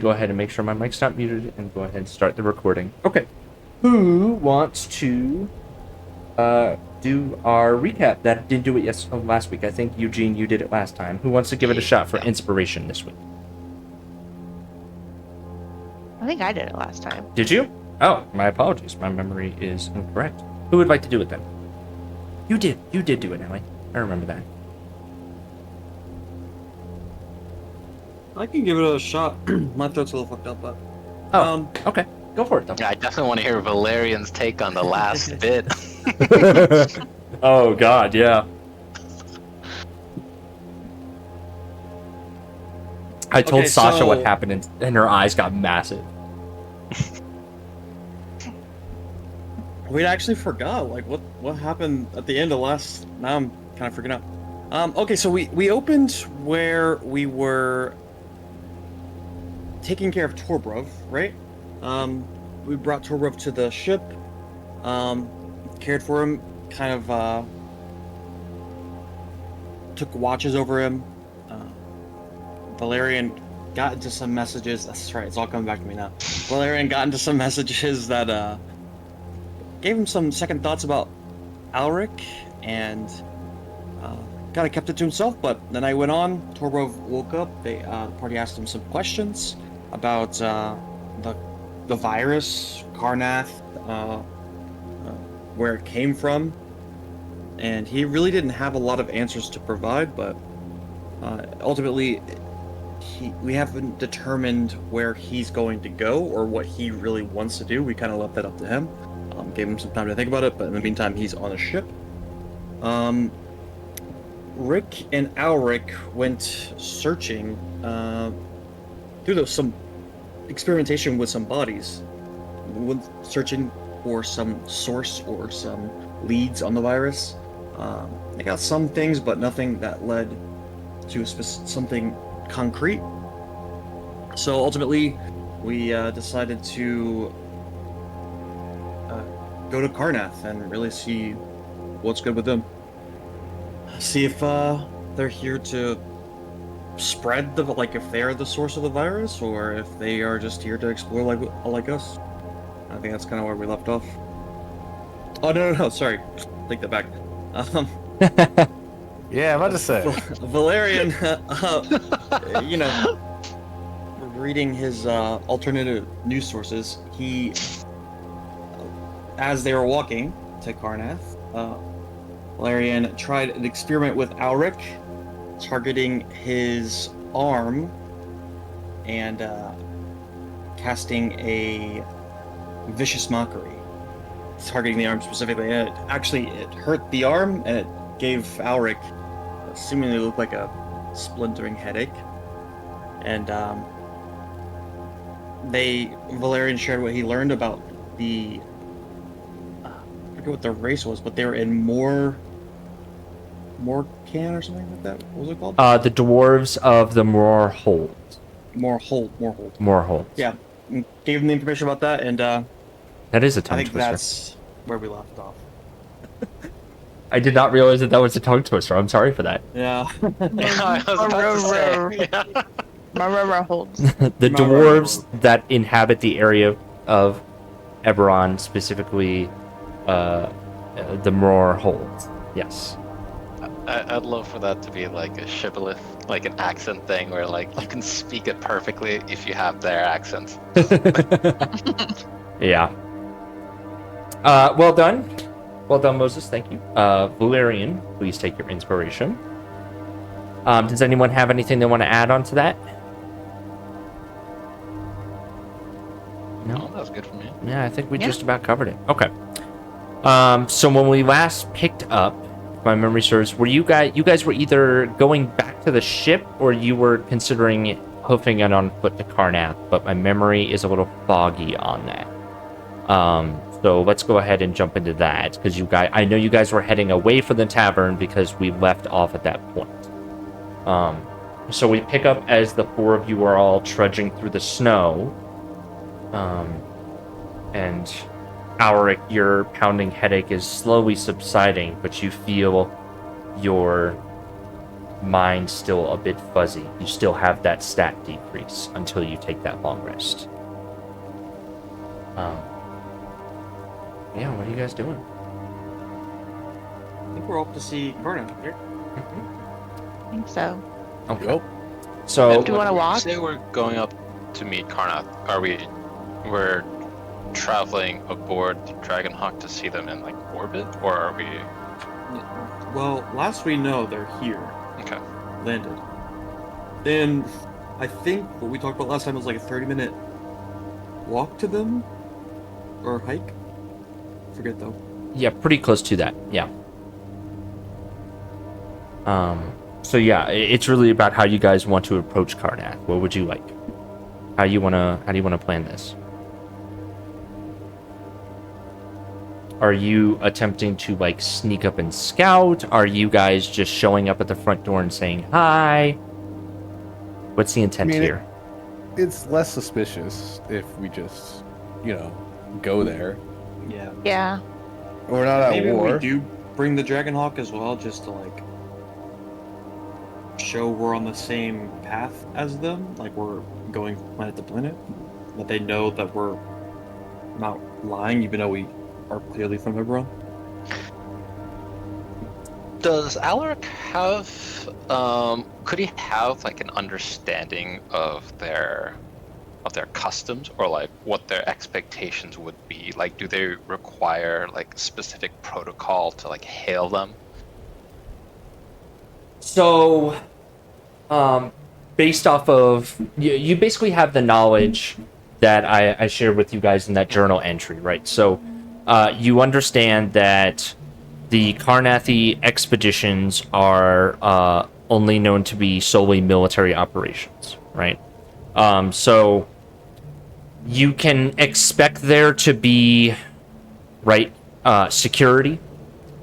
go ahead and make sure my mic's not muted and go ahead and start the recording. Okay. Who wants to do our recap? That didn't do it last week. I think, Eugene, you did it last time. Who wants to give it a shot for inspiration this week? I think I did it last time. Did you? Oh, my apologies. My memory is incorrect. Who would like to do it then? You did. You did do it, Ellie. I remember that. I can give it a shot. My throat's a little fucked up, but... Okay. Go for it, though. Yeah, I definitely want to hear Valerian's take on the last bit. Oh, God, yeah. I told Sasha what happened, and her eyes got massive. We actually forgot, like, what happened at the end of last... Now I'm kind of freaking out. Okay, so we opened where we were taking care of Torbrov, right? We brought Torbrov to the ship, cared for him, kind of took watches over him. Valerian got into some messages. That's right, it's all coming back to me now. Valerian got into some messages that gave him some second thoughts about Alric, and kind of kept it to himself. But the night went on. Torbrov woke up. The party asked him some questions about the virus, Karnath, where it came from, and he really didn't have a lot of answers to provide. But ultimately, we haven't determined where he's going to go or what he really wants to do. We kind of left that up to him. Gave him some time to think about it, but in the meantime, he's on a ship. Rick and Alric went searching through some experimentation with some bodies, went searching for some source or some leads on the virus. They got some things, but nothing that led to something concrete. So ultimately, we decided to go to Karnath and really see what's good with them. See if they're here to spread if they're the source of the virus, or if they are just here to explore like us. I think that's kind of where we left off. Oh no, sorry, take that back. Yeah, I'm about to say. Valerian, reading his alternative news sources, as they were walking to Karnath, Valerian tried an experiment with Alric, targeting his arm and casting a vicious mockery, targeting the arm specifically. And it hurt the arm, and it gave Alric seemingly looked like a splintering headache. And Valerian shared what he learned about the I forget what the race was, but they were in Morcan or something like that. What was it called? The dwarves of the Moorhold. Moorhold. Yeah, gave him the information about that, and that is a tongue twister. I think that's where we left off. I did not realize that was a tongue twister. I'm sorry for that. Yeah. I was about to say. The dwarves that inhabit the area of Eberron, specifically the Moorhold. Yes. I'd love for that to be like a shibboleth, like an accent thing, where like you can speak it perfectly if you have their accent. Yeah. Well done. Well done, Moses. Thank you. Valerian, please take your inspiration. Does anyone have anything they want to add on to that? No, that was good for me. Yeah, I think we just about covered it. Okay. So when we last picked up, if my memory serves, were you guys were either going back to the ship or you were considering hoofing it on foot to Karnath, but my memory is a little foggy on that. So let's go ahead and jump into that, because I know you guys were heading away from the tavern because we left off at that point. So we pick up as the four of you are all trudging through the snow. And Alric, your pounding headache is slowly subsiding, but you feel your mind still a bit fuzzy. You still have that stat decrease until you take that long rest. Yeah, what are you guys doing? I think we're off to see Karna here. I think so. Okay. Yep. So, Do you wanna when walk? Say we're going up to meet Karnath. We're traveling aboard the Dragonhawk to see them in like orbit, or are we? Well, last we know, they're here, Okay. landed. Then, I think what we talked about last time was like a 30-minute walk to them? Or hike? Forget though. yeah, pretty close to that. Yeah. So yeah, it's really about how you guys want to approach Karnath. What would you like? How do you wanna plan this? Are you attempting to like sneak up and scout? Are you guys just showing up at the front door and saying hi? What's the intent here? It's less suspicious if we just, go there. Yeah. Yeah. We're not at Maybe war. we do bring the Dragonhawk as well, just to like show we're on the same path as them, like we're going planet to planet. That they know that we're not lying, even though we are clearly from Eberron. Does Alaric have? Could he have like an understanding of their customs, or like what their expectations would be? Like, do they require like specific protocol to like hail them? So, based off of you basically have the knowledge that I shared with you guys in that journal entry, right? So, you understand that the Karnathi expeditions are only known to be solely military operations, right? So you can expect there to be, right, security.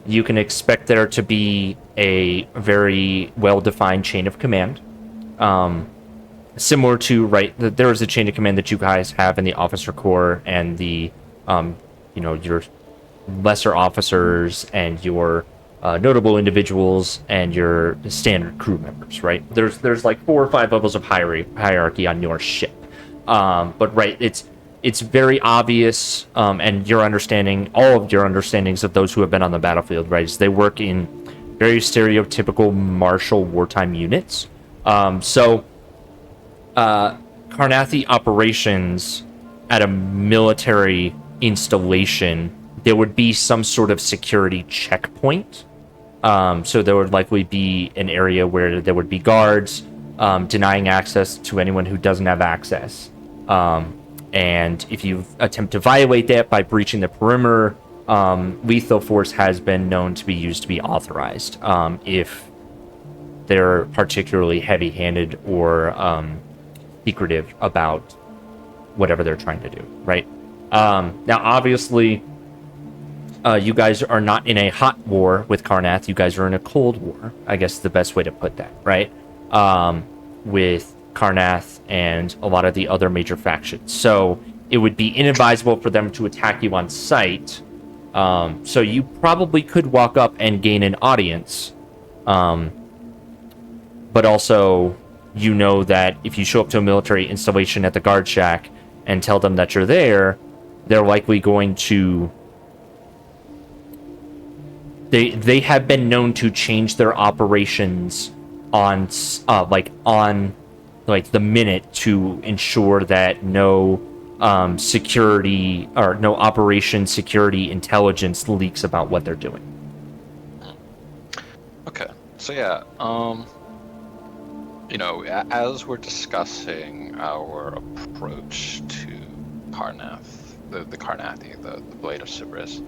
You can expect there to be a very well-defined chain of command. Similar to, right, there is a chain of command that you guys have in the officer corps and the, your lesser officers and your notable individuals and your standard crew members, right? There's like 4 or 5 levels of hierarchy on your ship. But right, it's very obvious, and your understanding, all of your understandings of those who have been on the battlefield, right, is they work in very stereotypical martial wartime units. So Karnathi operations at a military installation, there would be some sort of security checkpoint. So there would likely be an area where there would be guards denying access to anyone who doesn't have access. And if you attempt to violate that by breaching the perimeter, lethal force has been known to be used to be authorized if they're particularly heavy-handed or secretive about whatever they're trying to do, right? Now, obviously, you guys are not in a hot war with Karnath. You guys are in a cold war, I guess is the best way to put that, right? With Karnath and a lot of the other major factions. So it would be inadvisable for them to attack you on sight. So you probably could walk up and gain an audience. But also, you know that if you show up to a military installation at the guard shack and tell them that you're there, they're likely going to... They have been known to change their operations on the minute to ensure that no security or no operation security intelligence leaks about what they're doing. Okay, so yeah, as we're discussing our approach to Karnath, the Karnathi, the Blade of Sybaris,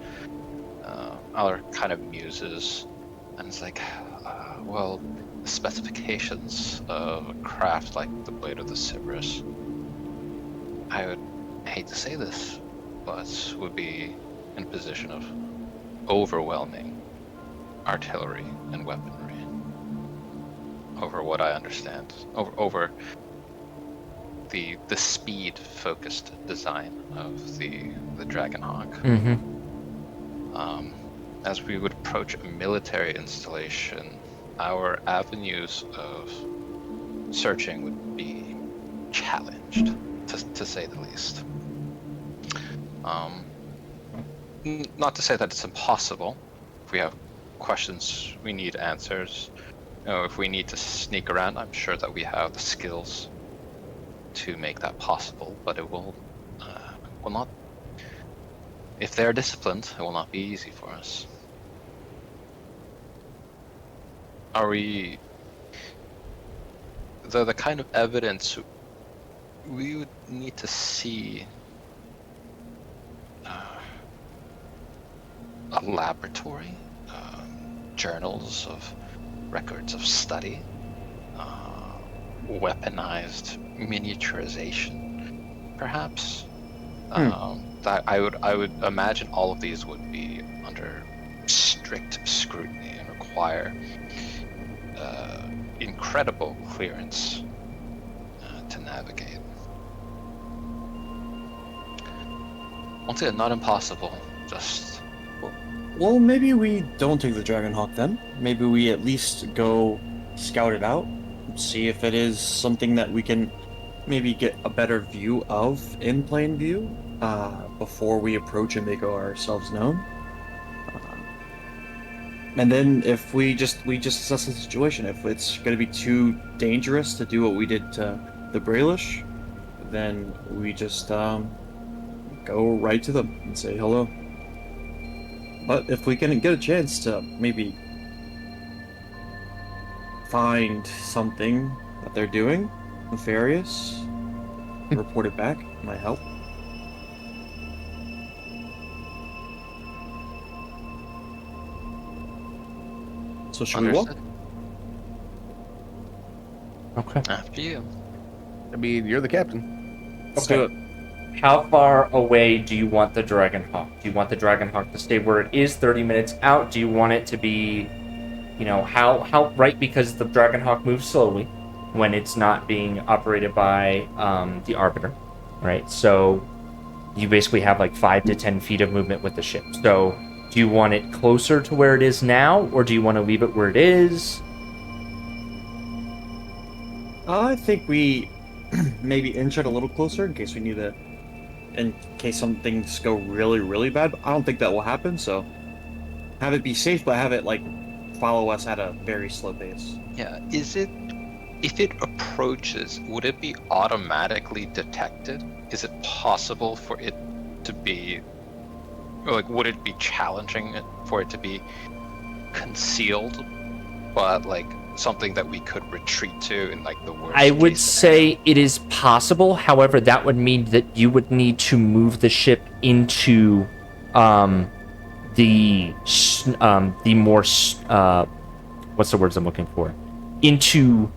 Alaric kind of muses and it's like, well, the specifications of a craft like the Blade of the Sybaris, I would hate to say this, but would be in a position of overwhelming artillery and weaponry over what I understand, over the speed-focused design of the Dragonhawk. Mm-hmm. As we would approach a military installation, our avenues of searching would be challenged, to say the least. Not to say that it's impossible. If we have questions, we need answers. If we need to sneak around, I'm sure that we have the skills to make that possible, but it will not. If they're disciplined, it will not be easy for us. Are we... The kind of evidence we would need to see a laboratory, journals of records of study, weaponized miniaturization, perhaps. That I would imagine all of these would be under strict scrutiny and require incredible clearance to navigate. Once again, not impossible, just... Well, maybe we don't take the Dragonhawk then. Maybe we at least go scout it out, see if it is something that we can maybe get a better view of in plain view before we approach and make ourselves known. And then if we just assess the situation, if it's going to be too dangerous to do what we did to the Brailish, then we just go right to them and say hello. But if we can get a chance to maybe find something that they're doing nefarious, report it back, might help. So should we walk? Understood. Okay. After you. I mean, you're the captain. Let's do it. How far away do you want the Dragonhawk? Do you want the Dragonhawk to stay where it is, 30 minutes out? Do you want it to be, you know, how right, because the Dragonhawk moves slowly when it's not being operated by the Arbiter, right? So you basically have like 5 to 10 feet of movement with the ship. So do you want it closer to where it is now, or do you want to leave it where it is? I think we maybe inch it a little closer in case we need to, in case some things go really, really bad. But I don't think that will happen, so have it be safe, but have it like follow us at a very slow pace. Yeah, if it approaches, would it be automatically detected? Is it possible for it to be, or like, would it be challenging for it to be concealed, but like something that we could retreat to in like the worst I would case say it is possible. However, that would mean that you would need to move the ship into the more what's the words I'm looking for? Into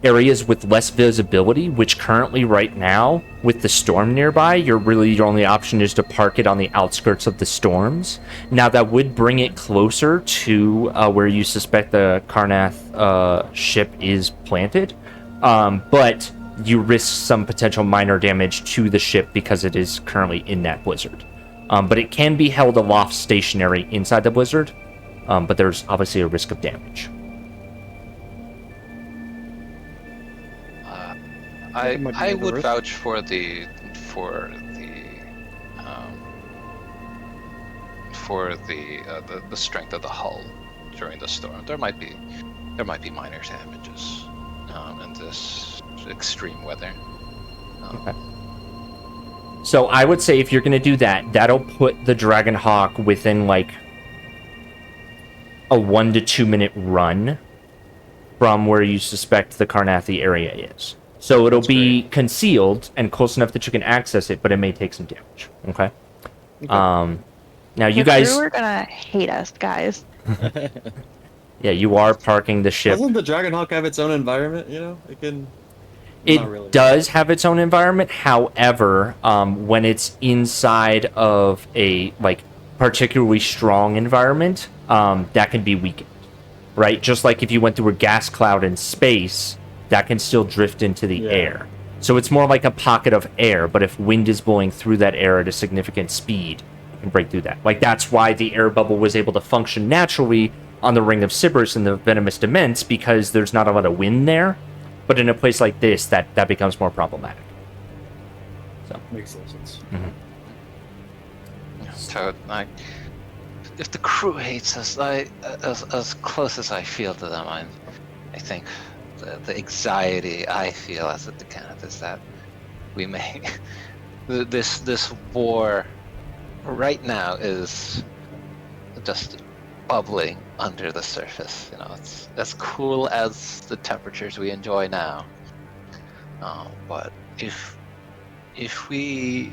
areas with less visibility, which currently right now with the storm nearby, your only option is to park it on the outskirts of the storms. Now that would bring it closer to where you suspect the Karnath ship is planted, but you risk some potential minor damage to the ship because it is currently in that blizzard. But it can be held aloft stationary inside the blizzard, but there's obviously a risk of damage. I would vouch for the strength of the hull during the storm. There might be minor damages in this extreme weather. Okay. So I would say if you're going to do that, that'll put the Dragonhawk within like a 1 to 2 minute run from where you suspect the Karnathi area is. So it'll be concealed and close enough that you can access it, but it may take some damage. Okay. Now you The guys, crew are gonna hate us, guys. yeah, you are parking the ship. Doesn't the Dragonhawk have its own environment? You know, it can. It Not really. does have its own environment. However, when it's inside of a like particularly strong environment, that can be weakened, right? Just like if you went through a gas cloud in space, that can still drift into the air. So it's more like a pocket of air, but if wind is blowing through that air at a significant speed, it can break through that. Like that's why the air bubble was able to function naturally on the Ring of Sybaris and the Venomous Dements because there's not a lot of wind there. But in a place like this, that becomes more problematic. So Makes no sense. So, like, if the crew hates us, as close as I feel to them, I think the anxiety I feel as a decant is that we may this war right now is just bubbling under the surface. You know, it's as cool as the temperatures we enjoy now. But if we,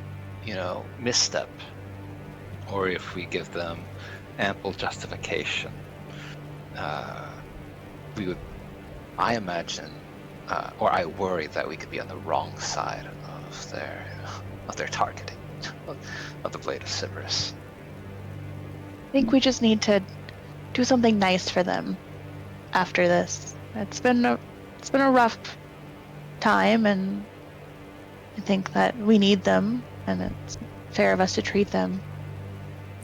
misstep, or if we give them ample justification, we would, I imagine, or I worry that we could be on the wrong side of their targeting of the Blade of Sybaris. I think we just need to do something nice for them after this. It's been a rough time, and I think that we need them, and it's fair of us to treat them.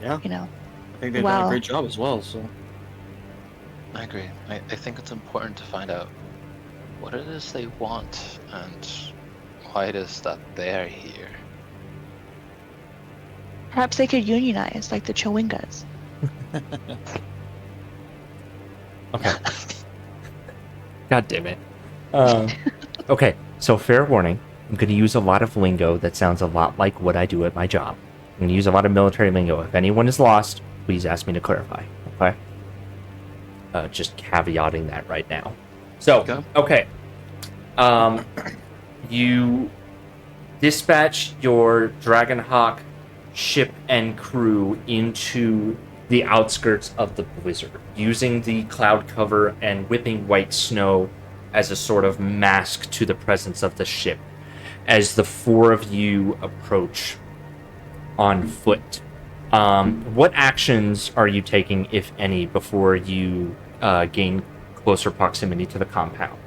Yeah. You know. I think they've done a great job as well. So. I agree. I think it's important to find out what it is they want and why it is that they're here. Perhaps they could unionize like the Chowingas. Okay. God damn it. Okay, so fair warning. I'm going to use a lot of lingo that sounds a lot like what I do at my job. I'm going to use a lot of military lingo. If anyone is lost, please ask me to clarify. Okay? Just caveating that right now. So, okay. You dispatch your Dragonhawk ship and crew into the outskirts of the blizzard, using the cloud cover and whipping white snow as a sort of mask to the presence of the ship as the four of you approach on foot. What actions are you taking, if any, before you gain closer proximity to the compound?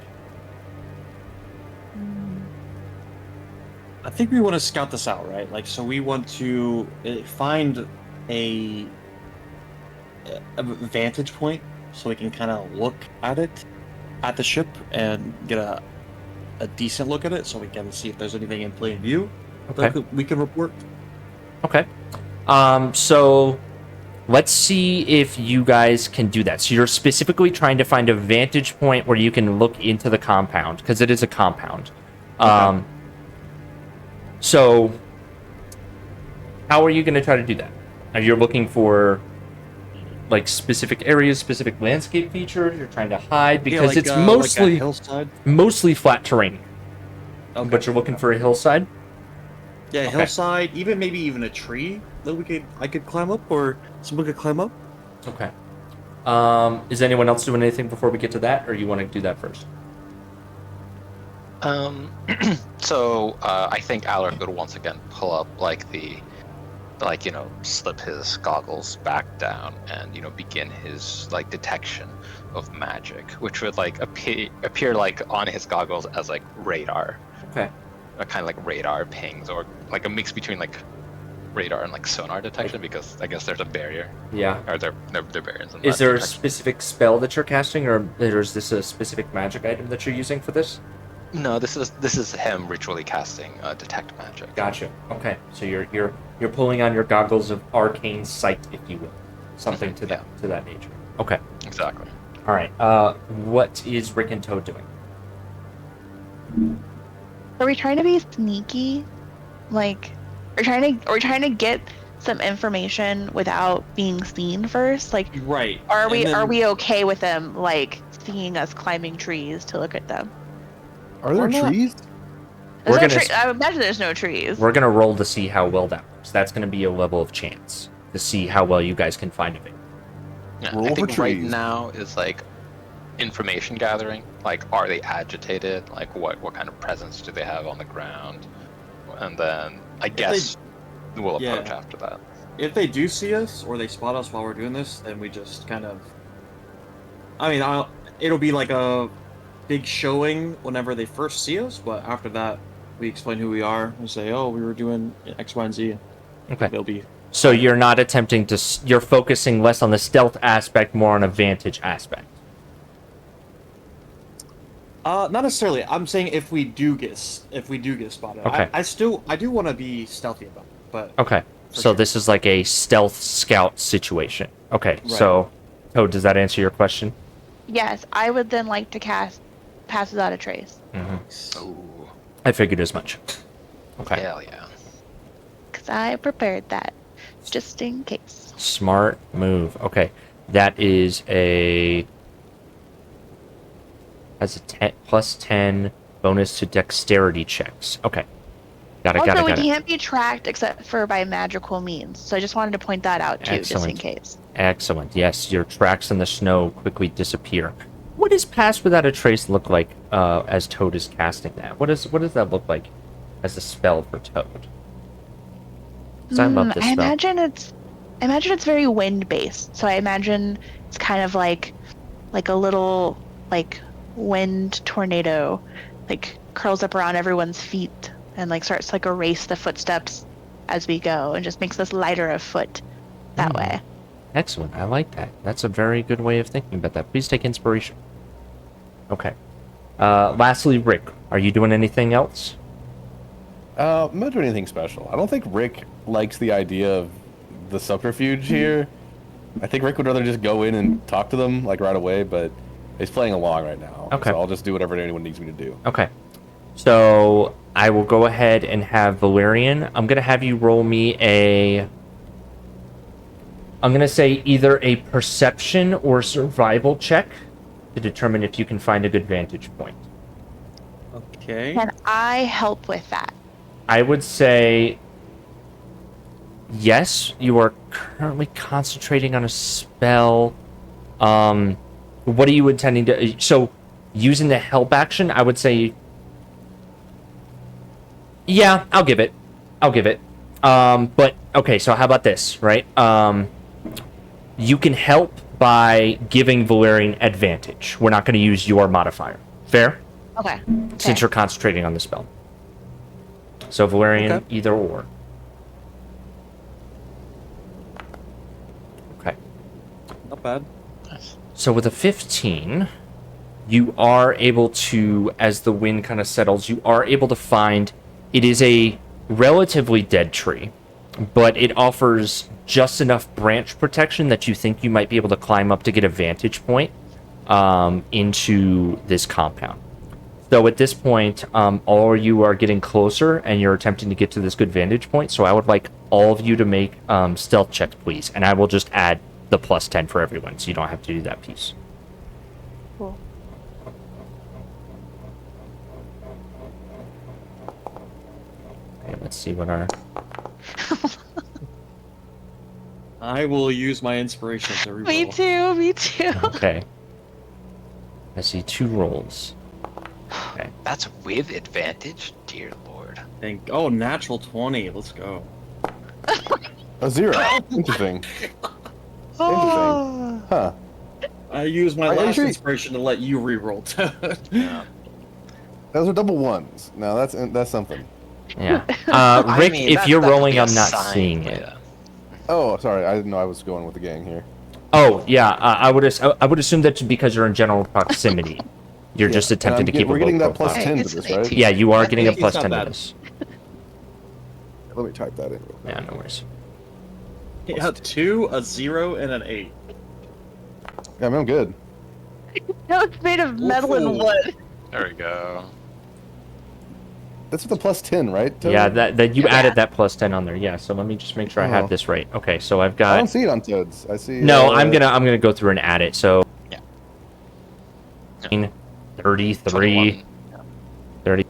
I think we want to scout this out, right? Like, so we want to find a vantage point so we can kind of look at it, at the ship, and get a decent look at it so we can see if there's anything in plain view that we can report. Okay. So let's see if you guys can do that. So you're specifically trying to find a vantage point where you can look into the compound, because it is a compound. Okay. So how are you going to try to do that? Are you looking for like specific areas, specific landscape features you're trying to hide? Because it's mostly like a hillside. Mostly flat terrain. Okay. But you're looking for a hillside? Yeah, Okay. hillside, maybe even a tree that I could climb up, or someone could climb up. Okay. Is anyone else doing anything before we get to that, or you want to do that first? So I think Alaric would once again pull up slip his goggles back down and begin his detection of magic, which would appear on his goggles as radar. Okay. A kind of radar pings, or a mix between radar and sonar detection, because I guess there's a barrier. Yeah. Or they're barriers. In Is that there a detection. specific spell that you're casting, or is this a specific magic item that you're using for this? No, this is him ritually casting detect magic. Gotcha. Okay. So you're pulling on your goggles of arcane sight, if you will, something to that nature. Okay. Exactly. All right. What is Rick and Toad doing? Are we trying to be sneaky? Like, are we trying to get some information without being seen first? Like, Right. are we okay with them seeing us climbing trees to look at them? Are there trees? I imagine there's no trees. We're gonna roll to see how well that works. That's gonna be a level of chance to see how well you guys can find it. Yeah, Roll I for think right trees. now is information gathering. Are they agitated? What kind of presence do they have on the ground? And then I guess we'll approach after that. If they do see us or they spot us while we're doing this, then we just kind of. It'll be like a big showing whenever they first see us, but after that, we explain who we are and say, "Oh, we were doing X, Y, and Z." Okay. They'll be So you're not attempting to. You're focusing less on the stealth aspect, more on a vantage aspect. Not necessarily. I'm saying if we do get spotted. Okay. I do want to be stealthy about it, but Okay. For So sure. this is like a stealth scout situation. Okay. Right. So, Toad, does that answer your question? Yes, I would then like to cast Pass Without a Trace. Ooh, I figured as much. Okay. hell yeah. Because I prepared that. Just in case. Smart move. Okay. That is a. Has a +10 bonus to dexterity checks. Okay. Got it. Also, Got it it. can't be tracked except for by magical means. So I just wanted to point that out too, just in Excellent. case. Excellent. Yes, your tracks in the snow quickly disappear. What does Pass Without a Trace look like as Toad is casting that? What does that look like as a spell for Toad? 'Cause I love this I spell. imagine it's very wind based. So I imagine it's kind of like a little like wind tornado, like curls up around everyone's feet and like starts to like erase the footsteps as we go and just makes us lighter of foot that way. Excellent. I like that. That's a very good way of thinking about that. Please take inspiration. Okay. Lastly, Rick, are you doing anything else? I'm not doing anything special. I don't think Rick likes the idea of the subterfuge here. I think Rick would rather just go in and talk to them like right away, but he's playing along right now. Okay. So I'll just do whatever anyone needs me to do. Okay. So I will go ahead and have Valerian. I'm going to have you roll me I'm going to say either a perception or survival check to determine if you can find a good vantage point. Okay. Can I help with that? I would say yes, you are currently concentrating on a spell. What are you intending to... So, using the help action, I would say... Yeah, I'll give it. But, okay, so how about this, right? You can help by giving Valerian advantage. We're not going to use your modifier. Fair? Okay. Since you're concentrating on the spell. So Valerian, Okay. either or. Okay. Not bad. So with a 15, you are able to, as the wind kind of settles, you are able to find, it is a relatively dead tree, but it offers just enough branch protection that you think you might be able to climb up to get a vantage point into this compound. So at this point, all of you are getting closer, and you're attempting to get to this good vantage point. So I would like all of you to make stealth checks, please. And I will just add the +10 for everyone, so you don't have to do that piece. Cool. Okay, let's see what our... I will use my inspiration to reroll. Me too. Okay. I see 2 rolls. Okay. That's with advantage? Dear lord. Oh, natural 20. Let's go. A 0. Interesting. Interesting. Huh. I used my Are you last sure? inspiration to let you reroll. Yeah. Those are double ones. Now that's something. Yeah. I Rick, mean, if that- you're that could rolling, be a I'm not sign, seeing it. yeah. Oh, sorry. I didn't know I was going with the gang here. Oh, yeah. I would assume that because you're in general proximity. You're just attempting to keep a We're getting low that plus profile. 10 to It's this, an right? 18. Yeah, you are I getting a think it's +10 not to bad. this. Let me type that in. real quick. Yeah, no worries. Yeah, 2, a 0, and an 8. Yeah, I mean, I'm good. No, it's made of metal and Ooh. wood. There we go. That's with the +10, right? Toad? Yeah, that you Yeah. added that +10 on there. Yeah, so let me just make sure I have Oh. this right. Okay, so I've I got... don't see it on Toads. I see. No, I'm gonna go through and add it. So Yeah. 33, 21. 30.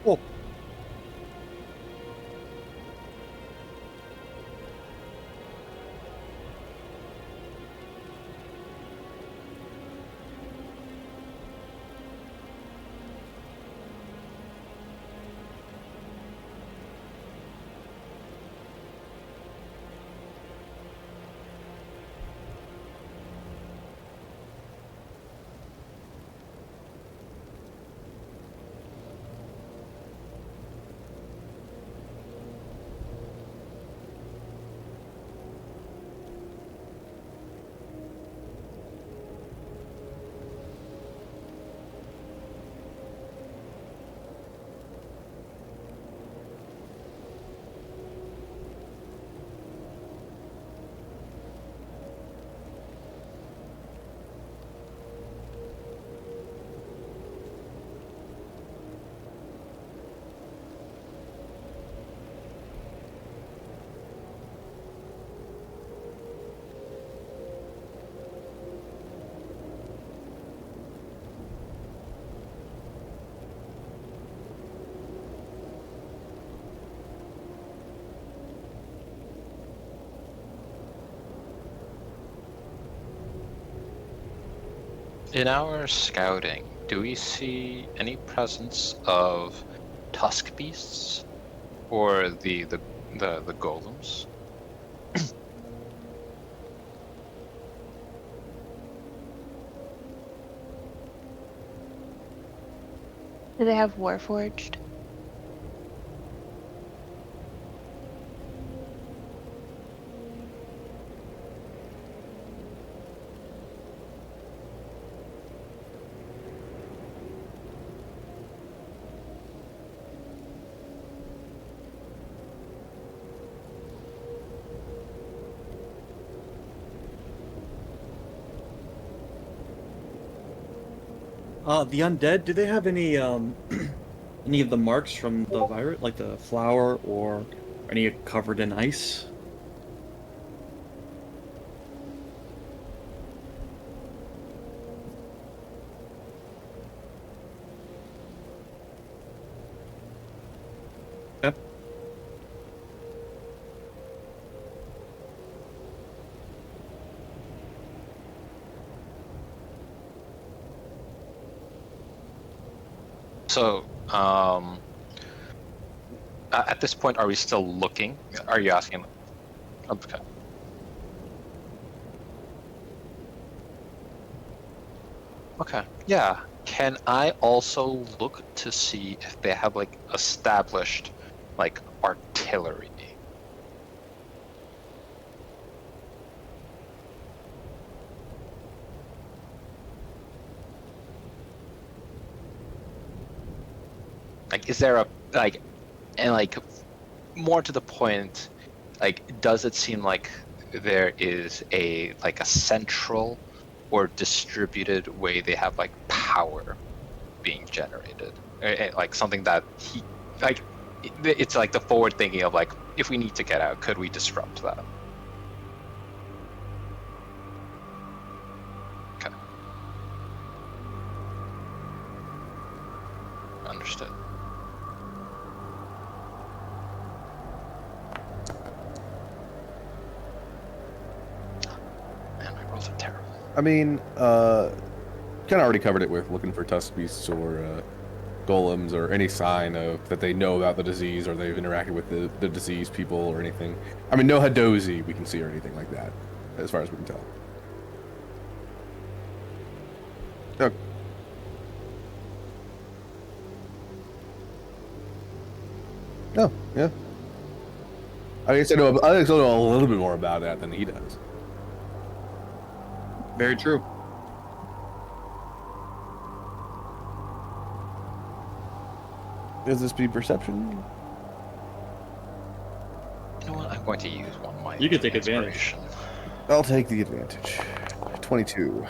Cool. In our scouting, do we see any presence of tusk beasts or the golems? Do they have Warforged? The undead, do they have any any of the marks from the virus, like the flower, or any covered in ice? Yep. So, at this point, are we still looking? Are you asking? Okay. Okay. Yeah. Can I also look to see if they have like established like artillery? Like, is there a like, and like, more to the point, like, does it seem like there is a like a central or distributed way they have like power being generated, like something that he like, it's like the forward thinking of like, if we need to get out, could we disrupt that? Okay, understood. Man, my rolls are terrible. I mean, kind of already covered it with looking for tusk beasts or golems or any sign of that they know about the disease or they've interacted with the diseased people or anything. I mean, no Hadozi we can see or anything like that, as far as we can tell. Okay. Oh, yeah. I guess I know a little bit more about that than he does. Very true. Is this be perception? You know what? I'm going to use one of my. You can take advantage. inspiration. I'll take the advantage. 22.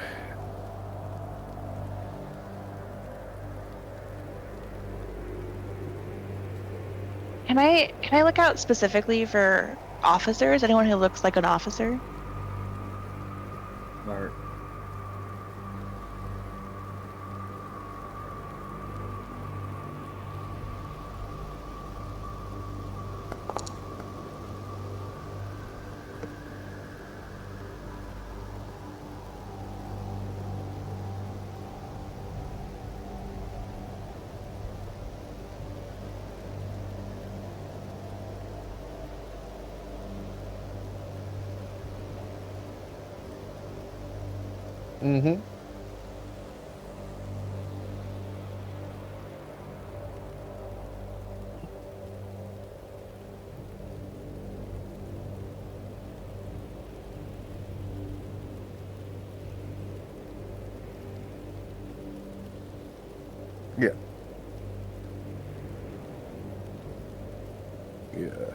Can I look out specifically for officers? Anyone who looks like an officer? Or Mm-hmm. Yeah. Yeah.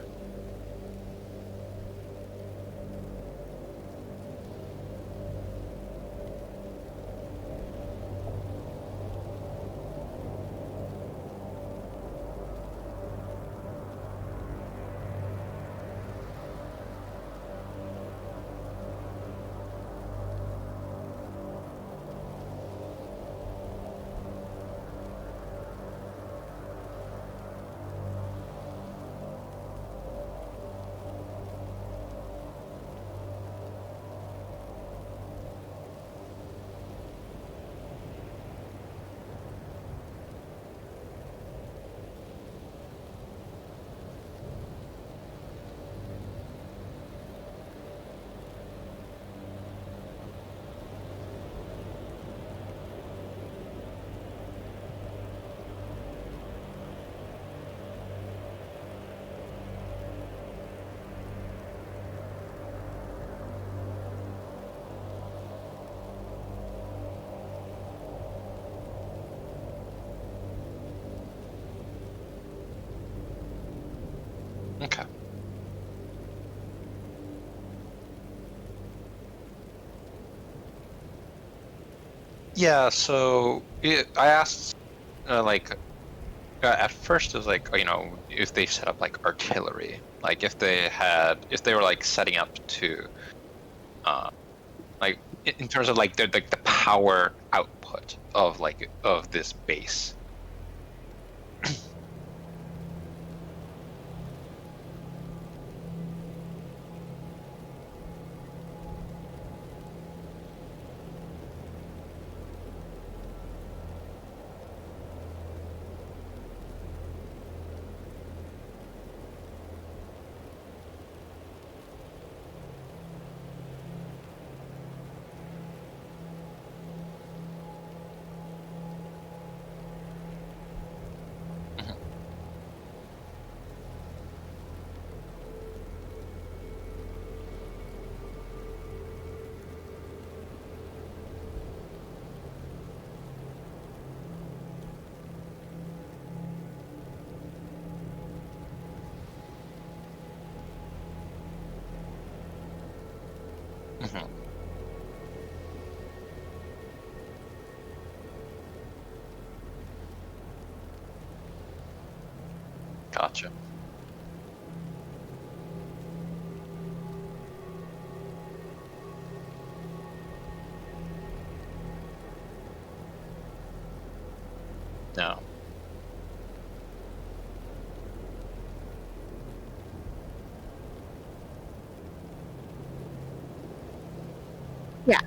Okay. Yeah, so I asked, at first it was like, if they set up like artillery, like if they were like setting up to, uh, like in terms of like the power output of of this base. Mhm. Mhm. Gotcha. No. Yeah.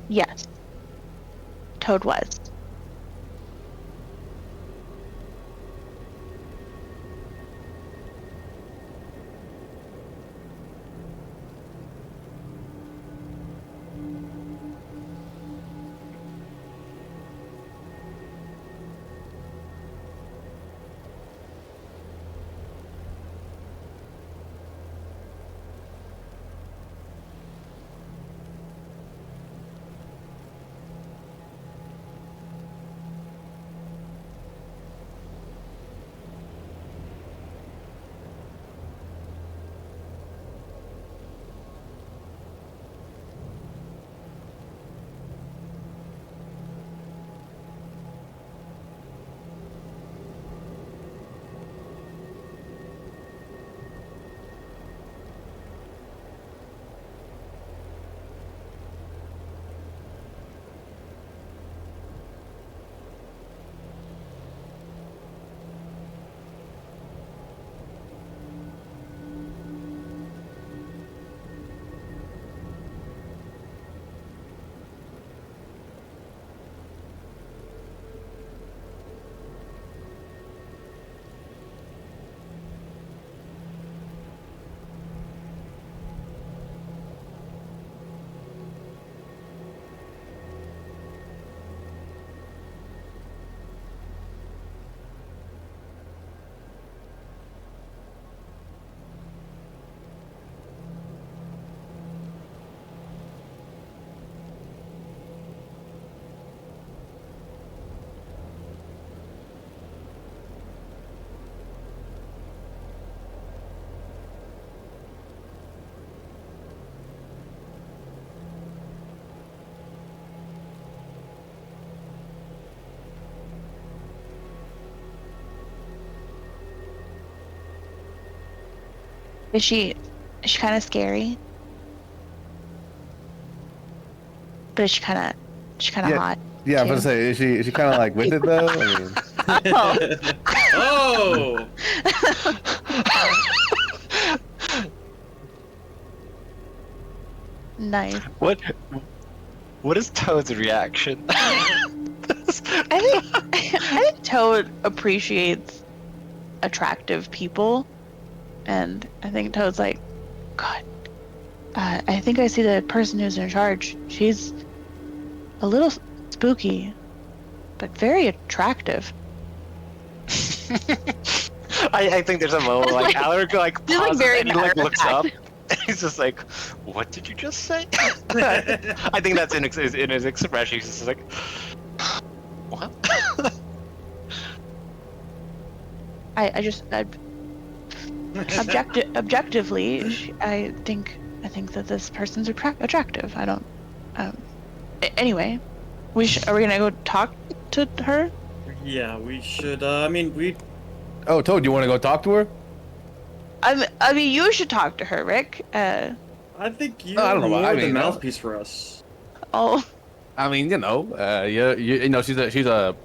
Yes. Toad was. Is she kind of scary? But is she kind of Yeah. hot? Yeah, I was too? gonna say, is she kind of like with it though? I mean, Oh! Nice. What is Toad's reaction? I think Toad appreciates attractive people, and I think Toad's like, God, I think I see the person who's in charge. She's a little spooky, but very attractive. I think there's a moment like Alaric like He's, like, pauses very and he like looks up. matter-of-fact. And he's just like, "What did you just say?" I think that's in his expression. He's just like, "What?" Objectively, I think that this person's attractive. I don't. Anyway, are we gonna go talk to her? Yeah, we should. I mean, we. oh, Toad, you want to go talk to her? I mean, you should talk to her, Rick. I think you're I don't know, more I the mean, mouthpiece for us. Oh, I mean, you know, you know, she's a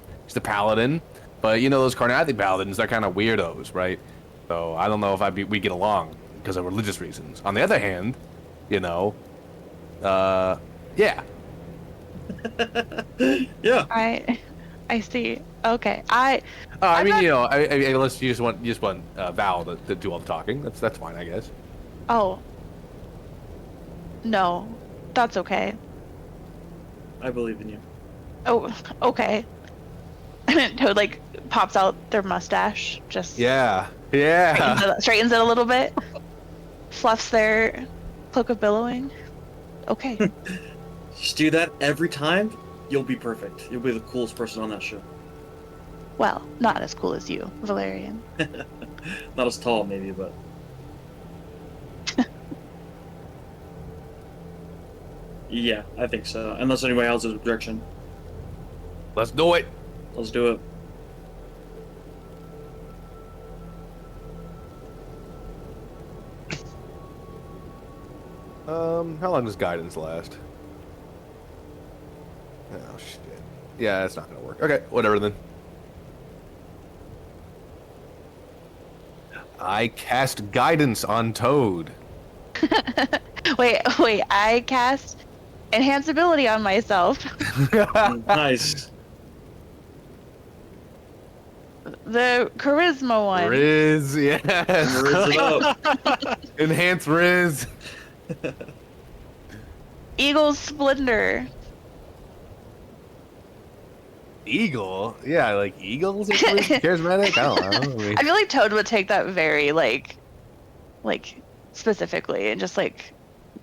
paladin, but you know those Carnathy paladins, they're kind of weirdos, right? So I don't know if we get along because of religious reasons. On the other hand, you know, yeah. Yeah. I see. Okay, I I'm mean, not- you know, unless you just want Val to do all the talking, that's fine, I guess. Oh. No, that's okay. I believe in you. Oh, okay. Toad like pops out their mustache, just Yeah. straightens it a little bit, fluffs their cloak of billowing. Okay. Just do that every time. You'll be perfect. You'll be the coolest person on that show. Well, not as cool as you, Valerian. Not as tall, maybe, but. Yeah, I think so. Unless anybody else has objection. Let's do it. Let's do it. How long does guidance last? Oh shit. Yeah, it's not gonna work. Okay, whatever then. I cast guidance on Toad. wait, I cast enhance ability on myself. Nice. The charisma one. Riz, yes. Rizz it up. Enhance Riz. Eagle's splendor. Eagle? Yeah, like eagles are pretty charismatic? I don't know. I mean, I feel like Toad would take that very like specifically and just like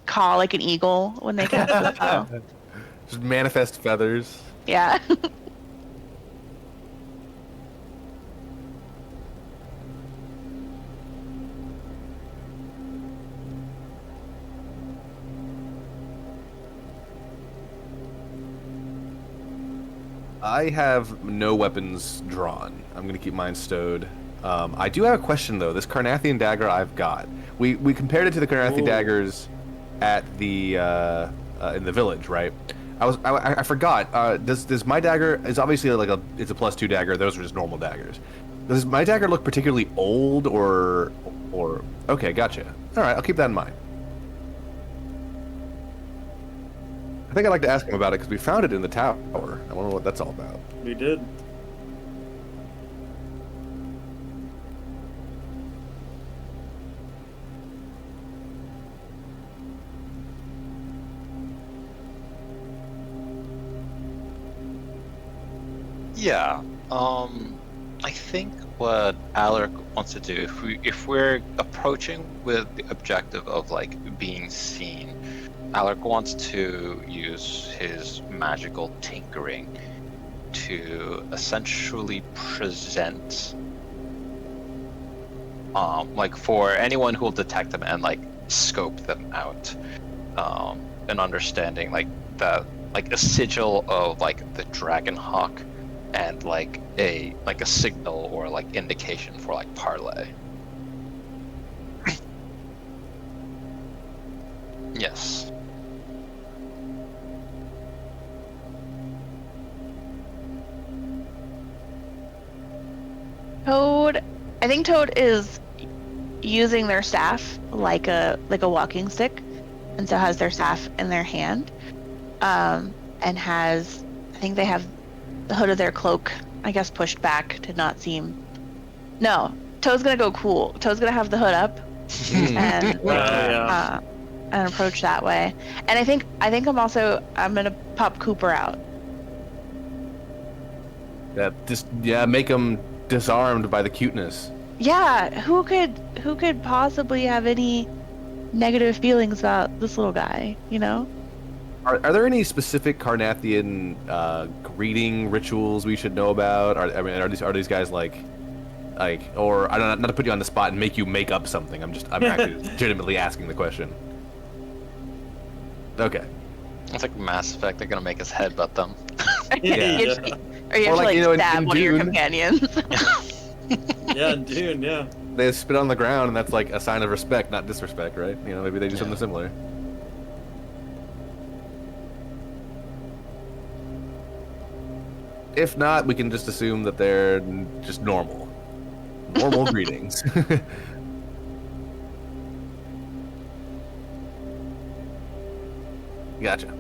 call like an eagle when they cast the spell. just manifest feathers. Yeah. I have no weapons drawn. I'm gonna keep mine stowed. I do have a question though. This Carnathian dagger I've got. We compared it to the Carnathian Ooh. daggers at the in the village, right? I forgot. Does my dagger is obviously like it's a +2 dagger. Those are just normal daggers. Does my dagger look particularly old or okay? Gotcha. All right, I'll keep that in mind. I think I'd like to ask him about it because we found it in the tower. I wonder what that's all about. We did. Yeah. I think what Alaric wants to do, if we're approaching with the objective of like being seen, Alaric wants to use his magical tinkering to essentially present, like for anyone who will detect them and like scope them out, an understanding like that, like a sigil of like the dragon hawk, and like a signal or like indication for like parlay. Yes. Toad, I think Toad is using their staff like a walking stick, and so has their staff in their hand, and has I think they have the hood of their cloak, I guess, pushed back to not seem. No, Toad's gonna go cool. Toad's gonna have the hood up and Yeah. and approach that way. And I think I'm gonna pop Cooper out. Make them disarmed by the cuteness. Yeah, who could possibly have any negative feelings about this little guy, you know? Are there any specific Carnathian greeting rituals we should know about? Are these guys like, or I don't not to put you on the spot and make you make up something. I'm actually legitimately asking the question. Okay. It's like Mass Effect. They're gonna make us headbutt them. Yeah. Or you Or have to like, you know, in stab one of your Dune. companions. Yeah, dude, yeah. They spit on the ground, and that's like a sign of respect, not disrespect, right? You know, maybe they do something similar. If not, we can just assume that they're just normal. Normal greetings. Gotcha.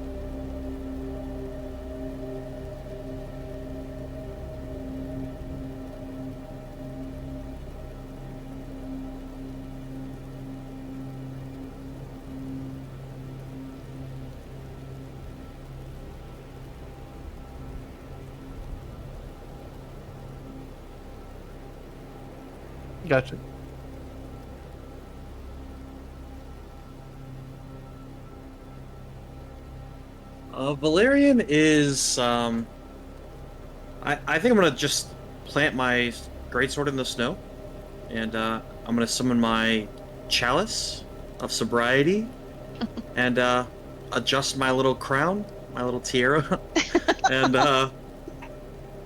Gotcha. Valerian is I think I'm gonna just plant my greatsword in the snow, and I'm gonna summon my chalice of sobriety, and adjust my little crown, my little tiara, and I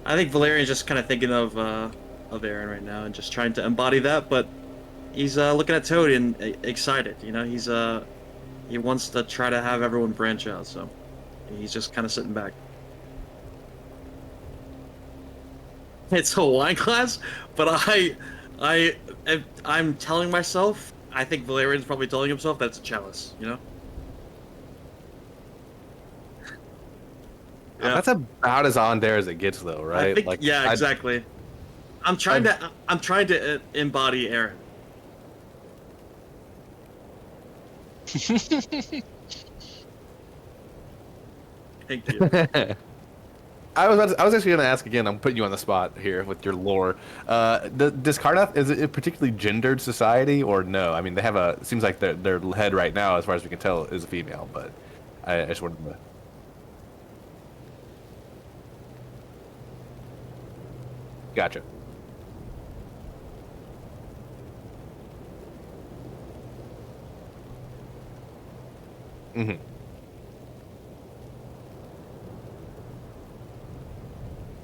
think Valerian's just kind of thinking of Aaron right now and just trying to embody that, but he's looking at Toad and excited. You know, he wants to try to have everyone branch out, so he's just kind of sitting back. It's a wine glass, but I'm telling myself. I think Valerian's probably telling himself that's a chalice. You know. Yeah. That's about as on there as it gets, though, right? I think, yeah, exactly. I'm trying to embody Aaron. Thank you. I was actually going to ask again. I'm putting you on the spot here with your lore. Does Carnath, is it a particularly gendered society or no? I mean, they have seems like their head right now, as far as we can tell, is a female. But I just wanted to. Gotcha. Mm-hmm.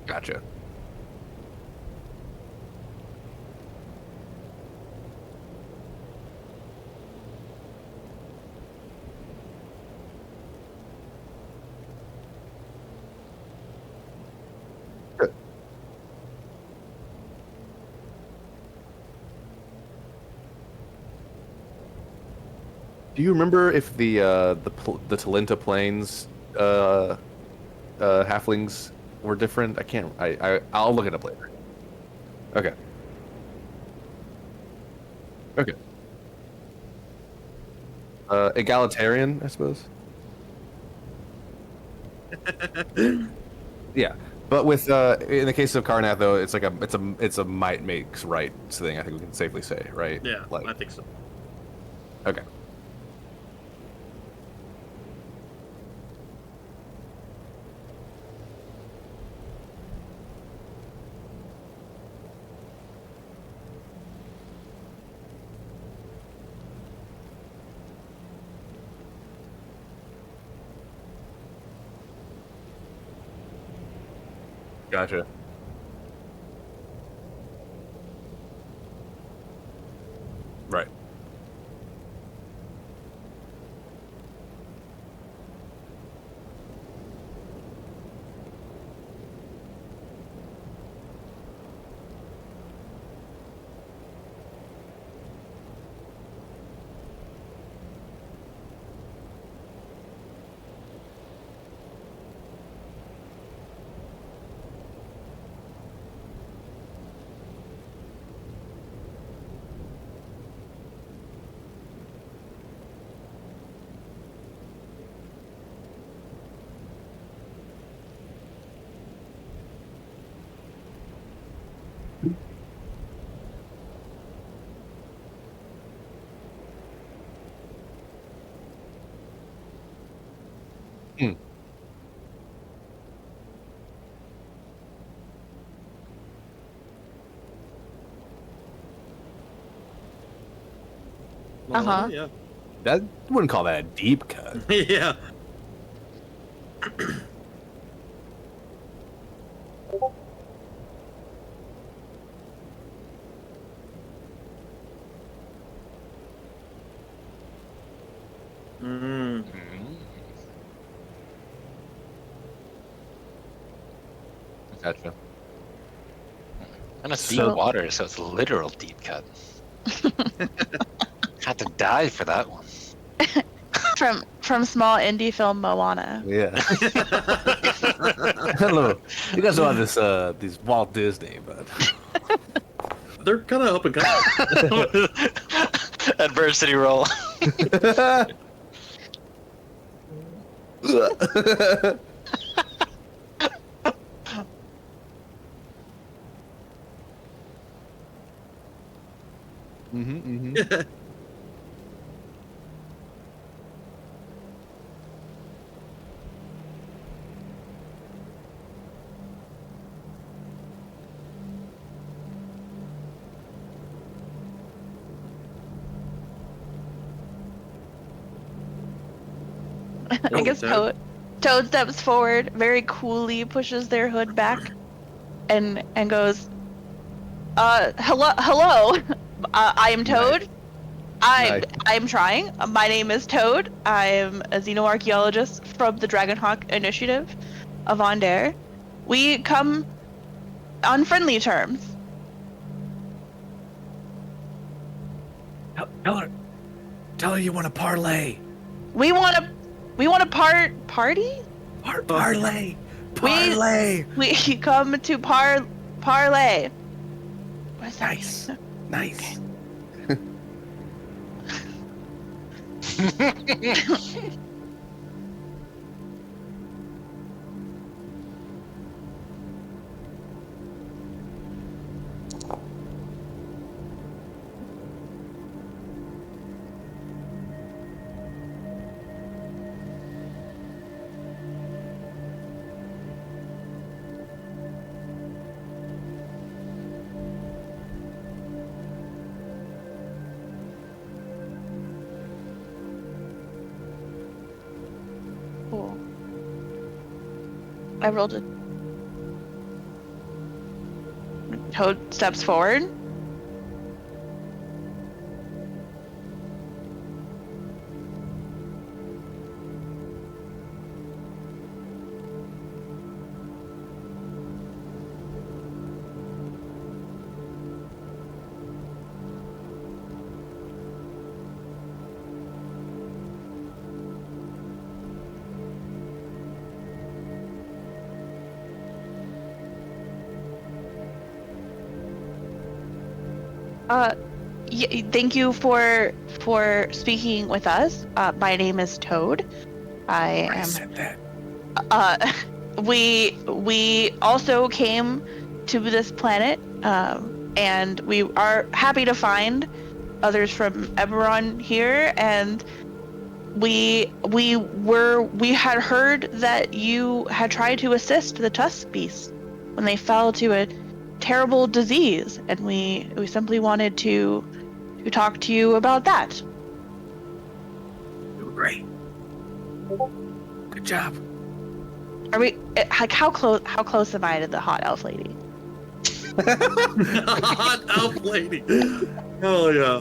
Gotcha. Good. Do you remember if the Talenta Plains halflings were different? I can't. I'll look it up later. Okay. Okay. Egalitarian, I suppose. Yeah, but with in the case of Carnath, though, it's like it's a might makes right thing. I think we can safely say, right? Yeah, Like, I think so. okay. Gotcha. Right. Uh-huh. Yeah. That wouldn't call that a deep cut. Yeah. Mm. Gotcha. And it's So- deep water, so it's a literal deep cut. Had to dive for that one. From small indie film Moana. Yeah. Hello. You guys know this these Walt Disney, but They're kind of up and coming. Adversity roll. I guess Toad steps forward, very coolly pushes their hood back, and goes, hello. I am Toad. I'm trying. My name is Toad. I am a xenoarchaeologist from the Dragonhawk Initiative of Ondare. We come on friendly terms. Tell her you want to parlay. We want a party? Parlay. Parlay. We come to parlay. What does that Nice. mean? Nice. Cool. I rolled it. Toad steps forward. Thank you for speaking with us. My name is Toad. I am. said that. We also came to this planet, and we are happy to find others from Eberron here, and we had heard that you had tried to assist the Tusk Beasts when they fell to a terrible disease, and we simply wanted to talk to you about that. You were great. Good job. Are we like how close am I to the hot elf lady? Hot elf lady. Oh yeah.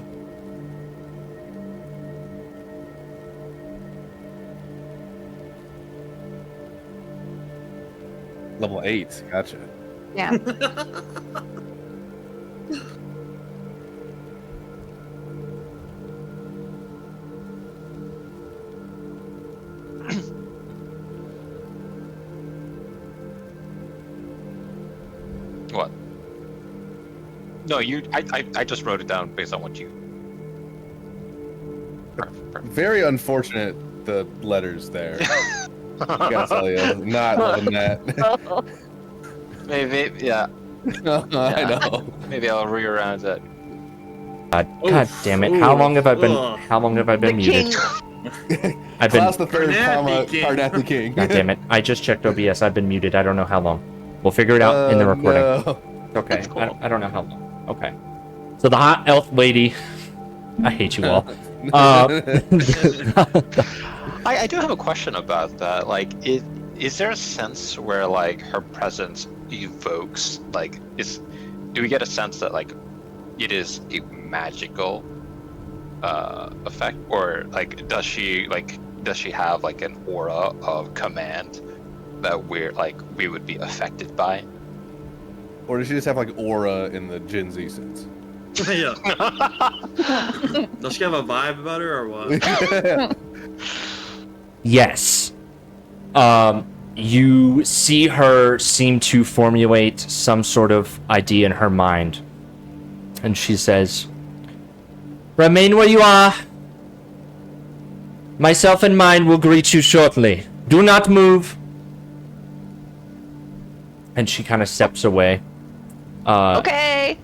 Level 8. Gotcha. Yeah. What? No, I just wrote it down based on what you. Perfect. Very unfortunate the letters there. I gotta tell you, not loving that. Maybe, yeah. I know. Maybe I'll rearrange that. God damn it! How long have I been? How long have I been The king. muted? I've been. Klaus the third, Carnath King. Carnath the King. God damn it! I just checked OBS. I've been muted. I don't know how long. We'll figure it out in the recording. No. Okay. That's cool. I don't know how long. Okay. So the hot elf lady. I hate you all. I do have a question about that. Like, is there a sense where like her presence evokes like do we get a sense that like it is a magical effect, or like does she have like an aura of command that we would be affected by? Or does she just have like aura in the Gen Z sense? Yeah. Does she have a vibe about her or what? Yes. You see her seem to formulate some sort of idea in her mind. And she says, "Remain where you are. Myself and mine will greet you shortly. Do not move." And she kind of steps away. Okay.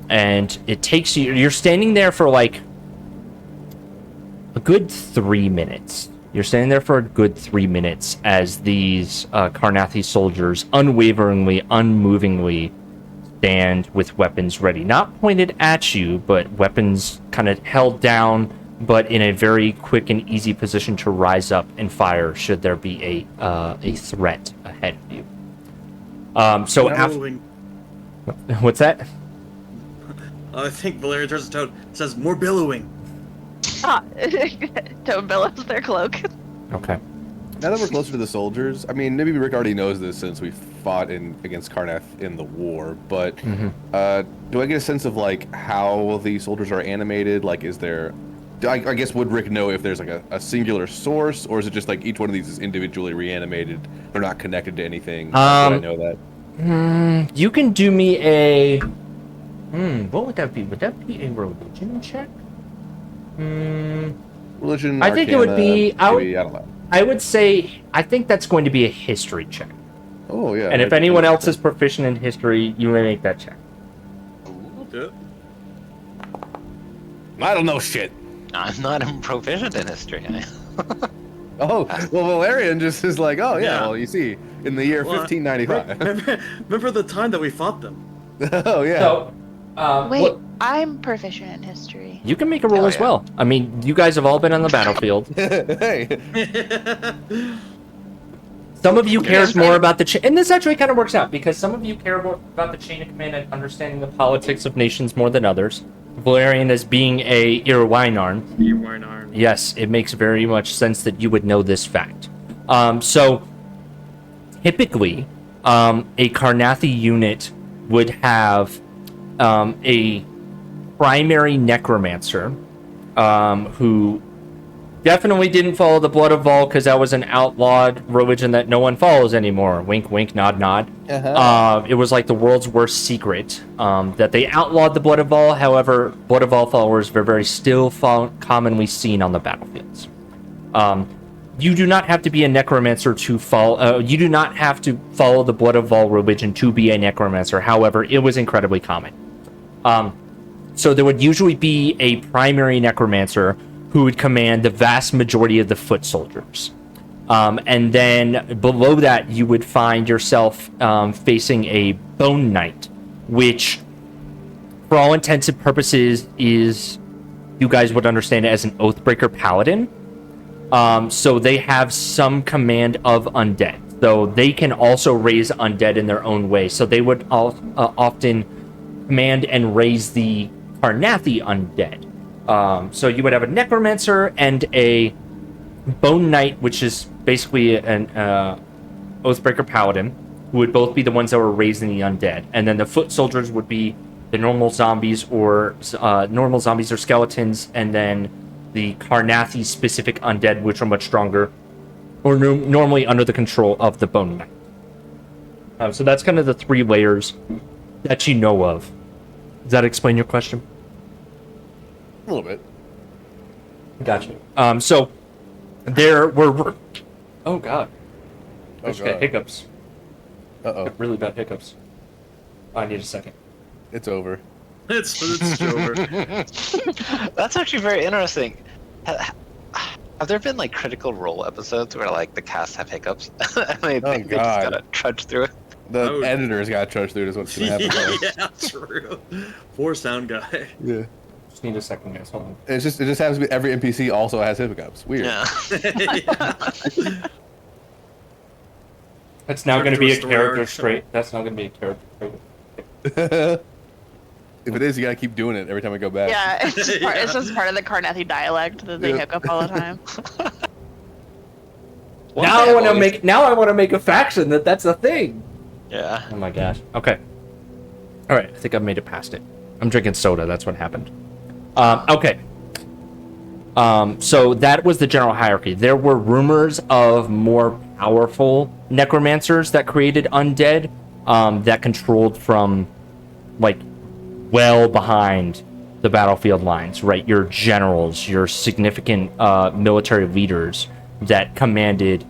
And it takes you're standing there for like a good 3 minutes. You're standing there for a good 3 minutes as these Carnathi soldiers unwaveringly, unmovingly stand with weapons ready. Not pointed at you, but weapons kind of held down, but in a very quick and easy position to rise up and fire should there be a threat ahead of you. So after... Bellowing. What's that? I think Valeria turns to Toad, says, "More billowing." Toad billows their cloak. Okay. Now that we're closer to the soldiers, I mean, maybe Rick already knows this since we fought against Carnath in the war, but do I get a sense of like how the soldiers are animated? Like, is there? I guess would Rick know if there's like a singular source, or is it just like each one of these is individually reanimated? They're not connected to anything. Would I know that? You can do me a... what would that be? Would that be a religion check? Religion, I think it would be... Maybe, I don't know. I would say... I think that's going to be a history check. Oh, yeah. And if anyone else is proficient in history, you may make that check. I'll do it. I don't know shit. I'm not proficient in history. Oh, well, Valerian just is like, oh, yeah, Yeah. well, you see, in the year 1595. Remember the time that we fought them? Oh, yeah. So, Wait, I'm proficient in history. you can make a roll as well. I mean, you guys have all been on the battlefield. Hey. Some of you cares more about the chain, and this actually kind of works out because some of you care more about the chain of command and understanding the politics of nations more than others. Valerian as being a Irwinarn. Irwinarn. Yes, it makes very much sense that you would know this fact. So, typically, a Carnathi unit would have a primary necromancer who definitely didn't follow the Blood of Vol because that was an outlawed religion that no one follows anymore. Wink, wink, nod, nod. It was like the world's worst secret that they outlawed the Blood of Vol. However, Blood of Vol followers were very still commonly seen on the battlefields. You do not have to be a necromancer to follow. You do not have to follow the Blood of Vol religion to be a necromancer. However, it was incredibly common. So there would usually be a primary necromancer who would command the vast majority of the foot soldiers. And then below that, you would find yourself facing a Bone Knight, which, for all intents and purposes, is, you guys would understand it as an Oathbreaker Paladin. So they have some command of undead. So they can also raise undead in their own way. So they would often command and raise the Carnathi undead. So you would have a necromancer and a Bone Knight, which is basically an Oathbreaker Paladin, who would both be the ones that were raising the undead. And then the foot soldiers would be the normal zombies or skeletons, and then the Carnathi specific undead, which are much stronger, or normally under the control of the Bone Knight. So that's kind of the three layers that you know of. Does that explain your question? A little bit. Gotcha. So there were... Oh, God. I just got God. hiccups. Uh-oh. Really bad hiccups. I need a second. It's over. It's over. That's actually very interesting. Have there been like Critical Role episodes where like the cast have hiccups and they Oh, think they just God. gotta trudge through it? The Oh. editor's got to trudge through it is what's going to happen. Yeah, true. Poor sound guy. Yeah. Just need a second, guys. Hold on. It just happens to be every NPC also has hiccups. Weird. Yeah. Yeah. That's now Turn going to to be a a story character arc. straight. That's not going to be a character trait. If it is, you got to keep doing it every time I go back. Yeah, it's just part, it's Yeah. just part of the Carnathy dialect that they Yeah. hiccup all the time. One Now thing I I've want to always- make. Now I want to make a faction that's a thing. Yeah. Oh my gosh. Okay. All right. I think I've made it past it. I'm drinking soda. That's what happened. Okay. So that was the general hierarchy. There were rumors of more powerful necromancers that created undead, that controlled from, like, well behind the battlefield lines, right? Your generals, your significant military leaders that commanded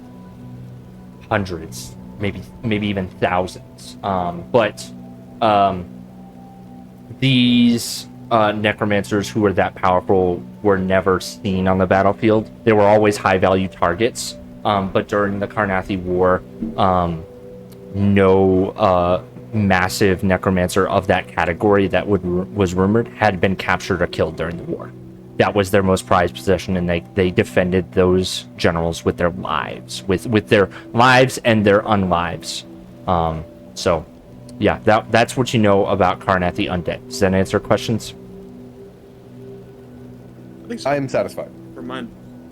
hundreds, maybe even thousands. But these necromancers who were that powerful were never seen on the battlefield. They were always high-value targets. But during the Carnathy War, no massive necromancer of that category that was rumored had been captured or killed during the war. That was their most prized possession, and they defended those generals with their lives, with their lives and their unlives. So, yeah, that's what you know about Carnathy Undead. Does that answer questions? I think so. I am satisfied. For mine.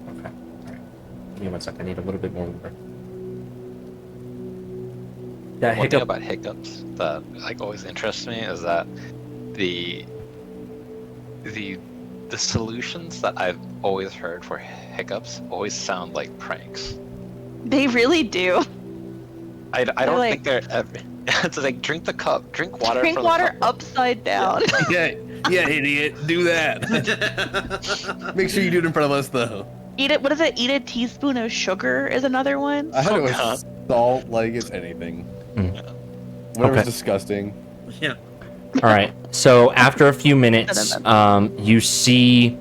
Okay. All right. Give me one sec. I need a little bit more water. That One thing hiccup. about hiccups that like always interests me is that the solutions that I've always heard for hiccups always sound like pranks. They really do. I don't like- think they're ever. It's like drink the cup, drink water. Drink from the water cup. upside down. Yeah, idiot. Do that. Make sure you do it in front of us, though. Eat it. What is it? Eat a teaspoon of sugar is another one. I heard it Oh, was God. salt like it's anything. Mm. Whatever's Okay. disgusting. Yeah. All right. So after a few minutes, you see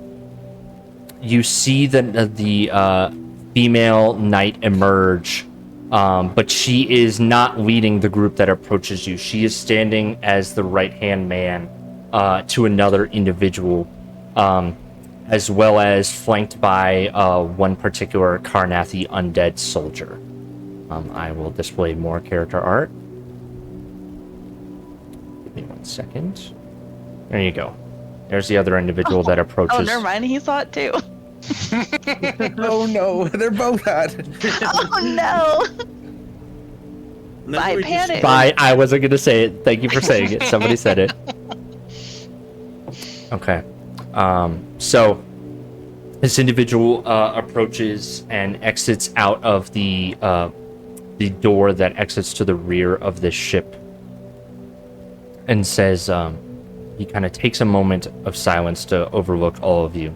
the female knight emerge, but she is not leading the group that approaches you. She is standing as the right-hand man to another individual, as well as flanked by one particular Carnathy undead soldier. I will display more character art. Give me 1 second. There you go. There's the other individual that approaches. Oh, never mind. He saw it too. Oh no, they're both hot. Oh no! Now I we just- panicked. Bye. I wasn't gonna say it. Thank you for saying it. Somebody said it. Okay. So this individual approaches and exits out of the door that exits to the rear of this ship, and says, he kind of takes a moment of silence to overlook all of you.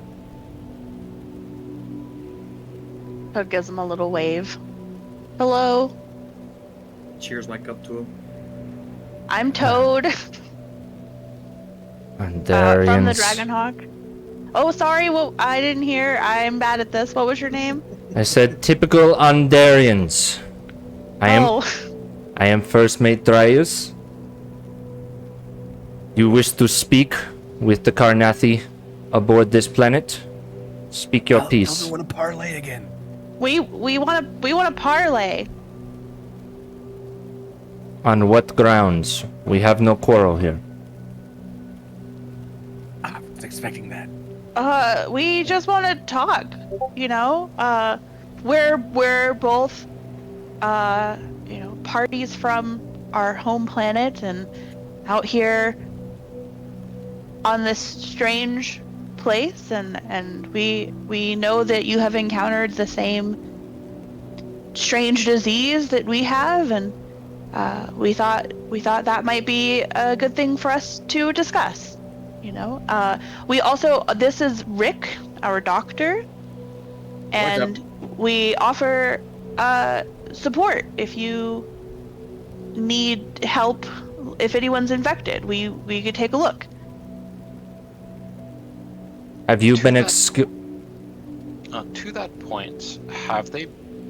So gives him a little wave. Hello, Cheers my cup to him. I'm Toad And from the Dragonhawk. Oh, sorry. Well, I didn't hear. I'm bad at this. What was your name? I said typical Undarians. I am First Mate Dryus. You wish to speak with the Carnathy aboard this planet? Speak your piece. want to parlay again. We want to parlay. On what grounds? We have no quarrel here. I was expecting that. We just want to talk. You know, we're both, parties from our home planet and out here on this strange place, and we know that you have encountered the same strange disease that we have, and we thought that might be a good thing for us to discuss. You know, we also, this is Rick, our doctor, and we offer support if you need help. If anyone's infected, we could take a look. Have you been To that point, have they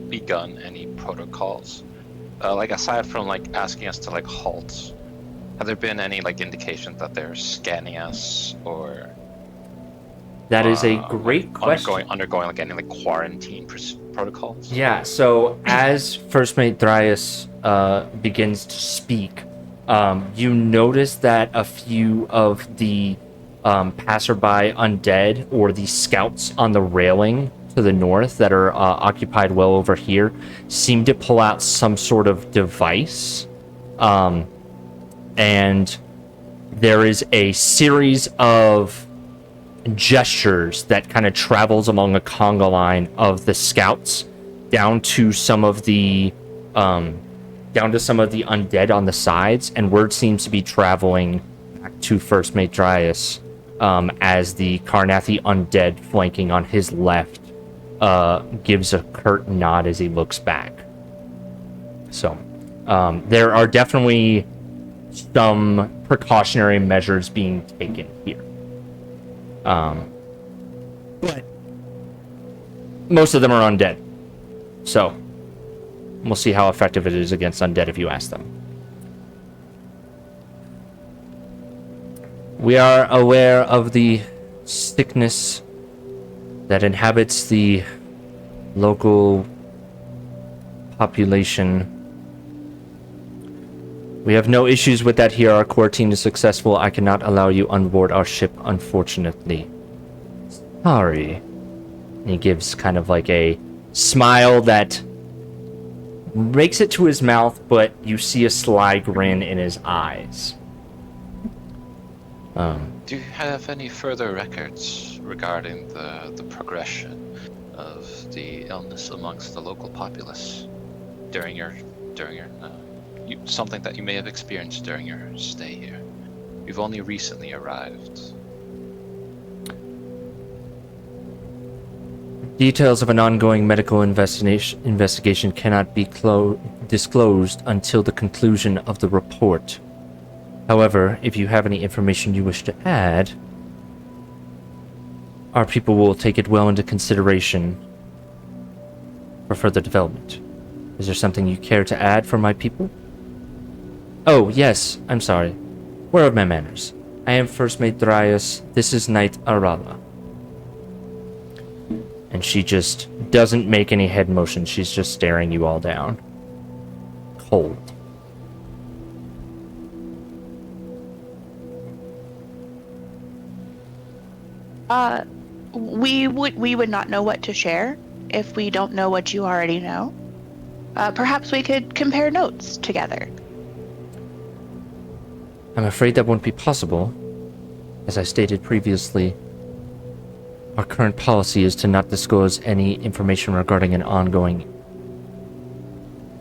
begun any protocols? Like aside from like asking us to like halt, have there been any like indication that they're scanning us or? That is a great like, question. Undergoing like any like quarantine protocols? Yeah, so as First Mate Dryas begins to speak, you notice that a few of the passerby undead or the scouts on the railing to the north that are occupied well over here seem to pull out some sort of device. And there is a series of gestures that kind of travels along a conga line of the scouts down to some of the undead on the sides, and word seems to be traveling back to First Mate Dryas as the Carnathi undead flanking on his left gives a curt nod as he looks back. So there are definitely some precautionary measures being taken here. But most of them are undead. So we'll see how effective it is against undead if you ask them. We are aware of the sickness that inhabits the local population. We have no issues with that here. Our core team is successful. I cannot allow you on board our ship, unfortunately. Sorry. And he gives kind of like a smile that makes it to his mouth, but you see a sly grin in his eyes. Do you have any further records regarding the progression of the illness amongst the local populace during your something that you may have experienced during your stay here? You've only recently arrived. Details of an ongoing medical investigation cannot be disclosed until the conclusion of the report. However, if you have any information you wish to add, our people will take it well into consideration for further development. Is there something you care to add for my people? Oh, yes, I'm sorry. Where are my manners? I am First Mate Dryas. This is Knight Arala. And she just doesn't make any head motion. She's just staring you all down. Cold. We would not know what to share if we don't know what you already know. Perhaps we could compare notes together. I'm afraid that won't be possible. As I stated previously, our current policy is to not disclose any information regarding an ongoing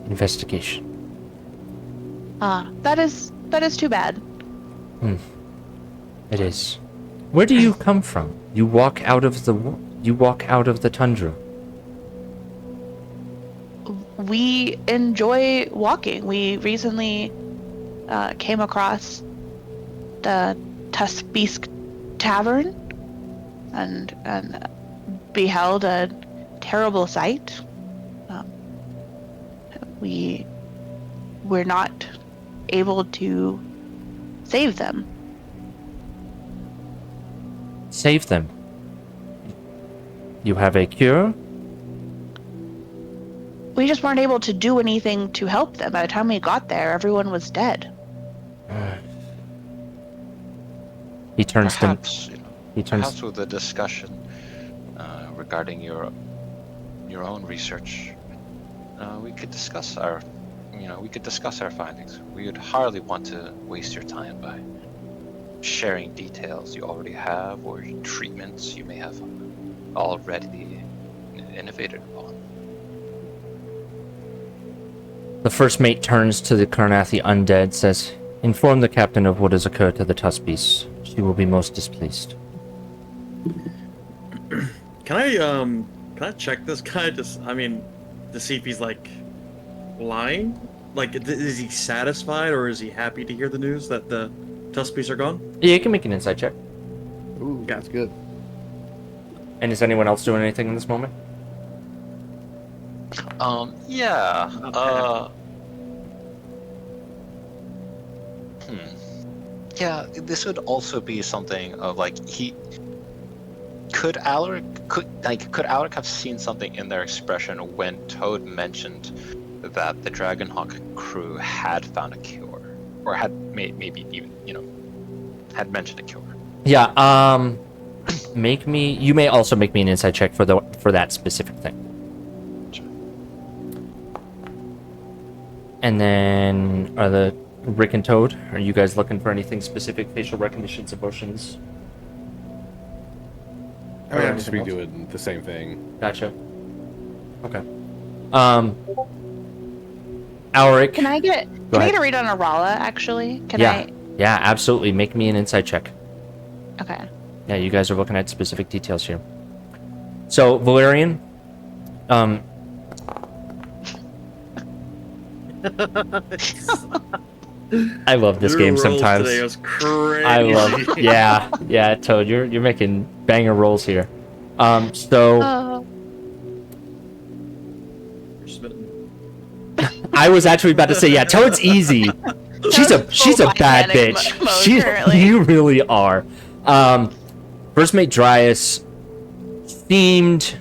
investigation. That is too bad. It is. Where do you come from? You walk out of the tundra. We enjoy walking. We recently came across the Tuspisk Tavern and beheld a terrible sight. We're not able to save them. Save them. You have a cure? We just weren't able to do anything to help them. By the time we got there, everyone was dead. He turns Perhaps, to... you know, He turns... perhaps with a discussion regarding your own research, we could discuss our findings. We would hardly want to waste your time by sharing details you already have or treatments you may have already innovated upon. The first mate turns to the Carnathi undead, says, "Inform the captain of what has occurred to the Tuspies. She will be most displeased." Can I check this guy to see if he's like lying? Like, is he satisfied or is he happy to hear the news that the Tuspies are gone? Yeah, you can make an insight check. Ooh, that's good. And is anyone else doing anything in this moment? Yeah. Okay. Yeah, this would also be something of like could Alaric have seen something in their expression when Toad mentioned that the Dragonhawk crew had found a cure, or had maybe even had mentioned a cure. Yeah. You may also make me an insight check for that specific thing. And then are the Rick and Toad, are you guys looking for anything specific? Facial recognitions, emotions? I mean, I'd just be doing the same thing. Gotcha. Okay. Alaric. Can I get a read on Arala, actually? Yeah, absolutely. Make me an insight check. Okay. Yeah, you guys are looking at specific details here. So, Valerian, I love this game sometimes. Today was crazy. I love, yeah, Toad, you're making banger rolls here. So I was actually about to say, yeah, Toad's easy. She's a bad bitch. You really are. First mate Dryas seemed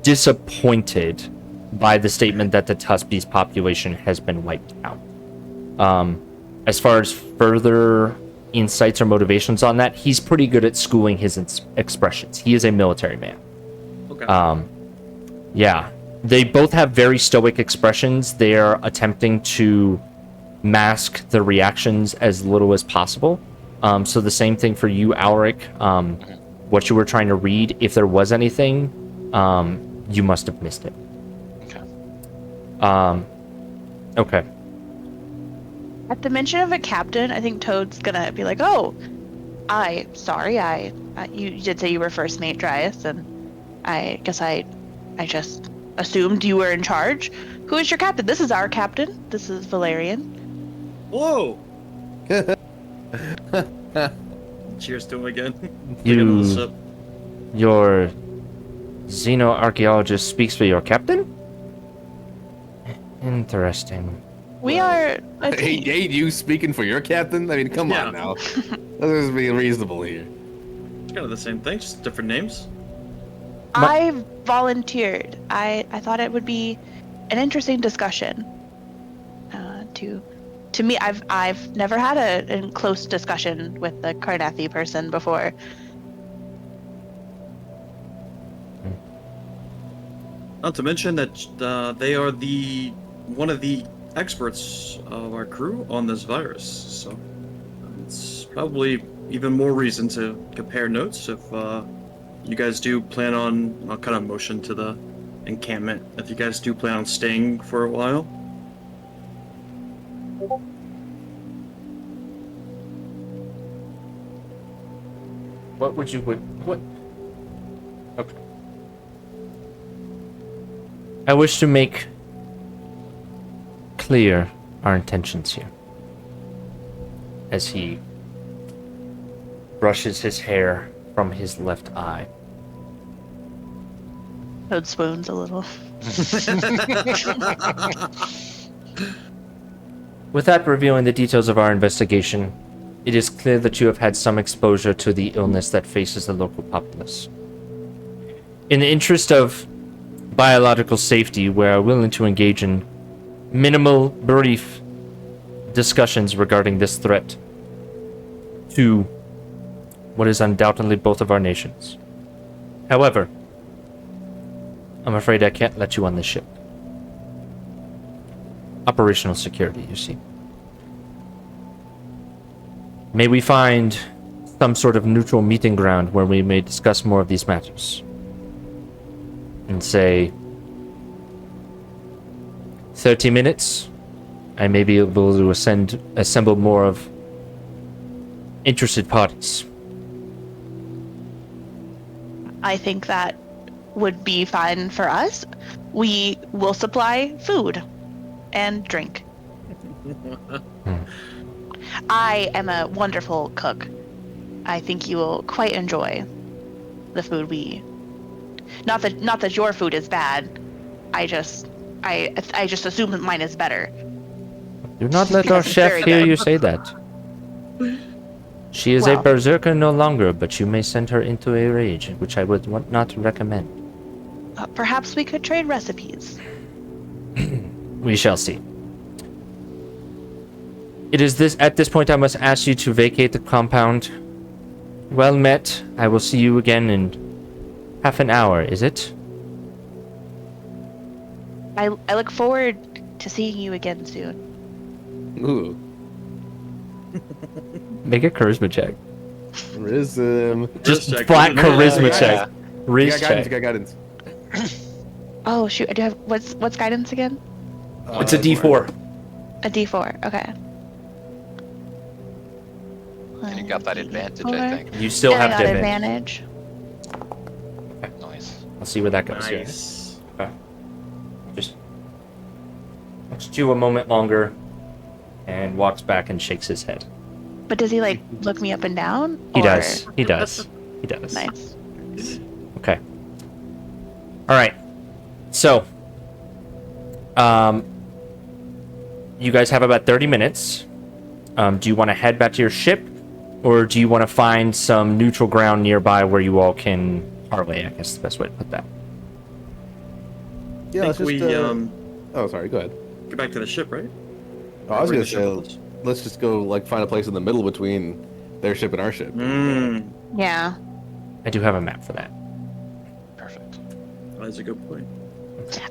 disappointed by the statement that the Tuspi's population has been wiped out. As far as further insights or motivations on that, he's pretty good at schooling his expressions. He is a military man. Okay. Yeah. They both have very stoic expressions. They are attempting to mask the reactions as little as possible. So the same thing for you, Alaric. What you were trying to read, if there was anything, you must have missed it. Okay. Okay. At the mention of a captain, I think Toad's gonna be like, "Oh, you did say you were first mate Dryas, and I guess I just assumed you were in charge. Who is your captain? This is our captain. This is Valerian." Whoa! Cheers to him again. Your xenoarchaeologist speaks for your captain? Interesting. We are. Hey, you speaking for your captain? I mean, come on now. Let's be reasonable here. It's kind of the same thing, just different names. I volunteered. I thought it would be an interesting discussion. To me, I've never had a close discussion with the Carnathi person before. Not to mention that they are one of the experts of our crew on this virus, so it's probably even more reason to compare notes if you guys do plan on. I'll kind of motion to the encampment if you guys do plan on staying for a while. What? Okay. I wish to make clear our intentions here. As he brushes his hair from his left eye. Toad swoons a little. Without revealing the details of our investigation, it is clear that you have had some exposure to the illness that faces the local populace. In the interest of biological safety, we are willing to engage in minimal, brief discussions regarding this threat to what is undoubtedly both of our nations. However, I'm afraid I can't let you on this ship. Operational security, you see. May we find some sort of neutral meeting ground where we may discuss more of these matters. In, say, 30 minutes, I may be able to assemble more of interested parties. I think that would be fine for us. We will supply food and drink. I am a wonderful cook. I think you will quite enjoy the food we Not that your food is bad. I just assume that mine is better. Do not let Because our it's chef very hear good. you say that. She is a Well. berserker no longer, but you may send her into a rage, which I would not recommend. Perhaps we could trade recipes. We shall see. It is at this point I must ask you to vacate the compound. Well met. I will see you again in half an hour, is it? I look forward to seeing you again soon. Ooh. Make a charisma check. Charism. Just check. flat charisma Yeah. check. You Riz got guidance, check. you got guidance. Oh shoot! I do have what's guidance again? It's a D4. A D4. Okay. And you got that advantage, D4. I think. You still And have I got advantage. advantage. Nice. I'll see where that goes here. Nice. Okay. Just looks to you a moment longer and walks back and shakes his head. But does he like look me up and down? He or- does. He does. He does. Nice. Okay. All right. So, you guys have about 30 minutes. Do you want to head back to your ship, or do you want to find some neutral ground nearby where you all can parlay? I guess is the best way to put that. Yeah, I let's think just. we Oh, sorry. Go ahead. get back to the ship, right? Oh, I was Bring gonna the ship with say, us. let's just go like find a place in the middle between their ship and our ship. Yeah. I do have a map for that. Perfect. That's a good point.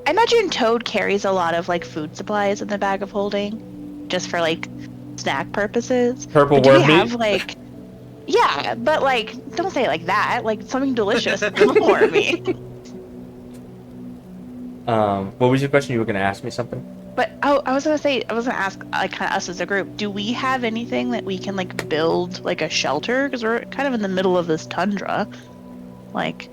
I imagine Toad carries a lot of like food supplies in the bag of holding, just for like snack purposes. Purple But do we worm meat? have like? Yeah, but like, don't say it like that. Like something delicious for me. What was your question? You were going to ask me something? But I was gonna say, I was gonna ask, like, kind of us as a group, do we have anything that we can like build like a shelter? Because we're kind of in the middle of this tundra. Like,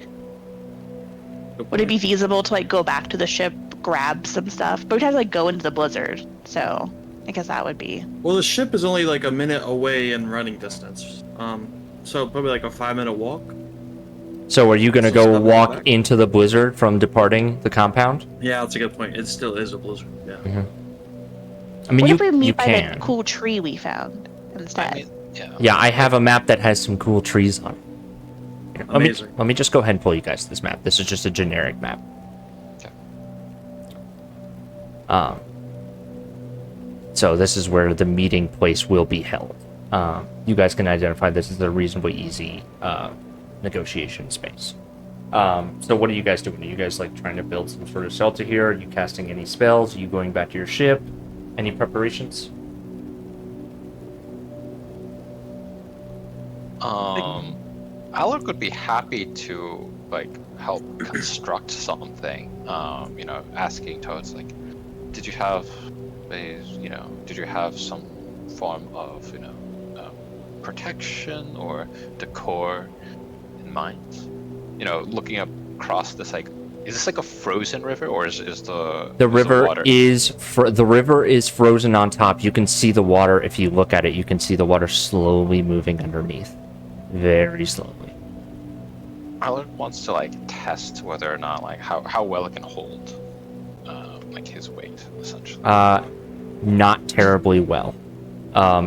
Good would it point. be feasible to like go back to the ship, grab some stuff? But we'd have to like go into the blizzard. So I guess that would be. Well, the ship is only like a minute away in running distance. So probably like a 5-minute walk. So are you going to So go step walk back. into the blizzard from departing the compound? Yeah, that's a good point. It still is a blizzard. Yeah. I mean, What you, if we meet you by can. the cool tree we found instead? I mean, yeah. Yeah, I have a map that has some cool trees on it. Here, Amazing. Let me just go ahead and pull you guys this map. This is just a generic map. Okay. So this is where the meeting place will be held. You guys can identify this as a reasonably easy negotiation space. So what are you guys doing? Are you guys like trying to build some sort of shelter here? Are you casting any spells? Are you going back to your ship? Any preparations? Alec would be happy to like help construct something. You know, asking Toads like, did you have some form of protection or decor in mind? You know, looking across this, like, is this like a frozen river, or is the river water? The river is frozen on top. You can see the water. If you look at it, you can see the water slowly moving underneath, very slowly. Alec wants to like test whether or not like how well it can hold like his weight, essentially. Not terribly well.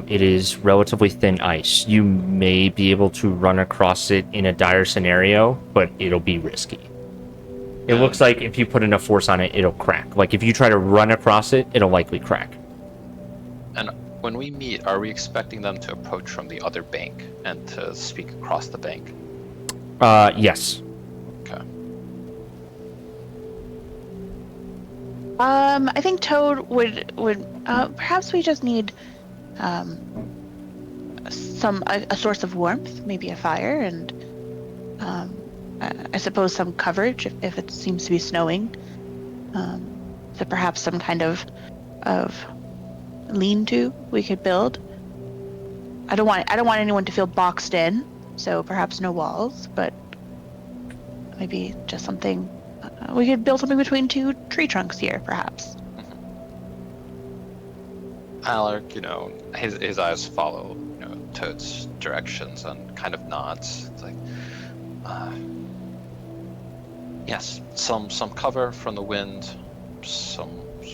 It is relatively thin ice. You may be able to run across it in a dire scenario, but it'll be risky. It looks like if you put enough force on it, it'll crack. Like if you try to run across it, it'll likely crack. And when we meet, are we expecting them to approach from the other bank and to speak across the bank? Yes. Okay. I think Toad would perhaps we just need a source of warmth, maybe a fire, and I suppose some coverage if it seems to be snowing. So perhaps some kind of lean-to we could build. I don't want anyone to feel boxed in, so perhaps no walls, but maybe just something. We could build something between two tree trunks here, perhaps. Alec, his eyes follow, Toad's directions and kind of nods. It's like, Yes, some cover from the wind, some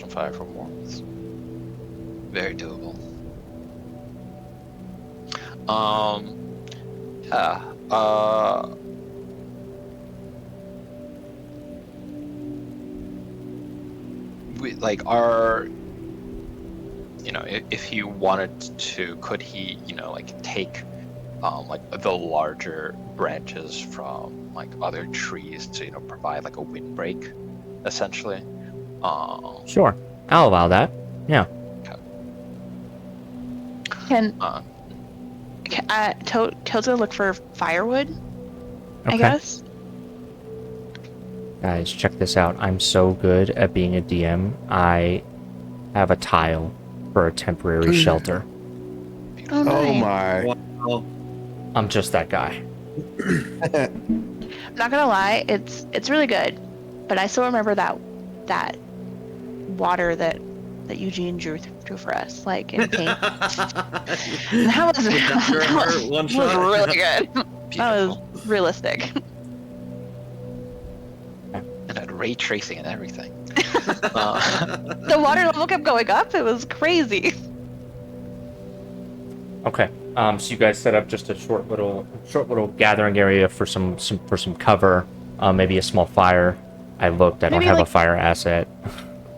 fire from warmth. Very doable. Yeah. We like our. You know, if he wanted to, could he, like take, like the larger branches from like other trees to, provide like a windbreak, essentially. Sure, I'll allow that. Yeah. Can Uh, Toad's gonna look for firewood, I Okay. guess. Guys, check this out. I'm so good at being a DM. I have a tile for a temporary shelter. Oh, nice. Oh my. Wow. I'm just that guy. I'm not gonna lie, it's really good, but I still remember that water that Eugene drew for us, like in paint. That was, With that that armor, was, one was shot. really good. That was beautiful. realistic. And had ray tracing and everything. The water level kept going up. It was crazy. Okay. So you guys set up just a short little gathering area for some cover, maybe a small fire. I looked. I don't Maybe, have a like- fire asset.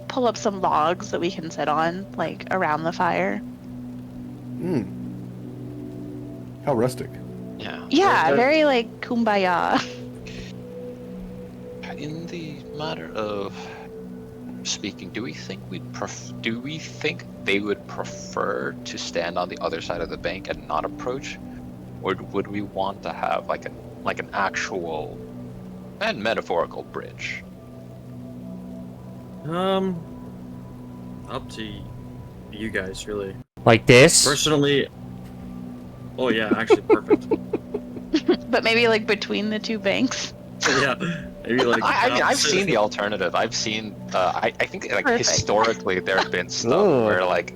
Pull up some logs that we can sit on, like around the fire. Hmm. How rustic. Yeah. Yeah, There- very like kumbaya. In the matter of speaking, do we think they would prefer to stand on the other side of the bank and not approach, or would we want to have like an actual and metaphorical bridge? Up to you guys, really. Like this? Personally, oh yeah, actually perfect. But maybe like between the two banks. Yeah, maybe like. I mean, I've opposite. seen the alternative. I've seen. I think like Perfect. historically there have been stuff Ooh. where like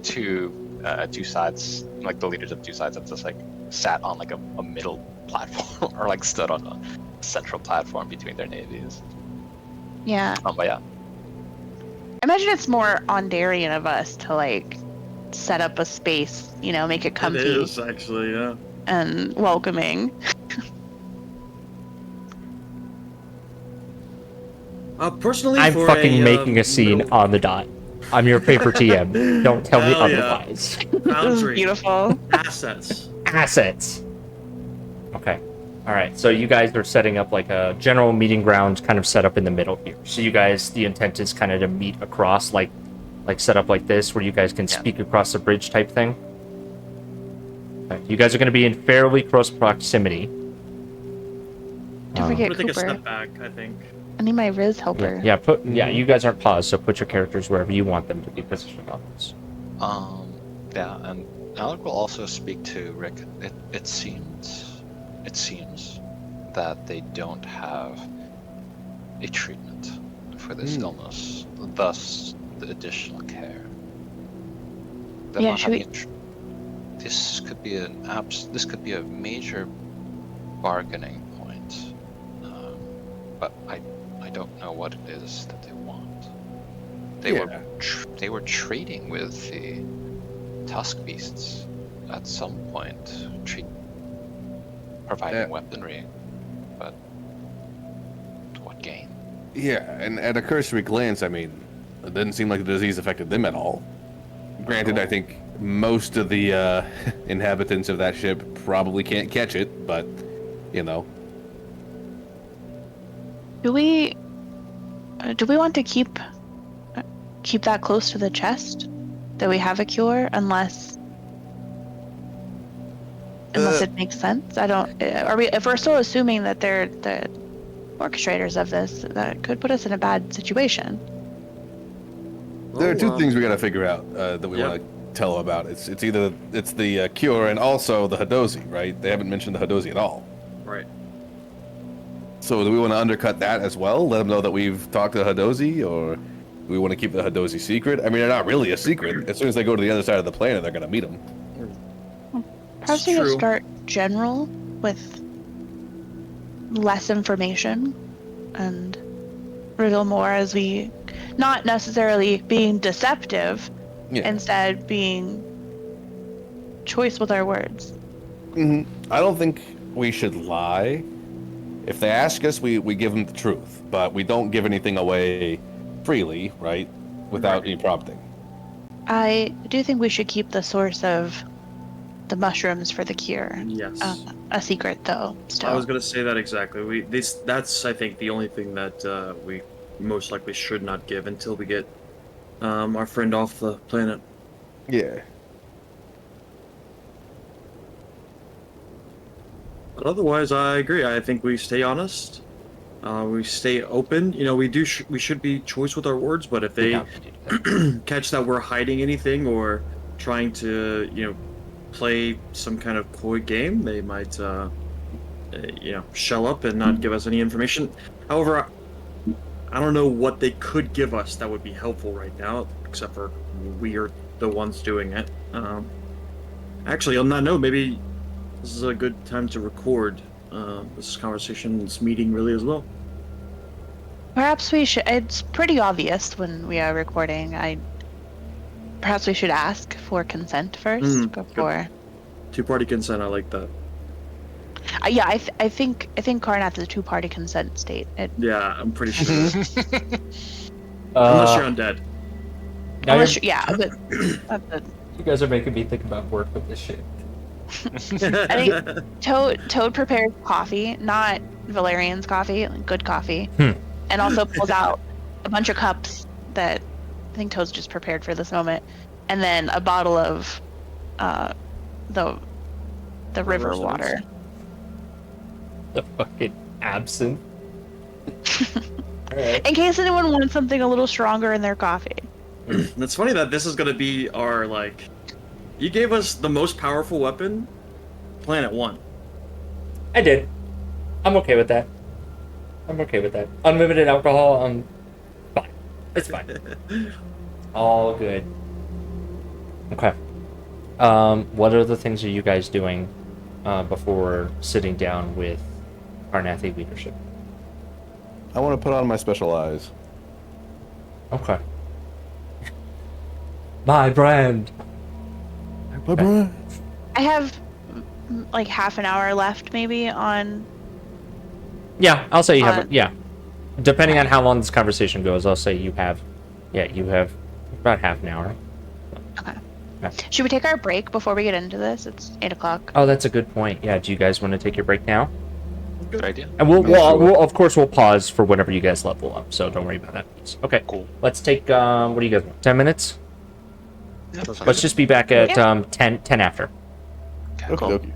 two sides, like the leaders of two sides, have just like sat on like a middle platform or like stood on a central platform between their navies. Yeah. But yeah, I imagine it's more Ondarian of us to like set up a space, make it It comfy is actually, yeah. and welcoming. Personally, I'm for fucking a, making a scene middle- on the dot. I'm your favorite TM. Don't tell me Hell yeah. otherwise. This is boundary beautiful. assets. Assets. Okay. All right. So you guys are setting up like a general meeting ground, kind of set up in the middle here. So you guys, the intent is kind of to meet across, like set up like this, where you guys can speak across the bridge type thing. Okay. You guys are going to be in fairly close proximity. Don't I'm forget gonna take a Cooper. step back, I think. I need my Riz helper. Yeah. You guys aren't paused, so put your characters wherever you want them to be positioned on this. yeah, and Alec will also speak to Rick. It seems that they don't have a treatment for this illness, thus the additional care. They're Yeah, not should having this could be this could be a major bargaining point, but I don't know what it is that they want. They were trading with the tusk beasts at some point, providing weaponry, but to what gain? Yeah, and at a cursory glance, I mean, it didn't seem like the disease affected them at all. Granted, I think most of the inhabitants of that ship probably can't catch it, but, Do we want to keep that close to the chest? That we have a cure, unless it makes sense. I don't. Are we? If we're still assuming that they're the orchestrators of this, that could put us in a bad situation. There are two Well, things we gotta figure out that we Yep. want to tell them about. It's either the cure and also the Hadozi, right? They haven't mentioned the Hadozi at all. Right. So do we want to undercut that as well? Let them know that we've talked to the Hadozi, or do we want to keep the Hadozi secret? I mean, they're not really a secret. As soon as they go to the other side of the planet, they're gonna meet them. Perhaps we True. could start general with less information, and reveal more as we, not necessarily being deceptive, Yeah. instead being choice with our words. I don't think we should lie. If they ask us, we give them the truth, but we don't give anything away freely, right? Without any prompting. I do think we should keep the source of the mushrooms for the cure Yes. a secret, though. Still, I was gonna say that exactly. That's I think the only thing that we most likely should not give until we get our friend off the planet. Yeah. But otherwise, I agree. I think we stay honest. We stay open. You know, we should be choice with our words. But if they Yeah. catch that we're hiding anything or trying to, play some kind of coy game, they might, shell up and not give us any information. However, I don't know what they could give us that would be helpful right now, except for we are the ones doing it. Actually, on that note, maybe this is a good time to record this conversation, this meeting, really, as well. perhaps we should. It's pretty obvious when we are recording. Perhaps we should ask for consent first before. Two-party consent, I like that. Yeah, I think Karnath is a two-party consent state. Yeah, I'm pretty sure. Unless Unless you're undead. Yeah, but you guys are making me think about work with this shit. I think Toad prepares coffee, not Valerian's coffee, like good coffee, and also pulls out a bunch of cups that I think Toad's just prepared for this moment, and then a bottle of the river River water. The fucking absinthe. Alright. In case anyone wants something a little stronger in their coffee. It's funny that this is gonna be our, you gave us the most powerful weapon, Planet 1. I did. I'm okay with that. Unlimited alcohol, fine. It's fine. All good. Okay. What other things are you guys doing before sitting down with Karnathi leadership? I want to put on my special eyes. Okay. My brand. My brand. I have like half an hour left, maybe on. Yeah, I'll say you have. Yeah, depending on how long this conversation goes, I'll say you have. Yeah, you have about half an hour. Okay. Okay. Should we take our break before we get into this? It's 8:00. Oh, that's a good point. Yeah, do you guys want to take your break now? Good idea. And we'll of course we'll pause for whenever you guys level up. So don't worry about that. Okay. Cool. Let's take. What do you guys want? 10 minutes. Yeah, that's Let's just be back at Yeah. 10 after. Okie cool. dokie.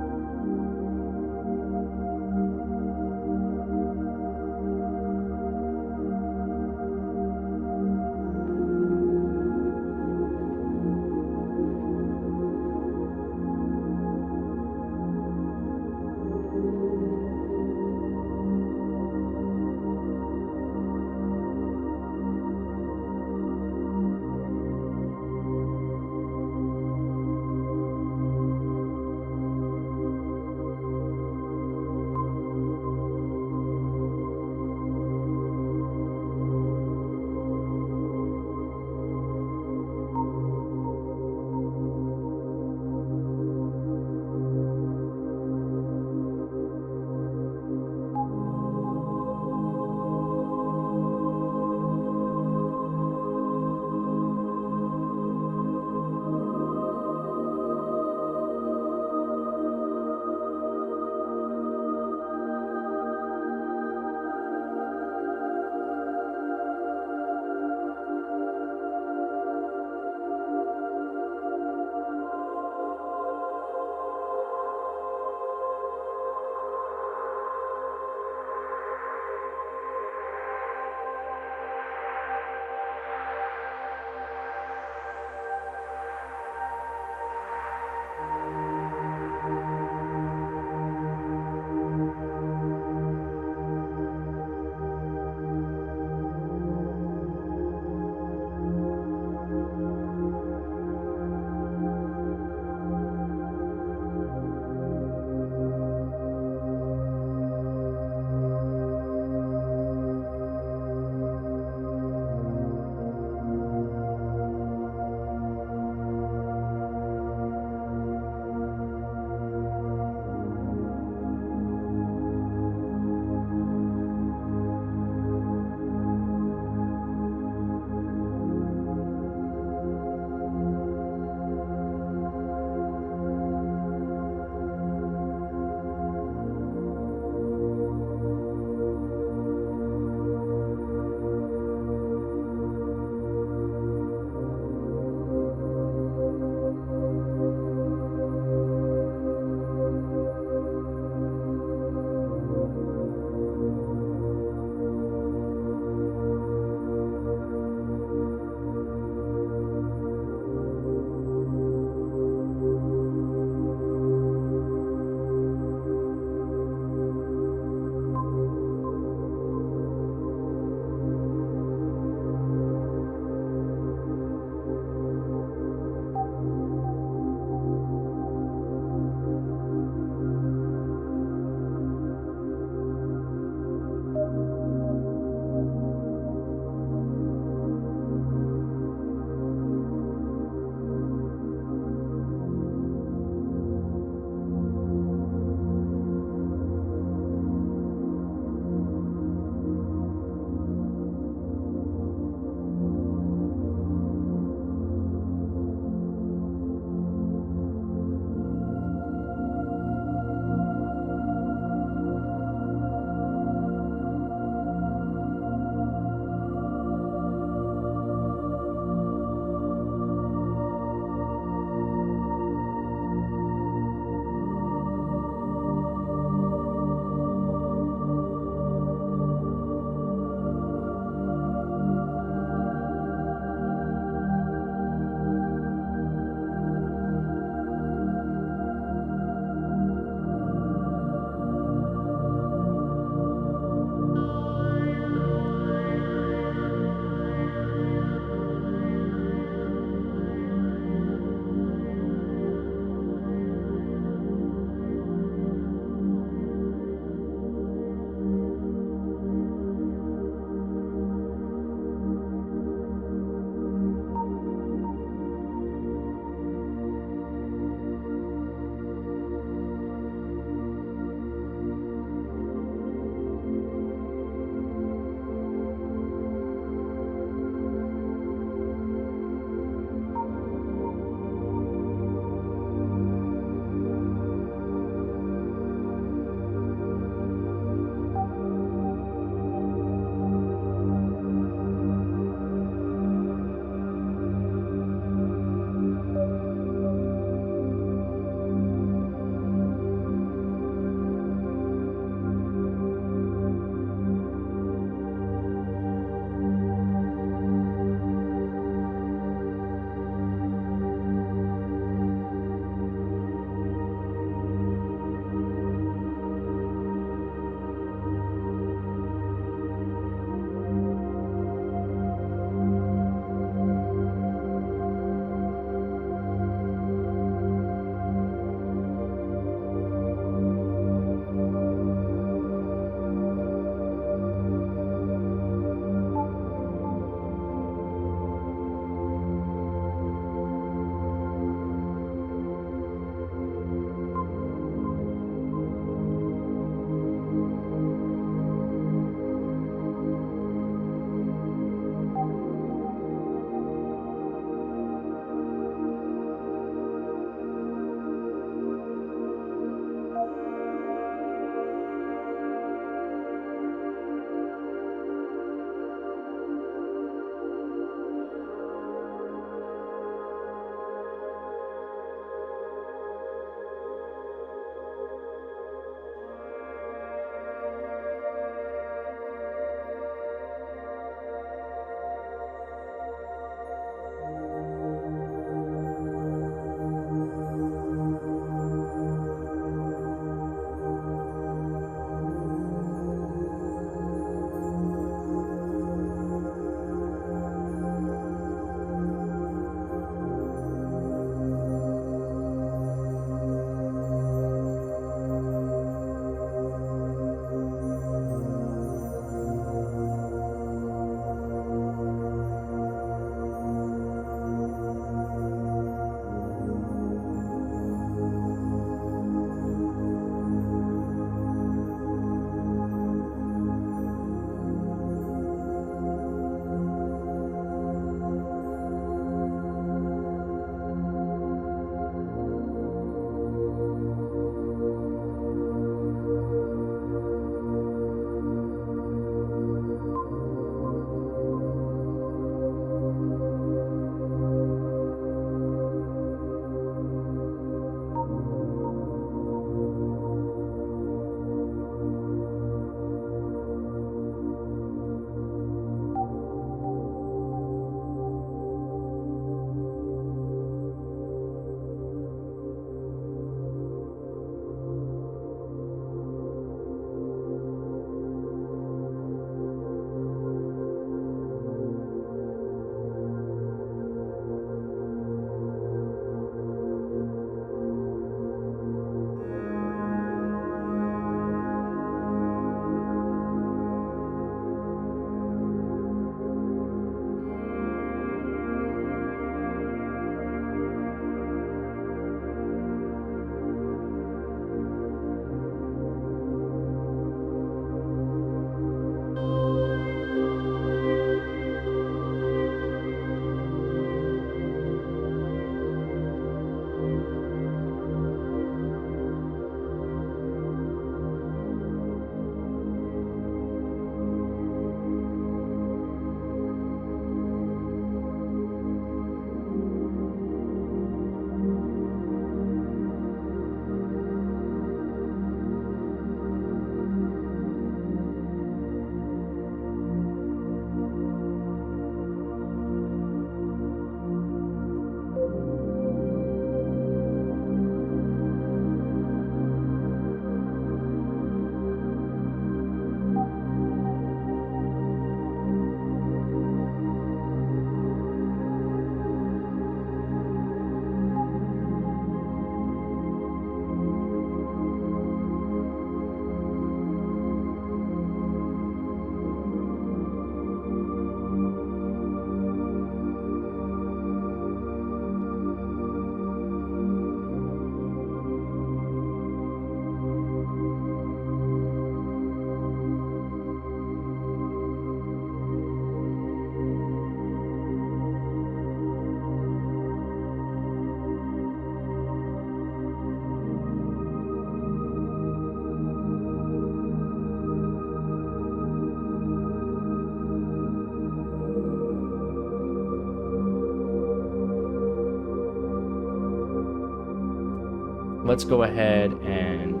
let's go ahead and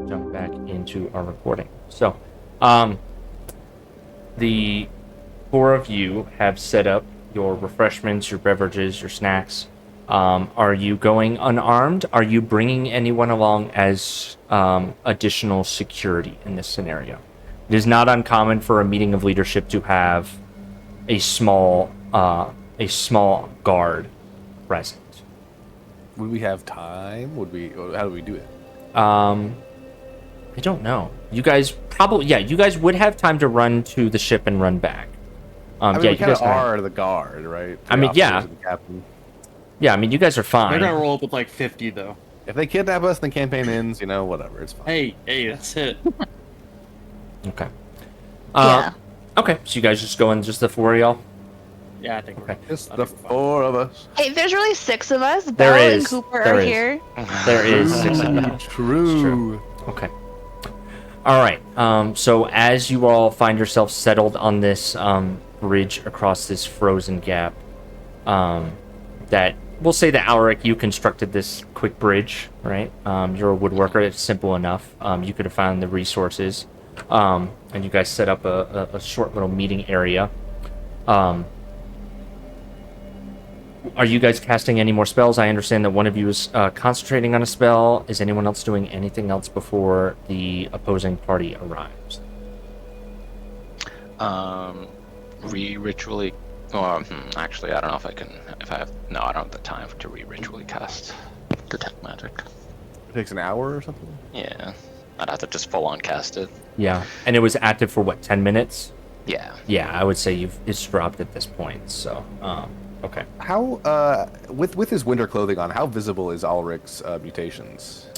jump back into our recording. So, the four of you have set up your refreshments, your beverages, your snacks. Are you going unarmed? Are you bringing anyone along as additional security in this scenario? It is not uncommon for a meeting of leadership to have a small guard present. Would we have time? How do we do it? I don't know. You guys probably, you guys would have time to run to the ship and run back. I mean, yeah, we you kind of guys are the guard, right? I mean, yeah. The captain. Yeah, I mean, you guys are They're fine. gonna roll up with like 50 though. If they kidnap us, then campaign ends. Whatever, it's fine. Hey, that's it. Okay. Yeah. Okay, so you guys just going, just the four of y'all? Yeah, I think. Okay. Just the four of us. Hey, there's really 6 of us. There Belle and is. Cooper There are is. here. There is 6 of them. True. Okay. All right. So as you all find yourselves settled on this bridge across this frozen gap, that we'll say that Alaric, you constructed this quick bridge, right? You're a woodworker. It's simple enough. You could have found the resources, and you guys set up a short little meeting area. Are you guys casting any more spells? I understand that one of you is concentrating on a spell. Is anyone else doing anything else before the opposing party arrives? Ritually. Actually, I don't know if I can. No, I don't have the time to ritually cast detect magic. It takes an hour or something. Yeah, I'd have to just full on cast it. Yeah, and it was active for what, 10 minutes? Yeah. Yeah, I would say it's dropped at this point. So, okay. How with his winter clothing on, how visible is Ulrich's mutations?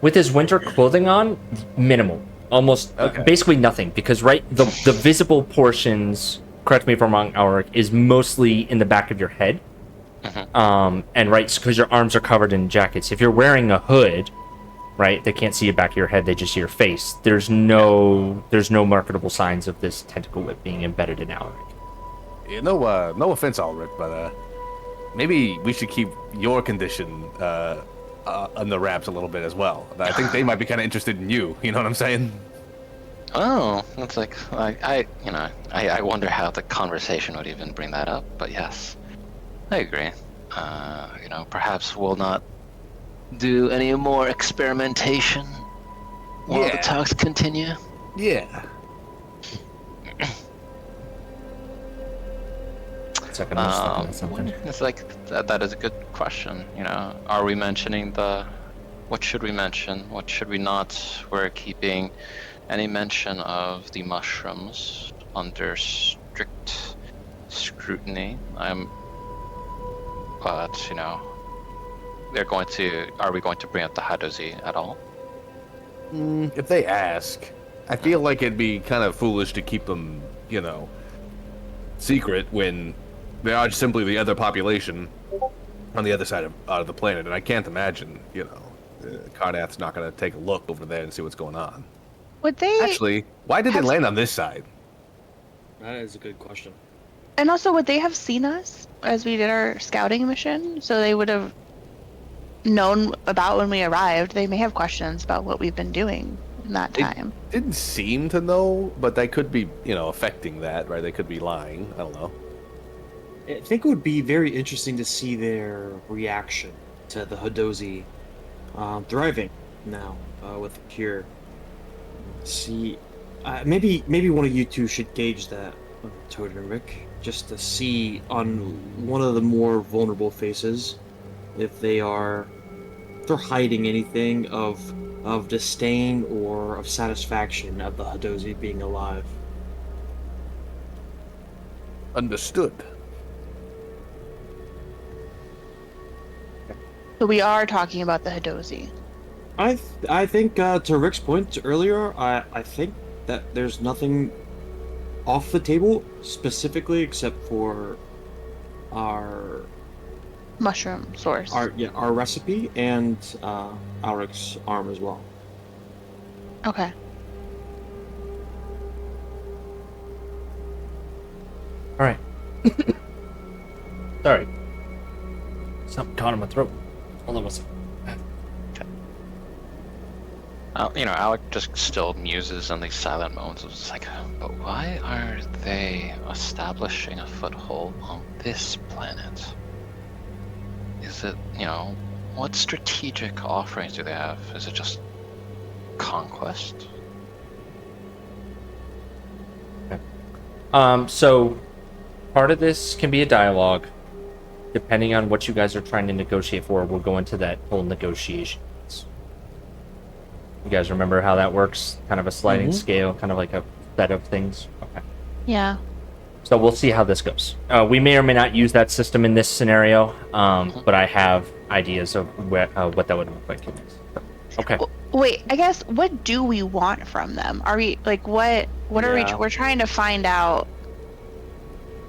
With his winter clothing on, minimal, almost Okay. basically nothing, because the visible portions. Correct me if I'm wrong, Ulrich, is mostly in the back of your head. And right, because your arms are covered in jackets. If you're wearing a hood, right, they can't see the back of your head; they just see your face. There's no marketable signs of this tentacle whip being embedded in Ulrich. Yeah, no offense, Ulrich, but maybe we should keep your condition on the wraps a little bit as well. I think they might be kind of interested in you. You know what I'm saying? Oh, that's like I wonder how the conversation would even bring that up. But yes, I agree. Perhaps we'll not do any more experimentation while the talks continue. Yeah. Second, I'm just looking at something. It's like that is a good question. Are we mentioning what should we mention? What should we not? We're keeping any mention of the mushrooms under strict scrutiny. But are we going to bring up the Hadozi at all? If they ask, I feel like it'd be kind of foolish to keep them, secret when they are simply the other population on the other side of the planet, and I can't imagine, Carnath's not going to take a look over there and see what's going on. Would they Actually, why did they have- land on this side? That is a good question. And also, would they have seen us as we did our scouting mission? So they would have known about when we arrived. They may have questions about what we've been doing in that time. Didn't seem to know, but they could be, affecting that, right? They could be lying. I don't know. I think it would be very interesting to see their reaction to the Hadozi thriving now with the cure. See, maybe one of you two should gauge that, Toad and Rick, just to see on one of the more vulnerable faces if they're hiding anything of disdain or of satisfaction of the Hadozi being alive. Understood. So we are talking about the Hadozi. I think to Rick's point earlier, I think that there's nothing off the table specifically except for our Mushroom source. our recipe and Auric's arm as well. Okay. All right. Sorry. Something caught in my throat. Hold on one second. Alec just still muses in these silent moments. It's like, but why are they establishing a foothold on this planet? Is it, what strategic offerings do they have? Is it just conquest? So part of this can be a dialogue. Depending on what you guys are trying to negotiate for, we'll go into that whole negotiation. You guys remember how that works? Kind of a sliding scale, kind of like a set of things. Okay. Yeah. So we'll see how this goes. We may or may not use that system in this scenario, but I have ideas of what that would look like in this. Okay. Wait, I guess, what do we want from them? Are we, like, what are we're trying to find out.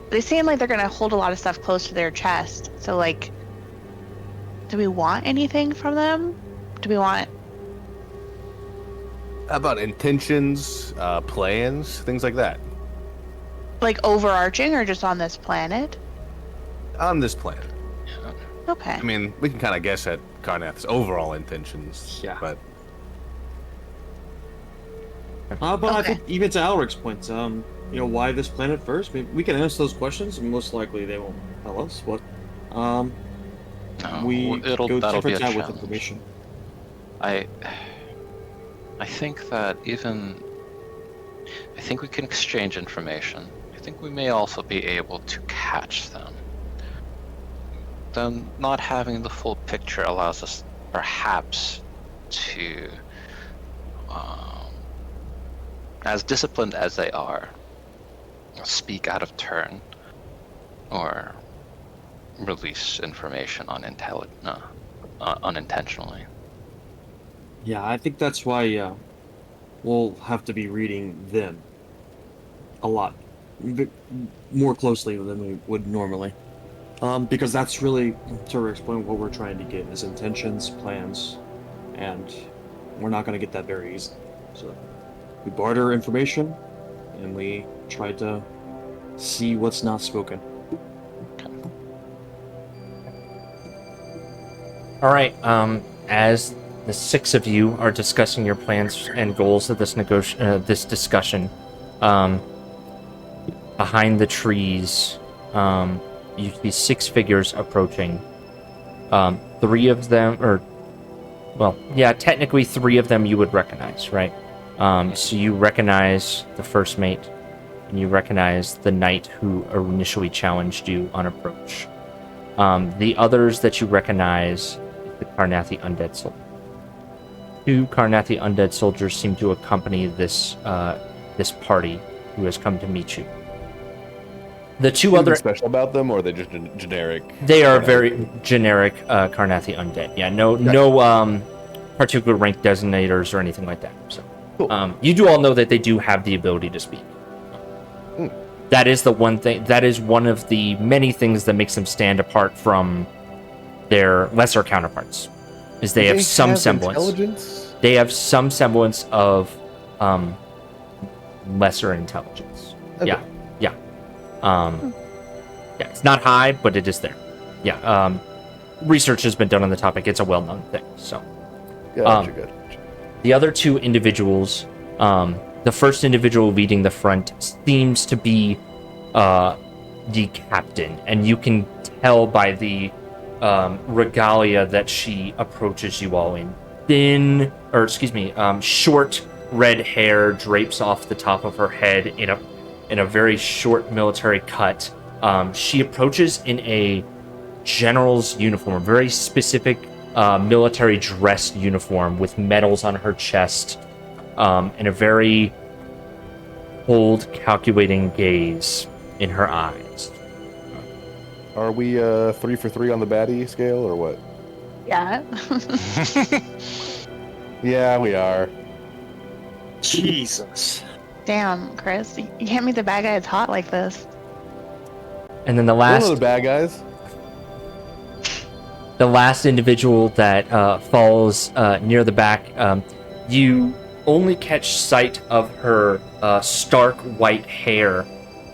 They seem like they're going to hold a lot of stuff close to their chest. So, like, do we want anything from them? Do we want... How about intentions, plans, things like that? Like, overarching or just on this planet? On this planet. Okay. I mean, we can kind of guess at Karnath's overall intentions, but... But I think even to Alric's point, why this planet first? We can answer those questions, and most likely they won't tell us what. We go that'll be a chat with challenge. information. I think that I think we can exchange information. I think we may also be able to catch them. Then not having the full picture allows us perhaps to, as disciplined as they are, speak out of turn or release information unintentionally. Yeah, I think that's why we'll have to be reading them a lot more closely than we would normally. Because that's really, to explain what we're trying to get is intentions, plans, and we're not going to get that very easy. So we barter information, and we try to see what's not spoken. All right. As the six of you are discussing your plans and goals of this this discussion, behind the trees, you see six figures approaching. Three of them, technically three of them you would recognize, right? So you recognize the first mate, and you recognize the knight who initially challenged you on approach. The others that you recognize is the Karnathi undead soldier. Two Karnathi undead soldiers seem to accompany this party who has come to meet you. The two other special about them, or are they just generic? They are very generic Karnathi undead. Yeah, no particular rank designators or anything like that. So, cool. You do all know that they do have the ability to speak. That is the one thing. That is one of the many things that makes them stand apart from their lesser counterparts. Is they have some semblance. Intelligence? They have some semblance of lesser intelligence. Okay. Yeah. It's not high, but it is there. Yeah. Research has been done on the topic. It's a well-known thing. So, Gotcha. The other two individuals, the first individual leading the front seems to be the captain, and you can tell by the regalia that she approaches you all in. Short red hair drapes off the top of her head in a very short military cut. She approaches in a general's uniform, a very specific military dress uniform with medals on her chest, and a very cold, calculating gaze in her eyes. Are we 3 for 3 on the baddie scale, or what? Yeah. Yeah, we are. Jesus. Damn, Chris. You can't make the bad guys hot like this. And then the One of the bad guys. The last individual that falls near the back, you only catch sight of her stark white hair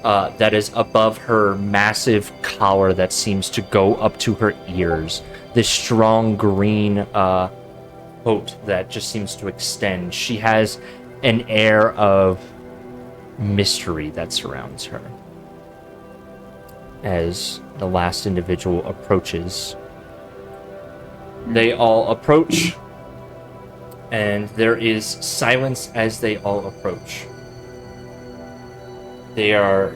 that is above her massive collar that seems to go up to her ears. This strong green coat that just seems to extend. She has an air of mystery that surrounds her. As the last individual approaches, they all approach, and there is silence as they all approach. They are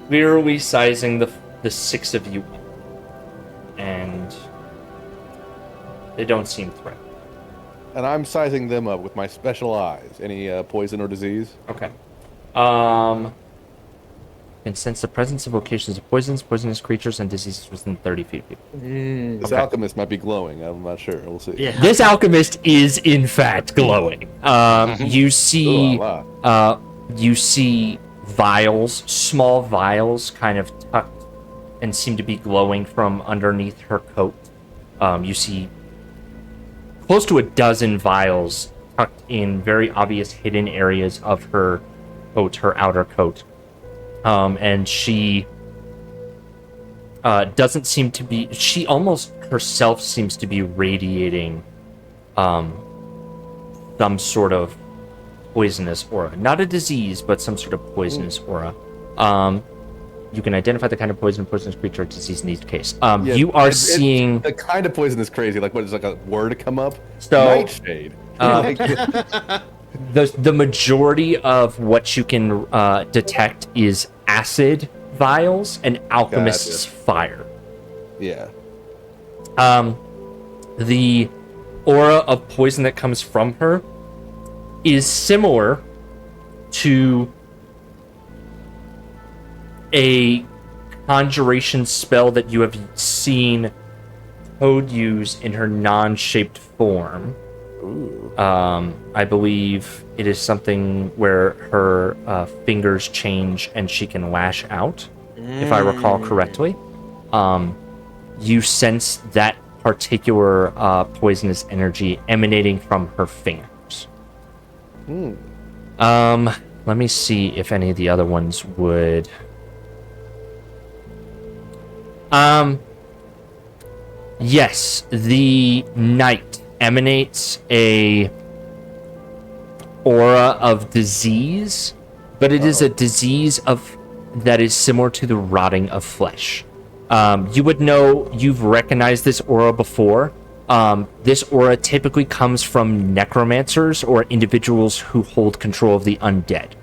clearly sizing the six of you up, and they don't seem threatened. And I'm sizing them up with my special eyes. Any poison or disease? Okay. Can sense the presence of locations of poisonous creatures, and diseases within 30 feet of people. This Okay. alchemist might be glowing. I'm not sure. We'll see. Yeah. This alchemist is in fact glowing. You see, Ooh, la. you see vials, small vials, kind of tucked and seem to be glowing from underneath her coat. You see close to a dozen vials tucked in very obvious hidden areas of her coat, her outer coat. And she doesn't seem to be, she almost herself seems to be radiating some sort of poisonous aura. Not a disease, but some sort of poisonous aura. You can identify the kind of poisonous creature or disease in each case. Yeah, You are seeing... the kind of poison is crazy. Like, what is like a word come up? So, Nightshade. the majority of what you can detect is acid vials and alchemist's fire. Yeah. The aura of poison that comes from her is similar to a conjuration spell that you have seen Toad use in her non-shaped form. Ooh. I believe it is something where her fingers change and she can lash out, if I recall correctly. You sense that particular poisonous energy emanating from her fingers. Let me see if any of the other ones would... Yes, the knight emanates a aura of disease, but it is a disease that is similar to the rotting of flesh. You would know, you've recognized this aura before. This aura typically comes from necromancers or individuals who hold control of the undead.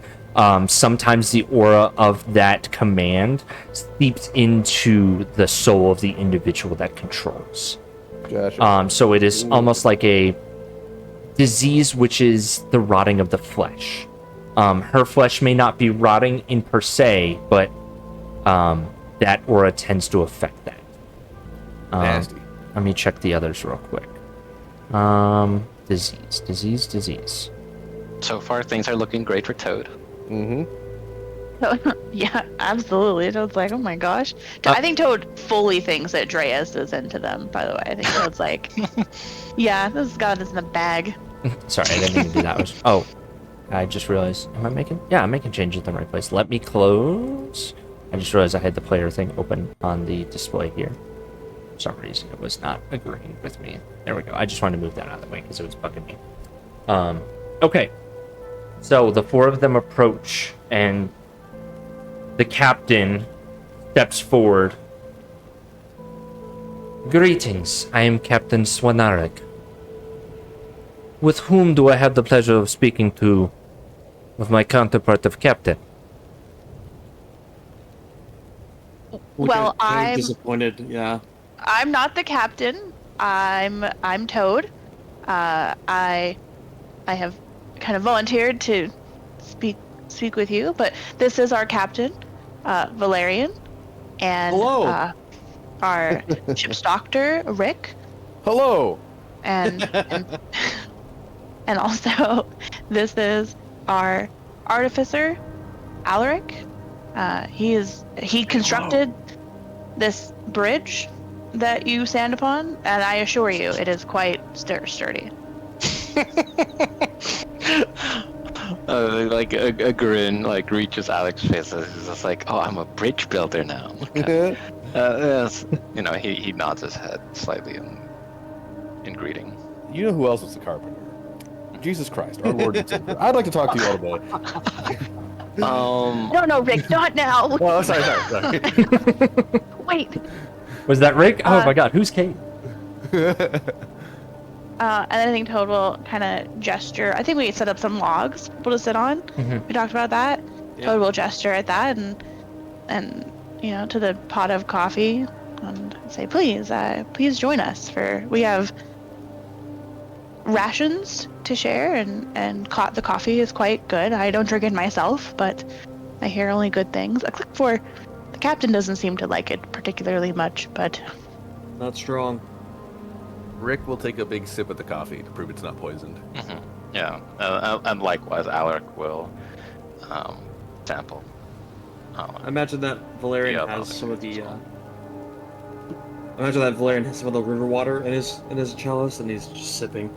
Sometimes the aura of that command seeps into the soul of the individual that controls. Gotcha. So it is almost like a disease which is the rotting of the flesh. Her flesh may not be rotting in per se, but that aura tends to affect that. Nasty. Let me check the others real quick. Disease. So far, things are looking great for Toad. Mm-hmm. Yeah, absolutely. Toad's like, oh my gosh. I think Toad fully thinks that Dreas is into them, by the way. I think Toad's like, yeah, this god is in a bag. Sorry, I didn't even do that. Oh, I just realized. I'm making changes in the right place. Let me close. I just realized I had the player thing open on the display here. For some reason, it was not agreeing with me. There we go. I just wanted to move that out of the way because it was bugging me. Okay. So the four of them approach, and the captain steps forward. Greetings. I am Captain Swanarek. With whom do I have the pleasure of speaking to? With my counterpart of captain. Well, I'm disappointed. Yeah. I'm not the captain. I'm Toad. I have kind of volunteered to speak with you, but this is our captain, Valerian, and Hello. Our ship's doctor, Rick, Hello. and also this is our artificer, Alaric. He constructed this bridge that you stand upon, and I assure you, it is quite sturdy. Like a grin like reaches Alex's face. He's just like, "Oh, I'm a bridge builder now." Yes. You know, he nods his head slightly in greeting. you know who else is a carpenter? Jesus Christ, our Lord and Savior. I'd like to talk to you all today. No, Rick, not now. Oh, sorry. Wait. Was that Rick? Oh my God, who's Kate? And I think Toad will kind of gesture. I think we set up some logs for people to sit on. Mhm. We talked about that. Yeah. Toad will gesture at that and to the pot of coffee and say, please join us we have rations to share and the coffee is quite good. I don't drink it myself, but I hear only good things. Except for the captain doesn't seem to like it particularly much, but Not strong. Rick will take a big sip of the coffee to prove it's not poisoned. Yeah, and likewise, Alaric will sample. I imagine that Valerian Yeah, has I'll some of think the. as well. I imagine that Valerian has some of the river water in his chalice, and he's just sipping,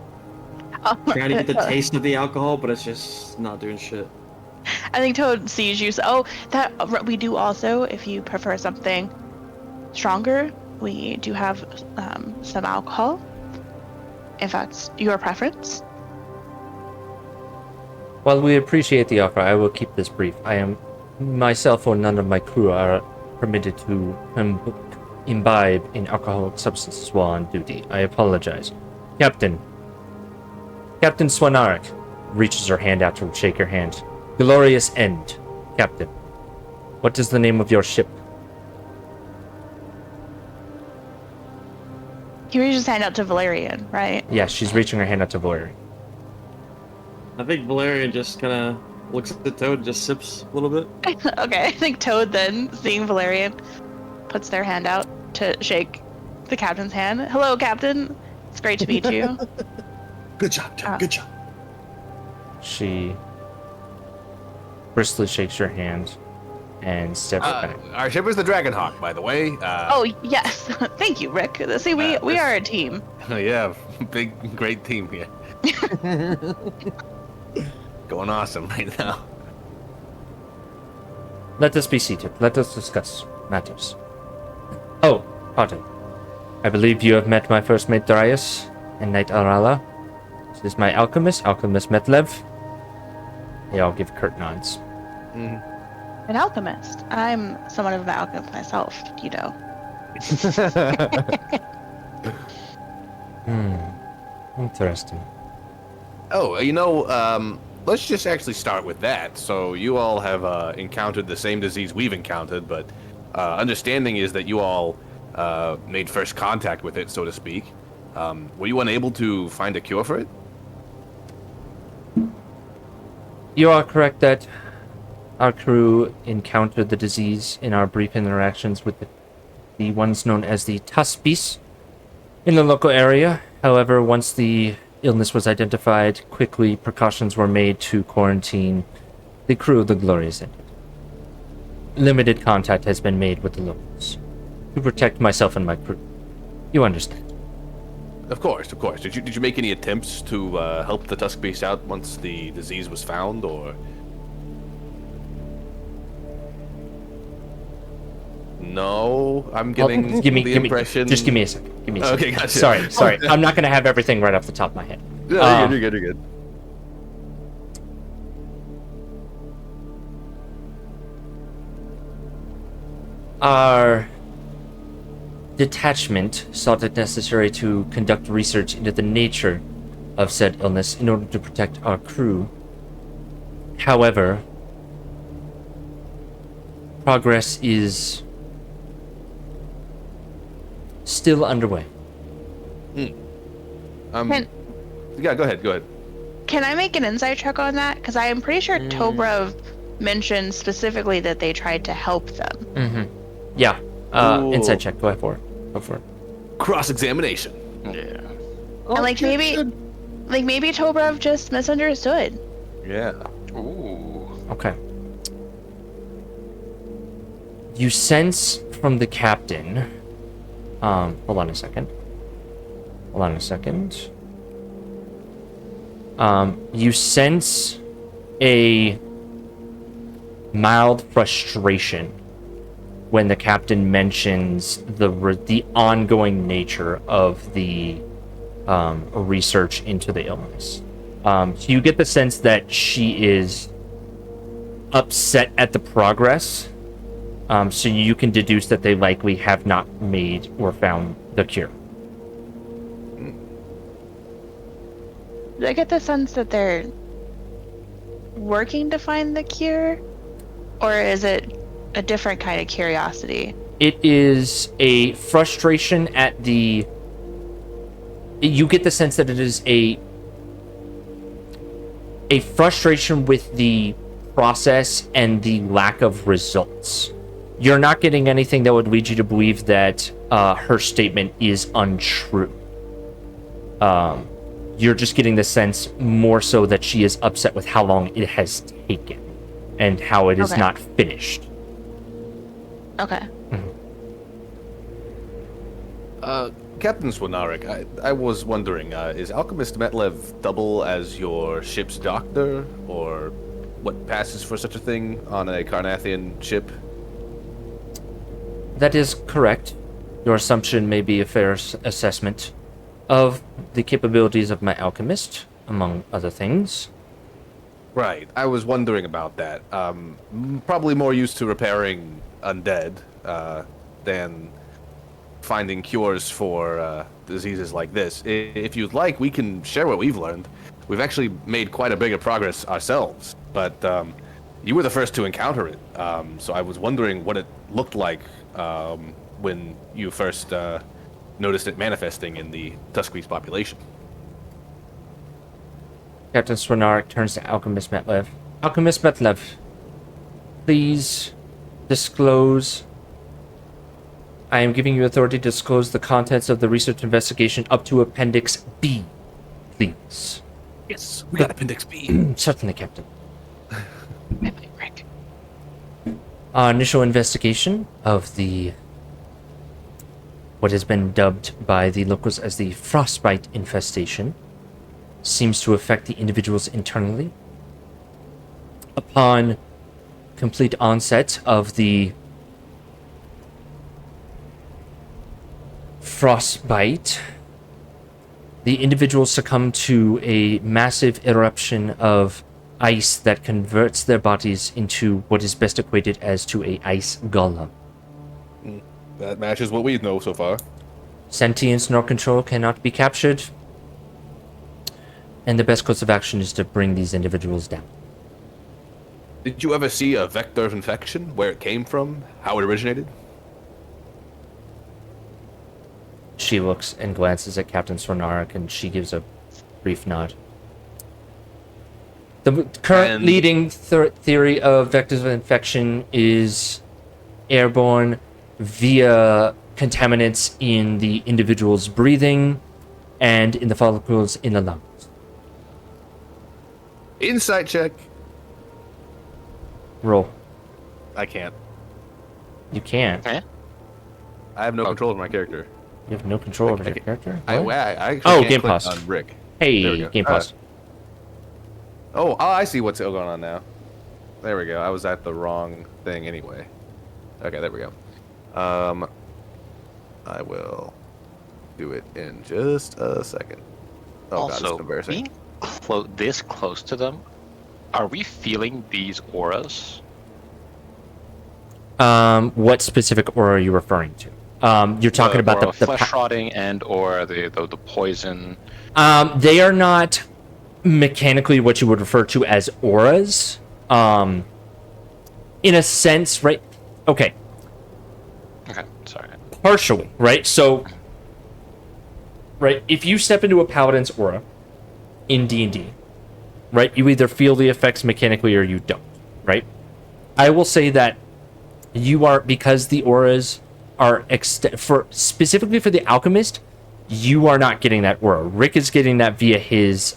trying to get the taste of the alcohol, but it's just not doing shit. I think Toad sees you. So, that we do also, if you prefer something stronger, we do have some alcohol, if that's your preference. While we appreciate the offer, I will keep this brief. I am myself or none of my crew are permitted to imbibe in alcoholic substances while on duty. I apologize. Captain Swanarik reaches her hand out to shake your hand. Glorious end, Captain. What is the name of your ship? He reaches his hand out to Valerian, right? Yeah, she's reaching her hand out to Valerian. I think Valerian just kind of looks at the Toad and just sips a little bit. Okay, I think Toad then, seeing Valerian, puts their hand out to shake the captain's hand. Hello, Captain. It's great to meet you. Good job, Toad. Good job. She briskly shakes your hand and steps back. Our ship is the Dragonhawk, by the way. Oh, yes. Thank you, Rick. See, we this- are a team. Yeah, big, great team here. Going awesome right now. Let us be seated. Let us discuss matters. Oh, pardon. I believe you have met my first mate Darius and Knight Arala. This is my alchemist, Metlev. They all give curt nods. An alchemist. I'm somewhat of an alchemist myself, you know. Interesting. Oh, let's just actually start with that. So you all have encountered the same disease we've encountered, but understanding is that you all made first contact with it, so to speak. Were you unable to find a cure for it? You are correct that our crew encountered the disease in our brief interactions with the ones known as the Tuspies in the local area. However, once the illness was identified, quickly precautions were made to quarantine the crew of the Glorious End. Limited contact has been made with the locals to protect myself and my crew. You understand? Of course. Did you make any attempts to help the Tusk Beast out once the disease was found, or? No, I'm getting the impression. Just give me a second. Give me a second. Okay, gotcha. Sorry. I'm not going to have everything right off the top of my head. No, you're good. Our detachment sought it necessary to conduct research into the nature of said illness in order to protect our crew. However, progress is still underway. Yeah, go ahead. Can I make an insight check on that? Because I am pretty sure Tobrov mentioned specifically that they tried to help them. Mm-hmm. Yeah. Ooh. Insight check. Go for it. Cross-examination. Yeah. And maybe Tobrov just misunderstood. Yeah. Ooh. Okay. You sense from the captain. Hold on a second. You sense a mild frustration when the captain mentions the ongoing nature of the research into the illness. So you get the sense that she is upset at the progress. So you can deduce that they likely have not made or found the cure. Do I get the sense that they're working to find the cure? Or is it a different kind of curiosity? It is a frustration at the... You get the sense that it is a frustration with the process and the lack of results. You're not getting anything that would lead you to believe that her statement is untrue. You're just getting the sense more so that she is upset with how long it has taken and how it is not finished. Okay. Captain Swanarik, I was wondering, is Alchemist Metlev double as your ship's doctor, or what passes for such a thing on a Carnathian ship? That is correct. Your assumption may be a fair assessment of the capabilities of my alchemist, among other things. Right, I was wondering about that. Probably more used to repairing undead than finding cures for diseases like this. If you'd like, we can share what we've learned. We've actually made quite a bit of progress ourselves, but you were the first to encounter it. So I was wondering what it looked like when you first noticed it manifesting in the Tusquees population. Captain Swanarik turns to Alchemist Metlev. Alchemist Metlev, please disclose. I am giving you authority to disclose the contents of the research investigation up to Appendix B, please. Yes, we got Appendix B. Certainly, Captain. Our initial investigation of the what has been dubbed by the locals as the frostbite infestation seems to affect the individuals internally. Upon complete onset of the frostbite, the individuals succumb to a massive eruption of ice that converts their bodies into what is best equated as to a ice golem. That matches what we know so far. Sentience nor control cannot be captured, and the best course of action is to bring these individuals down. Did you ever see a vector of infection, where it came from, how it originated? She looks and glances at Captain Sornarik, and she gives a brief nod. The current leading theory of vectors of infection is airborne via contaminants in the individual's breathing and in the follicles in the lungs. Insight check. Roll. I can't. You can't. Eh? I have no control over my character. You have no control over your character? I What? actually Oh, can't game click pause. on Rick. There we Hey, go. game pause. Oh, I see what's going on now. There we go. I was at the wrong thing anyway. Okay, there we go. I will do it in just a second. Oh god, Also, it's embarrassing. being this close to them, are we feeling these auras? What specific aura are you referring to? You're talking about aura of the flesh rotting and or the poison. They are not mechanically what you would refer to as auras. In a sense, right? Okay. Okay, sorry. Partially, right? So, right, if you step into a paladin's aura in D&D, right, you either feel the effects mechanically or you don't, right? I will say that you are, because the auras are specifically for the alchemist, you are not getting that aura. Rick is getting that via his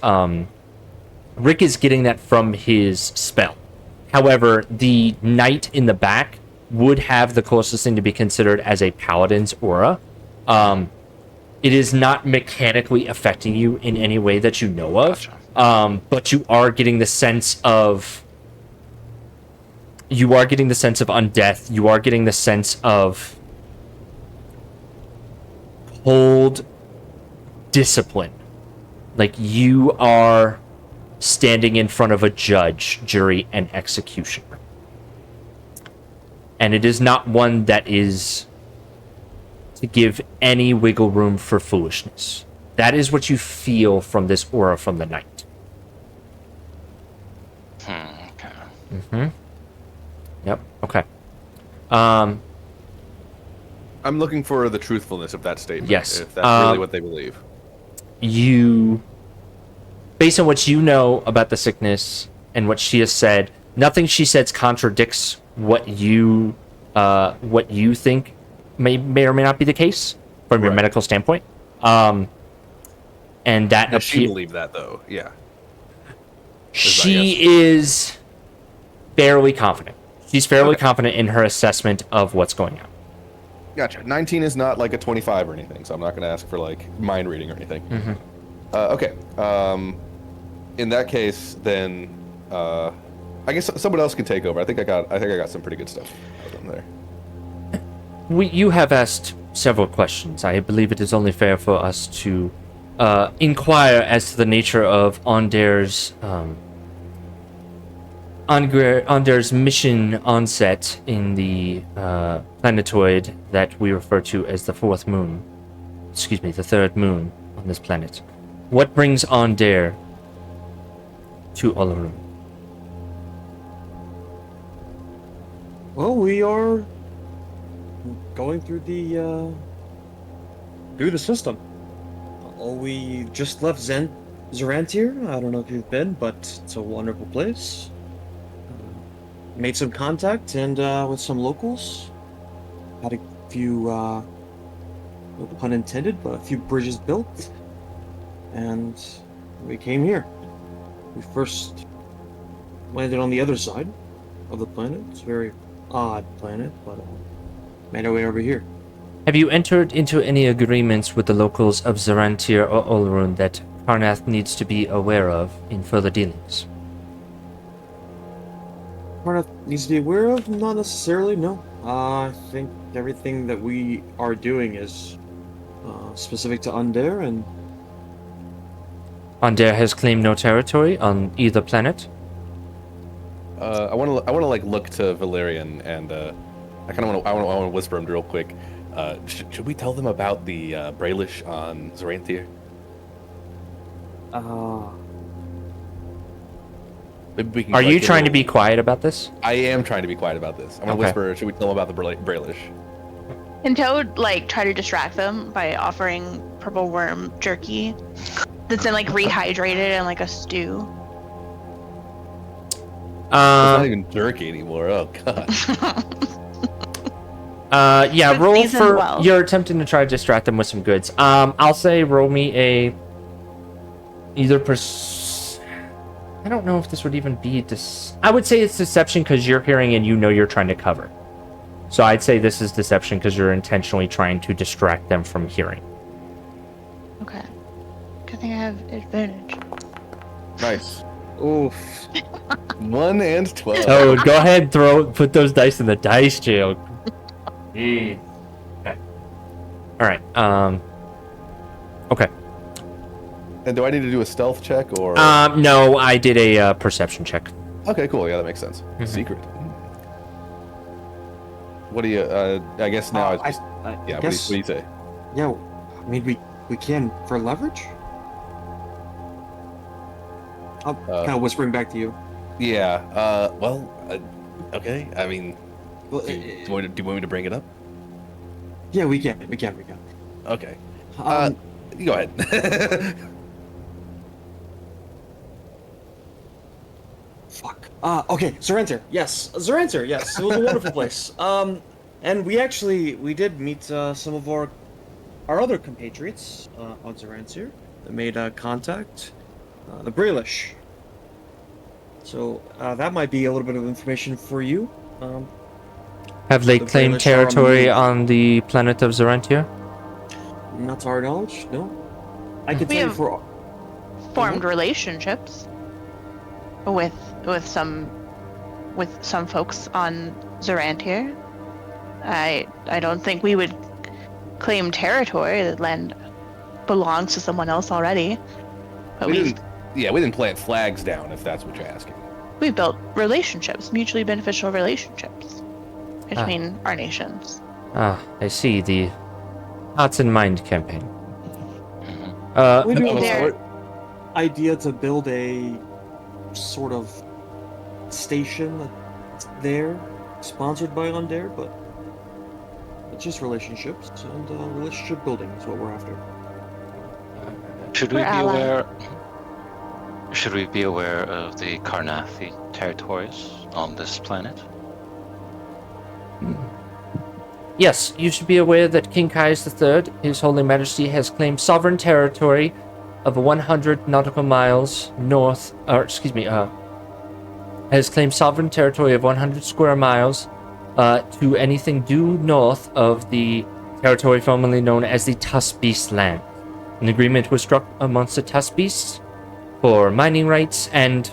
Rick is getting that from his spell. However, the knight in the back would have the closest thing to be considered as a paladin's aura. It is not mechanically affecting you in any way that you know of. Gotcha. But you are getting the sense of undeath. You are getting the sense of cold discipline Like you are standing in front of a judge, jury, and executioner. And it is not one that is to give any wiggle room for foolishness. That is what you feel from this aura from the night. Okay. Mm-hmm. Yep. Okay. I'm looking for the truthfulness of that statement. Yes. If that's really what they believe. You, based on what you know about the sickness and what she has said, nothing she says contradicts what you think may or may not be the case from your Right. medical standpoint. And that Does she believe that though? Yeah. she is fairly confident. She's fairly confident in her assessment of what's going on. Gotcha. 19 is not like a 25 or anything, so I'm not going to ask for like mind reading or anything. Mm-hmm. Okay. In that case, then I guess someone else can take over. I think I got some pretty good stuff out of them there. You have asked several questions. I believe it is only fair for us to inquire as to the nature of Onder's mission onset in the planetoid that we refer to as the fourth moon. Excuse me, the third moon on this planet. What brings Onder to Eberron? Well, we are going through the system. We just left Zerantir. I don't know if you've been, but it's a wonderful place. Made some contact and with some locals. Had a few, no pun intended, but a few bridges built. And we came here. We first landed on the other side of the planet. It's a very odd planet, but made our way over here. Have you entered into any agreements with the locals of Zerantir or Eberron that Karnath needs to be aware of in further dealings? Karnath needs to be aware of? Not necessarily, no. I think everything that we are doing is specific to Onder, and Onder has claimed no territory on either planet. I want to like look to Valerian and I want to whisper him real quick. Should we tell them about the Brailish on Zerantir? Maybe we can, Are like, you get a trying to little- be quiet about this? I am trying to be quiet about this. I'm gonna Okay. whisper. Should we tell them about the Brailish? Can Toad like try to distract them by offering purple worm jerky that's been like rehydrated in like a stew? It's not even jerky anymore. Oh god. Yeah, But roll seasoned for. well. You're attempting to try to distract them with some goods. I'll say roll me a. Either I don't know if this would even be I would say it's deception because you're hearing and you know you're trying to cover. So I'd say this is deception because you're intentionally trying to distract them from hearing. Okay. Good thing I have advantage. Nice. oof. 1 and 12. Oh, go ahead, put those dice in the dice jail. Okay. All right. Okay. And do I need to do a stealth check or? No, I did a perception check. Okay, cool. Yeah, that makes sense. Secret. What do you? I guess now it's just. I Yeah. guess, What do you say? yeah, I mean, we can for leverage? I'm kind of whispering back to you. Yeah. Well. Okay. I mean, Well, do you want me to bring it up? yeah, we can. Okay. Um, Go ahead. Fuck. Okay, Zerantir. Yes, Zerantir. Yes, it was a wonderful place. And we did meet some of our other compatriots on Zerantir that made contact. The Brailish. So that might be a little bit of information for you. Have they The claimed Brailish are territory on on the planet of Zerantir? Not to our knowledge, no. I can We tell you have- for. Formed relationships with some folks on Zerantir. I don't think we would claim territory. That land belongs to someone else already. But we didn't plant flags down, if that's what you're asking. we built relationships, mutually beneficial relationships Ah. between our nations. Ah, I see the Hearts and Mind campaign. We do have There- an idea to build a sort of station that's there, sponsored by Undair, but it's just relationships, and relationship building is what we're after. Should we We're be allies. aware? Should we be aware of the Karnathi territories on this planet? Yes, you should be aware that King Caius III, His Holy Majesty, has claimed sovereign territory of 100 nautical miles north, has claimed sovereign territory of 100 square miles to anything due north of the territory formerly known as the Tusk Beast land. An agreement was struck amongst the Tusk Beasts for mining rights and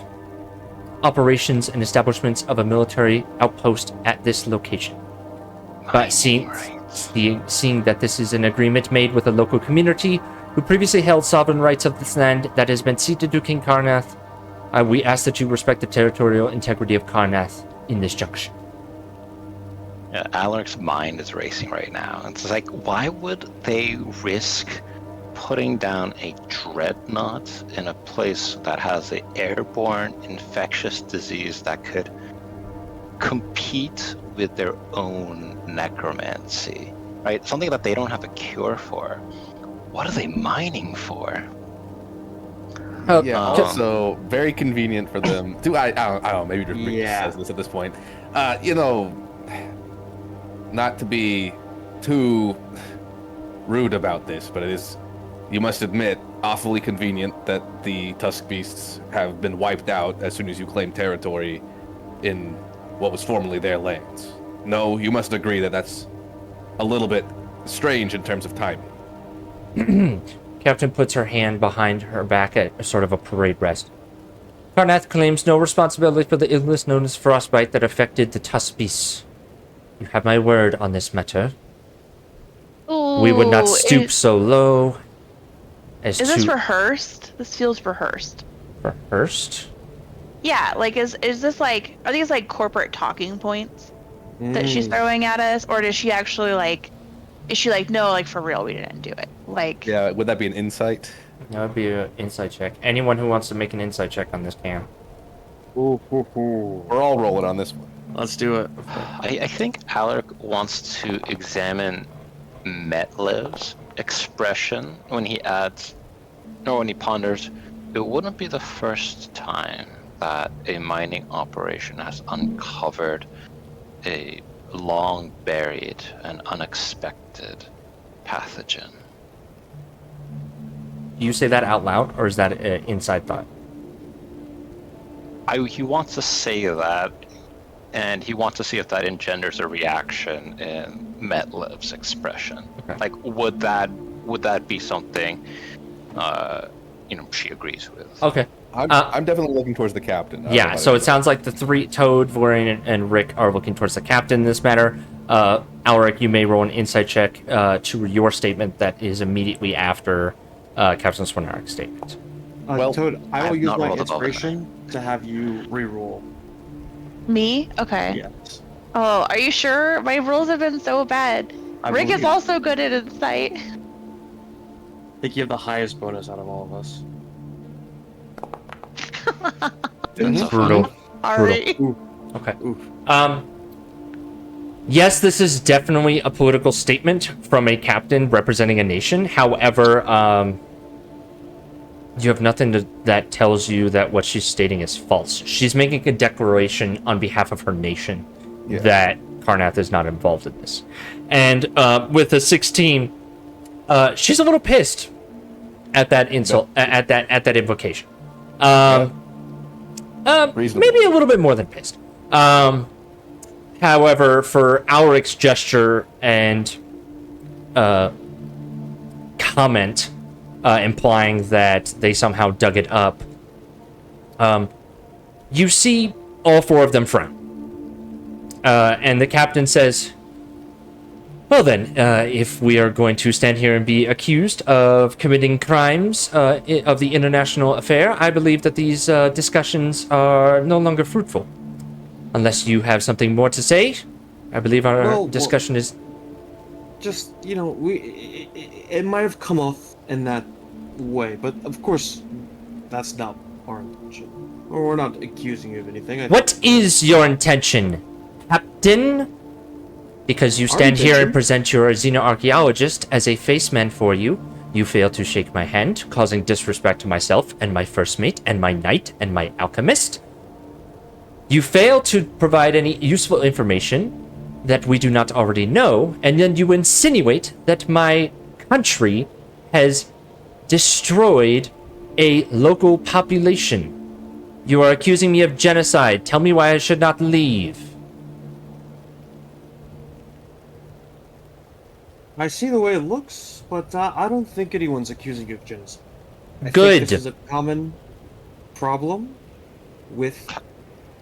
operations and establishments of a military outpost at this location. But seeing that this is an agreement made with a local community who previously held sovereign rights of this land that has been ceded to King Karnath, we ask that you respect the territorial integrity of Karnath in this junction. Yeah, Alaric's mind is racing right now. It's like, why would they risk putting down a dreadnought in a place that has an airborne infectious disease that could compete with their own necromancy, right? Something that they don't have a cure for. What are they mining for? So very convenient for them. I don't know, maybe just Rick Yeah. says this at this point. Not to be too rude about this, but it is, you must admit, awfully convenient that the Tusk Beasts have been wiped out as soon as you claim territory in what was formerly their lands. No, you must agree that that's a little bit strange in terms of timing. Captain puts her hand behind her back at a sort of a parade rest. Karnath claims no responsibility for the illness known as frostbite that affected the Tusk Beasts. You have my word on this matter. We would not Ooh, stoop so low as Is to... this rehearsed? This feels rehearsed. rehearsed? Yeah, like is this like, are these like corporate talking points that she's Mm. throwing at us, or does she actually like, is she like, no, like for real, we didn't do it? Like, Yeah, would that be an insight? That would be an insight check. Anyone who wants to make an insight check on this can. Ooh, ooh, ooh. We're all rolling on this one. Let's do it. I think Alaric wants to examine Metlev's expression when he adds, or when he ponders, it wouldn't be the first time that a mining operation has uncovered a long buried and unexpected pathogen. Do you say that out loud, or is that an inside thought? He wants to say that, and he wants to see if that engenders a reaction in Metlev's expression. Okay. Like, would that be something, she agrees with? Okay. I'm definitely looking towards the captain. I don't know Yeah, about so it everybody. sounds like the three, Toad, Vorian, and Rick are looking towards the captain in this matter. Alaric, you may roll an insight check to your statement that is immediately after Captain Swanaric's statement. Well, Toad, I have will use not my rolled above a inspiration to have you reroll. me? Okay. Yes. Oh, are you sure? My rolls have been so bad. I Rick is believe. also good at insight. I think you have the highest bonus out of all of us. That's a Brutal. Sorry. Okay. Oof. Yes, this is definitely a political statement from a captain representing a nation. However, you have nothing that tells you that what she's stating is false. She's making a declaration on behalf of her nation Yeah. that Karnath is not involved in this. And with a 16, she's a little pissed at that insult, at that invocation. Reasonable. Maybe a little bit more than pissed. However, for Alaric's gesture and comment implying that they somehow dug it up, you see all four of them frown. And the captain says, Well then, if we are going to stand here and be accused of committing crimes of the international affair, I believe that these discussions are no longer fruitful. Unless you have something more to say, I believe our discussion is... Just, it might have come off in that way, but of course, that's not our intention. Or we're not accusing you of anything. What is your intention, Captain? Because you stand here and present your xenoarchaeologist as a faceman for you, you fail to shake my hand, causing disrespect to myself and my first mate and my knight and my alchemist. You fail to provide any useful information that we do not already know, and then you insinuate that my country has destroyed a local population. You are accusing me of genocide. Tell me why I should not leave. I see the way it looks, but I don't think anyone's accusing you of genocide. I Good. think this is a common problem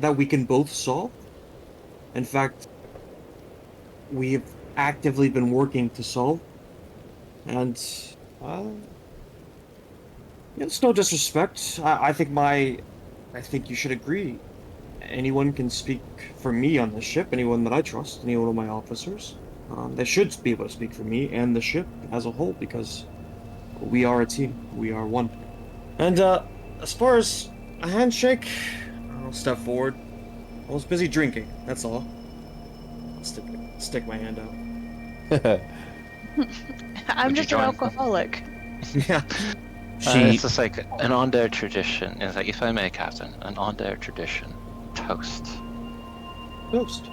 that we can both solve. In fact, we've actively been working to solve. And it's no disrespect. I think you should agree. Anyone can speak for me on the ship. Anyone that I trust. Any one of my officers. They should be able to speak for me and the ship as a whole, because we are a team. We are one. And as far as a handshake, I'll step forward. I was busy drinking, that's all. I'll stick my hand out. I'm just an alcoholic. Yeah. It's just like an on-dare tradition. It's like, if I may, Captain, an on-dare tradition. Toast. Toast.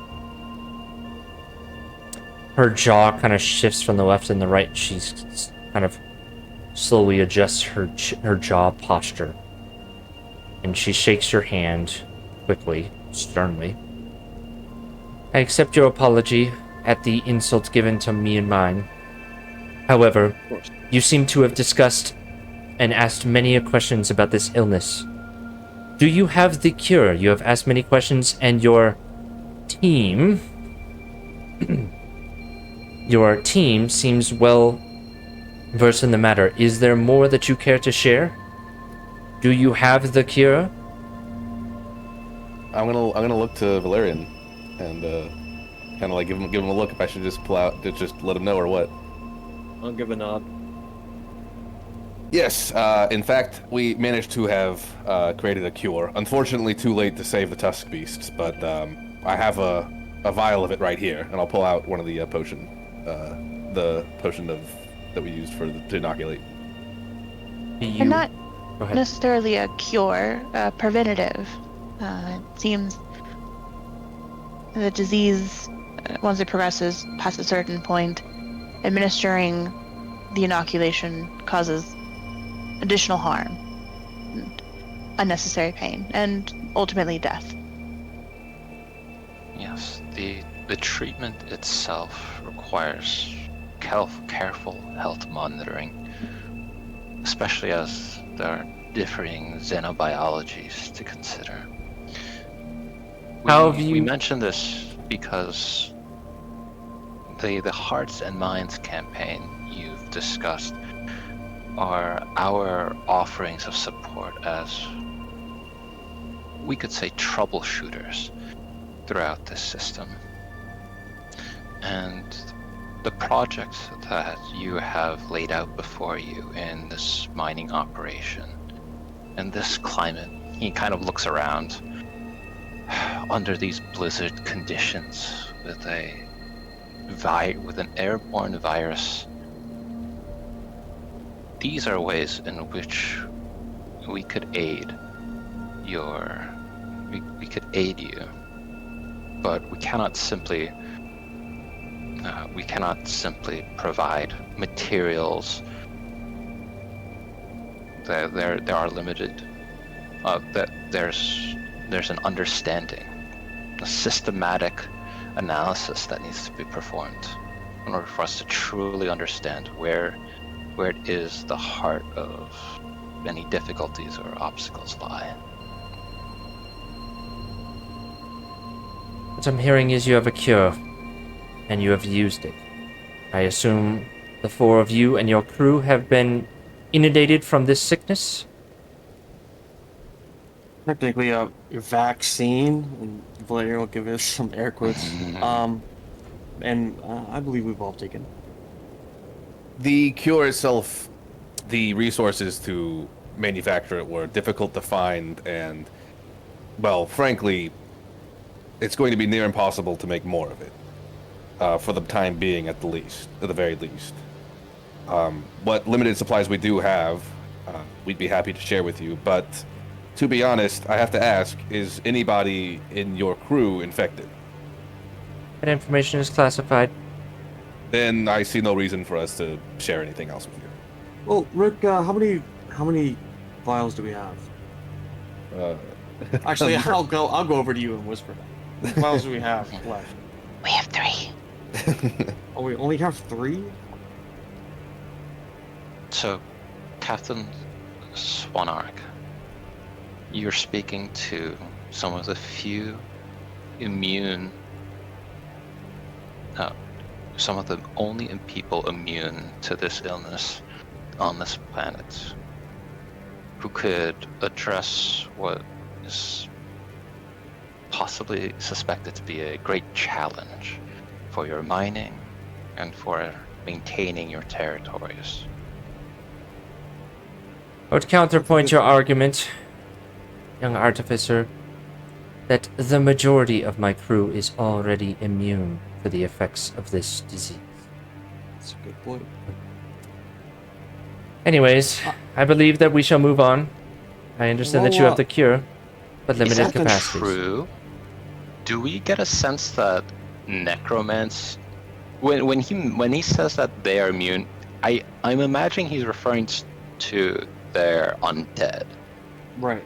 Her jaw kind of shifts from the left and the right. She's kind of slowly adjusts her jaw posture. And she shakes your hand quickly, sternly. I accept your apology at the insult given to me and mine. However, you seem to have discussed and asked many questions about this illness. Do you have the cure? You have asked many questions, and your team... your team seems well versed in the matter. Is there more that you care to share? Do you have the cure? I'm gonna look to Valerian and kind of like give him a look. If I should just pull out, just let him know or what. I'll give a nod. Yes, in fact, we managed to have created a cure. Unfortunately, too late to save the Tusk Beasts, but I have a vial of it right here, and I'll pull out one of the potion that we used to inoculate. And not necessarily a cure, preventative. It seems the disease, once it progresses past a certain point, administering the inoculation causes additional harm, and unnecessary pain, and ultimately death. Yes, the treatment itself requires careful health monitoring, especially as there are differing xenobiologies to consider. We mentioned this because the Hearts and Minds campaign you've discussed are our offerings of support as, we could say, troubleshooters throughout this system. And the project that you have laid out before you in this mining operation, in this climate, he kind of looks around under these blizzard conditions with an airborne virus. These are ways in which we could aid you, but we cannot simply provide materials. There are limited. That there's an understanding, a systematic analysis that needs to be performed in order for us to truly understand where it is the heart of any difficulties or obstacles lie. What I'm hearing is you have a cure, and you have used it. I assume the 4 of you and your crew have been inundated from this sickness? Technically, a vaccine, and Valeria will give us some air quotes. And I believe we've all taken. The cure itself, the resources to manufacture it were difficult to find, and, well, frankly, it's going to be near impossible to make more of it, for the time being at the very least. What limited supplies we do have, we'd be happy to share with you, but to be honest, I have to ask, is anybody in your crew infected? That information is classified. Then I see no reason for us to share anything else with you. Well, Rick, how many vials do we have? Actually, I'll go over to you and whisper that. What vials do we have left? We have 3. Oh, we only have 3? So, Captain Swanark, you're speaking to some of the few immune, some of the only people immune to this illness on this planet, who could address what is possibly suspected to be a great challenge for your mining and for maintaining your territories. I would counterpoint your argument, young artificer, that the majority of my crew is already immune to the effects of this disease. That's a good point. Anyways, I believe that we shall move on. I understand that you have the cure, but Is limited that capacities. true? Do we get a sense that necromants, when he says that they are immune, I'm imagining he's referring to their undead. Right.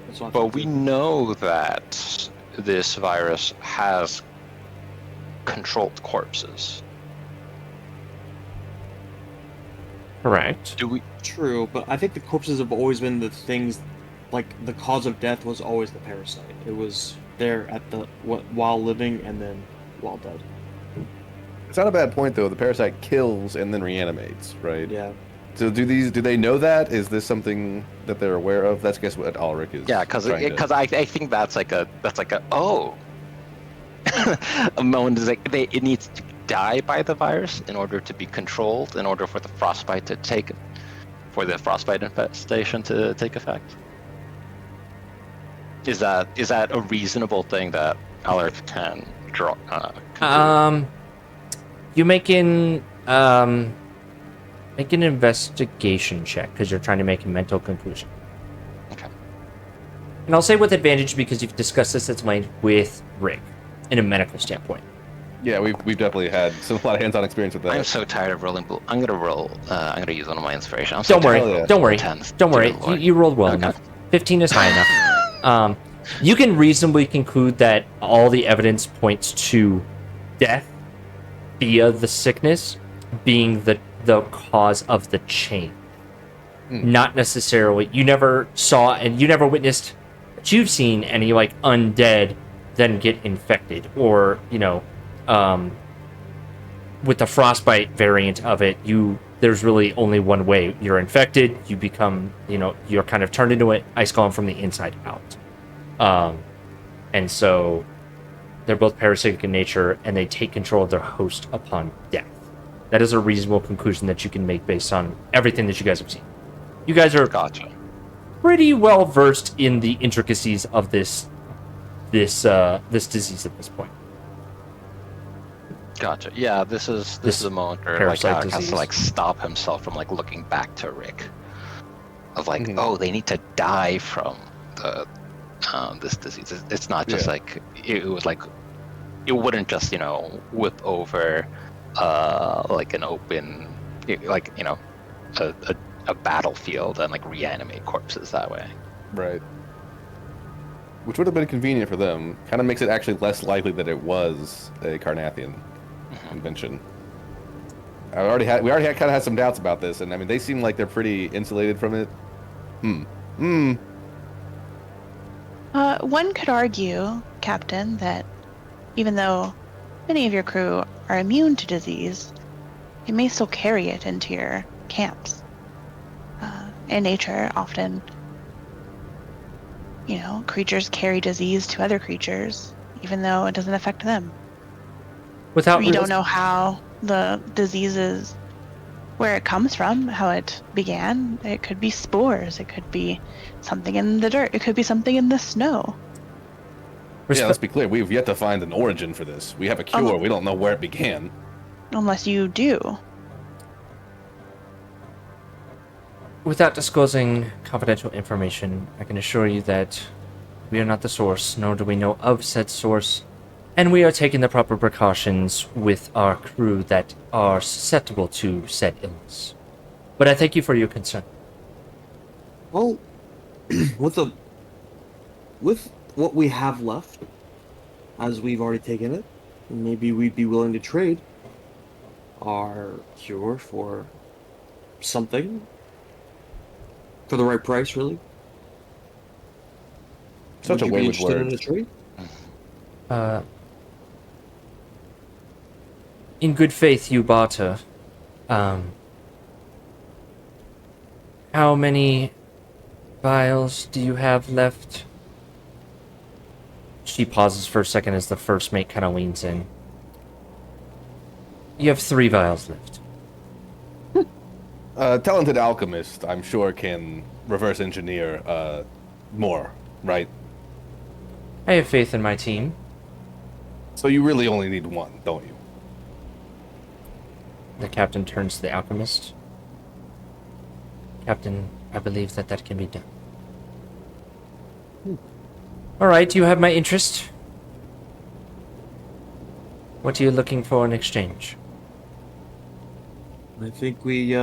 That's what I'm But we thinking. know that this virus has controlled corpses. Correct. Do we? True, but I think the corpses have always been the things, like the cause of death was always the parasite. It was there at the while living and then while dead. It's not a bad point though. The parasite kills and then reanimates, right? Yeah. So do they know that? Is this something that they're aware of? That's I guess what Ulrich is. Yeah, because trying to- I think that's like a oh. A moment is like it needs to die by the virus in order to be controlled, in order for the frostbite infestation to take effect. Is that a reasonable thing that Alert can draw? Conclude? You make an investigation check because you're trying to make a mental conclusion. Okay. And I'll say with advantage because you've discussed this at length with Rick in a medical standpoint. Yeah, we've definitely had a lot of hands-on experience with that. I'm so tired of rolling. I'm gonna roll. I'm gonna use one of my inspiration. I'm so Don't worry. tired of yeah. Don't worry. tens. Don't worry. Dear Lord. You rolled well Okay. enough. 15 is high enough. You can reasonably conclude that all the evidence points to death via the sickness being the cause of the chain. Not necessarily. You never saw and you never witnessed, but you've seen any like undead then get infected, or with the frostbite variant of it, there's really only one way. You're infected, you become, you're kind of turned into an ice golem from the inside out. And so they're both parasitic in nature, and they take control of their host upon death. That is a reasonable conclusion that you can make based on everything that you guys have seen. You guys are Gotcha. pretty well versed in the intricacies of this disease at this point. Gotcha. Yeah, this is a moment where like parasite Alec has disease. to like stop himself from like looking back to Rick. Of like, Mhm. oh, they need to die from the this disease. It's not just Yeah. like it was like it wouldn't just whip over like an open a battlefield and like reanimate corpses that way. Right. Which would have been convenient for them. Kind of makes it actually less likely that it was a Carnathian invention. We already had kind of had some doubts about this, and I mean they seem like they're pretty insulated from it. One could argue, Captain, that even though many of your crew are immune to disease, you may still carry it into your camps. In nature, often, creatures carry disease to other creatures, even though it doesn't affect them. Without We don't know how the disease is, where it comes from, how it began. It could be spores. It could be something in the dirt. It could be something in the snow. Yeah, let's be clear. We've yet to find an origin for this. We have a cure. We don't know where it began. Unless you do. Without disclosing confidential information, I can assure you that we are not the source, nor do we know of said source, and we are taking the proper precautions with our crew that are susceptible to said illness. But I thank you for your concern. Well, with what we have left, as we've already taken it, maybe we'd be willing to trade our cure for something. For the right price, really. Such a wayward word. In a trade? In good faith, you barter. How many vials do you have left? She pauses for a second as the first mate kind of leans in. You have 3 vials left. Talented alchemist, I'm sure, can reverse engineer more, right? I have faith in my team. So you really only need 1, don't you? The captain turns to the alchemist. Captain, I believe that can be done. Alright, you have my interest. What are you looking for in exchange? I think we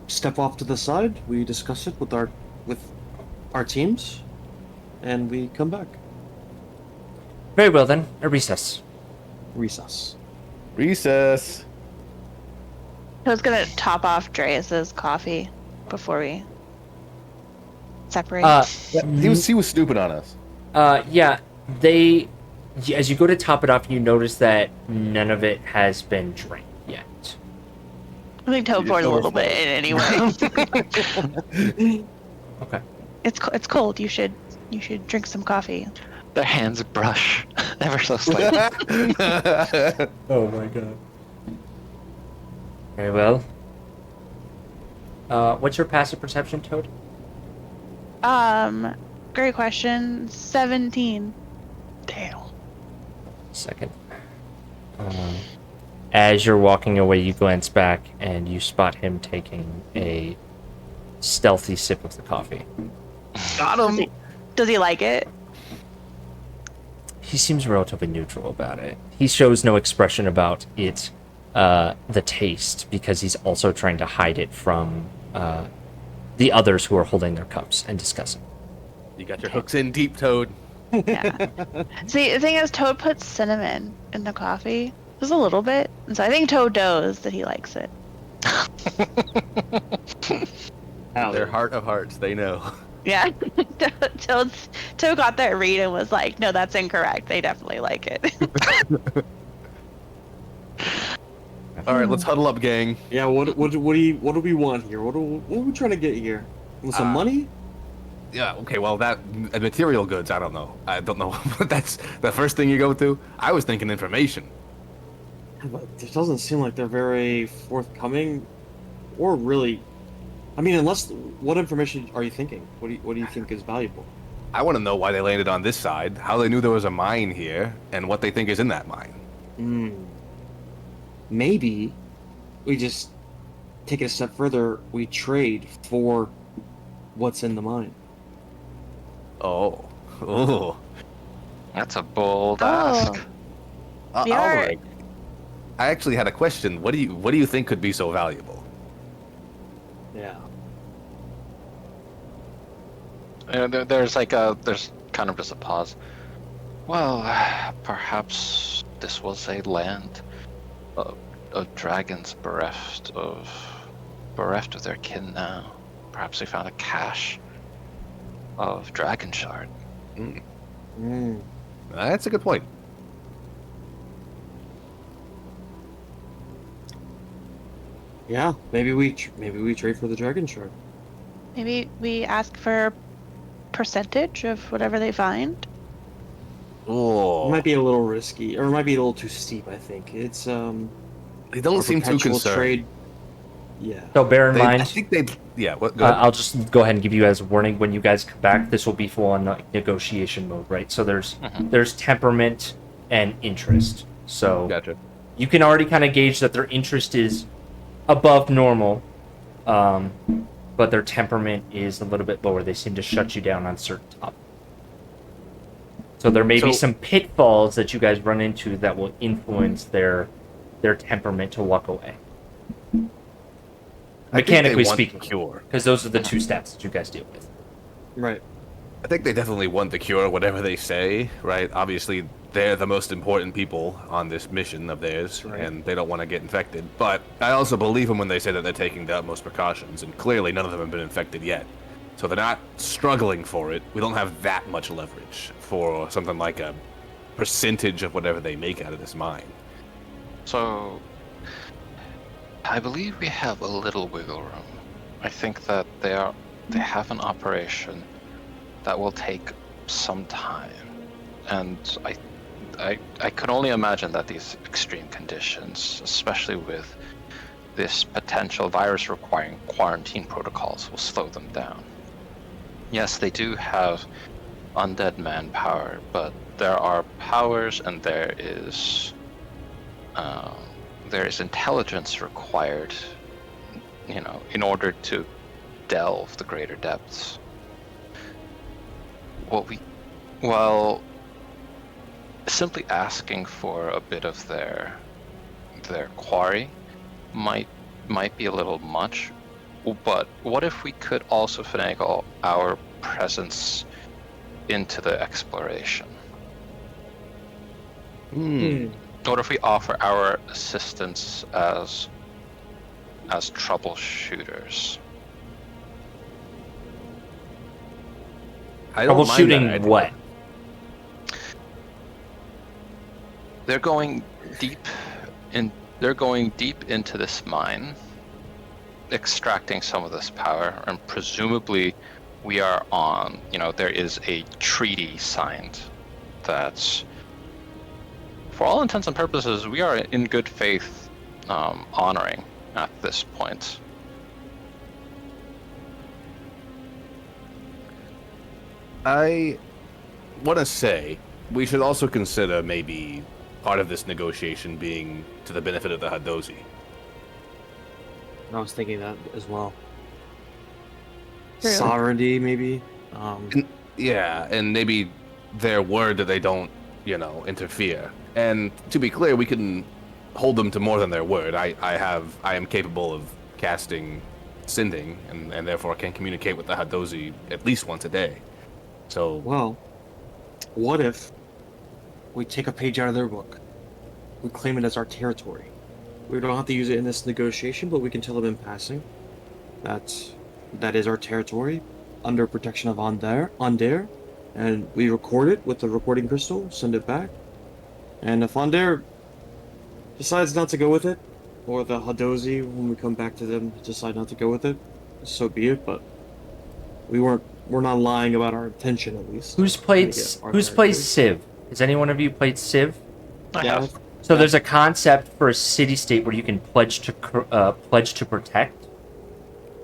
step off to the side, we discuss it with our teams, and we come back. Very well then, a recess. Recess. Recess. I was gonna top off Dreas's coffee before we separate. He was stupid on us. Yeah, as you go to top it off, you notice that none of it has been drank yet. I think Toad poured a little bit in anyway. Okay. It's cold. You should drink some coffee. Their hands brush ever so slightly. Oh my god. Very well. What's your passive perception, Toad? Great question. 17. Damn. Second. As you're walking away, you glance back and you spot him taking a stealthy sip of the coffee. Got him. Does he like it? He seems relatively neutral about it. He shows no expression about it, the taste, because he's also trying to hide it from the others who are holding their cups and discussing. You got your hooks in deep, Toad. Yeah. See, the thing is, Toad puts cinnamon in the coffee. Just a little bit. And so I think Toad knows that he likes it. Their heart of hearts, they know. Yeah. Toad got that read and was like, no, that's incorrect. They definitely like it. All right, let's huddle up, gang. Yeah. What do we want here? What are we trying to get here? Want some money? Yeah, okay, well, that material goods, I don't know. I don't know. That's the first thing you go to. I was thinking information. But it doesn't seem like they're very forthcoming, or really. I mean, what information are you thinking? What do you think is valuable? I want to know why they landed on this side, how they knew there was a mine here, and what they think is in that mine. Maybe we just take it a step further. We trade for what's in the mine. Oh. That's a bold Oh. ask. I actually had a question. What do you think could be so valuable? Yeah. There's kind of just a pause. Well, perhaps this was a land of dragons bereft of their kin now. Perhaps they found a cache of dragon shard. That's a good point. Yeah, maybe we trade for the dragon shard. Maybe we ask for percentage of whatever they find. It Oh, might be a little risky, or it might be a little too steep. I think it's they don't a seem too perpetual concerned. trade. Yeah. So bear in I mind, think they. Yeah. What? Go ahead. I'll just go ahead and give you guys a warning. When you guys come back, this will be full on negotiation mode, right? So there's temperament and interest. So Gotcha. you can already kind of gauge that their interest is above normal, but their temperament is a little bit lower. They seem to shut you down on certain topics. So there may be some pitfalls that you guys run into that will influence their temperament to walk away. Mechanically speaking, cure. because those are the two stats that you guys deal with. Right. I think they definitely want the cure, whatever they say, right? Obviously, they're the most important people on this mission of theirs, Right. and they don't want to get infected. But I also believe them when they say that they're taking the utmost precautions, and clearly none of them have been infected yet. So they're not struggling for it. We don't have that much leverage for something like a percentage of whatever they make out of this mine. So, I believe we have a little wiggle room. I think that they have an operation that will take some time, and I can only imagine that these extreme conditions, especially with this potential virus requiring quarantine protocols, will slow them down. Yes, they do have undead manpower, but there are powers and there is intelligence required, in order to delve the greater depths. Well, simply asking for a bit of their quarry might be a little much. But what if we could also finagle our presence into the exploration? What if we offer our assistance as troubleshooters? I don't mind that Troubleshooting idea. what? They're going deep into this mine, extracting some of this power, and presumably we are on, there is a treaty signed that's, for all intents and purposes, we are in good faith honoring at this point. I want to say we should also consider maybe part of this negotiation being to the benefit of the Hadozi. I was thinking that as well. True. Sovereignty, maybe. Yeah, and maybe their word that they don't, interfere. And to be clear, we can hold them to more than their word. I am capable of casting sending, and therefore can communicate with the Hadozi at least once a day. So, Well, what if we take a page out of their book? We claim it as our territory. We don't have to use it in this negotiation, but we can tell them in passing that is our territory under protection of Onder, and we record it with the recording crystal, send it back. And if Onder decides not to go with it, or the Hadozi, when we come back to them, decide not to go with it, so be it, but we're not lying about our intention, at least. Who's played Our Who's played territory. Civ? Has any one of you played Civ? I Yeah, have. So there's a concept for a city-state where you can pledge to protect,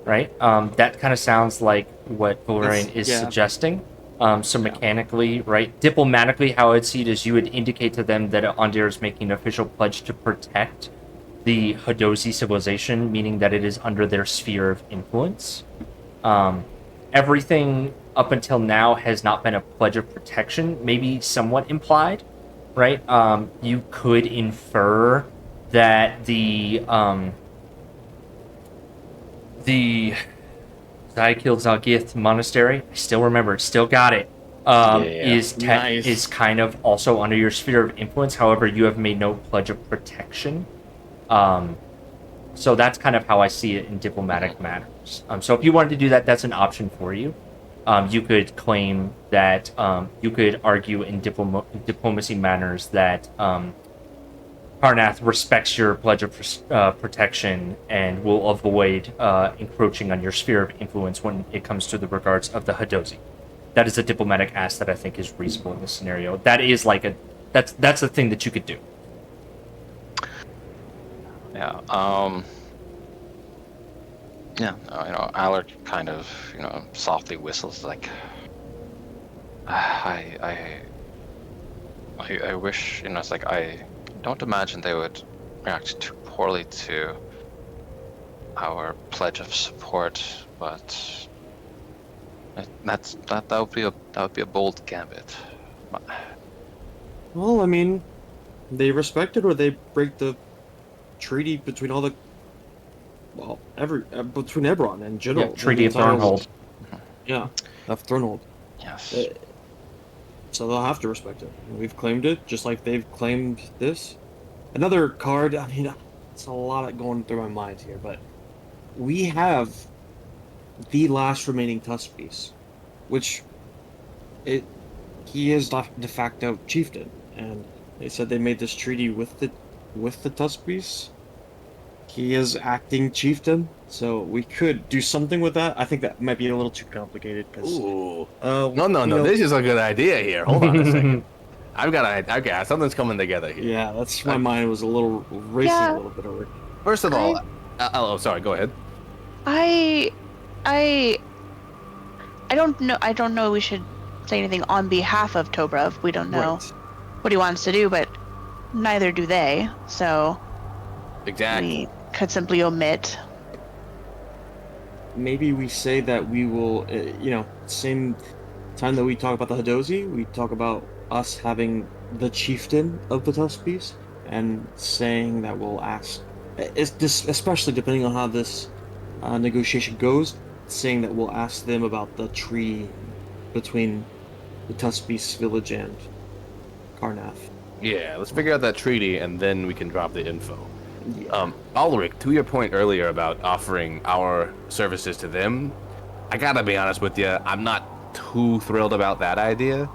right? That kind of sounds like what Valerian is yeah. suggesting. So mechanically, right? Diplomatically, how I'd see it is you would indicate to them that Onder is making an official pledge to protect the Hadozi civilization, meaning that it is under their sphere of influence. Everything up until now has not been a pledge of protection, maybe somewhat implied, right? You could infer that the Zykil Zalgith Monastery, I still remember it, still got it, Nice. is kind of also under your sphere of influence. However, you have made no pledge of protection. So that's kind of how I see it in diplomatic matters. So if you wanted to do that, that's an option for you. You could claim that you could argue in diplomacy matters that Karnath respects your pledge of protection and will avoid encroaching on your sphere of influence when it comes to the regards of the Hadozi. That is a diplomatic ask that I think is reasonable in this scenario. That is like that's a thing that you could do. Yeah. Yeah. Alec kind of, softly whistles like, I wish, it's like I don't imagine they would react too poorly to our pledge of support, but that would be a bold gambit. Well, I mean, they respect it or they break the treaty between all the, between Eberron in general. Yeah, Treaty of Thornhold. Yeah, of Thornhold. Yes. So they'll have to respect it. We've claimed it, just like they've claimed this. Another card, I mean, it's a lot going through my mind here, but we have the last remaining Tusk piece, which he is de facto chieftain, and they said they made this treaty with the Tusk piece. He is acting chieftain, so we could do something with that. I think that might be a little too complicated. Ooh. No. This is a good idea here. Hold on a second. I've got something's coming together here. Yeah, that's my mind was a little racing a little bit over. First of all, sorry, go ahead. I don't know. I don't know. We should say anything on behalf of Tobrov. We don't know what he wants to do, but neither do they. So Exactly. we could simply omit. Maybe we say that we will, same time that we talk about the Hadozi, we talk about us having the chieftain of the Tusk piece, and saying that we'll ask, especially depending on how this negotiation goes, saying that we'll ask them about the treaty between the Tusk piece village and Karnath. Yeah, let's figure out that treaty and then we can drop the info. Ulrich, to your point earlier about offering our services to them, I gotta be honest with you, I'm not too thrilled about that idea,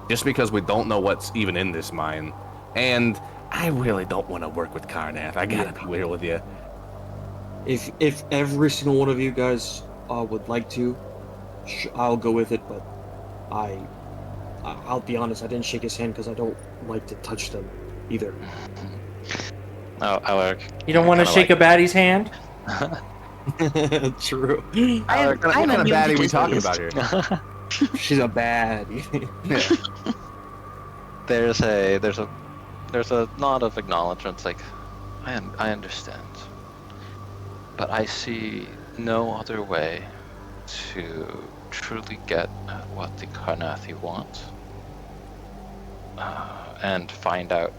just because we don't know what's even in this mine, and I really don't want to work with Karnath. I gotta be real with you. If every single one of you guys would like to, I'll go with it, but I'll be honest, I didn't shake his hand because I don't like to touch them either. Oh, Alec. You don't want to shake a baddie's hand? True. I'm What kind of immune baddie to we talking disease. about here? She's a baddie. There's a nod of acknowledgement. It's like, I understand, but I see no other way to truly get at what the Karnathi want, and find out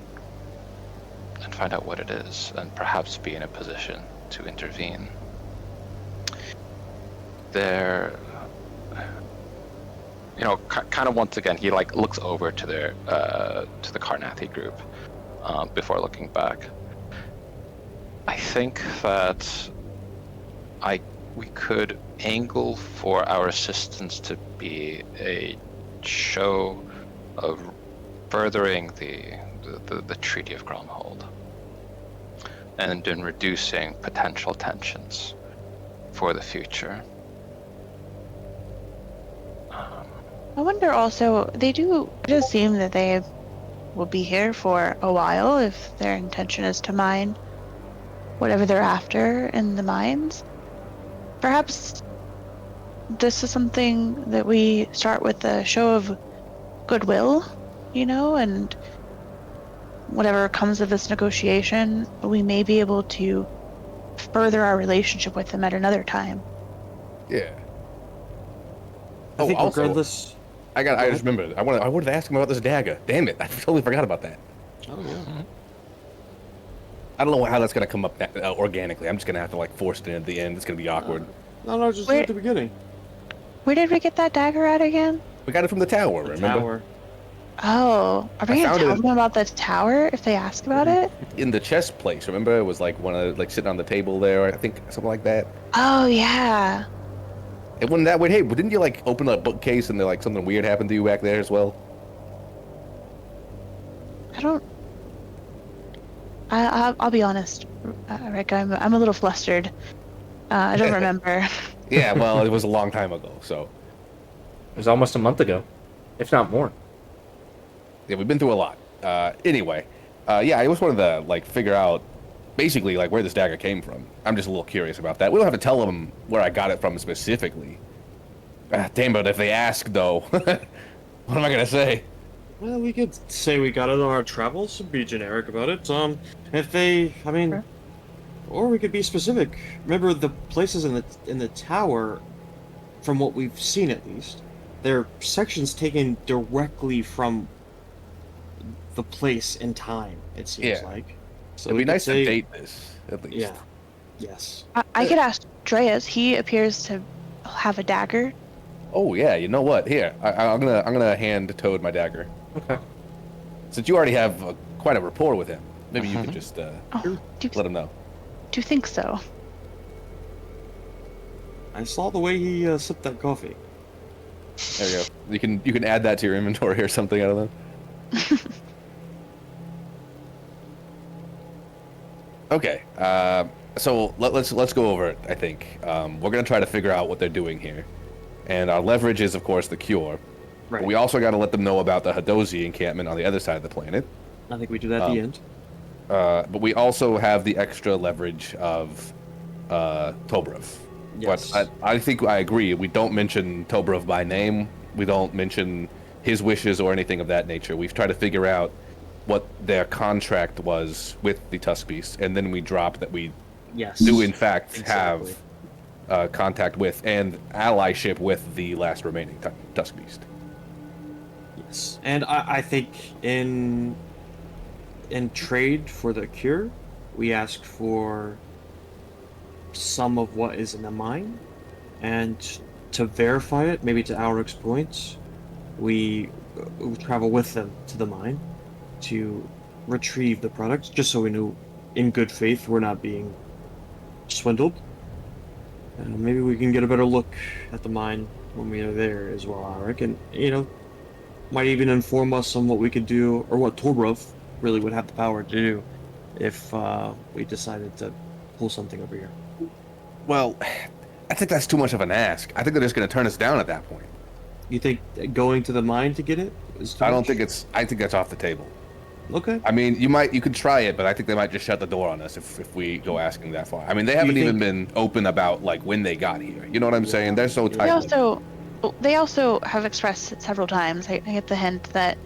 what it is, and perhaps be in a position to intervene. There, kind of once again, he looks over to the Karnathi group before looking back. I think that we could angle for our assistance to be a show of furthering the Treaty of Gromhold, and in reducing potential tensions for the future. I wonder also, it does seem that they will be here for a while if their intention is to mine whatever they're after in the mines. Perhaps this is something that we start with a show of goodwill, and whatever comes of this negotiation, we may be able to further our relationship with them at another time. Yeah. I think also, regardless. I just remembered. I wanted to ask him about this dagger. Damn it! I totally forgot about that. Oh yeah. I don't know how that's gonna come up organically. I'm just gonna have to force it in at the end. It's gonna be awkward. No, just at the beginning. Where did we get that dagger at again? We got it from the tower. The Remember? tower. Oh, are we gonna found tell it- them about the tower if they ask about it? In the chest place. Remember? It was one of sitting on the table there. I think something like that. Oh yeah. It wasn't that weird. Hey, didn't you open a bookcase and something weird happened to you back there as well? I don't. I'll be honest, Rick. I'm a little flustered. I don't remember. Yeah, well, it was a long time ago, so It was almost a month ago, if not more. yeah, we've been through a lot. Anyway, yeah, I just wanted to like figure out basically like where this dagger came from. I'm just a little curious about that. We don't have to tell them where I got it from specifically. Damn it, if they ask though, what am I gonna say? Well, we could say we got it on our travels and be generic about it. If they, I mean, Sure. or we could be specific. Remember the places in the tower, from what we've seen at least, they're sections taken directly from the place in time. It seems Yeah. like. So It'd we be could nice say, to date this at least. Yeah. Yes. I could ask Dreas. He appears to have a dagger. Oh yeah, you know what? Here, I'm gonna hand Toad my dagger. Okay. Since you already have quite a rapport with him, maybe you could just Oh, do let him know. you think so? I saw the way he sipped that coffee. There you go. You can add that to your inventory or something. I don't know. Okay. So let's go over it. I think we're gonna try to figure out what they're doing here, and our leverage is of course the cure. Right. But we also got to let them know about the Hadozi encampment on the other side of the planet. I think we do that at the end. But we also have the extra leverage of Tobrov. Yes. But I think I agree. We don't mention Tobrov by name. We don't mention his wishes or anything of that nature. We've tried to figure out what their contract was with the Tusk Beast, and then we drop that we Yes. do in fact Exactly. have contact with and allyship with the last remaining Tusk Beast. Yes. And I think in trade for the cure, we ask for some of what is in the mine, and to verify it, maybe to Auric's points, we travel with them to the mine to retrieve the products, just so we know in good faith we're not being swindled. And maybe we can get a better look at the mine when we are there as well, Auric, and might even inform us on what we could do, or what Tobrov really would have the power to do if we decided to pull something over here. Well, I think that's too much of an ask. I think they're just going to turn us down at that point. You think going to the mine to get it is too I don't much? think it's. I think that's off the table. Okay. I mean, you could try it, but I think they might just shut the door on us if we go asking that far. I mean, they haven't even been open about like when they got here. You know what I'm saying? They're so They tight. also have expressed several times. I get the hint that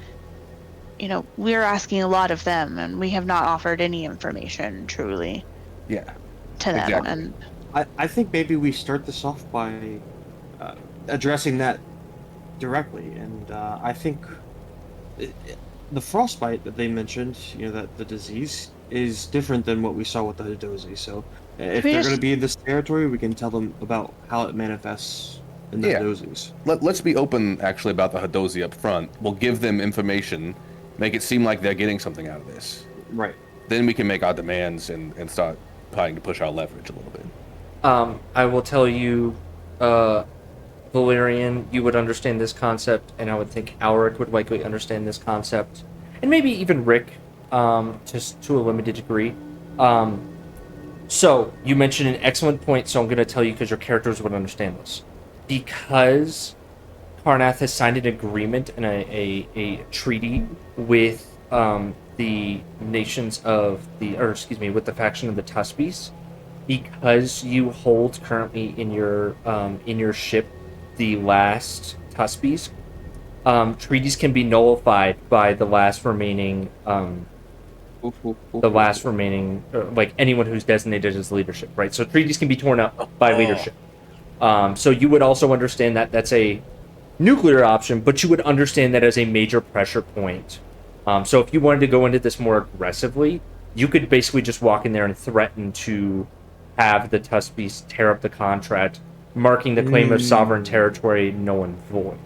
we're asking a lot of them, and we have not offered any information truly Yeah. to them. Exactly. And I think maybe we start this off by addressing that directly, and I think the frostbite that they mentioned, that the disease is different than what we saw with the Hadozi. So if We they're just- going to be in this territory, we can tell them about how it manifests in the Yeah. Hadozis. Let's be open actually about the Hadozi up front. We'll give them information, make it seem like they're getting something out of this. Right. Then we can make our demands and start trying to push our leverage a little bit. I will tell you, Valerian, you would understand this concept, and I would think Alric would likely understand this concept, and maybe even Rick, just to a limited degree. So you mentioned an excellent point, so I'm going to tell you because your characters would understand this. Because Karnath has signed an agreement and a treaty with the nations of with the faction of the Tuspies, because you hold currently in your ship the last Tuspies, treaties can be nullified by the last remaining like anyone who's designated as leadership, right? So treaties can be torn up by leadership. So you would also understand that that's a nuclear option, but you would understand that as a major pressure point. So if you wanted to go into this more aggressively, you could basically just walk in there and threaten to have the Tuspies tear up the contract, marking the claim of sovereign territory null and void.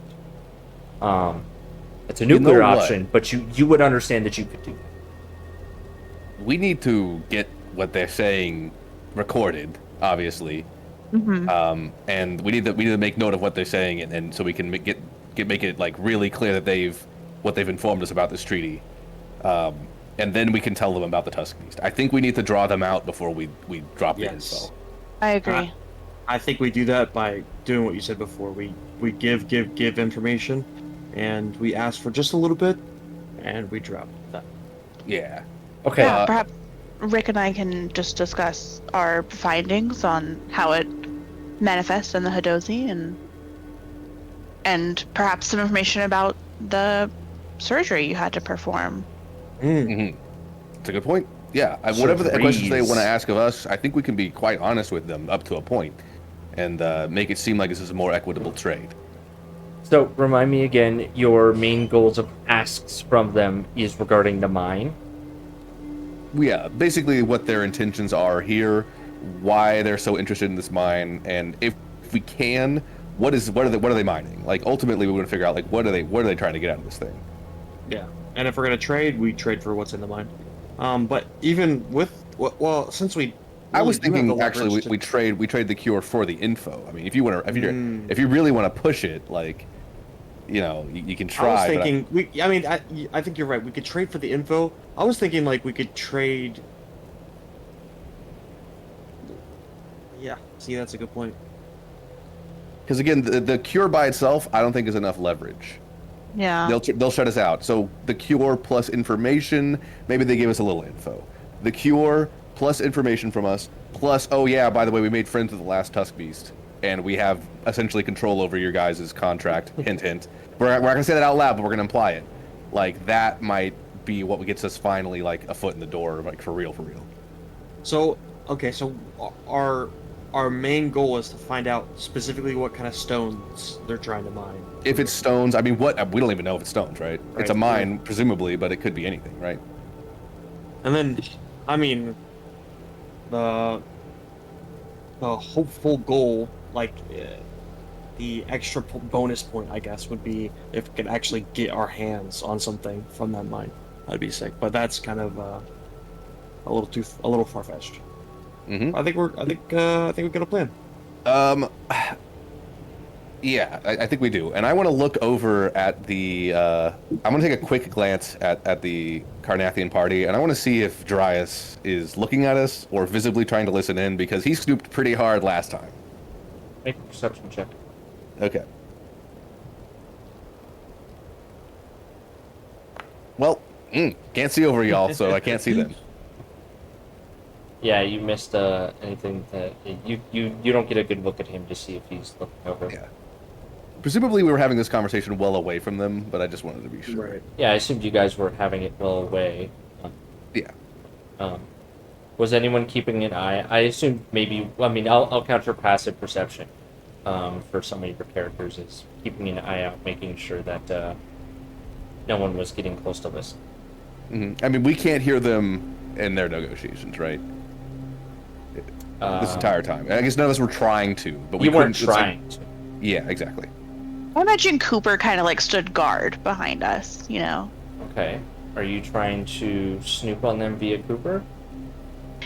It's a nuclear what? option, but you would understand that you could do that. We need to get what they're saying recorded, obviously, and we need to make note of what they're saying, and so we can make it like really clear that they've informed us about this treaty, and and then we can tell them about the Tusk Beast. I think we need to draw them out before we drop the Yes. info. I agree. I think we do that by doing what you said before. We give information, and we ask for just a little bit, and we drop that. Yeah. Okay. Yeah, perhaps Rick and I can just discuss our findings on how it manifests in the Hadozi, and perhaps some information about the surgery you had to perform. Mm-hmm. That's a good point. Yeah, whatever the questions they Surprise. want to ask of us, I think we can be quite honest with them up to a point, and make it seem like this is a more equitable trade. So remind me again, your main goals of asks from them is regarding the mine. Yeah, basically what their intentions are here, why they're so interested in this mine, and if we can, what are they mining? Like ultimately, we want to figure out like what are they trying to get out of this thing? Yeah, and if we're gonna trade, we trade for what's in the mine. But even with since we, I was really do have thinking the actually leverage we trade the cure for the info. I mean, if you Mm. if you really want to push it, like, you know, you can try. I was but thinking I think you're right. We could trade for the info. I was thinking like we could trade. Yeah, see, that's a good point. Because again, the cure by itself, I don't think is enough leverage. Yeah. They'll shut us out. So the cure plus information, maybe they give us a little info. The cure plus information from us, plus, oh yeah, by the way, we made friends with the last Tusk Beast, and we have essentially control over your guys' contract. Hint, hint. We're not gonna say that out loud, but we're gonna imply it. Like that might be what gets us finally like a foot in the door, like for real, for real. So okay, so our main goal is to find out specifically what kind of stones they're trying to mine. If it's stones, I mean, we don't even know if it's stones, right? It's a Right, mine, presumably, but it could be anything, right? And then, I mean, the hopeful goal, like the extra bonus point, I guess, would be if we could actually get our hands on something from that mine. That'd be sick. But that's kind of a little far fetched. Mm-hmm. I think we got a plan. Yeah, I think we do. And I want to look over at the... I'm going to take a quick glance at the Carnathian party, and I want to see if Dryas is looking at us or visibly trying to listen in, because he snooped pretty hard last time. Make a perception check. Okay. Well, can't see over y'all, so I can't see them. Yeah, you missed anything that you don't get a good look at him to see if he's looking over. Yeah. Presumably we were having this conversation well away from them, but I just wanted to be sure. Right. Yeah, I assumed you guys were having it well away. Yeah. Was anyone keeping an eye? I assumed maybe. I mean, I'll count your passive perception for some of your characters is keeping an eye out, making sure that no one was getting close to listen. Mm-hmm. I mean, we can't hear them in their negotiations, right? This entire time. I guess none of us were trying to, but we You weren't couldn't- it's like- trying to. Yeah, exactly. I imagine Cooper kind of like stood guard behind us, you know. Okay. Are you trying to snoop on them via Cooper?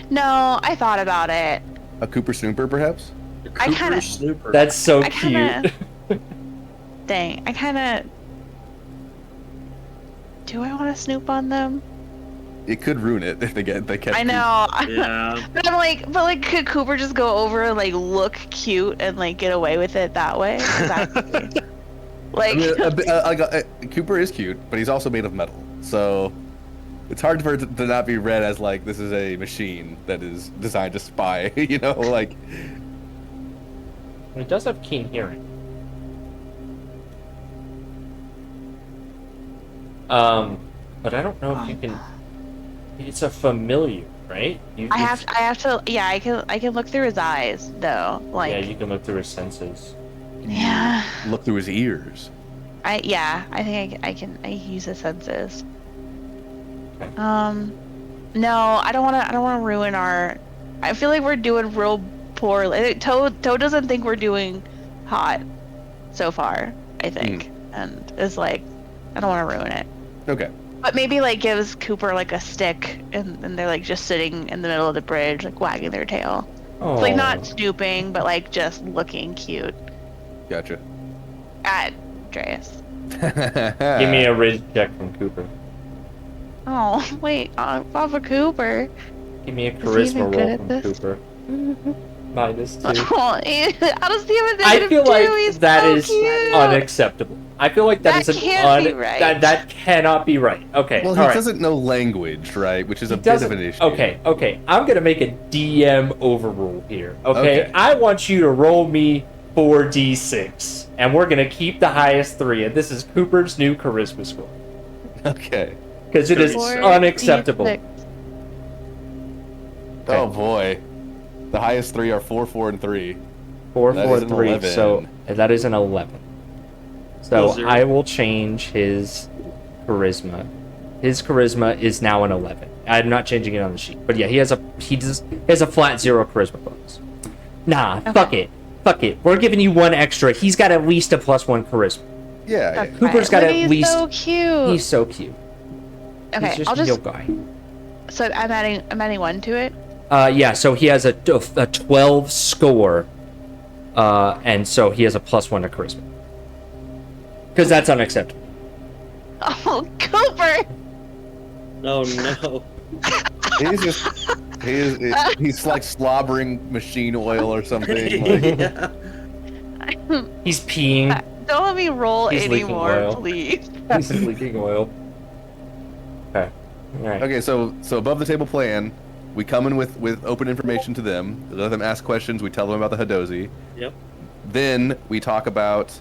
No, I thought about it. A Cooper Snooper, perhaps? I kinda- Snooper. That's so I cute. kinda- Dang, I kind of. Do I want to snoop on them? It could ruin it if they catch. I know. Yeah. But could Cooper just go over and like look cute and like get away with it that way? Exactly. Like, I mean, Cooper is cute, but he's also made of metal, so it's hard for it to not be read as like this is a machine that is designed to spy. You know, like. It does have keen hearing. But I don't know if you can. It's a familiar, right? I have to. Yeah, I can look through his eyes though. Like, Yeah, you can look through his senses. yeah. Look through his ears. I think I can use his senses. Okay. No, I don't want to ruin our. I feel like we're doing real poorly. Toad doesn't think we're doing hot so far. I think, and is like, I don't want to ruin it. Okay. But maybe like gives Cooper like a stick, and they're like just sitting in the middle of the bridge, like wagging their tail. Oh. Like not snooping, but like just looking cute Gotcha. at Dreas. Give me a ridge check from Cooper. Oh, wait, Papa Cooper. Give me a he charisma even good roll at from this? Cooper. -2. Oh, how does he have a I negative feel 2? like He's that so is cute. unacceptable. I feel like That is an can't be right. that cannot be right. Okay, Well, all he right. doesn't know language, right? Which is He a bit of doesn't- an issue. Okay. I'm gonna make a DM overrule here. Okay? Okay. I want you to roll me 4d6, and we're gonna keep the highest 3, and this is Cooper's new charisma score Okay. because it is 4d6. unacceptable. Oh boy. The highest 3 are 4, 4, and 3. 4, That 4, is an 3. 11. So that is an 11. So 0. I will change his charisma. His charisma is now an 11. I'm not changing it on the sheet, but yeah, he has a flat 0 charisma bonus. Nah, Okay. fuck it. We're giving you 1 extra. He's got at least a +1 charisma. Yeah. That's yeah. Cooper's fine. got Look, at least. He's so cute. He's so cute. Okay, He's just I'll a just. real guy. So I'm adding 1 to it. Yeah. So he has a 12 score, and so he has a +1 to charisma. Because that's unacceptable. Oh, Cooper! Oh no. He's just he's like slobbering machine oil or something. Like, Yeah. He's peeing. Don't let me roll He's leaking anymore, oil. please. He's leaking oil. Okay. All right. okay, so above the table plan, we come in with open information to them. We let them ask questions. We tell them about the Hadozi. Yep. Then we talk about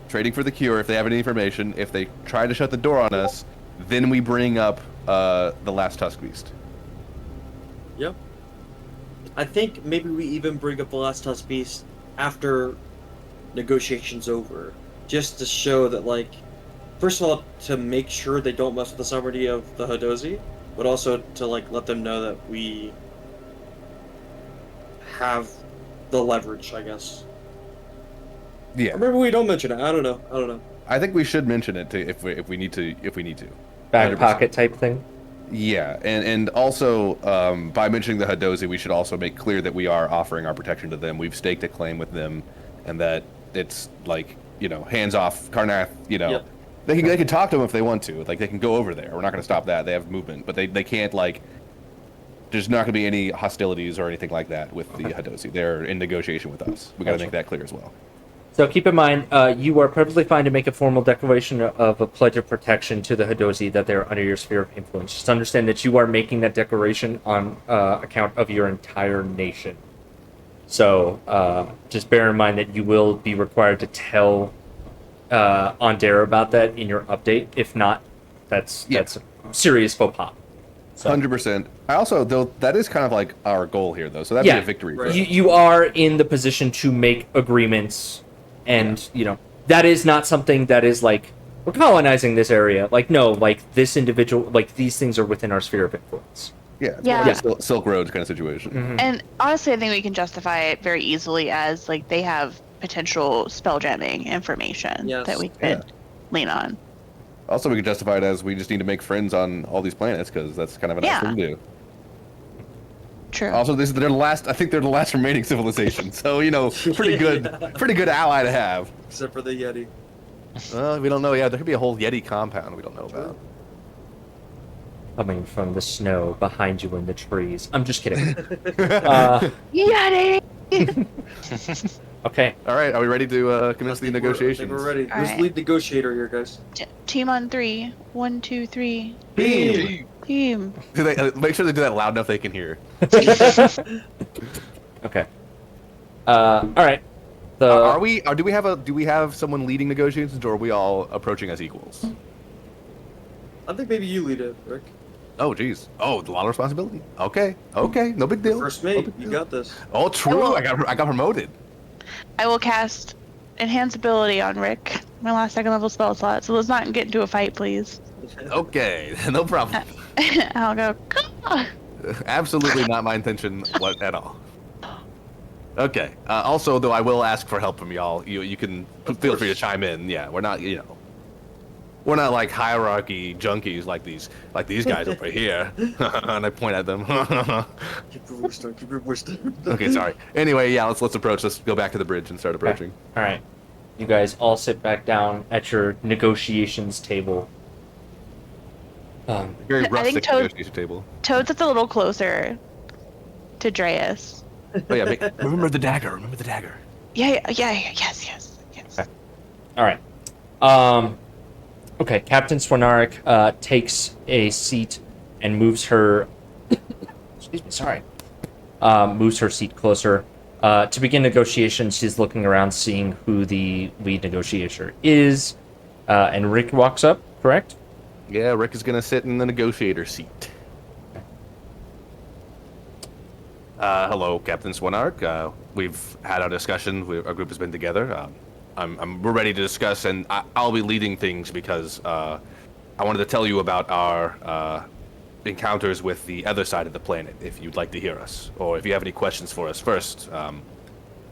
trading for the cure if they have any information. If they try to shut the door on us, then we bring up the last Tusk Beast. Yep. I think maybe we even bring up the last Tusk Beast after negotiations over, just to show that, like, first of all, to make sure they don't mess with the sovereignty of the Hadozi, but also to, like, let them know that we have the leverage, I guess. Yeah, Or maybe we don't mention it. I don't know. I think we should mention it if we need to. Back 100%. pocket type thing. Yeah, and also by mentioning the Hadozi, we should also make clear that we are offering our protection to them. We've staked a claim with them, and that it's like, hands off Karnath. Yep. They can talk to them if they want to. Like, they can go over there. We're not going to stop that. They have movement, but they can't, like. There's not going to be any hostilities or anything like that with the Hadozi. They're in negotiation with us. We got to Gotcha. make that clear as well. So keep in mind, you are perfectly fine to make a formal declaration of a pledge of protection to the Hadozi that they are under your sphere of influence. Just understand that you are making that declaration on account of your entire nation. So just bear in mind that you will be required to tell Ondera about that in your update. If not, that's a serious faux pas. So, 100%. I also, though, that is kind of like our goal here, though. So that'd be a victory. For Right. us. you are in the position to make agreements, and that is not something that is like, we're colonizing this area. Like, no, like this individual, like these things are within our sphere of influence. Yeah, it's Yeah. more like a Silk Road kind of situation. Mhm. And honestly, I think we can justify it very easily as, like, they have potential spell jamming information Yes. that we could lean on. Also, we could justify it as we just need to make friends on all these planets because that's kind of a nice Yeah. thing to do. True. Also, they're the last. I think they're the last remaining civilization. So pretty good ally to have. Except for the Yeti. We don't know. Yeah, there could be a whole Yeti compound we don't know about. Coming from the snow behind you in the trees. I'm just kidding. Yeti! Okay. All right, are we ready to commence the I think negotiations? we're ready. All Who's right. lead negotiator here, guys? Team on 3. 1, 2, 3. Beam. Team. Do they, make sure they do that loud enough they can hear. Okay. All right. Are we? Do we have someone leading negotiations, or are we all approaching as equals? I think maybe you lead it, Rick. Oh, geez. Oh, a lot of responsibility. Okay. No big deal. First No mate, big you deal. got this. Oh, true. will- I got promoted. I will cast Enhance Ability on Rick, my last 2nd level spell slot, so let's not get into a fight, please. Okay, no problem. I'll go, "Caw!" Absolutely not my intention at all. Okay. Also, though, I will ask for help from y'all. You can feel free to chime in. Yeah, we're not we're not like hierarchy junkies like these guys over here. And I point at them. Keep your voice down. Keep your voice down. Okay, sorry. Anyway, yeah, let's approach. Let's go back to the bridge and start approaching. All right. You guys all sit back down at your negotiations table. Very I think rustic Toad- negotiation table. Toad sits a little closer to Dreas. Oh yeah, remember the dagger. Remember the dagger. Yeah, yes. Okay. All right. Okay, Captain Swanarik takes a seat and moves her. Excuse me, sorry. Moves her seat closer. To begin negotiations, she's looking around, seeing who the lead negotiator is. And Rick walks up, correct? Yeah, Rick is gonna sit in the negotiator seat. Hello, Captain Swanark. We've had our discussion. Our group has been together. We're ready to discuss, and I'll be leading things because I wanted to tell you about our encounters with the other side of the planet, if you'd like to hear us, or if you have any questions for us first.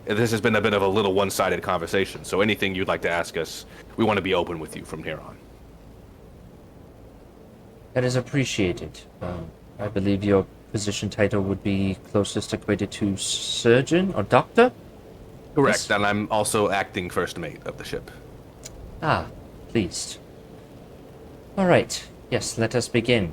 This has been a bit of a little one-sided conversation, so anything you'd like to ask us, we want to be open with you from here on. That is appreciated. I believe your position title would be closest equated to surgeon or doctor? Correct, Yes. and I'm also acting first mate of the ship. Ah, pleased. All right. Yes, let us begin.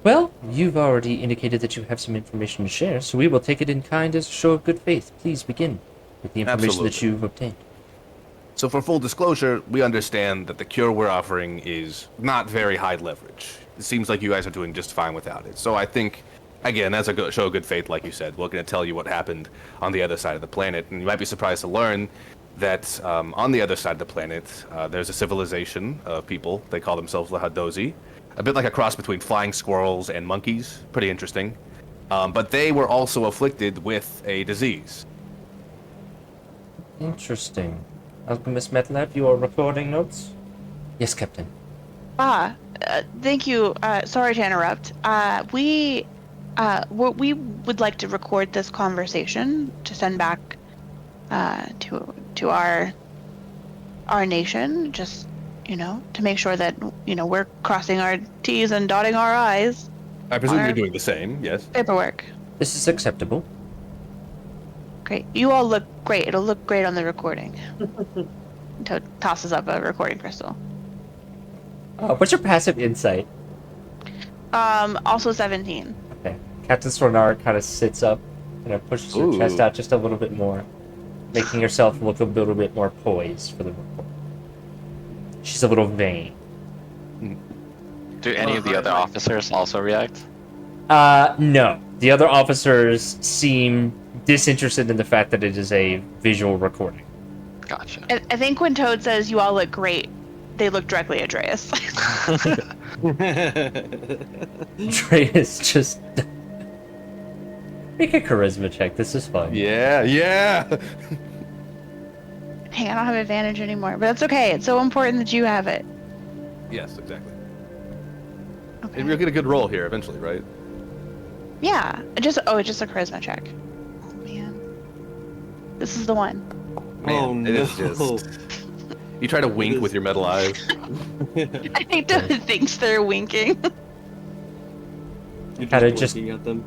Well, you've already indicated that you have some information to share, so we will take it in kind as a show of good faith. Please begin with the information that Absolutely. you've obtained. So for full disclosure, we understand that the cure we're offering is not very high leverage. It seems like you guys are doing just fine without it. So I think, again, as a show of good faith, like you said, we're going to tell you what happened on the other side of the planet. And you might be surprised to learn that on the other side of the planet, there's a civilization of people. They call themselves the Hadozi. A bit like a cross between flying squirrels and monkeys. Pretty interesting. But they were also afflicted with a disease. Interesting. Alchemist Metlab, your recording notes? Yes, Captain. Thank you. Sorry to interrupt. We would like to record this conversation to send back to our nation, just to make sure that we're crossing our T's and dotting our I's. I presume Our you're doing the same, yes? paperwork. This is acceptable. Great. You all look great. It'll look great on the recording. Toad tosses up a recording crystal. What's your passive insight? Also 17. Okay. Captain Sornar kind of sits up and pushes her chest Ooh. out just a little bit more, making herself look a little bit more poised for the report. She's a little vain. Do any of the other officers also react? No. The other officers seem disinterested in the fact that it is a visual recording. Gotcha. I think when Toad says you all look great, they look directly at Dreas. Trey is just... Make a charisma check. This is fun. Yeah. Hey, I don't have advantage anymore, but that's okay. It's so important that you have it. Yes, exactly. Okay. And we'll get a good roll here eventually, right? Yeah. It's just a charisma check. Oh man. This is the one. Man, it is just... You try to wink with your metal eyes. I think Toad thinks they're winking. You're Kinda just just- looking at them.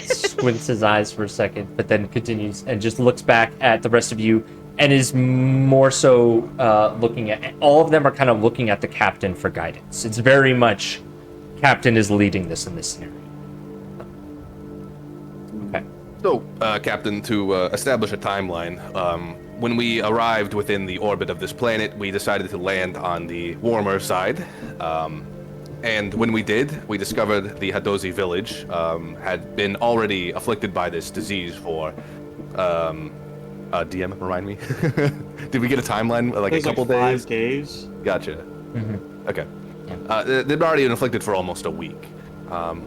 Squints his eyes for a second, but then continues and just looks back at the rest of you and is more so looking at... All of them are kind of looking at the captain for guidance. It's very much... Captain is leading this in this scenario. Okay. So, Captain, to establish a timeline, when we arrived within the orbit of this planet, we decided to land on the warmer side. And when we did, we discovered the Hadozi village had been already afflicted by this disease for... DM, remind me? Did we get a timeline, like a couple days? 5 days. Gotcha. Mm-hmm. Okay. They've already been afflicted for almost a week.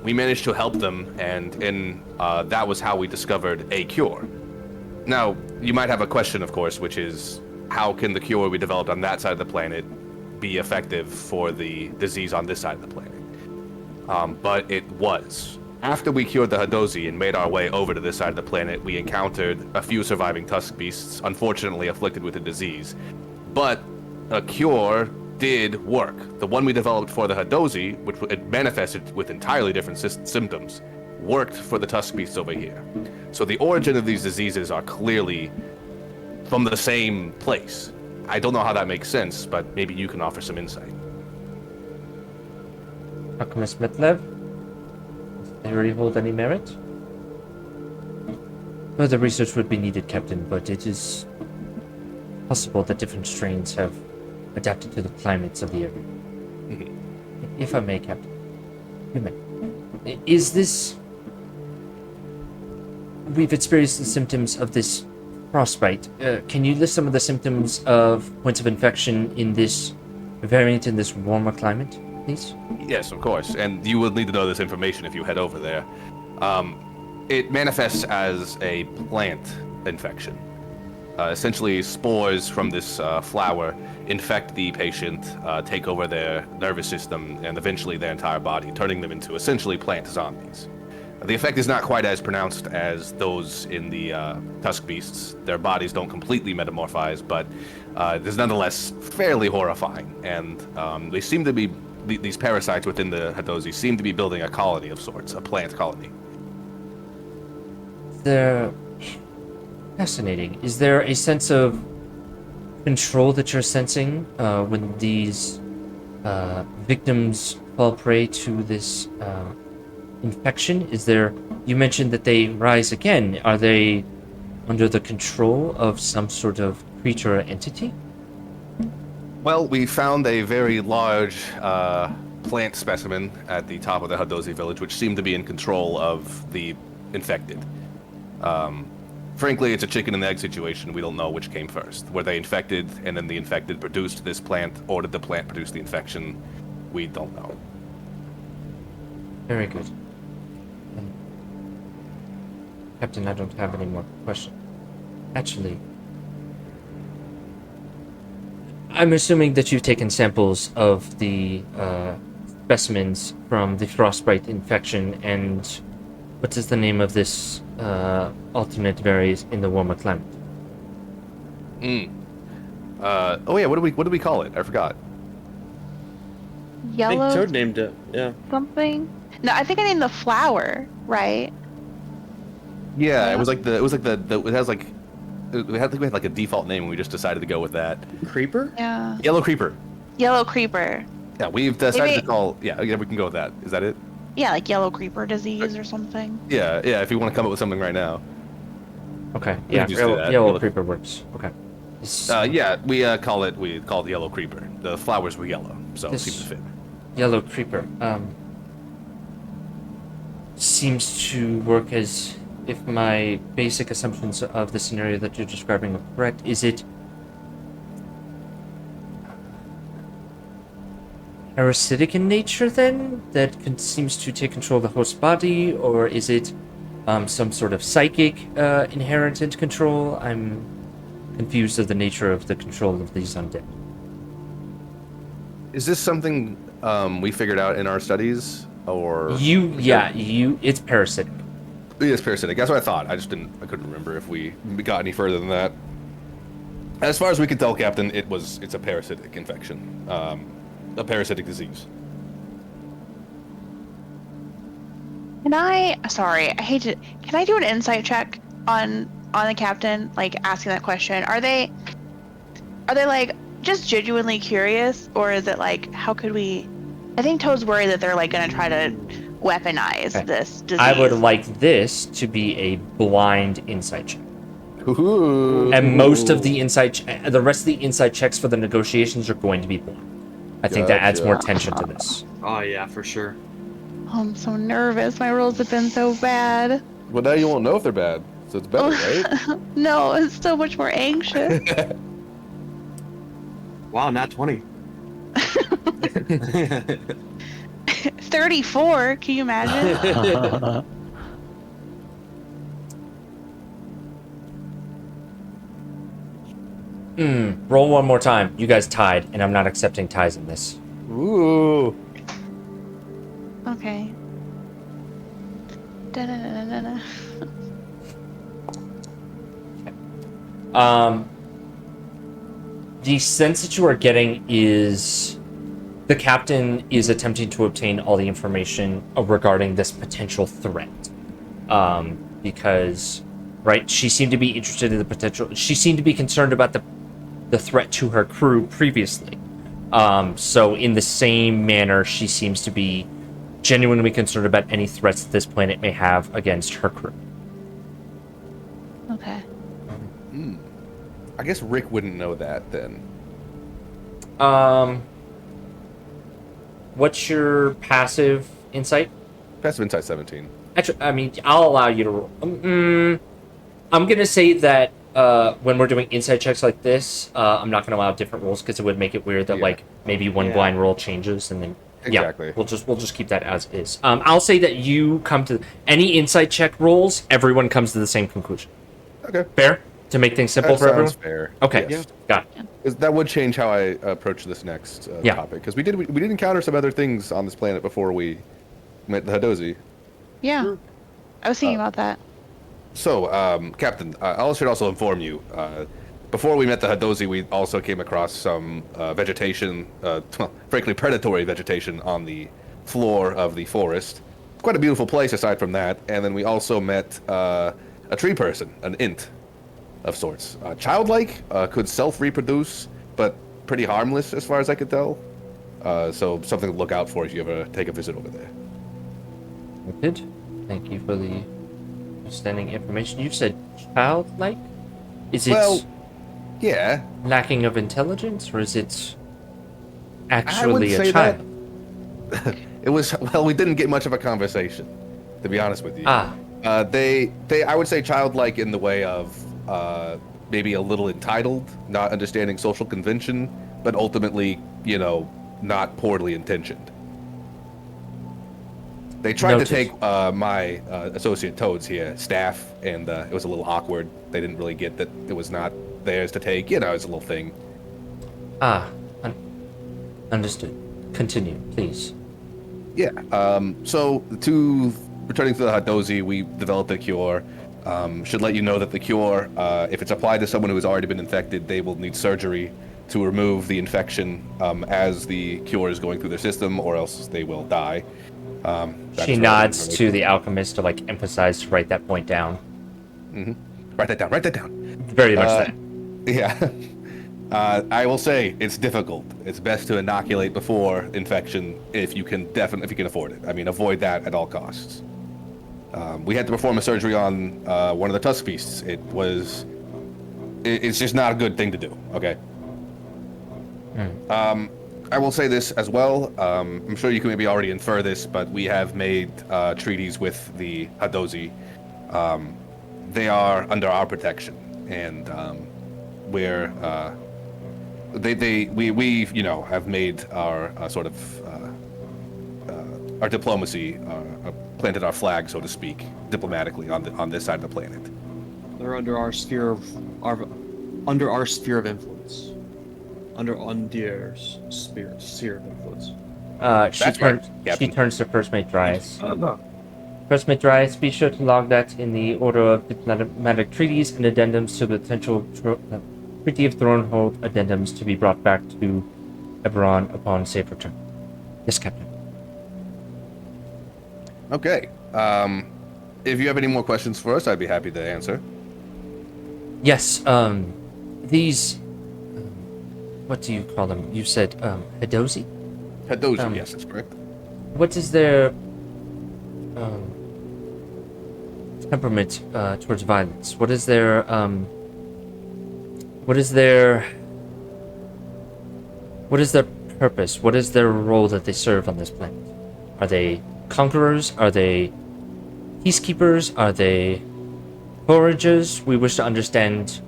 We managed to help them, and that was how we discovered a cure. Now, you might have a question, of course, which is, how can the cure we developed on that side of the planet be effective for the disease on this side of the planet? But it was. After we cured the Hadozi and made our way over to this side of the planet, we encountered a few surviving tusk beasts, unfortunately afflicted with the disease. But a cure did work. The one we developed for the Hadozi, which it manifested with entirely different symptoms, worked for the tusk beasts over here. So the origin of these diseases are clearly from the same place. I don't know how that makes sense, but maybe you can offer some insight. Alchemist Metlev? Does the theory hold any merit? Further research would be needed, Captain, but it is possible that different strains have adapted to the climates of the area. If I may, Captain. You may. Is this... We've experienced the symptoms of this frostbite. Can you list some of the symptoms of points of infection in this variant in this warmer climate, please? Yes, of course. And you will need to know this information if you head over there. It manifests as a plant infection. Essentially, spores from this flower infect the patient, take over their nervous system, and eventually their entire body, turning them into essentially plant zombies. The effect is not quite as pronounced as those in the tusk beasts. Their bodies don't completely metamorphise, but it is nonetheless fairly horrifying. And they seem to be, these parasites within the Hadozi seem to be building a colony of sorts, a plant colony. They're fascinating. Is there a sense of control that you're sensing when these victims fall prey to this infection? Is there... You mentioned that they rise again. Are they under the control of some sort of creature or entity? Well, we found a very large plant specimen at the top of the Hadozi village, which seemed to be in control of the infected. Frankly, it's a chicken and egg situation. We don't know which came first. Were they infected, and then the infected produced this plant, or did the plant produce the infection? We don't know. Very good. Captain, I don't have any more questions. Actually, I'm assuming that you've taken samples of the specimens from the frostbite infection, and what is the name of this alternate varies in the warmer climate? Oh yeah, what do we call it? I forgot. I think Yellow Toad named it. Yeah. something? No, I think I named the flower, right? Yeah, it was like the it has like we had like a default name, and we just decided to go with that. Creeper? Yeah. Yellow creeper. Yellow creeper. Yeah, we've decided Maybe- to call. Yeah, we can go with that. Is that it? Yeah, like yellow creeper disease or something. Yeah. If you want to come up with something right now. Okay, We yeah, can just do that. yellow Yellow- creeper works. Okay. This Yeah, we call it yellow creeper. The flowers were yellow, so it This- seems to fit. yellow creeper seems to work as if my basic assumptions of the scenario that you're describing are correct. Is it parasitic in nature then, that seems to take control of the host body, or is it some sort of psychic inherent in control? I'm confused of the nature of the control of these undead. Is this something we figured out in our studies, or It's parasitic. It's parasitic. That's what I thought. I couldn't remember if we got any further than that. As far as we could tell, Captain, it's a parasitic infection, a parasitic disease. Can I do an insight check on the captain, like asking that question? Are they like just genuinely curious, or is it like, how could we... I think Toad's worried that they're like gonna try to weaponize this disease. I would like this to be a blind insight check. Ooh. And most of the the rest of the insight checks for the negotiations are going to be blind. I think that adds more tension to this. Oh yeah, for sure. Oh, I'm so nervous. My rolls have been so bad. Well, now you won't know if they're bad, so it's better, right? No, it's so much more anxious. Wow, not 20. 34, can you imagine? Roll one more time. You guys tied, and I'm not accepting ties in this. Ooh. Okay. Da-da-da-da-da. The sense that you are getting is the captain is attempting to obtain all the information regarding this potential threat. Because, right, she seemed to be interested in the potential. She seemed to be concerned about the threat to her crew previously. So in the same manner, she seems to be genuinely concerned about any threats this planet may have against her crew. Okay. I guess Rick wouldn't know that then. What's your passive insight? Passive insight 17. Actually, I mean, I'll allow you to roll. I'm gonna say that when we're doing insight checks like this, I'm not gonna allow different rolls because it would make it weird that Yeah. like maybe one Yeah. blind roll changes and then Exactly. yeah, we'll just keep that as is. I'll say that you come to any insight check rolls, everyone comes to the same conclusion. Okay. Fair to make things simple That for everyone. sounds fair. Okay, Yes. got it. 'Cause that would change how I approach this next Yeah. topic. Because we did encounter some other things on this planet before we met the Hadozi. Yeah. I was thinking about that. So, Captain, I should also inform you. Before we met the Hadozi, we also came across some vegetation, frankly predatory vegetation, on the floor of the forest. Quite a beautiful place aside from that. And then we also met a tree person, an int of sorts. Childlike, could self-reproduce, but pretty harmless as far as I could tell. So something to look out for if you ever take a visit over there. Noted. Thank you for the outstanding information. You said childlike? Is it Well, yeah. lacking of intelligence, or is it I actually wouldn't a say child? that. It was, well, we didn't get much of a conversation, to be honest with you. Ah, They, I would say childlike in the way of maybe a little entitled, not understanding social convention, but ultimately, not poorly intentioned. They tried Noted. to take my associate Toad's here, staff, and it was a little awkward. They didn't really get that it was not theirs to take. It's a little thing. Understood. Continue, please. Yeah. So returning to the Hadozi, we developed a cure. Should let you know that the cure, if it's applied to someone who has already been infected, they will need surgery to remove the infection as the cure is going through their system, or else they will die. That She is nods relevant to the alchemist to like emphasize to write that point down. information. Write that down. Write that down. Very much that. Yeah. I will say it's difficult. It's best to inoculate before infection if you can afford it. I mean, avoid that at all costs. We had to perform a surgery on one of the tusk beasts. It's just not a good thing to do. Okay. I will say this as well. I'm sure you can maybe already infer this, but we have made treaties with the Hadozi. They are under our protection, and we have made our our diplomacy, planted our flag, so to speak, diplomatically on this side of the planet. They're under our sphere of influence. Under Undir's sphere of influence. She That's right, turns Captain. to First Mate Dryas. First Mate Dryas, be sure to log that in the order of diplomatic treaties and addendums to the potential Treaty of Thronehold addendums to be brought back to Eberron upon safe return. Yes, Captain. Okay. If you have any more questions for us, I'd be happy to answer. Yes, these... what do you call them? You said, Hadozi? Hadozi, yes, that's correct. What is their temperament towards violence? What is their purpose? What is their role that they serve on this planet? Are they conquerors? Are they peacekeepers? Are they foragers? We wish to understand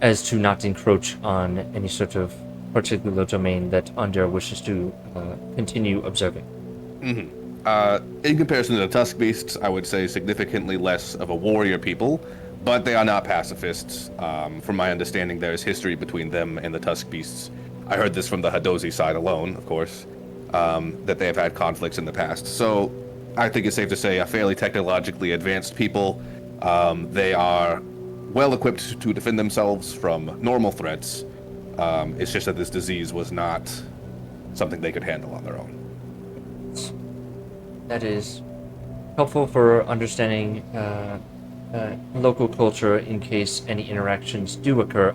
as to not encroach on any sort of particular domain that Under wishes to continue observing. In comparison to the Tusk Beasts, I would say significantly less of a warrior people, but they are not pacifists. From my understanding, there is history between them and the Tusk Beasts. I heard this from the Hadozi side alone, of course, that they have had conflicts in the past. So I think it's safe to say a fairly technologically advanced people. They are well equipped to defend themselves from normal threats. It's just that this disease was not something they could handle on their own. That is helpful for understanding local culture in case any interactions do occur.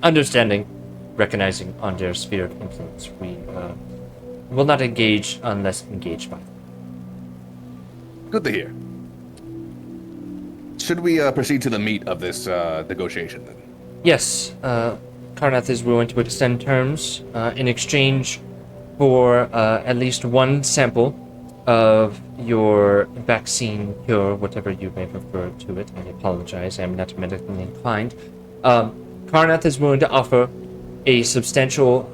Recognizing on their sphere of influence. We will not engage unless engaged by them. Good to hear. Should we proceed to the meat of this negotiation then? Yes, Karnath is willing to extend terms in exchange for at least one sample of your vaccine cure, whatever you may refer to it. I apologize, I'm not medically inclined. Karnath is willing to offer a substantial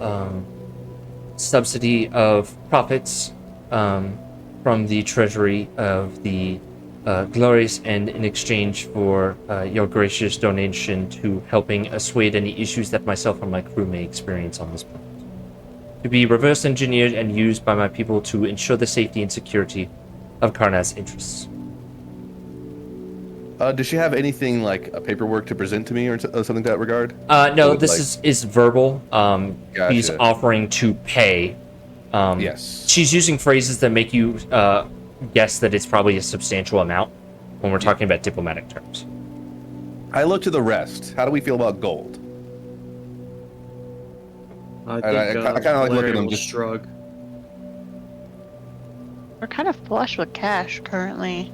subsidy of profits from the treasury of the Glorious, and in exchange for your gracious donation to helping assuage any issues that myself and my crew may experience on this planet. To be reverse engineered and used by my people to ensure the safety and security of Karnath's interests. Does she have anything like a paperwork to present to me or something to that regard? No, Would, this is verbal. He's Gotcha. offering to pay. Yes. She's using phrases that make you guess that it's probably a substantial amount when we're talking about diplomatic terms. I look to the rest. How do we feel about gold? I I kinda like Valerian look at him will just- shrug. We're kind of flush with cash currently.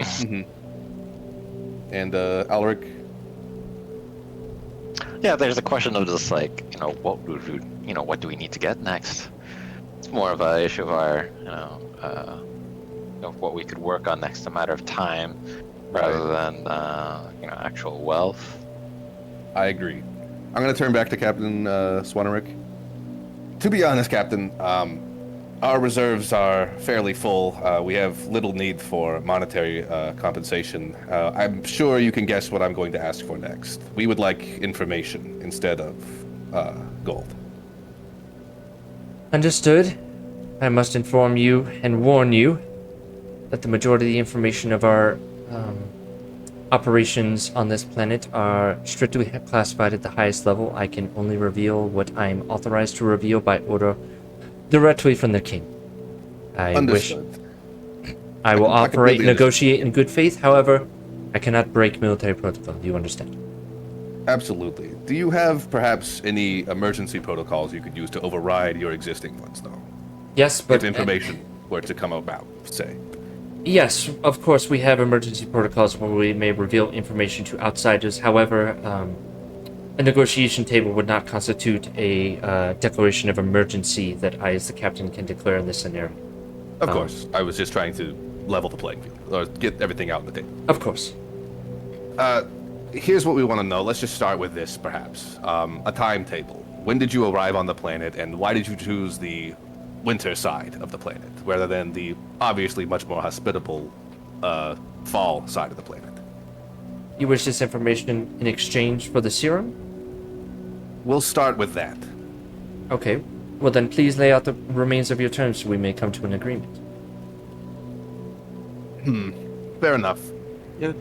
And Alric? Yeah, there's a question of just like, what do we need to get next? It's more of a issue of our, of what we could work on next, a matter of time, rather than, actual wealth. I agree. I'm going to turn back to Captain Swanerick. To be honest, Captain, our reserves are fairly full. We have little need for monetary compensation. I'm sure you can guess what I'm going to ask for next. We would like information instead of gold. Understood. I must inform you and warn you that the majority of the information of our operations on this planet are strictly classified at the highest level. I can only reveal what I'm authorized to reveal by order directly from the king. I Understood. I will I operate, completely negotiate in good faith. However, I cannot break military protocol. You understand? Absolutely. Do you have perhaps any emergency protocols you could use to override your existing ones, though? Yes, but If information were to come about, say. yes, of course, we have emergency protocols where we may reveal information to outsiders. However, a negotiation table would not constitute a declaration of emergency that I, as the captain, can declare in this scenario. Of course. I was just trying to level the playing field, or get everything out on the table. Of course. Here's what we want to know. Let's just start with this, perhaps. A timetable. When did you arrive on the planet, and why did you choose the winter side of the planet, rather than the obviously much more hospitable fall side of the planet? You wish this information in exchange for the serum? We'll start with that. Okay. Well, then please lay out the remains of your terms so we may come to an agreement. Fair enough. Yeah.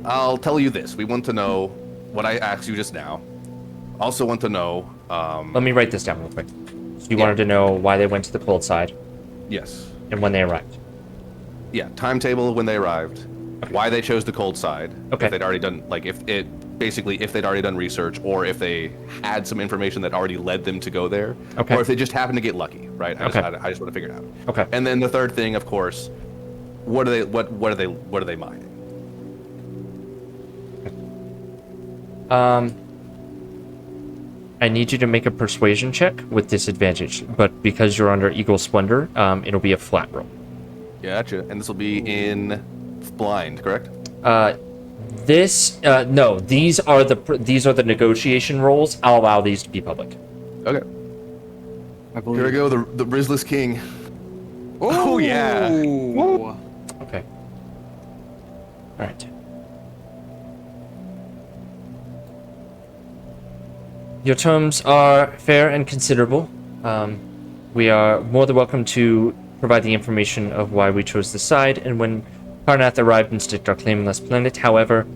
I'll tell you this. We want to know what I asked you just now. Also want to know, Let me write this down real quick. So you Yeah. wanted to know why they went to the cold side yes. and when they arrived. Yeah, timetable when they arrived, why they chose the cold side, Okay. if they'd already done, like, if they'd already done research, or if they had some information that already led them to go there, Okay. or if they just happened to get lucky, right? I Okay. just want to figure it out. Okay. And then the third thing, of course, what are they mining? I need you to make a persuasion check with disadvantage, but because you're under Eagle Splendor, it'll be a flat roll. Gotcha. And this will be in blind, correct? No, these are the negotiation rolls. I'll allow these to be public. Okay. I believe. Here we go, the Rizless King. Oh, yeah. Ooh. Okay. All right. Your terms are fair and considerable. We are more than welcome to provide the information of why we chose this side and when Karnath arrived and staked our claim on this planet. However,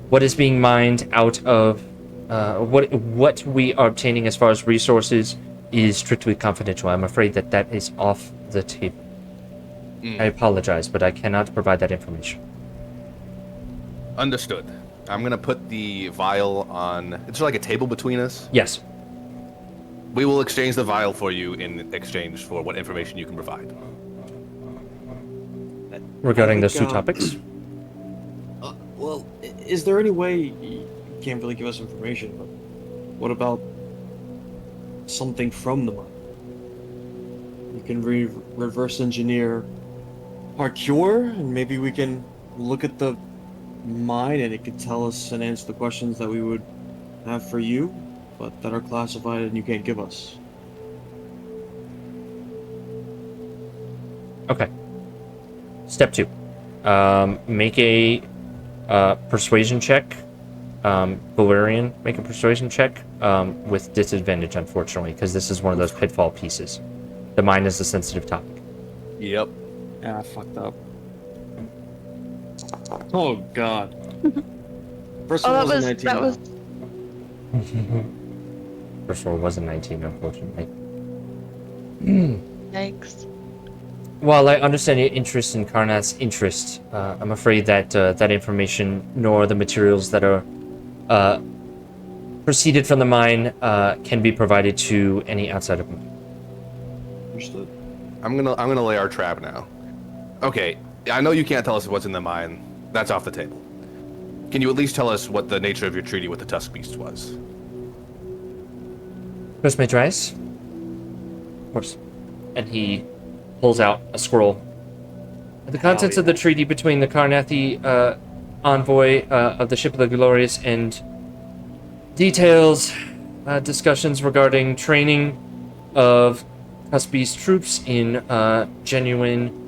what is being mined out of what we are obtaining as far as resources is strictly confidential. I'm afraid that is off the table. I apologize, but I cannot provide that information. Understood. I'm gonna put the vial on. It's like a table between us. Yes. We will exchange the vial for you in exchange for what information you can provide. Regarding those two think, topics. is there any way you can't really give us information, but what about something from the mine? You can reverse engineer our cure, and maybe we can look at the mine and it could tell us and answer the questions that we would have for you, but that are classified and you can't give us. Okay. Step 2. Make a persuasion check. Valerian, make a persuasion check with disadvantage, unfortunately, because this is one of those pitfall pieces. The mind is a sensitive topic. Yep. Yeah, I fucked up. Oh god. First Oh, one that was a was 19. that was. First roll was a 19, unfortunately. Yikes. While I understand your interest in Karnath's interest, I'm afraid that that information nor the materials that are proceeded from the mine can be provided to any outside of me. Understood. I'm gonna lay our trap now. Okay, I know you can't tell us what's in the mine. That's off the table. Can you at least tell us what the nature of your treaty with the Tusk Beast was? First, Mage Rice? Of course. And he pulls out a scroll. The contents of the treaty between the Karnathi envoy of the Ship of the Glorious and details discussions regarding training of Tuskbeast troops in genuine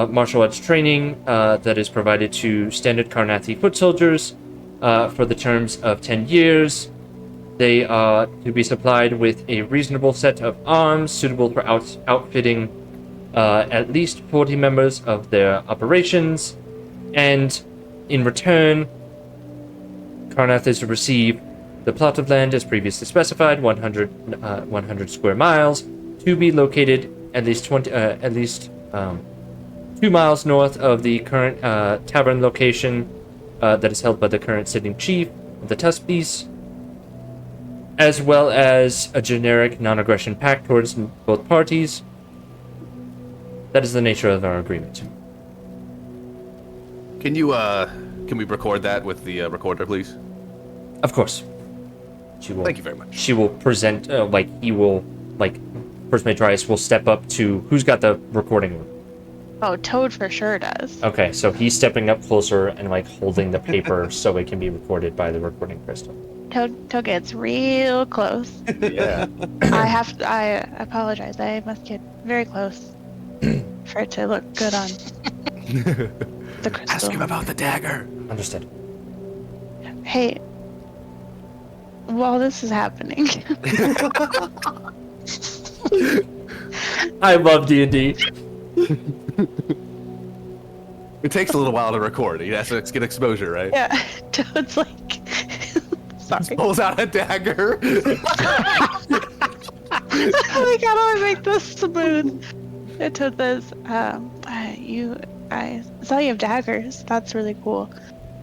martial arts training that is provided to standard Karnathi foot soldiers for the terms of 10 years. They are to be supplied with a reasonable set of arms suitable for outfitting at least 40 members of their operations, and in return, Karnath is to receive the plot of land as previously specified, 100 square miles, to be located at least 2 miles north of the current tavern location that is held by the current sitting chief of the Tusk Beast, as well as a generic non-aggression pact towards both parties. That is the nature of our agreement. Can we record that with the recorder, please? Of course. She will. Thank you very much. She will present, First Mage Rice will step up to who's got the recording room. Oh, Toad for sure does. Okay, so he's stepping up closer and holding the paper so it can be recorded by the recording crystal. Toad gets real close. Yeah. I apologize. I must get very close for it to look good on the crystal. Ask him about the dagger. Understood. Hey, while this is happening, I love D&D. It takes a little while to record. He has to get exposure, right? yeah, Toad's like, sorry. Pulls out a dagger. Like, how do I make this smooth? And Toad says, I saw you have daggers. That's really cool.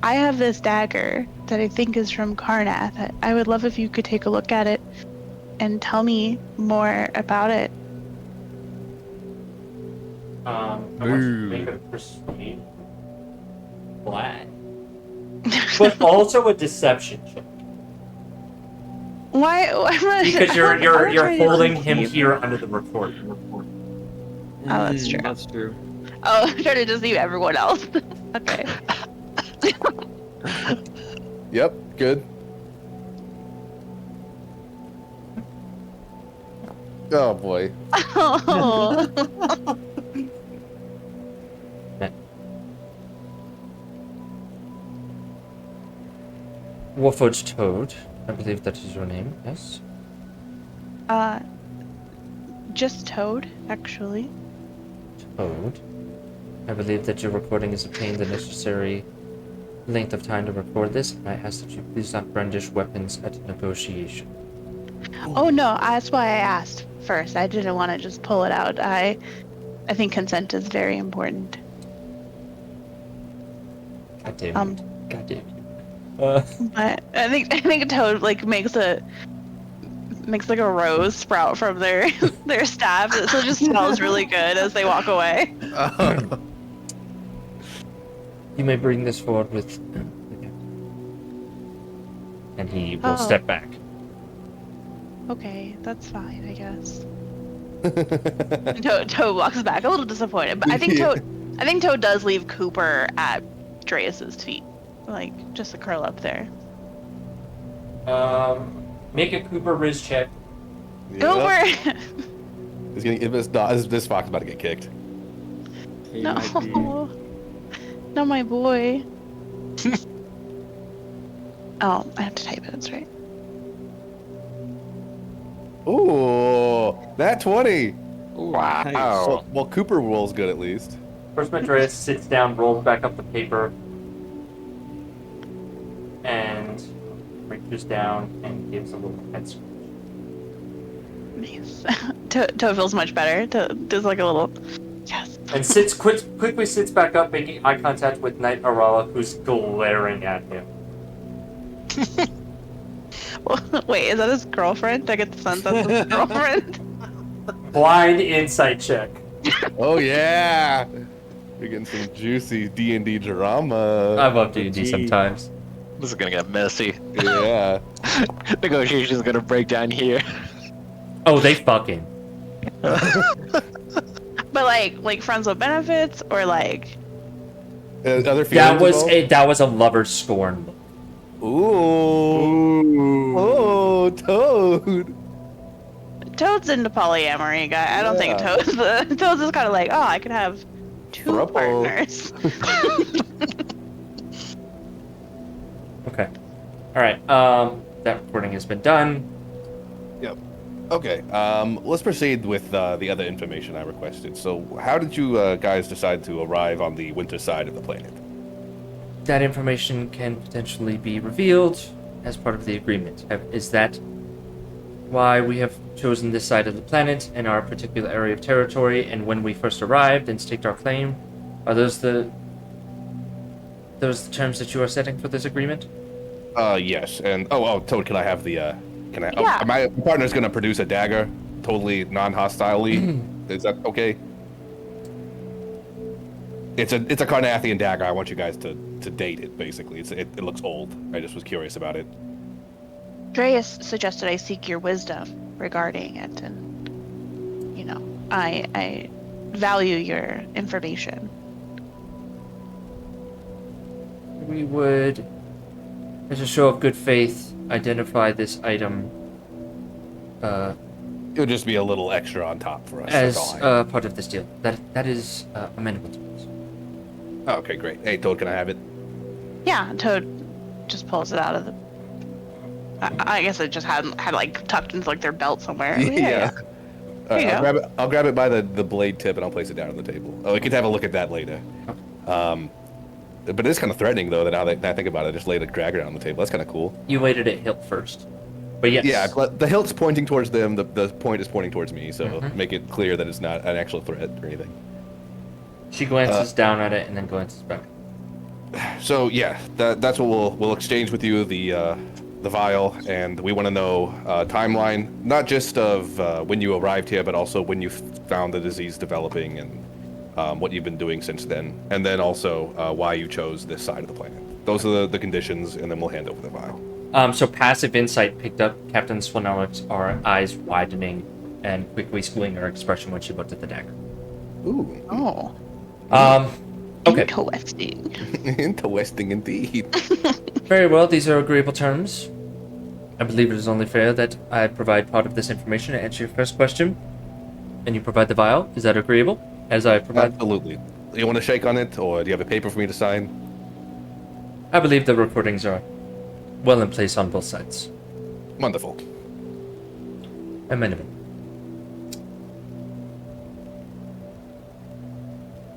I have this dagger that I think is from Karnath. I would love if you could take a look at it and tell me more about it. I want you to make a persuade flat. But also a deception check. Why am I? Because you're trying to holding him deceive. here under the recording. Oh, that's true. That's true. Oh, I'm trying to deceive everyone else. Okay. Yep, good. Oh boy. Oh. Warforged Toad, I believe that is your name, yes? Just Toad, actually. Toad. I believe that your recording has obtained the necessary length of time to record this, and I ask that you please not brandish weapons at negotiation. Oh no, that's why I asked first. I didn't want to just pull it out. I think consent is very important. God damn Um, it. God damn it. But I think Toad makes a rose sprout from their staff, so it just smells really good as they walk away. You may bring this forward with... and he will Oh. step back. Okay, that's fine, I guess. And Toad walks back, a little disappointed, but I think Yeah. Toad does leave Cooper at Dreas's feet, like just to curl up there. Make a Cooper Riz check. Cooper! He's gonna, if it's not, this fox is about to get kicked. He might be- No, not my boy. Oh, I have to type it. That's right. Ooh, that 20. Wow. Well, Cooper rolls good at least. First, Madras sits down, rolls back up the paper, and reaches down and gives a little head scratch. Nice. Toad feels much better. Toad does like a little yes. And quickly sits back up, making eye contact with Knight Arala, who's glaring at him. Wait, is that his girlfriend? I get the sense that's his girlfriend. Blind insight check. Oh yeah, we're getting some juicy D&D drama. I love D&D sometimes. This is gonna get messy. Yeah. Negotiation's gonna break down here. Oh, they fucking. But like friends with benefits or like Other feelings That was a lover's scorn. Ooh. Oh, Toad. Toad's into polyamory, guy. I don't think Yeah. Toad's is kind of like, oh, I could have two Throuple. partners. Okay. All right. That recording has been done. Okay, let's proceed with the other information I requested. So, how did you guys decide to arrive on the winter side of the planet? That information can potentially be revealed as part of the agreement. Is that why we have chosen this side of the planet and our particular area of territory, and when we first arrived and staked our claim? Are those the terms that you are setting for this agreement? Yes, and Toad, can I have the can I? Yeah. Oh, my partner's gonna produce a dagger, totally non-hostilely. Is that okay? It's a Carnathian dagger. I want you guys to date it. Basically, it looks old. I just was curious about it. Dreas suggested I seek your wisdom regarding it, and I value your information. We would, as a show of good faith, identify this item It would just be a little extra on top for us. as that's all part of this deal. That is amenable to us. Okay, great. Hey, Toad, can I have it? Yeah, Toad just pulls it out of the. I guess it just had like tucked into like their belt somewhere. Yeah. There you go. I'll grab it by the blade tip and I'll place it down on the table. Oh, we could have a look at that later. But it is kind of threatening, though, that now that I think about it, I just laid a dagger on the table. That's kind of cool. You waited at hilt first, but yes. Yeah, but the hilt's pointing towards them. The point is pointing towards me, so make it clear that it's not an actual threat or anything. She glances down at it and then glances back. So yeah, that's what we'll exchange with you, the vial, and we want to know timeline, not just of when you arrived here, but also when you found the disease developing and what you've been doing since then, and then also why you chose this side of the planet. Those are the conditions, and then we'll hand over the vial. So passive insight picked up Captain Swanalik's eyes widening and quickly schooling her expression when she looked at the dagger. Ooh, Oh. Okay. Interesting. interesting indeed. Very well, these are agreeable terms. I believe it is only fair that I provide part of this information to answer your first question, and you provide the vial. Is that agreeable? As I provide... Absolutely. You want to shake on it, or do you have a paper for me to sign? I believe the recordings are well in place on both sides. Wonderful. Amenable.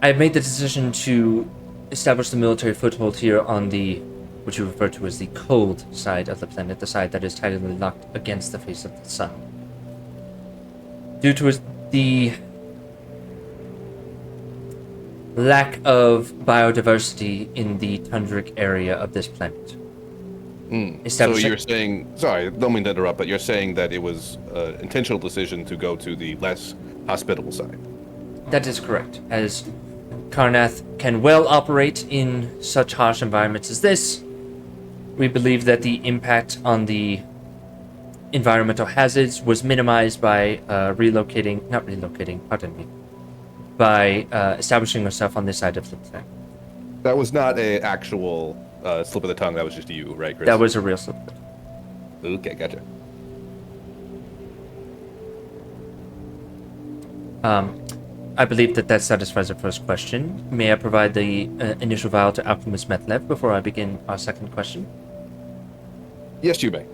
I have made the decision to establish the military foothold here on the, what you refer to as the cold side of the planet, the side that is tightly locked against the face of the sun. Due to the lack of biodiversity in the tundric area of this planet. So Establishing- you're saying, sorry, don't mean to interrupt, but you're saying that it was an intentional decision to go to the less hospitable side. That is correct, as Karnath can well operate in such harsh environments as this, We believe that the impact on the environmental hazards was minimized by by establishing ourselves on this side of the planet. That was not a actual slip of the tongue. That was just you, right, Chris? That was a real slip. Okay, gotcha. I believe that satisfies the first question. May I provide the initial vial to Alchemist Metlev before I begin our second question? Yes, you may.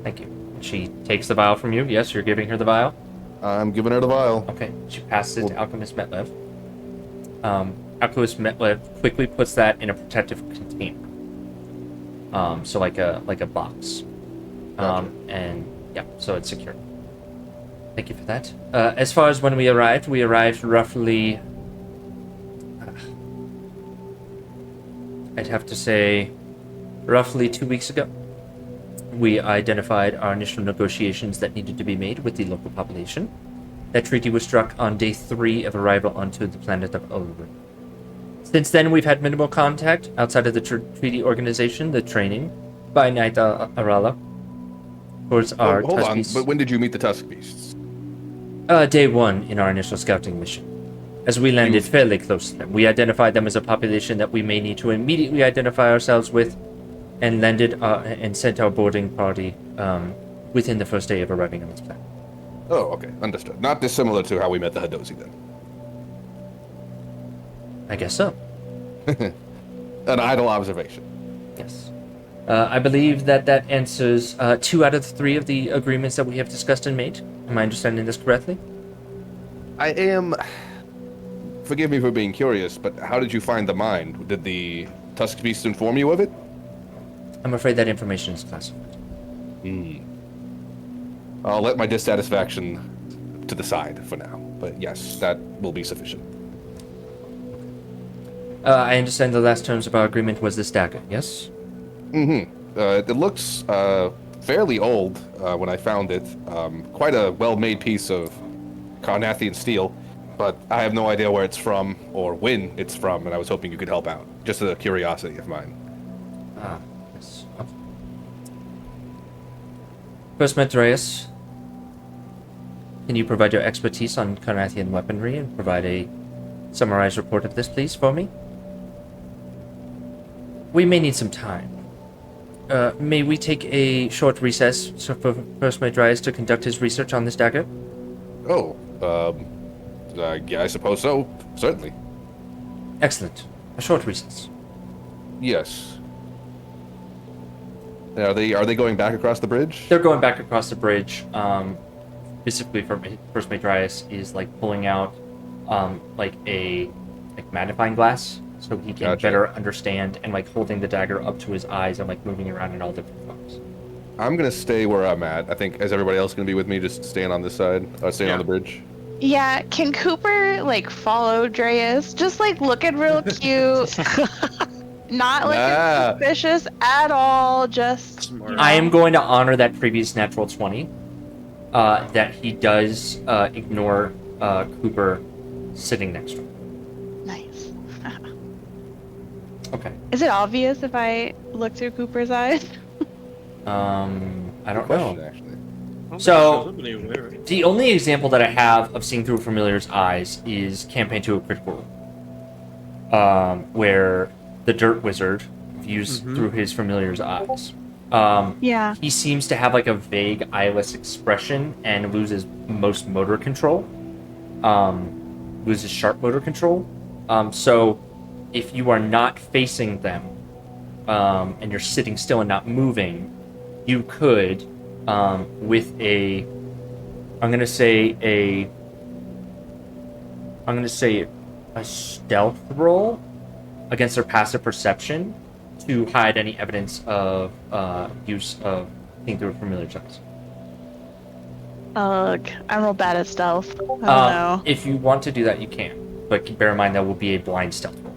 Thank you. She takes the vial from you. Yes, you're giving her the vial. I'm giving her the vial. Okay. She passes it to Alchemist Metlev. Alchemist Metlev quickly puts that in a protective container. So like a box. Gotcha. And yeah, so it's secure. Thank you for that. As far as when we arrived roughly, I'd have to say, roughly 2 weeks ago. We identified our initial negotiations that needed to be made with the local population. That treaty was struck on day 3 of arrival onto the planet of Eberron. Since then, we've had minimal contact outside of the treaty organization, the training, by Knight Arala, towards our Hold Tusk on, Beasts. but when did you meet the Tusk Beasts? Day 1 in our initial scouting mission. As we landed fairly close to them, we identified them as a population that we may need to immediately identify ourselves with, and landed and sent our boarding party within the first day of arriving on this planet. Oh, okay, understood. Not dissimilar to how we met the Hadozi then. I guess so. An idle observation. Yes. I believe that answers 2 out of the 3 of the agreements that we have discussed and made. Am I understanding this correctly? I am. Forgive me for being curious, but how did you find the mine? Did the Tusk Beast inform you of it? I'm afraid that information is classified. I'll let my dissatisfaction to the side for now. But yes, that will be sufficient. I understand the last terms of our agreement was this dagger, yes? It looks fairly old when I found it. Quite a well-made piece of Carnathian steel, but I have no idea where it's from or when it's from, and I was hoping you could help out. Just a curiosity of mine. Yes. First, Medreus, can you provide your expertise on Carnathian weaponry and provide a summarized report of this, please, for me? We may need some time. May we take a short recess for First Medreus to conduct his research on this dagger? Oh, yeah, I suppose so. Certainly. Excellent. A short recess. Yes. Are they going back across the bridge? They're going back across the bridge. Specifically for First Medreus is like pulling out like a magnifying glass so he can Gotcha. better understand, and like holding the dagger up to his eyes and like moving around in all different forms. I'm gonna stay where I'm at. I think, is everybody else gonna be with me, just staying on this side? Staying on the bridge? Yeah, can Cooper like follow Dreas? Just like looking real cute. Not looking suspicious at all, just Smart. you know. I am going to honor that previous natural 20. That he does ignore Cooper sitting next to him. Nice. Okay. Is it obvious if I look through Cooper's eyes? I don't Question, know. actually. So, the only example that I have of seeing through a familiar's eyes is Campaign 2 of Critical Role, where the Dirt Wizard views through his familiar's eyes. Yeah. He seems to have like a vague eyeless expression and loses most motor control. Loses sharp motor control. So if you are not facing them, and you're sitting still and not moving, you could, with a, I'm gonna say a stealth roll against their passive perception to hide any evidence of use of seeing through a familiar's eyes. Ugh, I'm real bad at stealth. I don't know. If you want to do that, you can, but bear in mind that will be a blind stealth roll.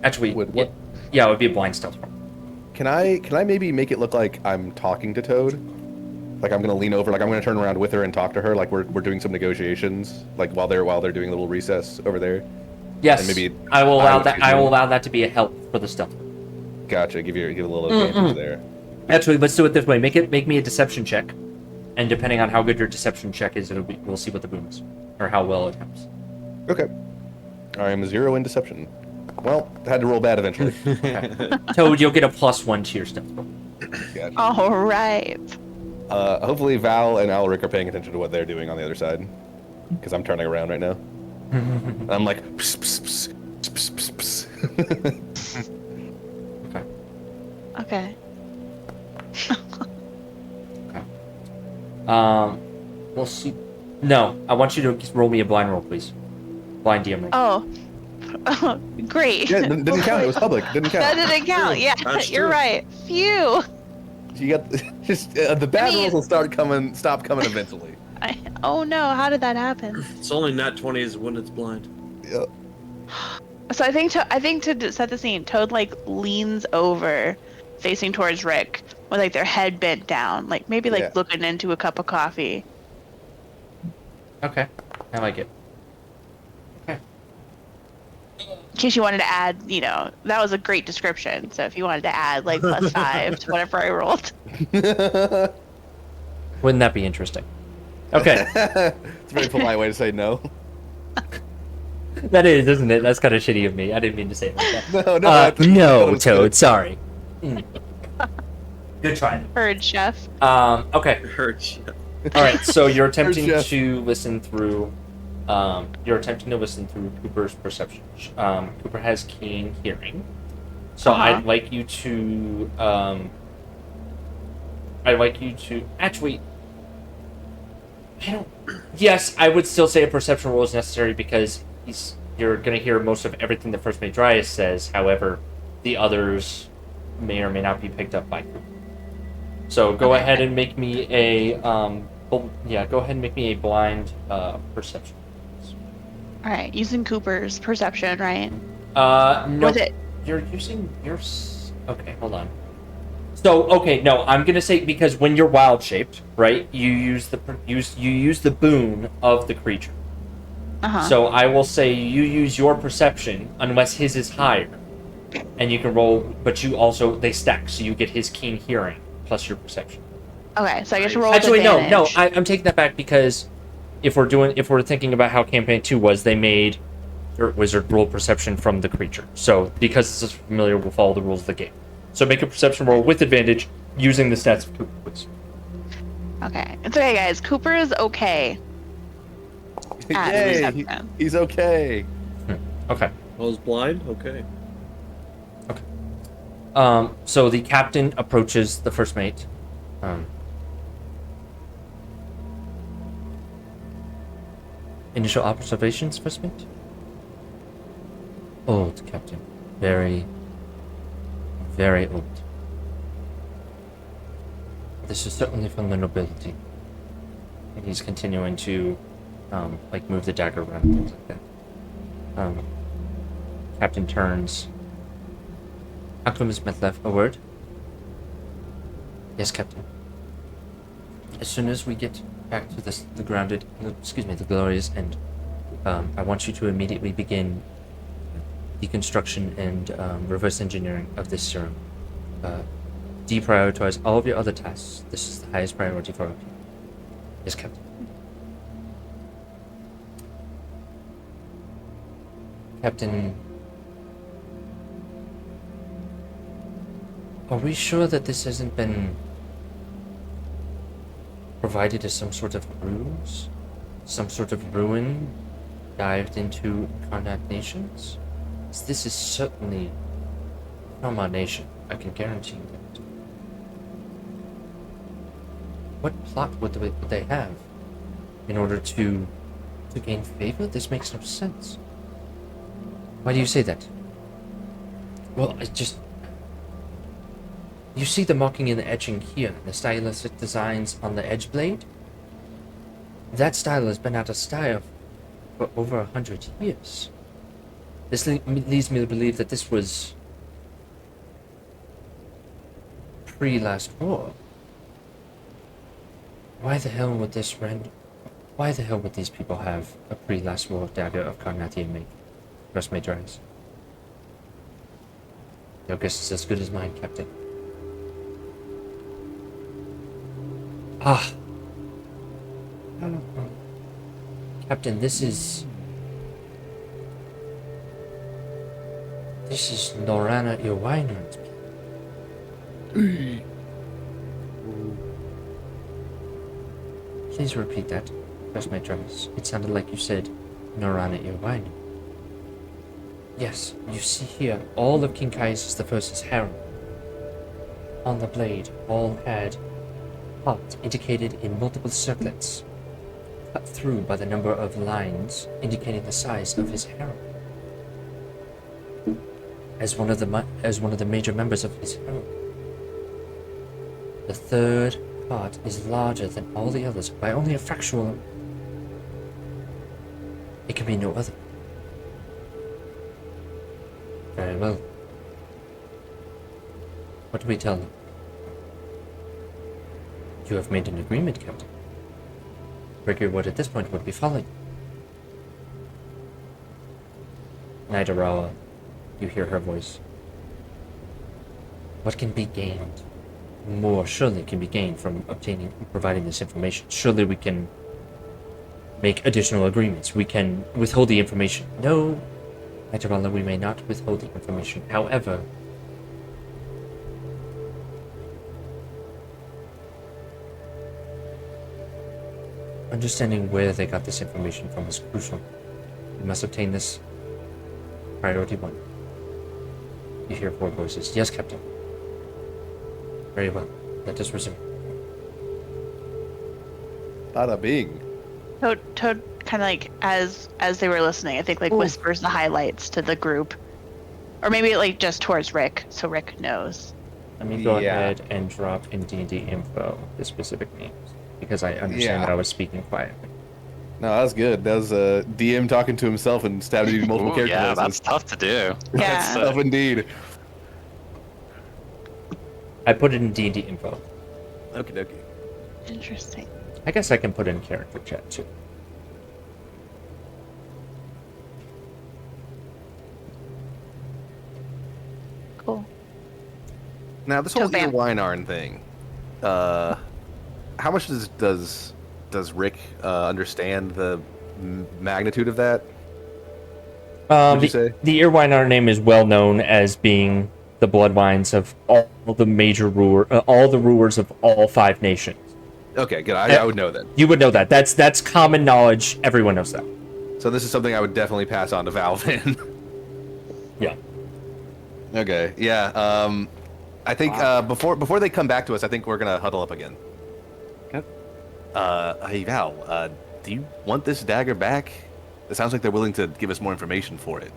Actually, Would what? Yeah, it would be a blind stealth roll. Can I maybe make it look like I'm talking to Toad? Like I'm gonna lean over, like I'm gonna turn around with her and talk to her, like we're doing some negotiations, like while they're doing a little recess over there. Yes, And maybe I will I allow would that. choose I will me. allow that to be a help for the stealth roll. Gotcha. Give a little advantage there. Actually, let's do it this way. Make me a deception check, and depending on how good your deception check is, we'll see what the boon is, or how well it helps. Okay. I am 0 in deception. Well, had to roll bad eventually. Toad, you'll get a +1 to your stealth roll. Gotcha. All right. Hopefully Val and Alric are paying attention to what they're doing on the other side, because I'm turning around right now. I'm like, pss, pss, pss, pss, pss, pss. Okay. We'll see. No, I want you to roll me a blind roll, please. Blind DM roll. Oh. Great. Yeah, didn't count. It was public. Didn't count. That didn't count. Yeah, That's you're true. right. Phew. You got just the bad rolls will stop coming eventually. Oh no, how did that happen? It's only nat 20s when it's blind. Yeah. So I think to set the scene, Toad like leans over, facing towards Rick, with like their head bent down, like maybe like Yeah. looking into a cup of coffee. Okay, I like it. In case you wanted to add, that was a great description. So if you wanted to add like +5 to whatever I rolled. Wouldn't that be interesting? Okay, It's a very polite way to say no. that is, isn't it? That's kind of shitty of me. I didn't mean to say it like that. No, No, was Toad. good. Sorry. Good try. Heard, chef. Okay. It hurts. All right. So you're attempting Jeff. to listen through. You're attempting to listen through Cooper's perception. Cooper has keen hearing, so I'd like you to. I'd like you to actually. I don't. Yes, I would still say a perception roll is necessary because you're going to hear most of everything that First Mate Dryas says. However, the others may or may not be picked up by Cooper. So go ahead and make me a go ahead and make me a blind perception. All right, using Cooper's perception, right? No, Was it? you're using your. Okay, hold on. So okay, no, I'm gonna say because when you're wild shaped, right? You use the boon of the creature. So I will say you use your perception unless his is higher, and you can roll. But they stack, so you get his keen hearing plus your perception. Okay, so I get to roll with Actually, no, advantage. I'm taking that back because if we're thinking about how campaign 2 was, they made your wizard roll perception from the creature. So because this is familiar, we'll follow the rules of the game. So make a perception roll with advantage using the stats of Cooper, please. Okay, it's okay, guys. Cooper is okay. At Yay, perception. he's okay. Okay. I was blind? Okay. So the captain approaches the first mate. Initial observations, first mate? Old, Captain. Very, very old. This is certainly from the nobility. And he's continuing to, move the dagger around and things like that. Captain turns. Alchemist Metlev, a word? Yes, Captain. As soon as we get back to the glorious end, I want you to immediately begin deconstruction and reverse engineering of this serum. Deprioritize all of your other tasks. This is the highest priority for our people. Yes, Captain. Captain, are we sure that this hasn't been provided as some sort of ruse? Some sort of ruin dived into Incarnate nations? This is certainly from our nation, I can guarantee you that. What plot would they have in order to gain favor? This makes no sense. Why do you say that? Well, you see the marking in the etching here, the stylistic designs on the edge blade? That style has been out of style for over 100 years. This leads me to believe that this was pre-last war. Why the hell would these people have a pre-last war dagger of Carnathian make? First made rise. Your guess is as good as mine, Captain. Ah. Captain, this is Norana Irwinard. Please repeat that. Press my drums. It sounded like you said Norana Irwinard. Yes, you see here, all of King Caius I's harem. On the blade, all had heart indicated in multiple circlets, cut through by the number of lines indicating the size of his harem. As one of the major members of his harem, the third part is larger than all the others by only a fractional. It can be no other. Very well. What do we tell them? You have made an agreement, Captain. Figure what at this point would be folly. Nidarawa, you hear her voice. What can be gained? More surely can be gained from providing this information. Surely we can make additional agreements. We can withhold the information. No, Nidarawa, we may not withhold the information. However, understanding where they got this information from is crucial. We must obtain this. Priority 1. You hear 4 voices. Yes, Captain. Very well. Let us resume. Bada bing. Toad kind of like as they were listening, I think like whispers the highlights to the group, or maybe like just towards Rick, so Rick knows. Let me go ahead and drop in D&D info the specific names, because I understand that I was speaking quietly. No, that was good. That was DM talking to himself and stabbing you multiple characters. Yeah, that's tough to do. Yeah. That's tough indeed. I put it in D&D info. Okie dokie. Interesting. I guess I can put in character chat too. Cool. Now this whole Irwinard thing. How much does Rick understand the magnitude of that? Would you say? The Irwinard name is well known as being the bloodlines of all the major all the rulers of all 5 nations. Okay, good. I would know that. You would know that. That's common knowledge. Everyone knows that. So this is something I would definitely pass on to Valvin. Yeah. Okay. Yeah. I think before they come back to us, I think we're gonna huddle up again. Okay. Hey Val, do you want this dagger back? It sounds like they're willing to give us more information for it.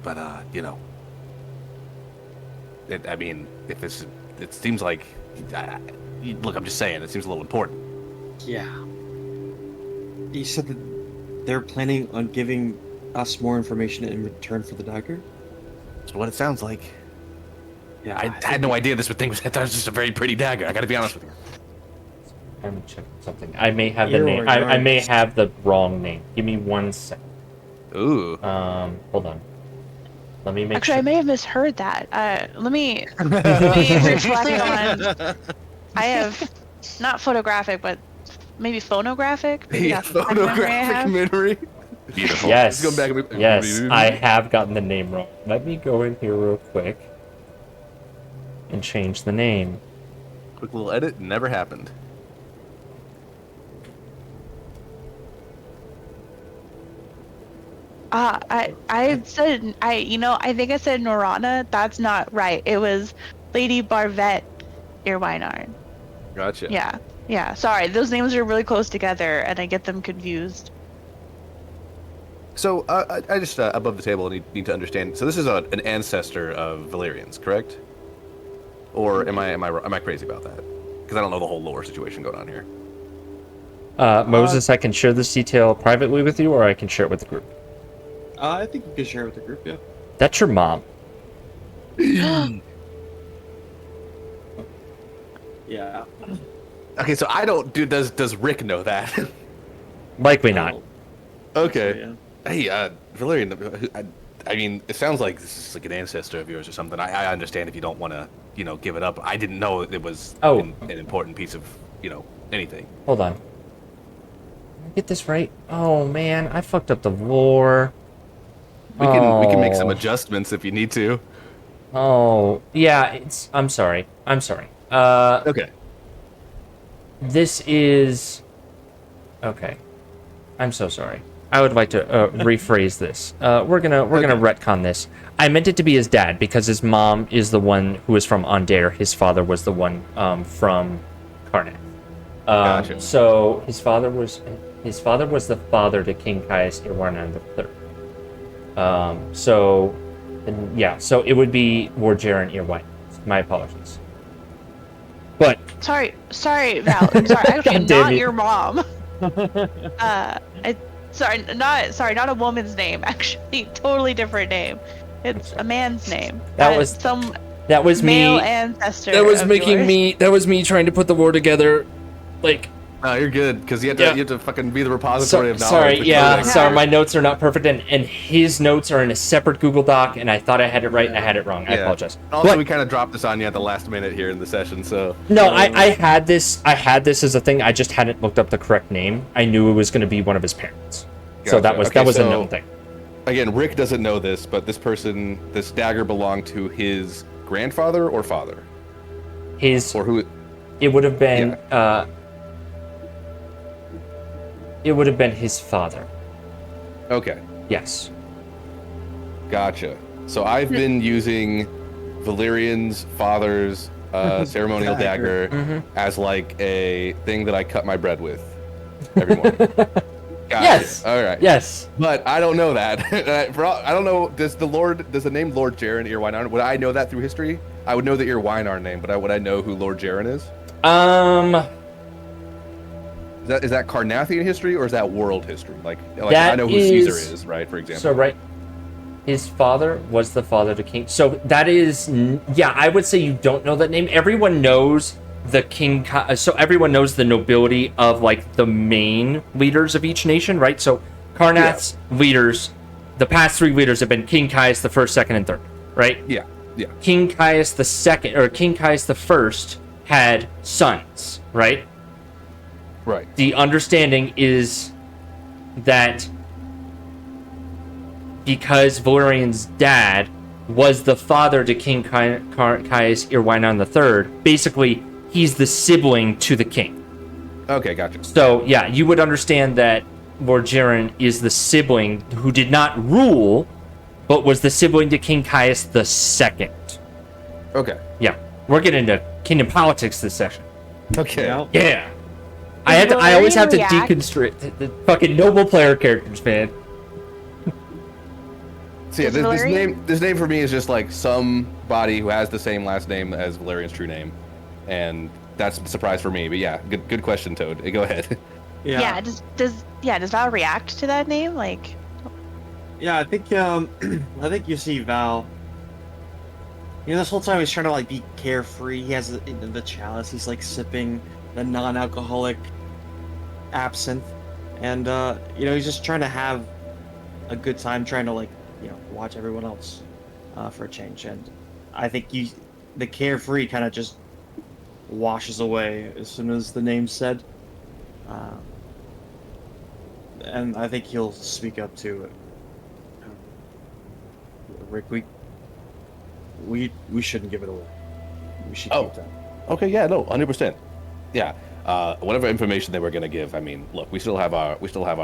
But you know, I mean, it seems like. Look, I'm just saying, it seems a little important. Yeah. You said that they're planning on giving us more information in return for the dagger? That's what it sounds like. Yeah. I had no idea this thing was. I thought it was just a very pretty dagger. I gotta be honest with you. I'm gonna check something. I may have the name. I may have the wrong name. Give me 1 second. Ooh. Hold on. Let me make Actually, sure. I may have misheard that. Let me reflect on. I have not photographic, but maybe phonographic. Maybe Yeah, that's the memory I photographic have. memory. Beautiful. Yes. Let's go back. Yes, I have gotten the name wrong. Let me go in here real quick and change the name. Quick little edit. Never happened. I said I think I said Norana. That's not right. It was Lady Barvette Irwinard. Gotcha. Yeah. Sorry, those names are really close together, and I get them confused. So I just above the table need to understand. So this is an ancestor of Valyrians, correct? Or am I crazy about that? Because I don't know the whole lore situation going on here. Moses, I can share this detail privately with you, or I can share it with the group. I think you can share with the group, yeah. That's your mom. Yeah. Okay, so I don't. Does Rick know that? Likely not. Okay. Yeah. Hey, Valyrian, I mean, it sounds like this is like an ancestor of yours or something. I understand if you don't want to, give it up. I didn't know it was an important piece of, anything. Hold on. Did I get this right? Oh man, I fucked up the lore. We can make some adjustments if you need to. Oh yeah, I'm sorry. Okay. This is okay. I'm so sorry. I would like to rephrase this. We're gonna retcon this. I meant it to be his dad because his mom is the one who is from Ondair. His father was the one from Karnak. Gotcha. So his father was the father to King Caius Irwana III. So it would be Lord Jaren Irwine. My apologies. But Sorry, Val. I'm sorry, actually, God damn not it. your mom. Not a woman's name. Actually, totally different name. It's a man's name. That was male me. ancestor. That was of making yours. me. That was me trying to put the lore together. Like, No, you're good because you have to fucking be the repository of knowledge. sorry, which yeah, is- sorry. My notes are not perfect, and his notes are in a separate Google Doc, and I thought I had it right, and I had it wrong. I apologize. Also, But- we kind of dropped this on you at the last minute here in the session, so. No, I had this. I had this as a thing. I just hadn't looked up the correct name. I knew it was going to be one of his parents. So that Gotcha. was Okay, a so- known thing. Again, Rick doesn't know this, but this dagger belonged to his grandfather or father, His. or who? It would have been. It would have been his father. Okay, Yes. gotcha. So I've been using Valerian's father's ceremonial dagger as like a thing that I cut my bread with every morning. Gotcha. Yes. All right. Yes. But I don't know that. I don't know. Does the name Lord Jaren Irwine? Would I know that through history? I would know the Irwine name, but would I know who Lord Jaren is? Is that Carnathian history or is that world history? Like That I know who Caesar is, right? For example. So right, his father was the father to King. So that is, I would say you don't know that name. Everyone knows the king. So everyone knows the nobility of like the main leaders of each nation, right? So Karnath's leaders, the past three leaders have been King Caius the first, second, and third, right? Yeah. Yeah. King Caius the second or King Caius the first had sons, right? Right. The understanding is that because Valerian's dad was the father to King Caius Irwine III, basically he's the sibling to the king. Okay, gotcha. So yeah, you would understand that Lord Jaren is the sibling who did not rule, but was the sibling to King Caius II. Okay. Yeah, we're getting into kingdom politics this session. Okay. Yeah. Yeah. I always have to Valerian deconstruct the fucking noble player characters, man. So yeah, Is this Valerian- name for me is just like somebody who has the same last name as Valerian's true name, and that's a surprise for me. But yeah, good question, Toad. Go ahead. Yeah. Does Val react to that name? Like, Yeah, I think you see Val. This whole time he's trying to like be carefree. He has the chalice. He's like sipping the non-alcoholic absinthe, and he's just trying to have a good time, trying to like watch everyone else for a change. And I think the carefree kind of just washes away as soon as the name's said. And I think he'll speak up to it. Rick, we shouldn't give it away. We should keep that. Okay, yeah, no, 100%. Yeah, whatever information they were gonna give. I mean, look, we still have our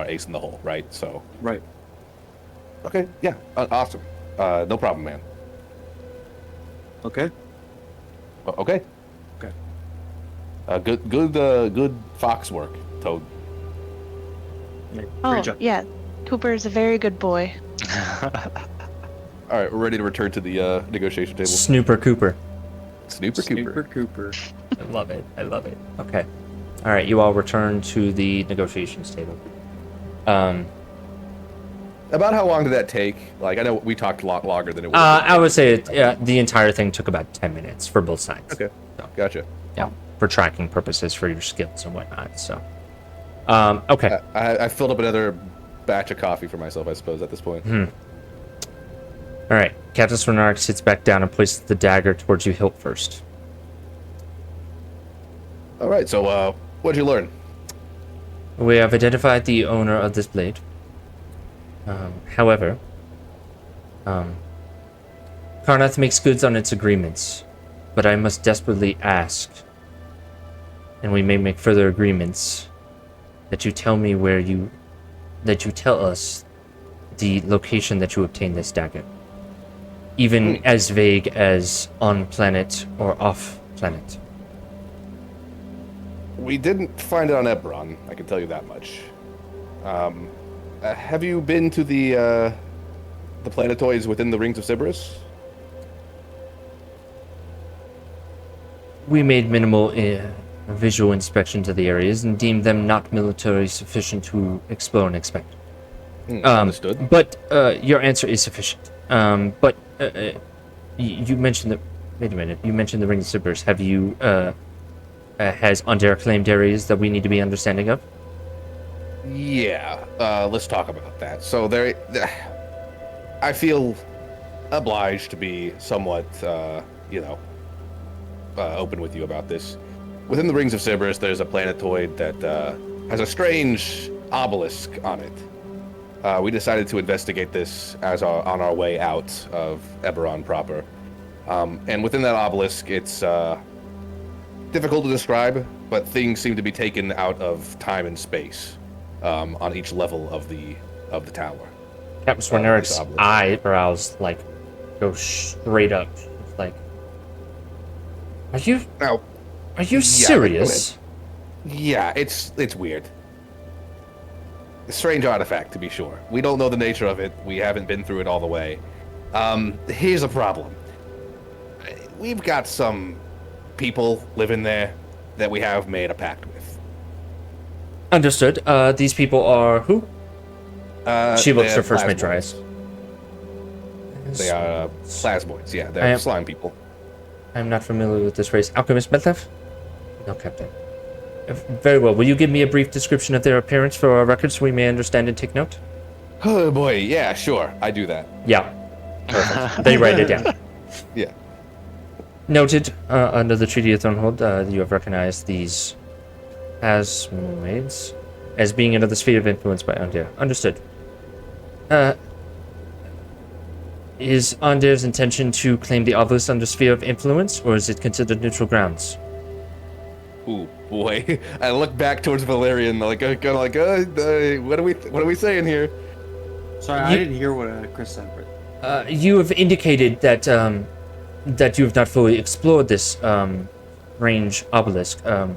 ace in the hole, right? So. Right. Okay, yeah, awesome. No problem, man. Okay. Okay. Okay. Good fox work, Toad. Yeah, oh great job. yeah, Cooper is a very good boy. All right, we're ready to return to the negotiation table. Snooper Cooper. Snooper Cooper. Cooper. I love it. I love it. Okay. All right, you all return to the negotiations table. About how long did that take? Like, I know we talked a lot longer than it was. I would say the entire thing took about 10 minutes for both sides. Okay, So, gotcha. yeah, for tracking purposes for your skills and whatnot. So, okay. I filled up another batch of coffee for myself, I suppose, at this point. All right. Captain Swarnark sits back down and places the dagger towards you hilt first. All right. So, what'd you learn? We have identified the owner of this blade. However, Karnath makes goods on its agreements, but I must desperately ask, and we may make further agreements, that you tell us the location that you obtained this dagger. Even as vague as on planet or off planet. We didn't find it on Eberron, I can tell you that much. Have you been to the planetoids within the Rings of Sybaris? We made minimal visual inspection to the areas and deemed them not military sufficient to explore and inspect. Understood. But your answer is sufficient. But you mentioned that. Wait a minute. You mentioned the Ring of Sybaris. Have you has Under claimed areas that we need to be understanding of? Yeah. Let's talk about that. So I feel obliged to be somewhat, open with you about this. Within the Rings of Sybaris, there's a planetoid that has a strange obelisk on it. We decided to investigate this on our way out of Eberron proper. And within that obelisk, it's difficult to describe, but things seem to be taken out of time and space on each level of the tower. Captain Swarnark's eyebrows go straight up. It's like, are you serious? Yeah, it's weird. A strange artifact, to be sure. We don't know the nature of it. We haven't been through it all the way. Here's a problem. We've got some people living there that we have made a pact with. Understood. These people are who? She looks her first mate tries. They are plasmoids, yeah. They're slime people. I'm not familiar with this race. Alchemist Medlev? No, Captain. Very well. Will you give me a brief description of their appearance for our records so we may understand and take note? Oh boy, yeah, sure. I do that. Yeah. Perfect. They write it down. Yeah. Noted. Under the Treaty of Thornhold, you have recognized these plasmoids as being under the sphere of influence by Andir. Understood. Is Andir's intention to claim the obelisk under sphere of influence, or is it considered neutral grounds? Ooh, boy. I look back towards Valerian, what are we saying here? Sorry, I didn't hear what Chris said. You have indicated that that you have not fully explored this range obelisk. I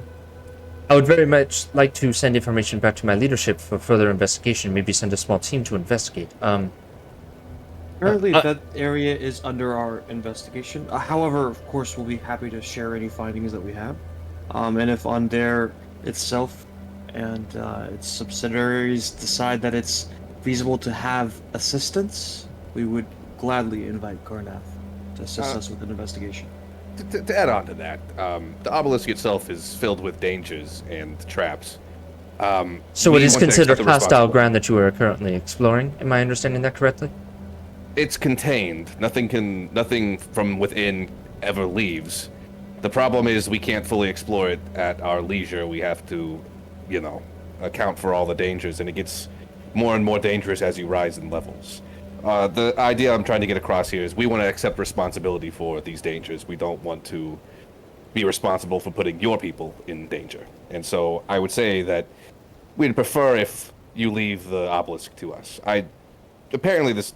would very much like to send information back to my leadership for further investigation. Maybe send a small team to investigate. Currently, that area is under our investigation. However, of course, we'll be happy to share any findings that we have. And if Under itself and its subsidiaries decide that it's feasible to have assistance, we would gladly invite Karnath to assist us with an investigation. To add on to that, the obelisk itself is filled with dangers and traps. So it is considered hostile ground that you are currently exploring. Am I understanding that correctly? It's contained. Nothing from within ever leaves. The problem is we can't fully explore it at our leisure. We have to, account for all the dangers, and it gets more and more dangerous as you rise in levels. The idea I'm trying to get across here is we want to accept responsibility for these dangers. We don't want to be responsible for putting your people in danger. And so I would say that we'd prefer if you leave the obelisk to us. Apparently this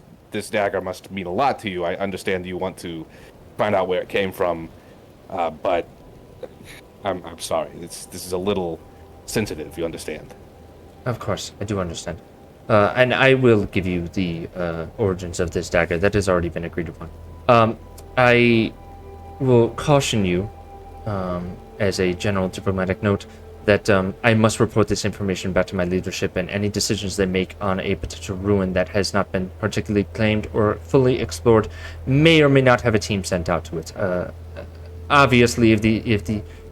dagger must mean a lot to you. I understand you want to find out where it came from, but I'm sorry. This is a little sensitive, you understand? Of course, I do understand. And I will give you the origins of this dagger. That has already been agreed upon. I will caution you, as a general diplomatic note, that I must report this information back to my leadership, and any decisions they make on a potential ruin that has not been particularly claimed or fully explored may or may not have a team sent out to it. Obviously,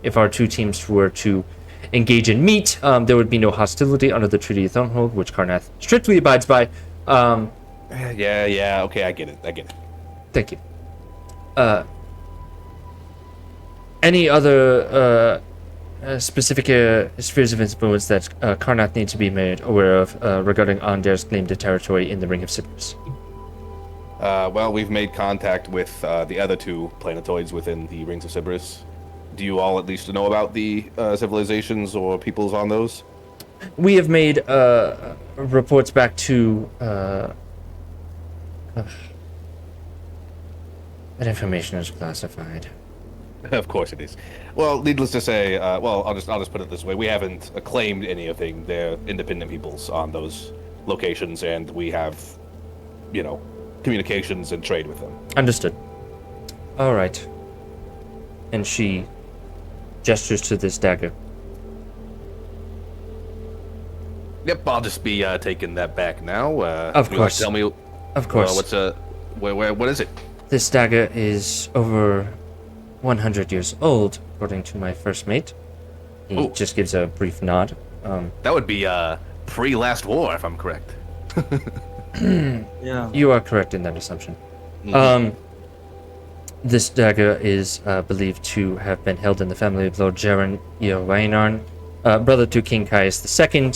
if our two teams were to engage in meet, there would be no hostility under the Treaty of Thornhold, which Karnath strictly abides by. Yeah, okay, I get it. Thank you. Any other specific spheres of influence that Karnath needs to be made aware of regarding Onder's claim to territory in the Ring of Cyprus? Well, we've made contact with the other two planetoids within the Rings of Cyprus. Do you all at least know about the civilizations or peoples on those? We have made reports back to... that information is classified. Of course it is. Well, needless to say, I'll just put it this way: we haven't claimed anything. They're independent peoples on those locations, and we have, communications and trade with them. Understood. All right. And she gestures to this dagger. Yep, I'll just be taking that back now. Of course. Tell me. Of course. What is it? This dagger is over 100 years old, according to my first mate. He just gives a brief nod. That would be pre-last war, if I'm correct. Yeah. You are correct in that assumption. This dagger is believed to have been held in the family of Lord Jaren Iowainarn, brother to King Caius II,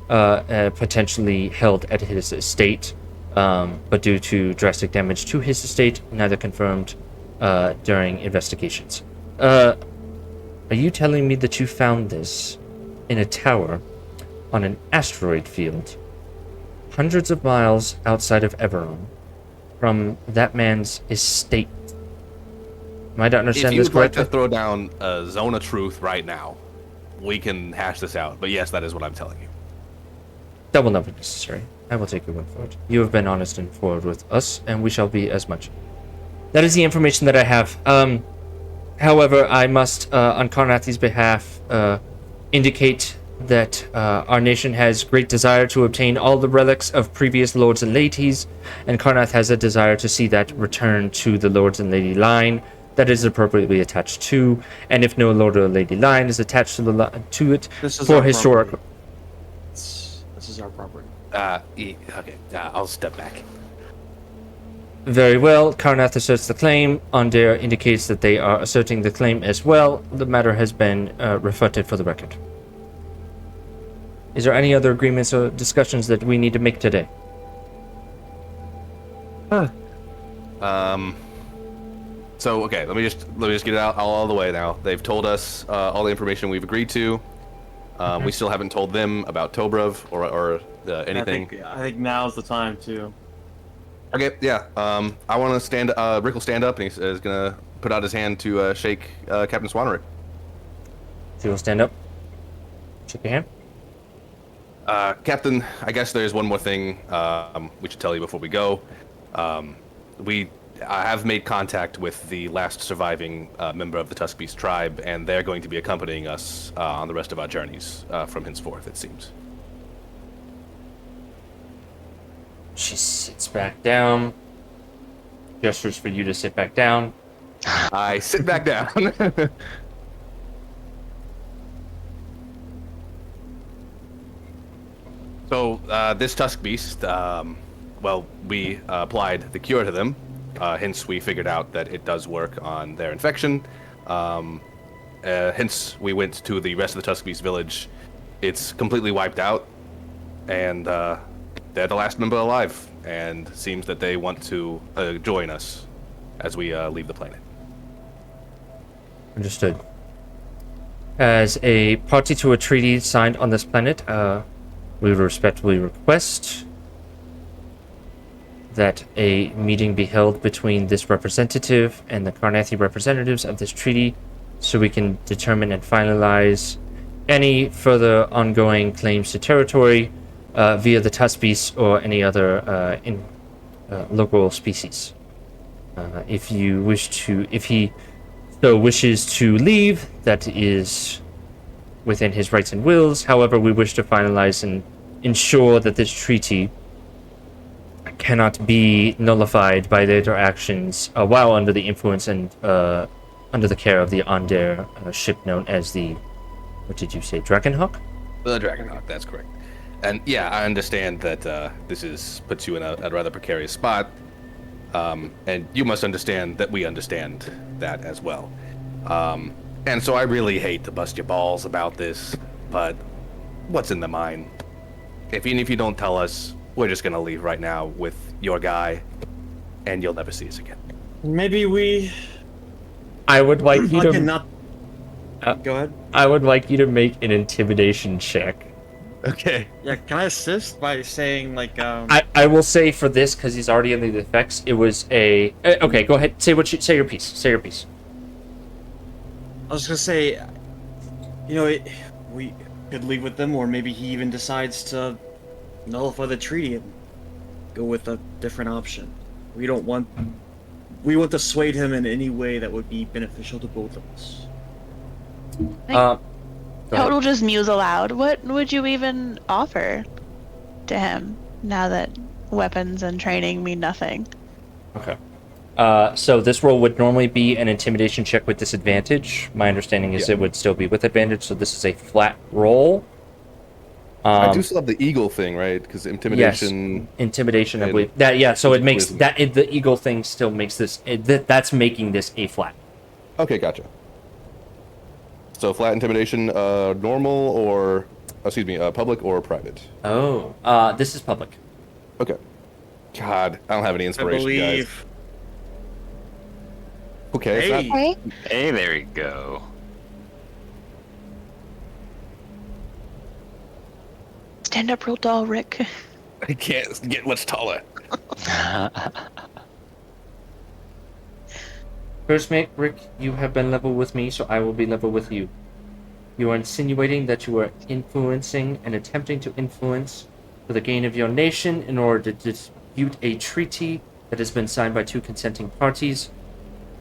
potentially held at his estate, but due to drastic damage to his estate, neither confirmed during investigations. Are you telling me that you found this in a tower on an asteroid field hundreds of miles outside of Eberron from that man's estate? Am I to understand this If you'd like correctly? to throw down a zone of truth right now, we can hash this out. But yes, that is what I'm telling you. That will not be necessary. I will take your word for it. You have been honest and forward with us, and we shall be as much. That is the information that I have. However, I must, on Karnathi's behalf, indicate that our nation has great desire to obtain all the relics of previous lords and ladies, and Karnath has a desire to see that return to the lords and lady line that is appropriately attached to, and if no lord or lady line is attached to it This is for our historic. property. This is our property. Okay, I'll step back. Very well. Karnath asserts the claim. Onder indicates that they are asserting the claim as well. The matter has been refuted for the record. Is there any other agreements or discussions that we need to make today? So okay, let me just get it out all the way now. They've told us all the information we've agreed to. We still haven't told them about Tobrov or anything. I think now's the time to. Okay, yeah. I want to stand. Rick will stand up and he's gonna put out his hand to shake Captain Swannery. So you'll stand up. Shake your hand. Captain, I guess there's one more thing we should tell you before we go. I have made contact with the last surviving member of the Tusk Beast tribe, and they're going to be accompanying us on the rest of our journeys from henceforth, it seems. She sits back down. Gestures for you to sit back down. I sit back down. So, this Tusk Beast, we applied the cure to them. Hence, we figured out that it does work on their infection. Hence, we went to the rest of the Tusk Beast village. It's completely wiped out, and they're the last member alive, and seems that they want to join us as we leave the planet. Understood. As a party to a treaty signed on this planet, we would respectfully request that a meeting be held between this representative and the Karnathi representatives of this treaty so we can determine and finalize any further ongoing claims to territory via the Tusk Beast or any other local species. If he so wishes to leave, that is within his rights and wills. However, we wish to finalize and ensure that this treaty cannot be nullified by their actions while under the influence and under the care of the Onder ship known as the, what did you say, Dragonhawk? The Dragonhawk, that's correct. And yeah, I understand that this puts you in a rather precarious spot. And you must understand that we understand that as well. And so I really hate to bust your balls about this, but what's in the mine? Even if you don't tell us, we're just gonna leave right now with your guy, and you'll never see us again. Maybe we. I would like you Okay, to. not. Uh, Go ahead. I would like you to make an intimidation check. Okay. Yeah, can I assist by saying like I will say for this, because he's already under the effects, it was a. Okay, go ahead. Say your piece. Say your piece. I was gonna say, we could leave with them, or maybe he even decides to nullify the treaty and go with a different option. We want to sway him in any way that would be beneficial to both of us. Go ahead. Toad will just muse aloud. What would you even offer to him now that weapons and training mean nothing? Okay. So this roll would normally be an intimidation check with disadvantage. My understanding is it would still be with advantage, so this is a flat roll. I do still have the eagle thing, right? Because intimidation. Yes, intimidation, I believe. That so it makes that the eagle thing still makes this. That's making this a flat. Okay, gotcha. So flat intimidation, normal or, public or private? Oh, this is public. Okay. God, I don't have any I inspiration, guys. believe. Okay, it's Hey. not- Hey, Hey, there you go. stand up real tall, Rick. I can't get much taller. First mate, Rick, you have been level with me, so I will be level with you. You are insinuating that you are influencing and attempting to influence for the gain of your nation in order to dispute a treaty that has been signed by two consenting parties.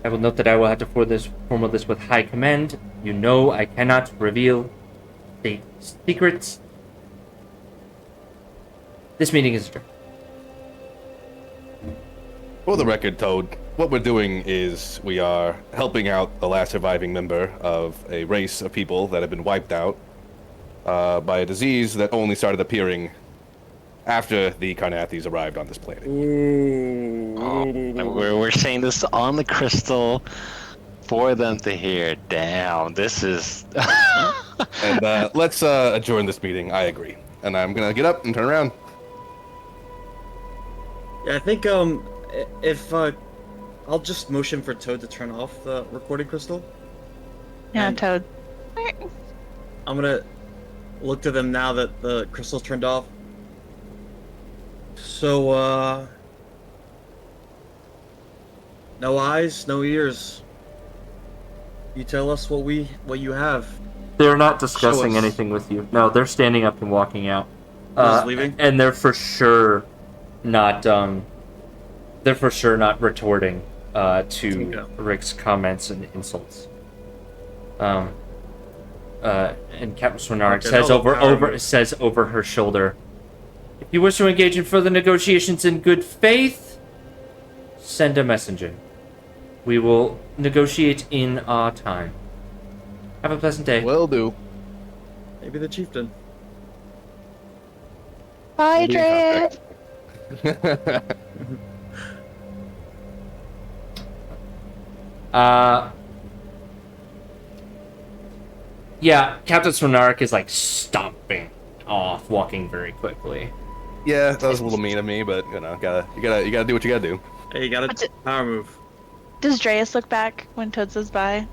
I will note that I will have to formulate this with high command. You know I cannot reveal state secrets. This meeting is adjourned. For the record, Toad, what we're doing is we are helping out the last surviving member of a race of people that have been wiped out by a disease that only started appearing after the Carnathys arrived on this planet. Oh, and we're saying this on the crystal for them to hear. Damn, this is. And let's adjourn this meeting. I agree. And I'm gonna get up and turn around. Yeah, I think if I'll just motion for Toad to turn off the recording crystal. Yeah, And- Toad. I'm gonna look to them now that the crystal's turned off. So, no eyes, no ears. You tell us what you have. They're not discussing Show us. anything with you. No, they're standing up and walking out. Just leaving? And they're for sure not retorting to Okay. Rick's comments and insults. And Captain Swinark Okay, says that'll power me. says over her shoulder, "If you wish to engage in further negotiations in good faith, send a messenger. We will negotiate in our time. Have a pleasant day." Will do. Maybe the chieftain. Bye, We'll be in Dre. contact. Yeah, Captain Swinark is like stomping off, walking very quickly. Yeah, that was a little mean of me, but you gotta do what you gotta do. Hey, you got What's a it- power move. Does Dreas look back when Toad says bye?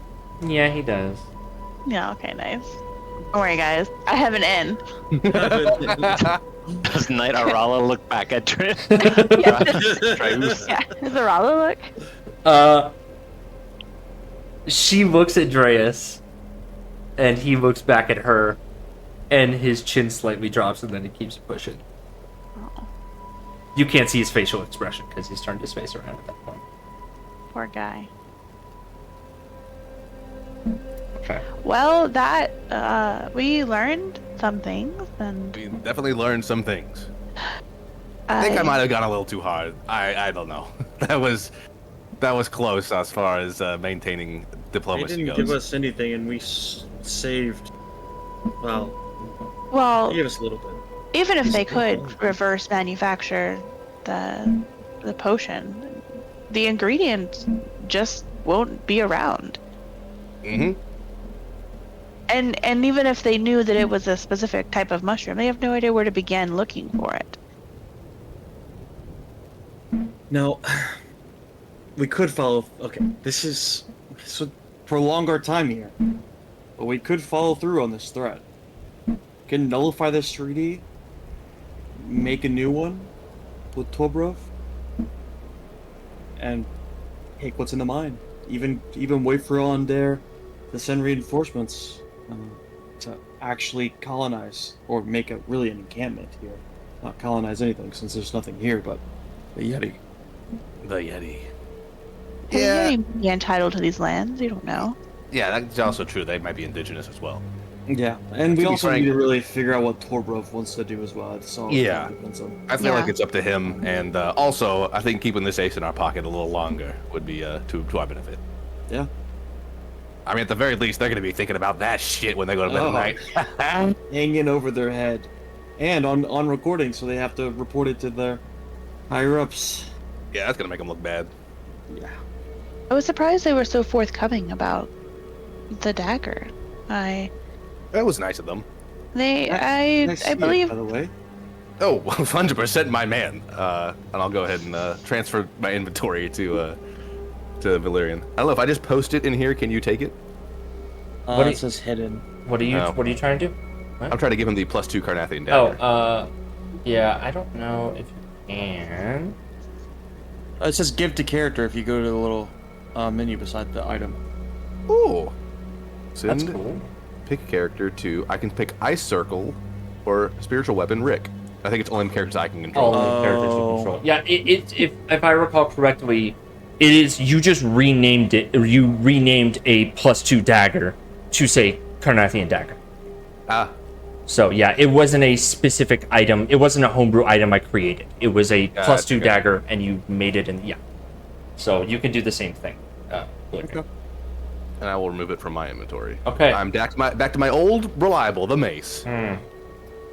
Yeah, he does. Yeah, okay, nice. Don't worry, guys. I have an N. Does Knight Arala look back at Trish? Yeah, is the Rala look? She looks at Dreas, and he looks back at her, and his chin slightly drops, and then he keeps pushing. Oh, You can't see his facial expression because he's turned his face around at that point. poor guy. Okay. Well, that, we learned some things, and We definitely learned some things. I think I might have gone a little too hard. I don't know. That was close as far as maintaining They diplomacy didn't goes. give us anything, and we saved. Well, Well, they gave us a little bit. even if they could reverse manufacture the potion, the ingredients just won't be around. Mm-hmm. And even if they knew that it was a specific type of mushroom, they have no idea where to begin looking for it. Now, we could follow. Okay, this would prolong our time here, but we could follow through on this threat. Can nullify this treaty, make a new one with Tobrov, and take what's in the mine. Even wait for on there to send reinforcements to actually colonize or make a really an encampment here. Not colonize anything since there's nothing here but the Yeti. The Yeti. Well, Yeah. you may be entitled to these lands. You don't know. Yeah, that's also true. They might be indigenous as well. Yeah, and we To be also frank- need to really figure out what Tobrov wants to do as well. It's all Yeah. depends on. I feel Yeah. like it's up to him, and also I think keeping this ace in our pocket a little longer would be to our benefit. Yeah. I mean, at the very least, they're going to be thinking about that shit when they go to bed Oh. at night. Hanging over their head, and on recording, so they have to report it to their higher ups. Yeah, that's going to make them look bad. Yeah. I was surprised they were so forthcoming about the dagger. That was nice of them. Nice I to meet you, believe by the way. Oh, 100% my man. And I'll go ahead and transfer my inventory to Valyrian. I don't know if I just post it in here. Can you take it? What do It you- says hidden. What are you Oh. trying to do? I'm trying to give him the +2 Carnathian Oh, dagger. yeah, I don't know if you can. It says give to character if you go to the little menu beside the item. Ooh. Send That's cool. pick character to. I can pick Ice Circle or Spiritual Weapon Rick. I think it's only characters I can control. All the characters you Oh. control. Yeah, if I recall correctly, it is you just renamed it, or you renamed a +2 dagger to say Carnathian dagger. Ah, So yeah, it wasn't a specific item. It wasn't a homebrew item I created. It was a +2 okay. dagger, and you made it in yeah. So you can do the same thing. Okay. and I will remove it from my inventory. Okay. I'm back to my old reliable, the mace.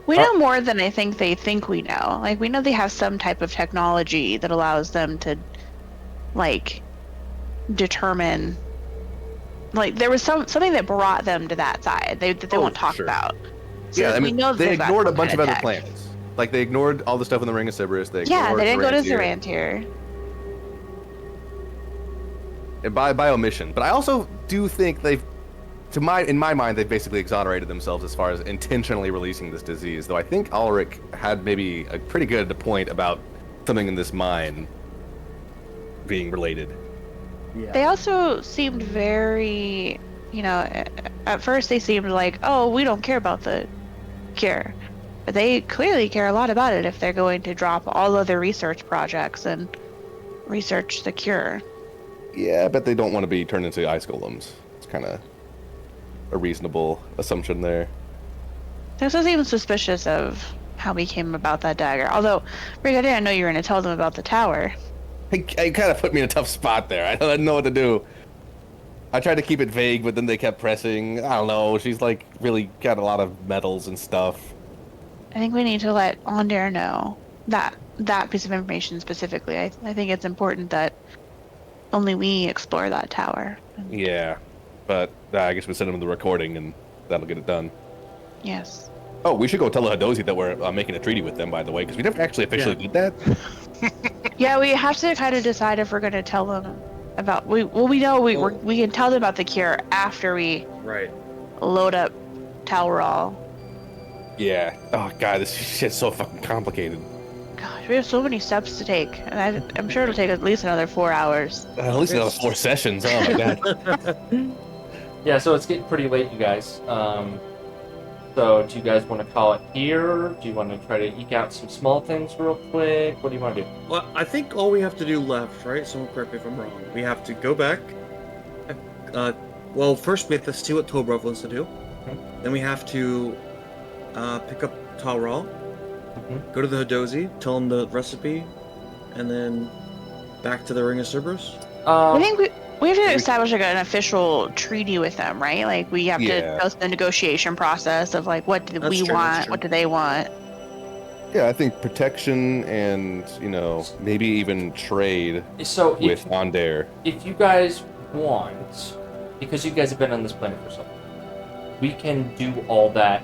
we know more than I think they think we know. Like, we know they have some type of technology that allows them to, like, determine. Like, there was something that brought them to that side that they Oh, won't talk sure. about. So Yeah, I we mean, know that they they've got ignored a some bunch of kind other tech. planets. Like, they ignored all the stuff in the Ring of Sybaris. Yeah, they didn't go to Zarantyr. Zarantyr. And by omission. But I also do think in my mind, they've basically exonerated themselves as far as intentionally releasing this disease. Though I think Ulrich had maybe a pretty good point about something in this mine being related. Yeah. They also seemed very, at first they seemed like, oh, we don't care about the cure. But they clearly care a lot about it if they're going to drop all other research projects and research the cure. Yeah, I bet they don't want to be turned into ice golems. It's kind of a reasonable assumption there. They also seem suspicious of how we came about that dagger. Although, Rick, I didn't know you were going to tell them about the tower. It kind of put me in a tough spot there. I didn't know what to do. I tried to keep it vague, but then they kept pressing. I don't know. She's like really got a lot of medals and stuff. I think we need to let Onder know that piece of information specifically. I think it's important that only we explore that tower. Yeah, but I guess we send them the recording and that'll get it done. Yes. Oh, we should go tell the Hadozi that we're making a treaty with them, by the way, because we never actually officially did that. Yeah, we have to kind of decide if we're going to tell them about. We know we can tell them about the cure after we Right. load up Talrol. Yeah. Oh god, this shit's so fucking complicated. Gosh, we have so many steps to take, and I'm sure it'll take at least another 4 hours. At least another 4 sessions. Oh my god. Yeah, so it's getting pretty late, you guys. So do you guys want to call it here? Do you want to try to eke out some small things real quick? What do you want to do? Well, I think all we have to do left, right? Someone correct me if I'm wrong. We have to go back. Well, first we have to see what Tobrov wants to do. Then we have to pick up Talral, go to the Hadozi, tell him the recipe, and then back to the Ring of Cerberus. I think we have to establish like an official treaty with them, right? Like we have Yeah. to go through the negotiation process of like what do That's we true, that's want, true. what do they want. Yeah, I think protection and, maybe even trade So with Onder. if you guys want, because you guys have been on this planet for so long, we can do all that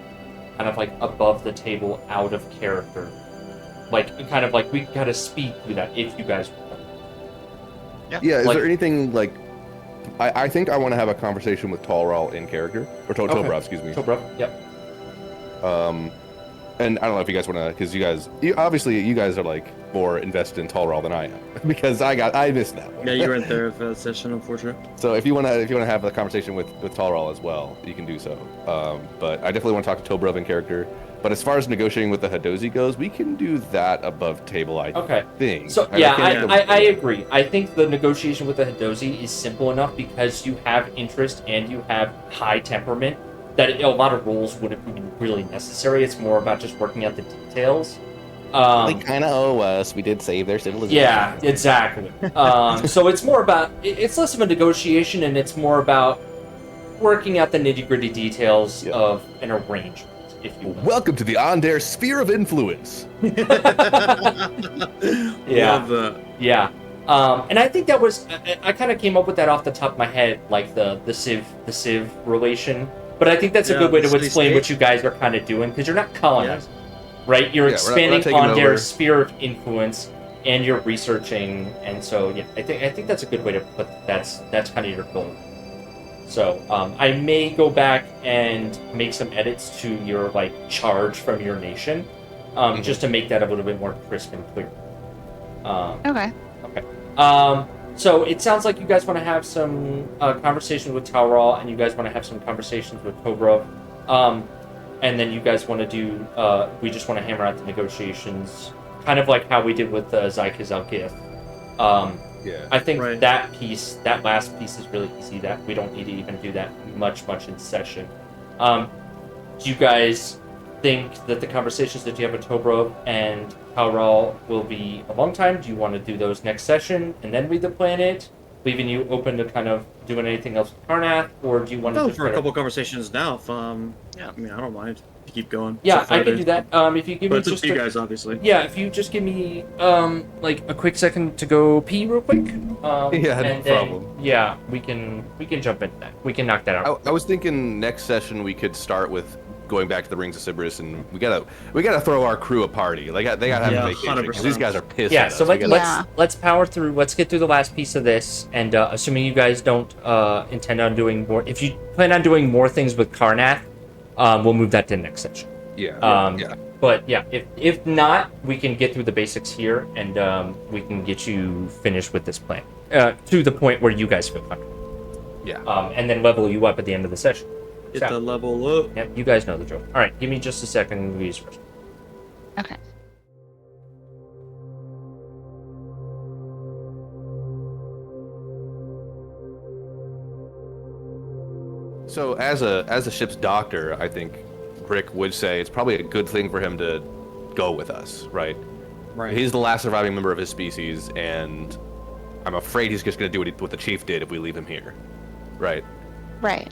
kind of like above the table, out of character. Like, kind of like we can kind of speed through that if you guys want. Yeah, is Like- there anything like... I think I want to have a conversation with Talral in character. Or Tobrov, excuse me. Tobrov, yep. And I don't know if you guys want to, because obviously you guys are like more invested in Talral than I am, because I missed that one. Yeah, you weren't there for that session, unfortunately. So if you want to have a conversation with Talral as well, you can do so. But I definitely want to talk to Tobrov in character. But as far as negotiating with the Hadozi goes, we can do that above table, I think. So And yeah, think I agree. I think the negotiation with the Hadozi is simple enough because you have interest and you have high temperament that a lot of rules wouldn't be really necessary. It's more about just working out the details. they kind of owe us. We did save their civilization. Yeah, exactly. So it's more about, it's less of a negotiation and it's more about working out the nitty-gritty details of an arrangement, if you will. Welcome to the Onder Sphere of Influence. Yeah. Love that. Yeah. And I think that was, I kind of came up with that off the top of my head, like the Civ relation. But I think that's a good way to the explain city-state. what you guys are kind of doing, because you're not colonizing, right? You're Yeah, we're not expanding taking on their over. sphere of influence, and you're researching, and so yeah, I think that's a good way to put that's kind of your goal. So I may go back and make some edits to your like charge from your nation, just to make that a little bit more crisp and clear. Okay. So it sounds like you guys want to have some conversations with Taural, and you guys want to have some conversations with Tobrov, and then you guys want to do. We just want to hammer out the negotiations, kind of like how we did with Zyka. Yeah. I think Right. that last piece is really easy. That we don't need to even do that much in session. Do you guys think that the conversations that you have with Tobrov and Taural will be a long time? Do you want to do those next session and then read the planet, leaving you open to kind of doing anything else with Karnath, or do you want to No, just for a kind of- couple conversations now. If I mean, I don't mind to keep going. Yeah, So far, I can do that. If you give But me it's up just to you guys, obviously. yeah, if you just give me like a quick second to go pee real quick. Yeah, no and then, problem. Yeah, we can jump into that. We can knock that out. I was thinking next session we could start with going back to the Rings of Sybaris, and we gotta throw our crew a party. They gotta have Yeah, a vacation, 'cause 100%. these guys are pissed. Yeah, at so us. We gotta- Yeah. let's power through. Let's get through the last piece of this, and assuming you guys don't intend on doing more, if you plan on doing more things with Karnath, we'll move that to the next session. yeah. But yeah, if not, we can get through the basics here, and we can get you finished with this plan to the point where you guys feel comfortable. Yeah. And then level you up at the end of the session. Get the level up. Yep, you guys know the drill. All right, give me just a second. Louise first. Okay. So as a ship's doctor, I think Rick would say it's probably a good thing for him to go with us, right? Right. He's the last surviving member of his species, and I'm afraid he's just going to do what the chief did if we leave him here, right? Right.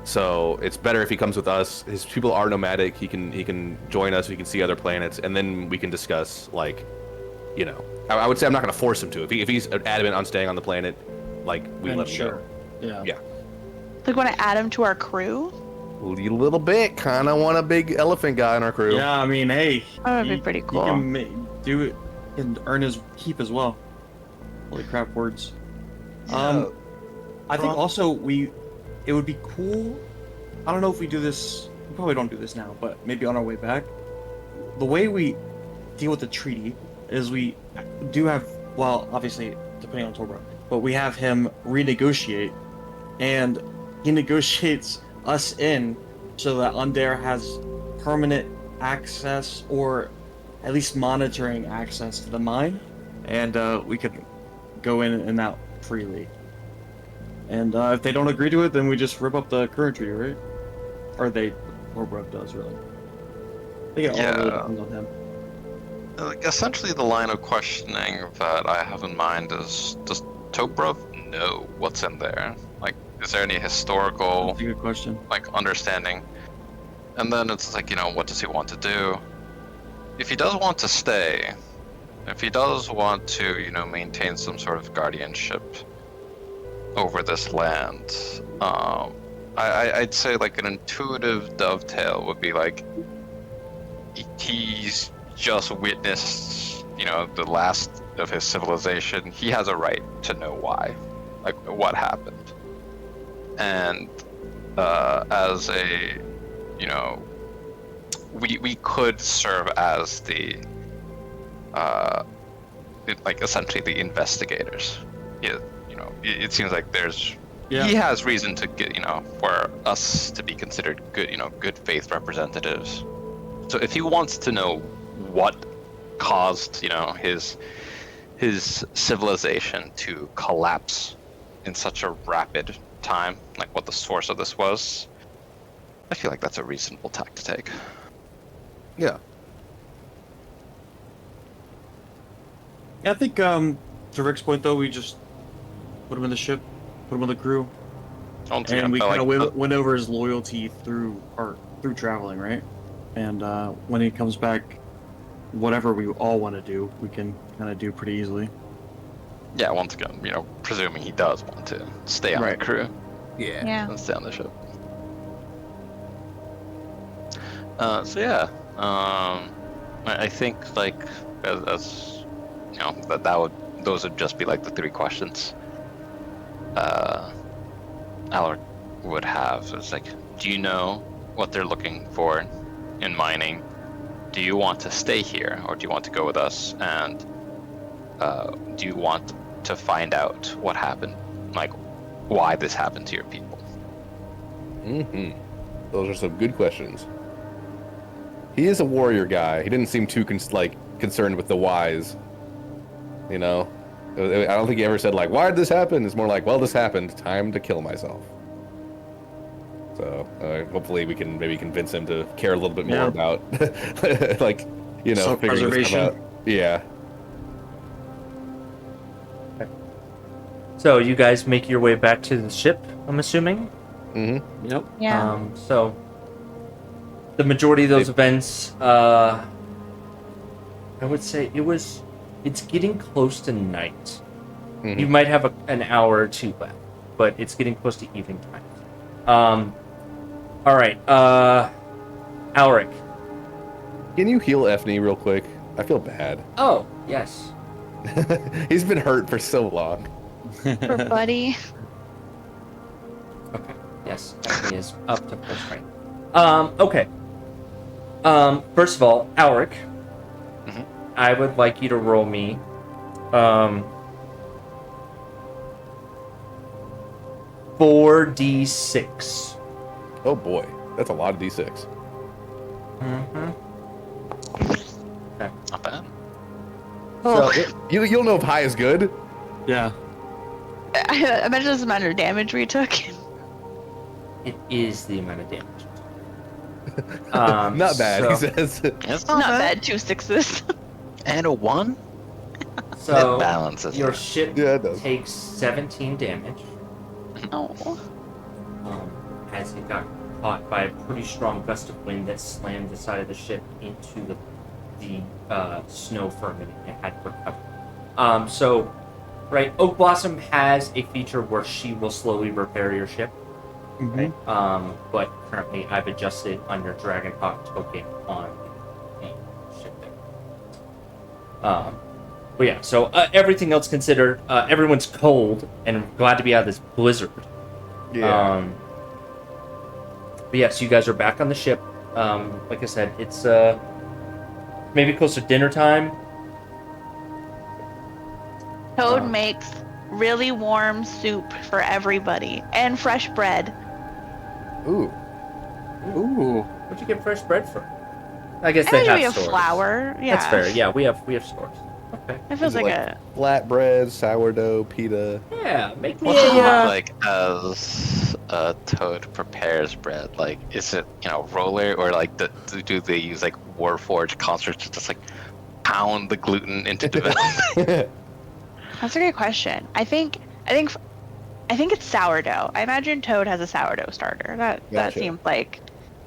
So it's better if he comes with us. His people are nomadic. He can join us. We can see other planets, and then we can discuss, like, you know. I would say I'm not going to force him to. If he's adamant on staying on the planet, like, we And let him sure. Yeah. Yeah. Like, want to add him to our crew? go. A little bit. Kind of want a big elephant guy in our crew. Yeah, I mean, hey. That would be pretty cool. He can do it and earn his keep as well. Holy crap, words. I think also it would be cool. I don't know if we do this. We probably don't do this now, but maybe on our way back. The way we deal with the treaty is we do have, well, obviously depending on Torbra, but we have him renegotiate, and he negotiates us in so that Under has permanent access, or at least monitoring access to the mine, and we could go in and out freely. And if they don't agree to it, then we just rip up the current treaty, right? Or Torbra does, really. I think it all really depends on him. Essentially, the line of questioning that I have in mind is, does Tobrov know what's in there? Like, is there any historical, That's a good question. like, understanding? And then it's like, what does he want to do? if he does want to stay, if he does want to, maintain some sort of guardianship over this land, I'd say like an intuitive dovetail would be like he's just witnessed, the last of his civilization. He has a right to know why, like what happened, and as a, we could serve as the essentially the investigators. It seems like he has reason to get, for us to be considered good, good faith representatives. So if he wants to know what caused, his civilization to collapse in such a rapid time, like what the source of this was, I feel like that's a reasonable tack to take. Yeah. Yeah, I think to Rick's point though, we just put him in the ship, put him on the crew, and we kind of went over his loyalty through traveling, right? And when he comes back, whatever we all want to do, we can kind of do pretty easily. Yeah, once again, presuming he does want to stay on the crew. Yeah. And stay on the ship. So yeah, I think like as those would just be like the three questions Alec would have. It's like, do you know what they're looking for in mining? Do you want to stay here, or do you want to go with us? And do you want to find out what happened, like why this happened to your people? Those are some good questions. He is a warrior guy. He didn't seem too concerned with the whys. I don't think he ever said like, "Why did this happen?" It's more like, "Well, this happened. Time to kill myself." So hopefully we can maybe convince him to care a little bit more about, figuring this stuff out. Yeah. So you guys make your way back to the ship, I'm assuming? Mm-hmm. Yep. Yeah. So the majority of those events, I would say it's getting close to night. Mm-hmm. You might have an hour or two left, but it's getting close to evening time. All right, Alric. Can you heal Ethne real quick? I feel bad. Oh, yes. He's been hurt for so long. Poor buddy. Okay. Yes, Ethne is up to full strength. Okay. First of all, Alric, I would like you to roll me, 4d6. Oh boy, that's a lot of d6. Okay. Not bad. Oh, So you'll know if high is good. Yeah. I imagine this amount of damage we took. It is the amount of damage. Not bad, he says. It's Not bad, 2 6s. And a 1? So It balances your it. ship Yeah, it does. takes 17 damage Oh. as it got caught by a pretty strong gust of wind that slammed the side of the ship into the snow firmament it had recovered. So, right, Oak Blossom has a feature where she will slowly repair your ship. Right? But currently I've adjusted on your Dragonhawk token on the ship there. But yeah, so everything else considered, everyone's cold and glad to be out of this blizzard. Yeah. But yeah, so you guys are back on the ship. Like I said, it's maybe close to dinner time. Toad makes really warm soup for everybody and fresh bread. Ooh. Ooh. What'd you get fresh bread for? I guess I they imagine have we have stores. flour. Yeah. That's fair. Yeah, we have stores. Okay. It feels Is it like, like flatbread, sourdough, pita. Yeah, make me What's a like as Toad prepares bread? Like, is it roller, or like do they use like Warforged constructs to just like pound the gluten into development? That's a good question. I think it's sourdough. I imagine Toad has a sourdough starter. That Gotcha. seems like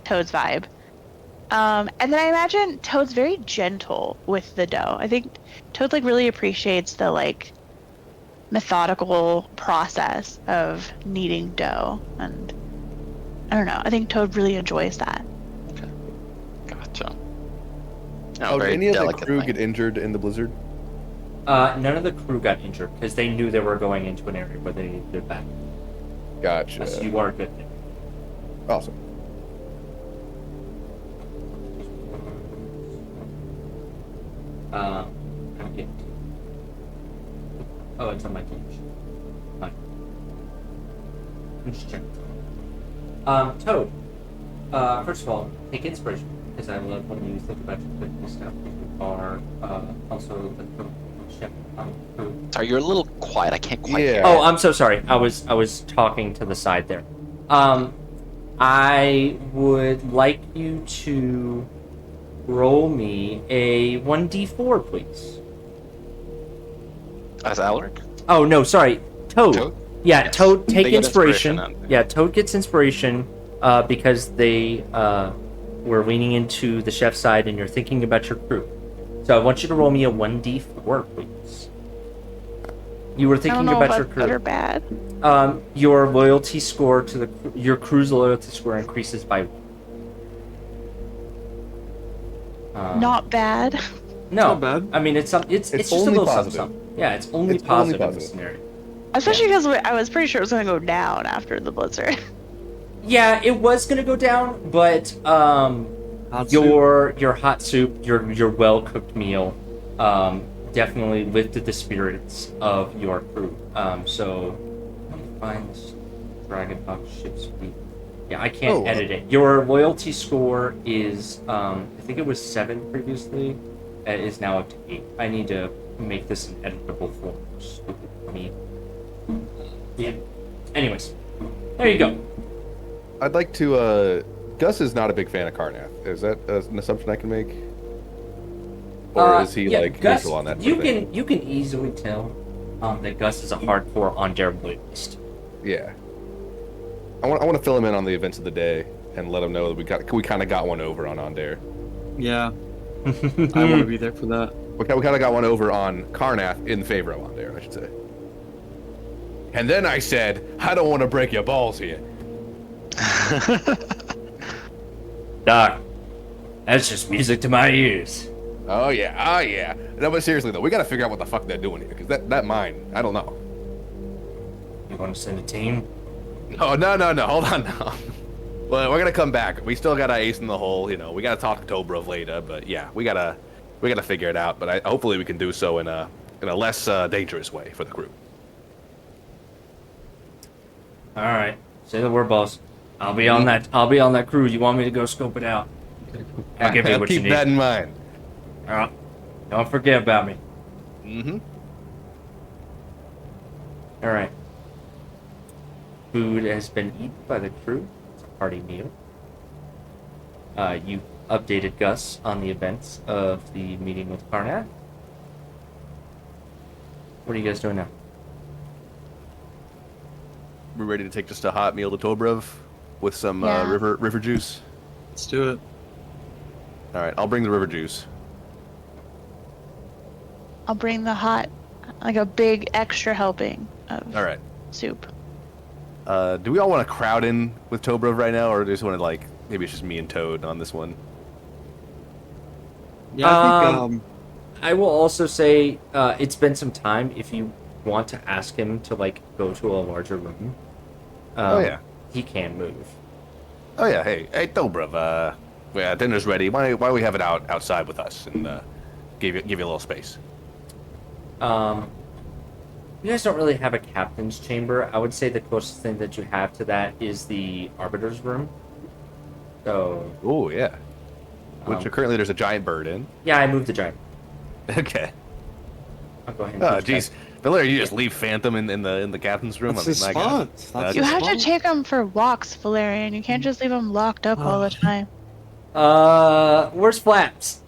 Toad's vibe. And then I imagine Toad's very gentle with the dough. I think Toad like really appreciates the like methodical process of kneading dough, and I don't know. I think Toad really enjoys that. Okay. Gotcha. Oh, did very any of the delicate crew thing. get injured in the blizzard? None of the crew got injured because they knew they were going into an area where they needed their back. Gotcha. So you are good. Awesome. Okay. Oh, it's on my page. Fine. I'm just checking. Toad. First of all, take inspiration because I love when you think about your critical stuff. You are also the chef on the crew. Sorry, you're a little quiet. I can't quite Yeah. hear. Oh, I'm so sorry. I was talking to the side there. I would like you to roll me a 1d4, please. As Alaric? Oh no, sorry, Toad. Toad? Yeah, Yes. Toad. Take They get inspiration. inspiration, Yeah, Toad gets inspiration because they were leaning into the chef's side, and you're thinking about your crew. So I want you to roll me a 1d4, please. You were I don't thinking know about if your that's crew. good or bad. Your loyalty score to your crew's loyalty score increases by 1. Not bad. No, Not bad. I mean it's just a only little positive. something. Yeah, it's only It's only positive in positive. this scenario. Especially because I was pretty sure it was going to go down after the blizzard. Yeah, it was gonna go down, but Hot soup. your hot soup, your well cooked meal, definitely lifted the spirits of your crew. So let me find this Dragon Hawk ship's fleet. Yeah, I can't edit it. Your loyalty score is I think it was 7 previously. It is now up to 8. I need to make this an editable form. Stupid me. Yeah. Anyways, there you go. I'd like to. Gus is not a big fan of Carnath. Is that an assumption I can make? Or is he yeah, like Gus, neutral on that? You sort of thing? can easily tell that Gus is a hardcore on-dare loyalist. Yeah. I want to fill him in on the events of the day and let him know that we kind of got one over on Dare. Yeah, I want to be there for that. We kind of got one over on Carnath in favor of Dare, I should say. And then I said, I don't want to break your balls here. Doc, that's just music to my ears. Oh yeah. No, but seriously though, we got to figure out what the fuck they're doing here, because that mine, I don't know. You want to send a team? Oh no, hold on now. Well, we're gonna come back. We still got our ace in the hole, you know. We gotta talk to Tobrov later, but yeah, we gotta figure it out. But hopefully we can do so in a less dangerous way for the crew. All right, say the word, boss. I'll be on that crew. You want me to go scope it out? I'll give you what you keep need. that in mind. Don't forget about me. Mm-hmm. All right. Food has been eaten by the crew. It's a hearty meal. You updated Gus on the events of the meeting with Karnak. What are you guys doing now? We're ready to take just a hot meal to Tobrov with some Yeah. river juice. Let's do it. All right, I'll bring the river juice. I'll bring the hot, like a big extra helping of All right. soup. Do we all want to crowd in with Tobrov right now, or do we just want to maybe it's just me and Toad on this one? Yeah, I think. I will also say it's been some time. If you want to ask him to go to a larger room, Oh yeah. he can move. Oh yeah. Hey Tobrov. Yeah, dinner's ready. Why don't we have it outside with us and give you a little space? You guys don't really have a captain's chamber. I would say the closest thing that you have to that is the arbiter's room. So Oh yeah. Which currently there's a giant bird in. yeah, I moved the giant. Okay. I'll go ahead and Oh put you jeez. guys- Valeria, you just leave Phantom in the captain's room. That's I mean, his my God. spot. That's You his have to spot. take them for walks, Valerian. You can't just leave them locked up all the time. Where's Flaps?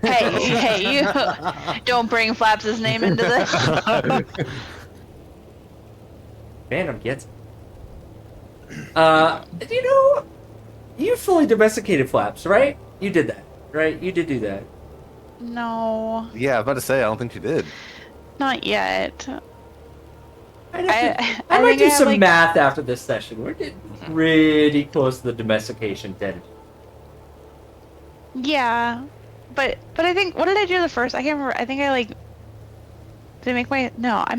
Hey, you don't bring Flaps' name into this. Phantom gets it. You know, You fully domesticated Flaps, right? You did that, right? You did do that. No, Yeah, I was about to say, I don't think she did. not yet. I I might think do I have, some like- math after this session. We're getting pretty close to the domestication dead. Yeah, but I think what did I do the first? I can't remember. I think I like did I make my no. I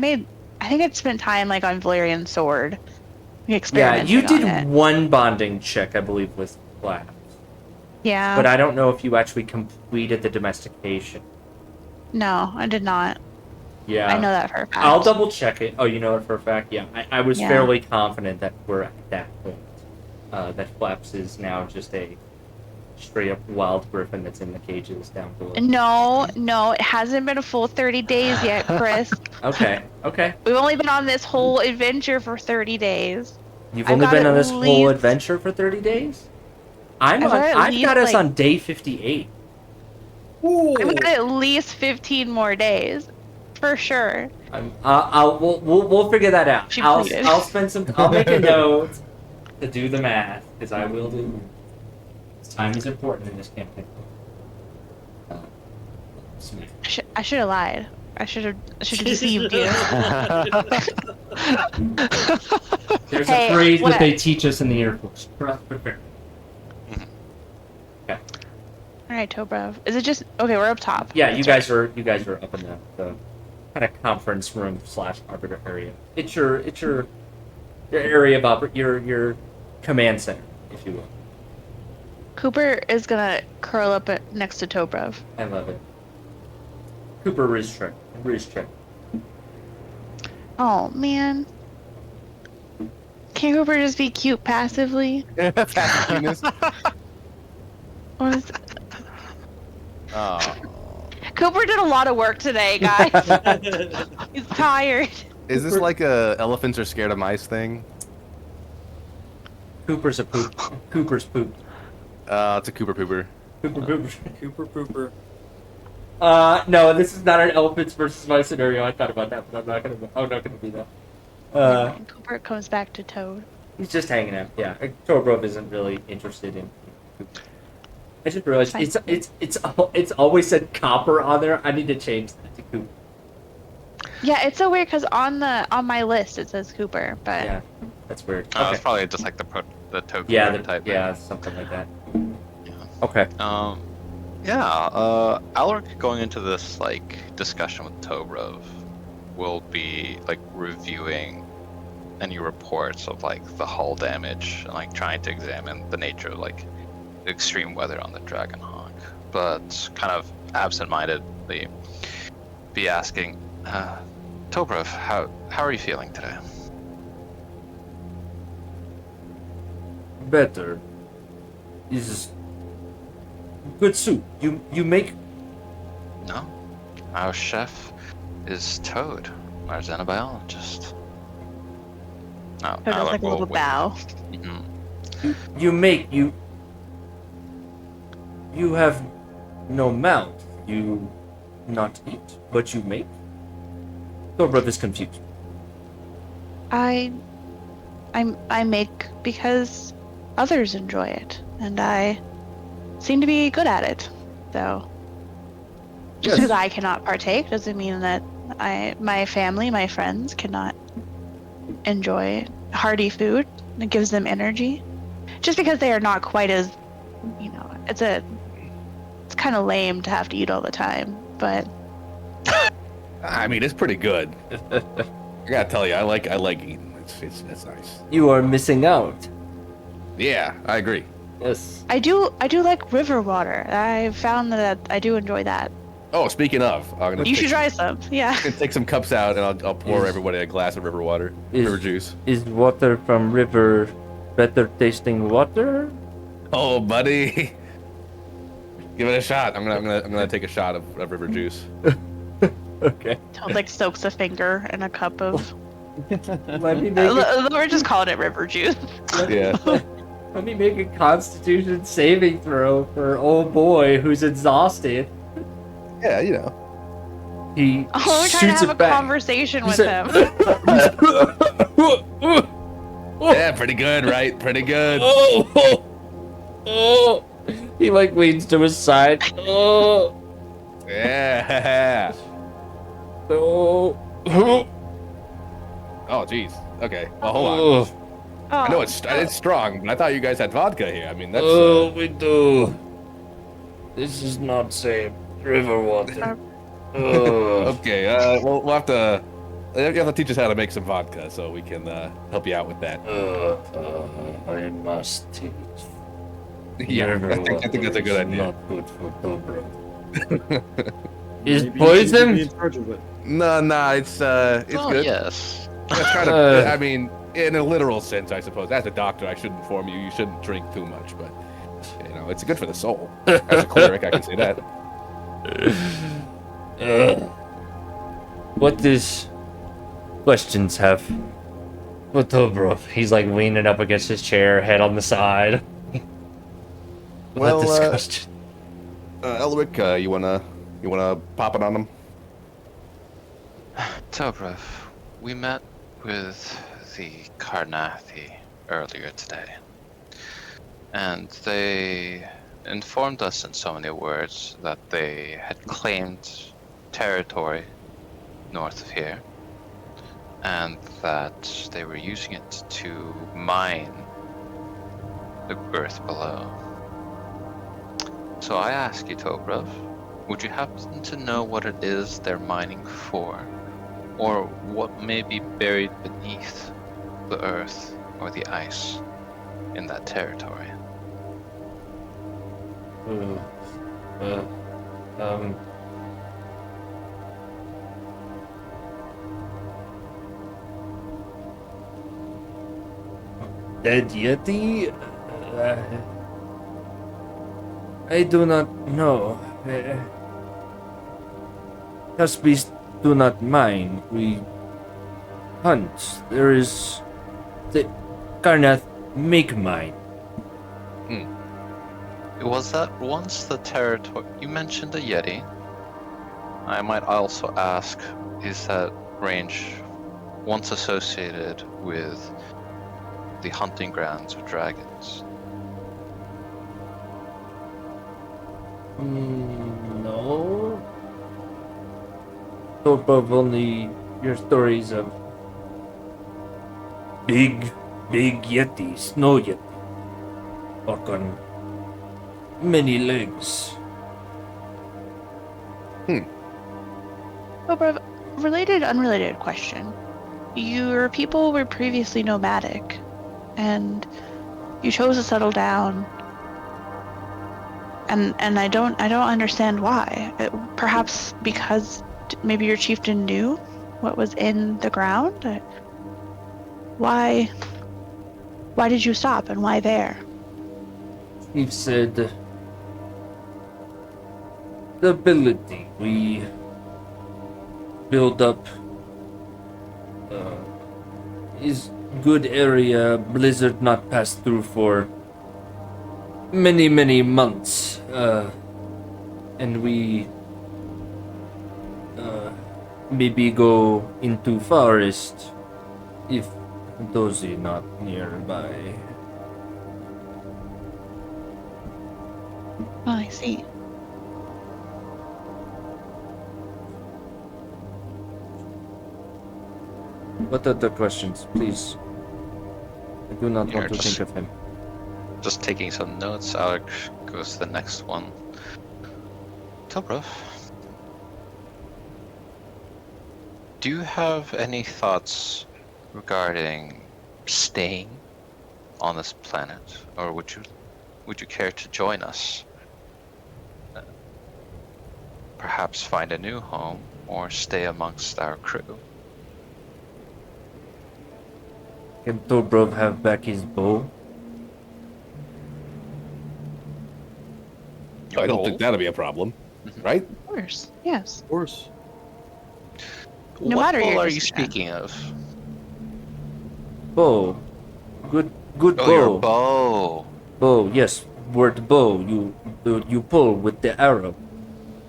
think I spent time like on Valerian's sword, like, Yeah, experimenting you on did it. one bonding check, I believe, with Flaps. Yeah, But I don't know if you actually completed the domestication. no, I did not. Yeah. I know that for a fact. I'll double check it. Oh, you know it for a fact? Yeah. I was Yeah. fairly confident that we're at that point. That Flaps is now just a straight up wild griffin that's in the cages down below. No, it hasn't been a full 30 days yet, Chris. Okay. We've only been on this whole adventure for 30 days. You've I've only got been at on this whole least- adventure for 30 days? I've got at I've got least, us like- on day 58. I've got at least 15 more days, for sure. We'll figure that out. She I'll pleaded. I'll make a note to do the math, because I will do. Time is important in this campaign. Smack. I should have lied. I should have deceived you. There's Hey, a phrase what? that they teach us in the Air Force. Trust but fair. Okay. All right, Tobrov. Is it just okay? We're up top. Yeah, you That's guys are up in the kind of conference room / arbiter area. It's your area of your command center, if you will. right. Cooper is gonna curl up next to Tobrov. I love it. Cooper Riz check. Oh man. Can Cooper just be cute passively? Passive cuteness. Or is- Oh. Cooper did a lot of work today, guys. He's tired. Is this like a elephants are scared of mice thing? Cooper's a poop. Cooper's poop. It's a Cooper pooper. Cooper pooper. Cooper Pooper. No, this is not an elephants versus mice scenario. I thought about that, but I'm not gonna do that. And Cooper comes back to Toad. He's just hanging out. Yeah, Tobrov isn't really interested in. I just realized it's always said copper on there. I need to change that to Cooper. Yeah, it's so weird because on my list it says Cooper, but Yeah, that's weird. It's Okay. probably just like the token Yeah, type. yeah, something like that. Yeah. Okay. Alaric going into this like discussion with Tobrov will be like reviewing any reports of like the hull damage and like trying to examine the nature of like the extreme weather on the Dragonhawk, but kind of absent-mindedly be asking, Tobrov, how are you feeling today? Better. Is good soup. You make. No, our chef is Toad, our xenobiologist. No, Toad does like a little bow. Mm-hmm. You have no mouth. You not eat, but you make. Your brother's confused. I make because others enjoy it, and I seem to be good at it. So just Yes. because I cannot partake doesn't mean that my family, my friends cannot enjoy hearty food that gives them energy. Just because they are not quite as, it's kind of lame to have to eat all the time, but I mean, it's pretty good. I gotta tell you, I like eating. It's nice. You are missing out. Yeah, I agree. Yes. I do like river water. I found that I do enjoy that. Oh, speaking of, I'm gonna You take should try some. Yeah. gonna take some cups out and I'll pour Is- everybody a glass of river water, is- river juice. Is water from river better tasting water? Oh, buddy, give it a shot. I'm gonna take a shot of river juice. Okay. Toad like soaks a finger in a cup of. Let me make it, We're just calling it river juice. Yeah. let me make a Constitution saving throw for old boy who's exhausted. Yeah, you know. He Oh, we're trying to shoots have it a back. conversation He with said- him. Yeah, pretty good, right? Pretty good. Oh, Oh, he like leans to his side. Oh, Yeah. no. Oh, jeez. Okay. Well, hold on. Oh, I know Oh, it's strong, but I thought you guys had vodka here. I mean, that's. oh, we do. This is not safe. River water. Oh. Okay. We'll have to. You have to teach us how to make some vodka, so we can help you out with that. I must teach. Yeah, River I think that's a good water is idea. Not good for Dobro. Is Maybe you should be poison? in charge of it. No, it's Oh, good. yes. It's kind Uh. of. I mean, in a literal sense, I suppose. As a doctor, I should inform you, you shouldn't drink too much, but you know, it's good for the soul. As a cleric, I can say that. What does questions have? What Dobro? He's like leaning up against his chair, head on the side. Well, What this question? Elric, you wanna pop it on him? Tobrov, we met with the Karnathi earlier today, and they informed us in so many words that they had claimed territory north of here, and that they were using it to mine the earth below. So I ask you, Tobrov, would you happen to know what it is they're mining for? Or what may be buried beneath the earth or the ice in that territory? Dead Yeti? I do not know. Cuspies do not mine. We hunt. There is the Karnath make mine. Was that once the territory? You mentioned a Yeti. I might also ask, is that range once associated with the hunting grounds of dragons? No. Hope of only your stories of big Yeti, snow Yeti. Walk on many legs. Cobra, unrelated question. Your people were previously nomadic, and you chose to settle down. And I don't understand why. Perhaps because maybe your chieftain knew what was in the ground. Why did you stop, and why there? Chief said the ability we build up is good area blizzard not pass through for many months, and we maybe go into forest if those are not nearby. Oh, I see. What other questions, please? I do not Here, want to just- think of him. Just taking some notes, Alec goes to the next one. Tobrov, do you have any thoughts regarding staying on this planet, or would you care to join us? Perhaps find a new home, or stay amongst our crew. Can Tobrov have back his bow? I don't think that'll be a problem, right? Of course. Yes. Of course. No What matter bow your are you decision. speaking of? Bow. Good Oh, bow. your bow. Bow, yes. Word bow. You pull with the arrow.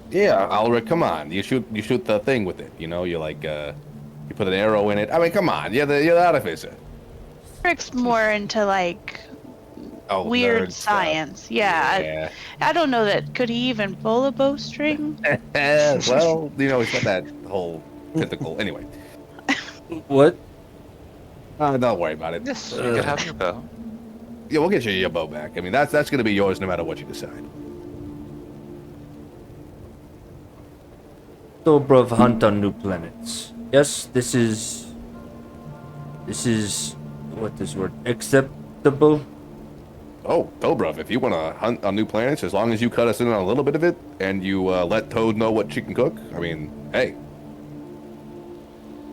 Yeah, Alric, come on. You shoot the thing with it. You know, you like you put an arrow in it. I mean, come on. You're the artificer. Rick's more into like Oh, weird nerd stuff. science. Yeah, Yeah. I don't know that. Could he even pull a bowstring? Well, he's got that whole tentacle. Anyway, What? don't worry about it. Yes, you could have your bow. Yeah, we'll get you your bow back. I mean, that's going to be yours no matter what you decide. Dobrov hunt on new planets. Yes, this is what this word acceptable. Oh, Dobrov, if you want to hunt on new planets, as long as you cut us in on a little bit of it and you let Toad know what she can cook, I mean, hey,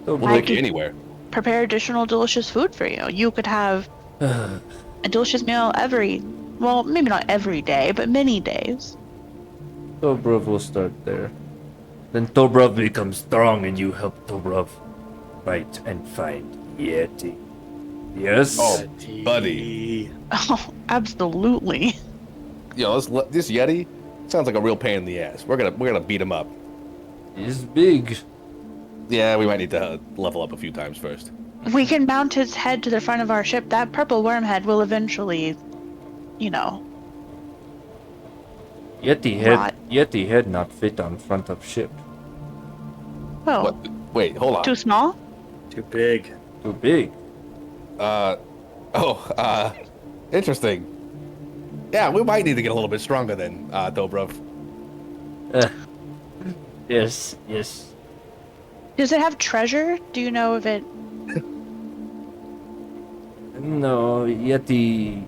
we'll Dobrov, take you anywhere. Prepare additional delicious food for you. You could have a delicious meal well, maybe not every day, but many days. Dobrov will start there. Then Dobrov becomes strong, and you help Dobrov fight and find Yeti. Yes. Oh, buddy. Oh, absolutely. This Yeti sounds like a real pain in the ass. We're gonna beat him up. He's big. Yeah, we might need to level up a few times first. We can mount his head to the front of our ship. That purple worm head will eventually, Rot. Yeti head not fit on front of ship. Oh, What? Wait, hold on. too small? Too big. Too big. Interesting. Yeah, we might need to get a little bit stronger then, Dobrov. Yes. Does it have treasure? Do you know if it... No, Yeti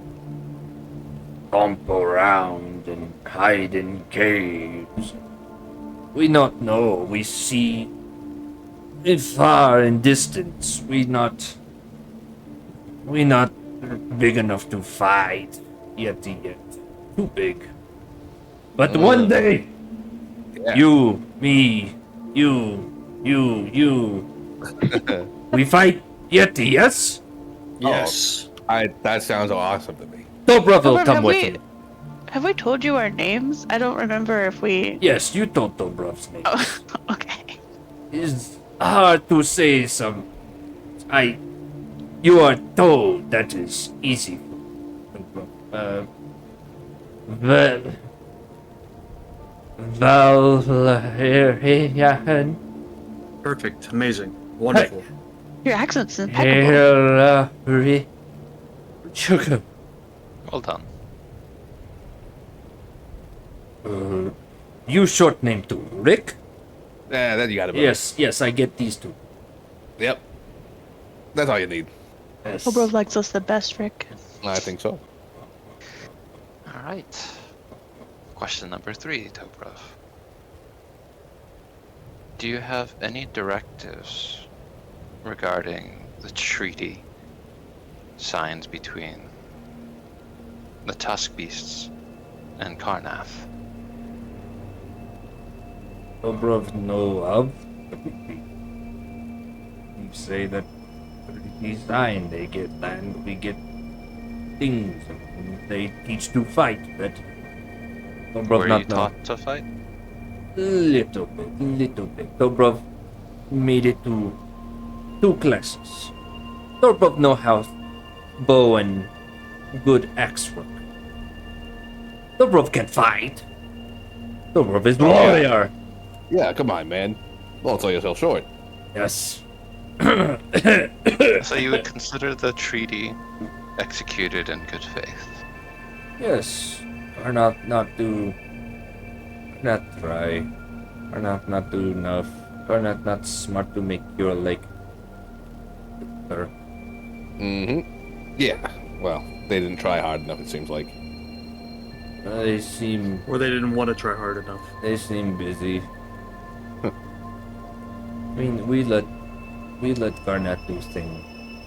bump around and hide in caves. We not know. We see it far in distance. We not big enough to fight Yeti yet. Too big. But one day, Yeah. you, me, you, we fight Yeti, yes? Yes. That sounds awesome to me. Dobrov will Dobrov, come have with we- him. Have we told you our names? I don't remember if we... Yes, you told Dobrov's name. Oh, okay. It's hard to say some. You are told that is easy. Valerian. Perfect. Amazing. Wonderful. Your accent's impeccable. Sugar. Well done. You short name too, Rick? Yeah, then you got it. Yes, I get these two. Yep. That's all you need. Yes. Dobrov likes us the best, Rick. I think so. All right. Question number 3, Dobrov. Do you have any directives regarding the treaty signed between the Tusk Beasts and Karnath? Dobrov know of. You say that design, they get land, we get things, and they teach to fight. That Dobrov Were not you know. taught to fight? Little bit. Dobrov made it to 2 classes. Dobrov know how bow and good axe work. Dobrov can fight. Dobrov is warrior. Yeah, come on, man. Don't sell yourself short. Yes. So you would consider the treaty executed in good faith? Yes. Or not try. Or not do enough. Or not smart to make your leg better. Mm-hmm. Yeah. Well, they didn't try hard enough, it seems like. They seem Or they didn't want to try hard enough. busy. I mean, we let Garnet do things.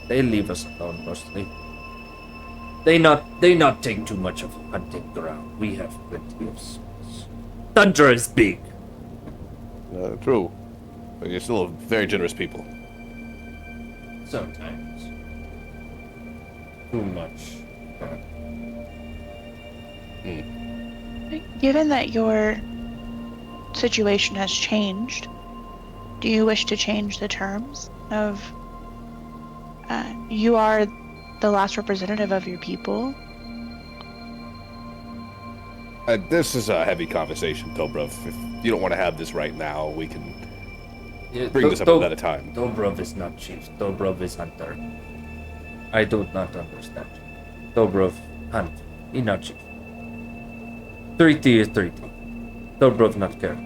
They leave us alone mostly. They not take too much of hunting ground. We have plenty of space. Thunder is big. True. But you're still a very generous people. Sometimes. Too much. Given that your situation has changed, do you wish to change the terms of... you are the last representative of your people. This is a heavy conversation, Dobrov. If you don't want to have this right now, we can bring this up another time. Dobrov is not chief. Dobrov is hunter. I do not understand. Dobrov hunt. He not chief. Treaty is treaty. Dobrov not care.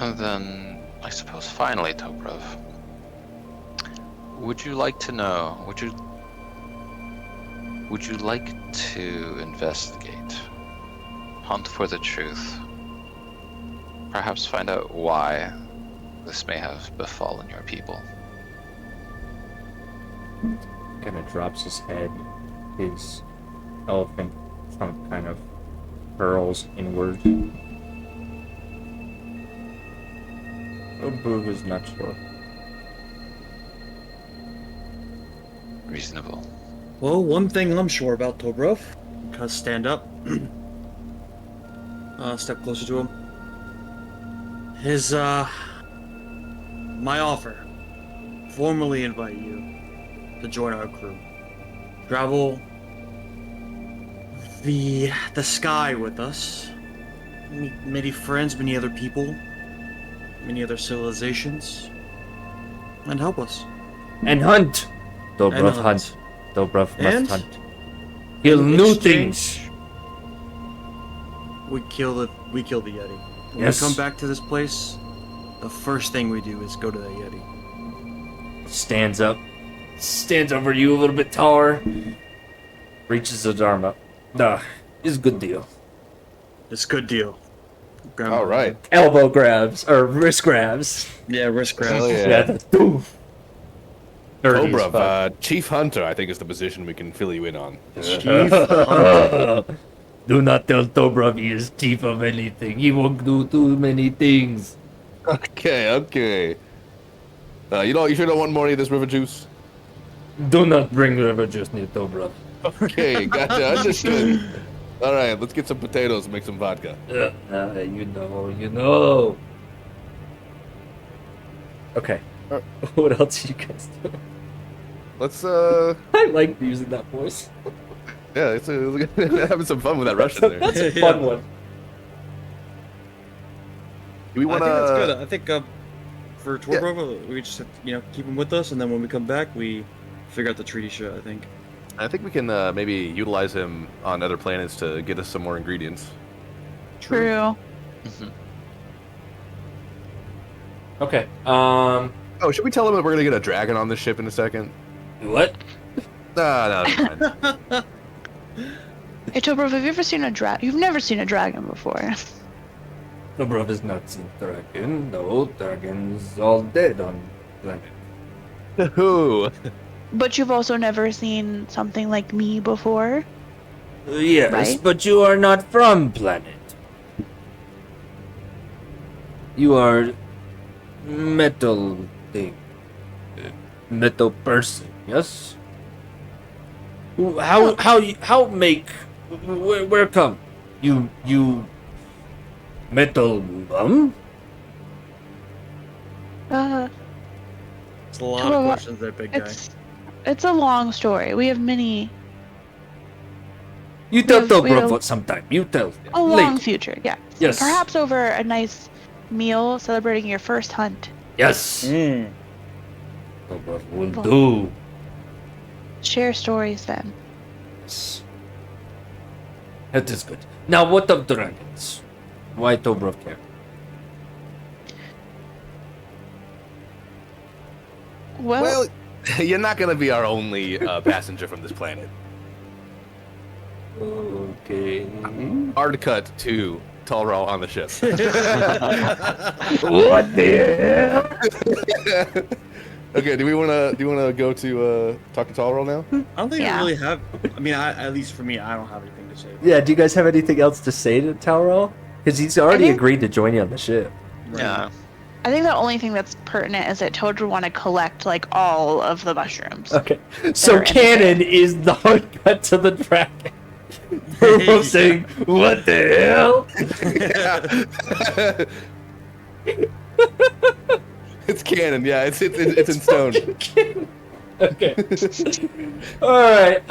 And then, I suppose finally, Dobrov, would you like to know, would you like to investigate, hunt for the truth, perhaps find out why this may have befallen your people? Kind of drops his head. His elephant trunk kind of curls inward. Dobrov is not sure. Reasonable. Well, one thing I'm sure about Dobrov, because stand up, step closer to him. His, my offer, formally invite you to join our crew. Travel the sky with us. Meet many friends, many other people, many other civilizations, and help us. And hunt! Dobrov And hunt. Dobrov must And? hunt. Kill In new exchange, things! We kill the Yeti. When Yes. we come back to this place, the first thing we do is go to the Yeti. Stands up. Stands over you a little bit taller. Reaches his arm up. Nah, it's a good deal. It's a good deal. Grab All my- right. Elbow grabs, or wrist grabs. Yeah, wrist grab. Hell yeah. Yeah, the doof. Dirty as Dobrov, fuck. Chief Hunter, I think is the position we can fill you in on. Do not tell Dobrov he is chief of anything. He won't do too many things. Okay. You sure don't want more of this river juice? Do not bring river juice near Dobrov. Okay, gotcha. Understood. All right, let's get some potatoes and make some vodka. You know. Okay. What else you guys do? Let's I like using that voice. yeah, it's having some fun with that Russian there. That's a Yeah. fun one. Do we I want think that's good. to? I think for Dobrov, we just have to, keep him with us, and then when we come back, we figure out the treaty shit. I think. I think we can maybe utilize him on other planets to get us some more ingredients. True. Okay. Oh, should we tell him that we're gonna get a dragon on this ship in a second? What? No, it's fine. Hey, Dobrov, have you ever seen a dragon? You've never seen a dragon before. Dobrov has not seen dragon. No, dragons all dead on planet. Who? But you've also never seen something like me before. Yes, Right? but you are not from planet. You are metal thing. Metal person, yes? How make where come? You metal bum? It's a lot Well, of questions, that big guy. It's a long story. We have many You tell We have- Dobrov sometime. You tell. a long Late. future. Yeah. Yes. Perhaps over a nice meal celebrating your first hunt. Yes. Mm. Dobrov will Well- do. Share stories then. Yes. That is good. Now, what of dragons? Why Dobrov care? Well, You're not gonna be our only passenger from this planet. Okay. Hard cut to Tallraw on the ship. What the hell? Okay, do you wanna go to talk to Tallraw now? I don't think Yeah. I really have. I mean, at least for me, I don't have anything to say. Yeah, do you guys have anything else to say to Talrell? Because he's already think- agreed to join you on the ship. Yeah. I think the only thing that's pertinent is that Toad would want to collect like all of the mushrooms. Okay. So They're in canon is the hard cut to the dragon. We're saying, what the hell? It's canon, yeah. It's in stone. Okay. Alright,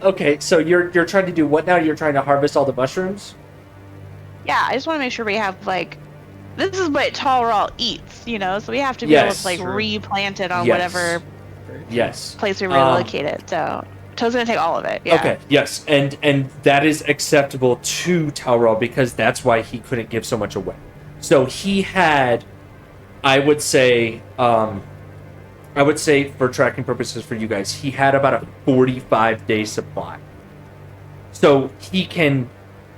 Okay, so you're trying to do what now? You're trying to harvest all the mushrooms? Yeah, I just want to make sure we have like, this is what Talral eats, you know, so we have to be able Yes, to like sure. replant it on Yes. whatever Yes. place we relocate it. So Toad's gonna take all of it. Yeah. Okay, yes, and that is acceptable to Talral because that's why he couldn't give so much away. So he had, I would say for tracking purposes for you guys, he had about a 45-day supply. So he can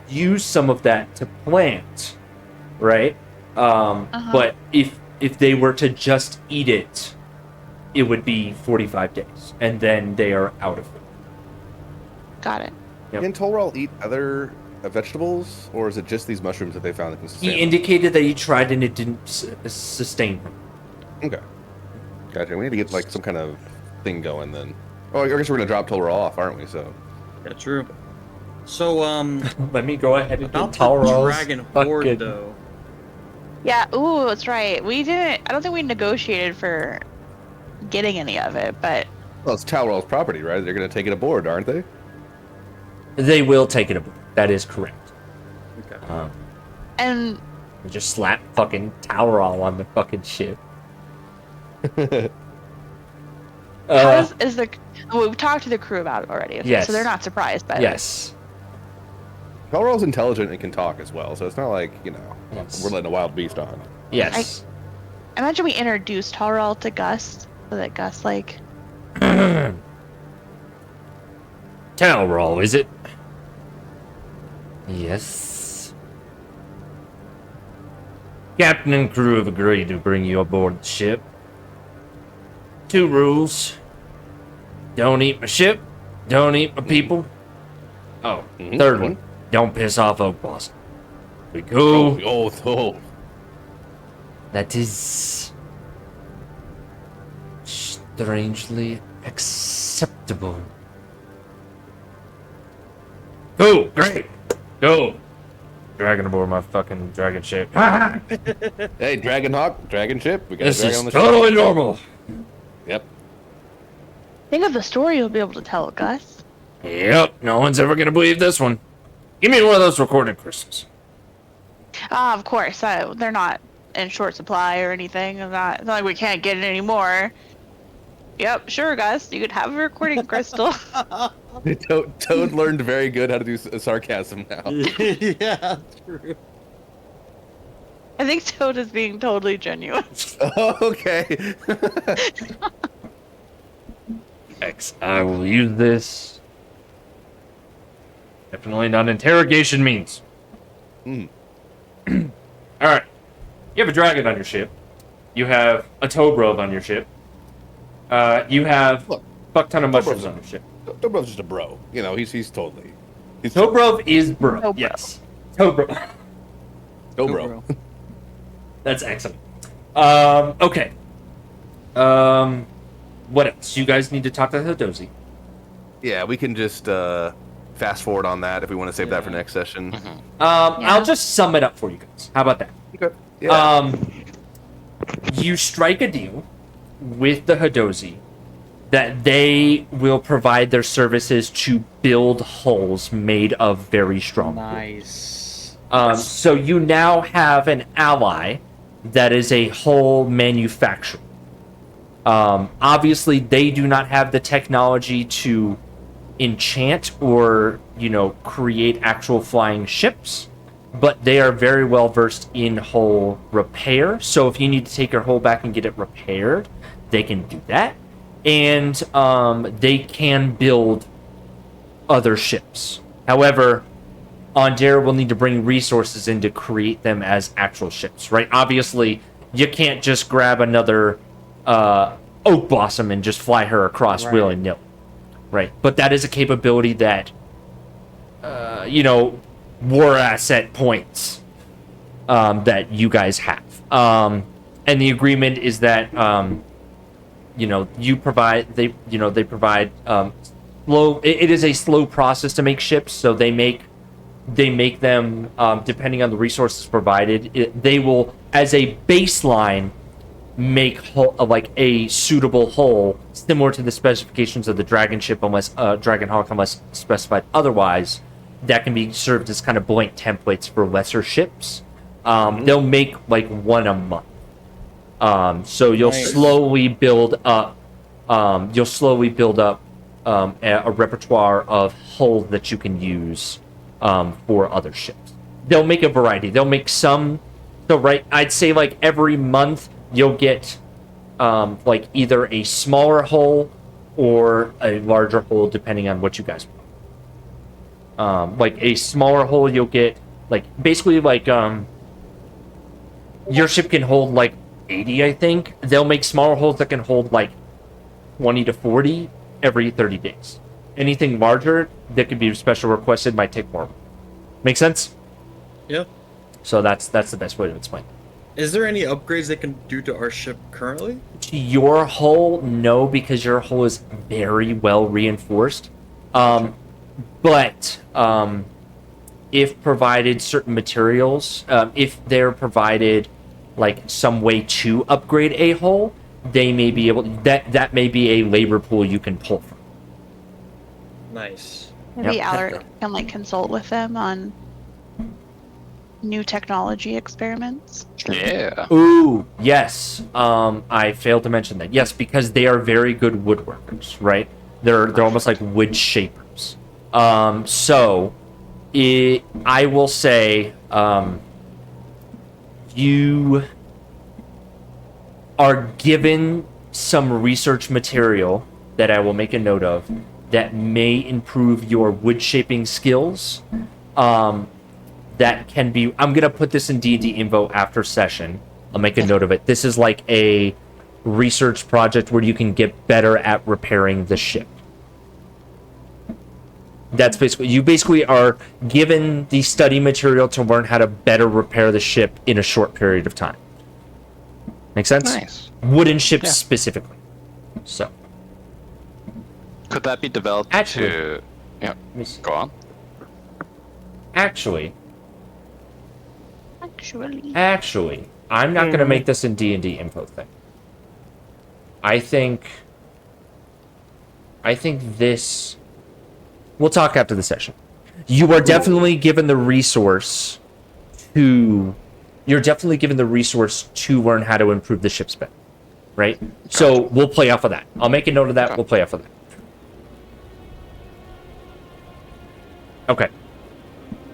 use some of that to plant, right? But if they were to just eat it, it would be 45 days, and then they are out of food. Got it. Yep. Can Tolral eat other vegetables, or is it just these mushrooms that they found that can sustain He them? indicated that he tried and it didn't sustain him. Okay. Gotcha. We need to get like some kind of thing going then. Oh, I guess we're gonna drop Tolral off, aren't we? So. Yeah, true. So, Let me go ahead and about get the Talral's dragon horde, fucking- though. Yeah. Ooh, that's right. We didn't. I don't think we negotiated for getting any of it, but Well, it's Tolral's property, right? They're gonna take it aboard, aren't they? They will take it aboard. That is correct. Okay. and Just slap fucking Talral on the fucking ship. is the we've talked to the crew about it already. Okay, Yes. So they're not surprised by Yes. Tolral's intelligent and can talk as well, so it's not like, you know, Yes. we're letting a wild beast on. Yes. it. Imagine we introduced Talral to Gus, so that Gus like. Talral, is it? Yes. Captain and crew have agreed to bring you aboard the ship. 2 rules. Don't eat my ship. Don't eat my people. Oh, Mhm. third one. Don't piss off Oak Blossom. We go. Oh. That is strangely acceptable. Oh, great. Go. Dragon aboard my fucking dragon ship. Hey, Dragonhawk, dragon ship. We got This a dragon is on the ship. totally normal. Yep. Think of the story you'll be able to tell, Gus. Yep, no one's ever gonna believe this one. Give me one of those recorded crystals. Ah, of course. They're not in short supply or anything. It's not like we can't get it anymore. Yep, sure, Gus. You could have a recording crystal. Toad learned very good how to do sarcasm now. Yeah, true. I think Toad is being totally genuine. Okay. X, I will use this. Definitely not interrogation means. Mm. Alright. You have a dragon on your ship. You have a Tobrov on your ship. You have Look, a fuck ton of mushrooms Tobrov's- on your ship. Dobrov's just a bro. You know, he's totally. He's Tobrov is bro. Tobrov. Yes. Tobrov. Dobro. That's excellent. Okay. What else? You guys need to talk to Hidozi. Yeah, we can just fast forward on that if we want to save that for next session. I'll just sum it up for you guys. How about that? Okay. Yeah. You strike a deal with the Hidozi that they will provide their services to build hulls made of very strong wood. Nice. So you now have an ally that is a hull manufacturer. Obviously, they do not have the technology to enchant or, create actual flying ships, but they are very well versed in hull repair. So if you need to take your hull back and get it repaired, they can do that. And they can build other ships. However, Ondare will need to bring resources in to create them as actual ships, right? Obviously, you can't just grab another Oak Blossom and just fly her across Right. willy-nilly, right? But that is a capability that, war asset points that you guys have. And the agreement is that, you provide, they provide slow. It is a slow process to make ships, so they make them depending on the resources provided. They will, as a baseline, make like a suitable hull similar to the specifications of the Dragon ship, unless Dragon Hawk, unless specified otherwise. That can be served as kind of blank templates for lesser ships. They'll make like one a month. So you'll Nice. slowly build up. A repertoire of hull that you can use for other ships. They'll make a variety. They'll make some. So I'd say like every month you'll get like either a smaller hull or a larger hull, depending on what you guys want. Like a smaller hull, you'll get like basically like your ship can hold like 80, I think. They'll make smaller hulls that can hold like 20 to 40 every 30 days. Anything larger that could be special requested might take more. Make sense? Yeah. So that's the best way to explain it. Is there any upgrades they can do to our ship currently? To your hull, no, because your hull is very well reinforced. But if provided certain materials, if they're provided like some way to upgrade a hull, they may be able. That may be a labor pool you can pull from. Nice. Maybe Yep. Alaric can like consult with them on new technology experiments. Yeah. Ooh, yes. I failed to mention that. Yes, because they are very good woodworkers, right? They're almost like wood shapers. So I will say, you are given some research material that I will make a note of that may improve your wood shaping skills. That can be. I'm gonna put this in D&D info after session. I'll make a note of it. This is like a research project where you can get better at repairing the ship. That's basically, you basically are given the study material to learn how to better repair the ship in a short period of time. Make sense? Nice. Wooden ships Yeah. specifically. So, Could that be developed Actually- to? Yeah. let me see. Go on. Actually, I'm not going to make this in D&D info thing. I think this. We'll talk after the session. You are definitely given the resource to. You're definitely given the resource to learn how to improve the ship spec, right? So we'll play off of that. I'll make a note of that. Okay. We'll play off of that. Okay.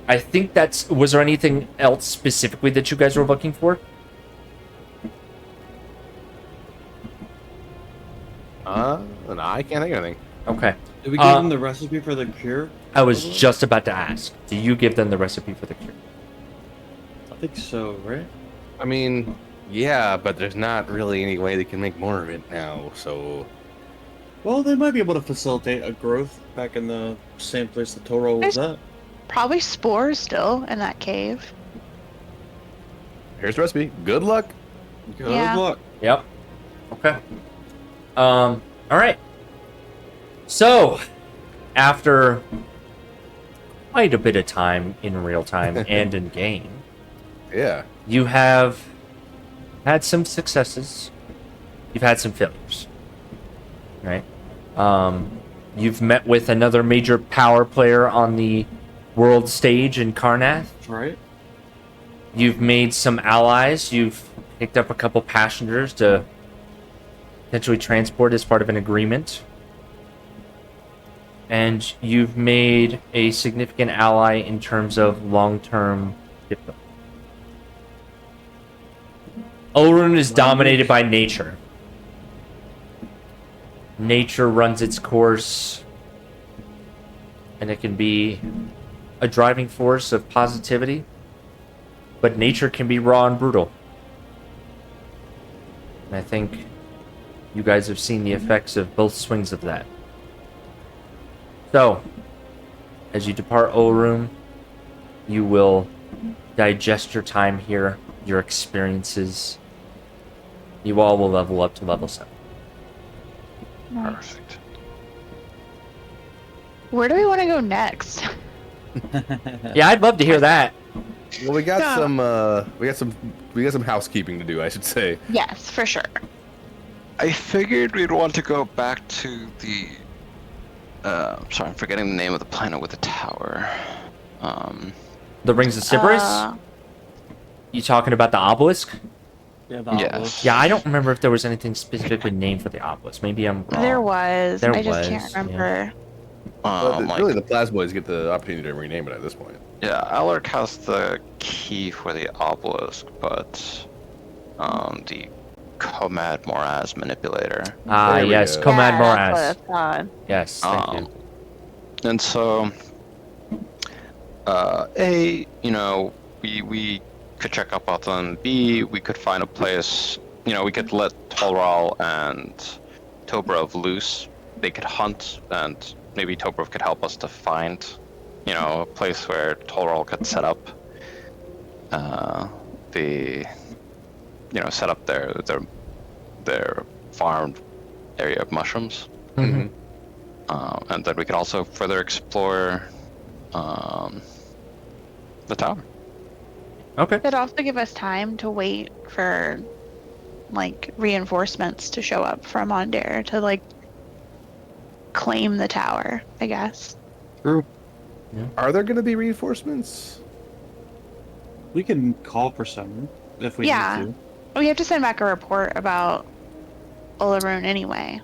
I think that's. Was there anything else specifically that you guys were looking for? No, I can't think of anything. Okay. Did we give them the recipe for the cure? I was just about to ask. Do you give them the recipe for the cure? I think so, right? I mean, yeah, but there's not really any way they can make more of it now, so... Well, they might be able to facilitate a growth back in the same place the Toro was at. Probably spores still in that cave. Here's the recipe. Good luck. Good Yeah. luck. Yep. Okay. All right. So, after quite a bit of time in real time and in game, Yeah. you have had some successes. You've had some failures. Right? You've met with another major power player on the world stage in Karnath. Right? You've made some allies. You've picked up a couple passengers to potentially transport as part of an agreement. And you've made a significant ally in terms of long-term shipbuilding. Eberron is dominated by nature. Nature runs its course, and it can be a driving force of positivity, but nature can be raw and brutal. And I think you guys have seen the effects of both swings of that. So, as you depart Eberron, you will digest your time here, your experiences. You all will level up to level 7. Perfect. Where do we want to go next? Yeah, I'd love to hear that. Well, we got So- some housekeeping to do, I should say. Yes, for sure. I figured we'd want to go back to the. Sorry, I'm forgetting the name of the planet with the tower. The Rings of Sybaris? Uh, You talking about the obelisk? Yeah, the Yes. obelisk. Yeah, I don't remember if there was anything specifically named for the obelisk. Maybe I'm wrong. there was. There I just was, can't remember. Really, the Plasmoids get the opportunity to rename it at this point. Yeah, Alaric has the key for the obelisk, but the Comad Moraz manipulator. Ah, There we yes, go. Comad Yeah, that's Moraz. what it's called. Yes, thank you. And so, we could check up on them. B, we could find a place. We could let Tolral and Tobrov loose. They could hunt, and maybe Tobrov could help us to find, a place where Tolral could set up. Set up their farmed area of mushrooms. Mhm. And then we can also further explore the tower. Okay. It'd also give us time to wait for, reinforcements to show up from Ondair to, claim the tower, I guess. True. Are there going to be reinforcements? We can call for some if we Yeah. need to. We have to send back a report about Eberron anyway.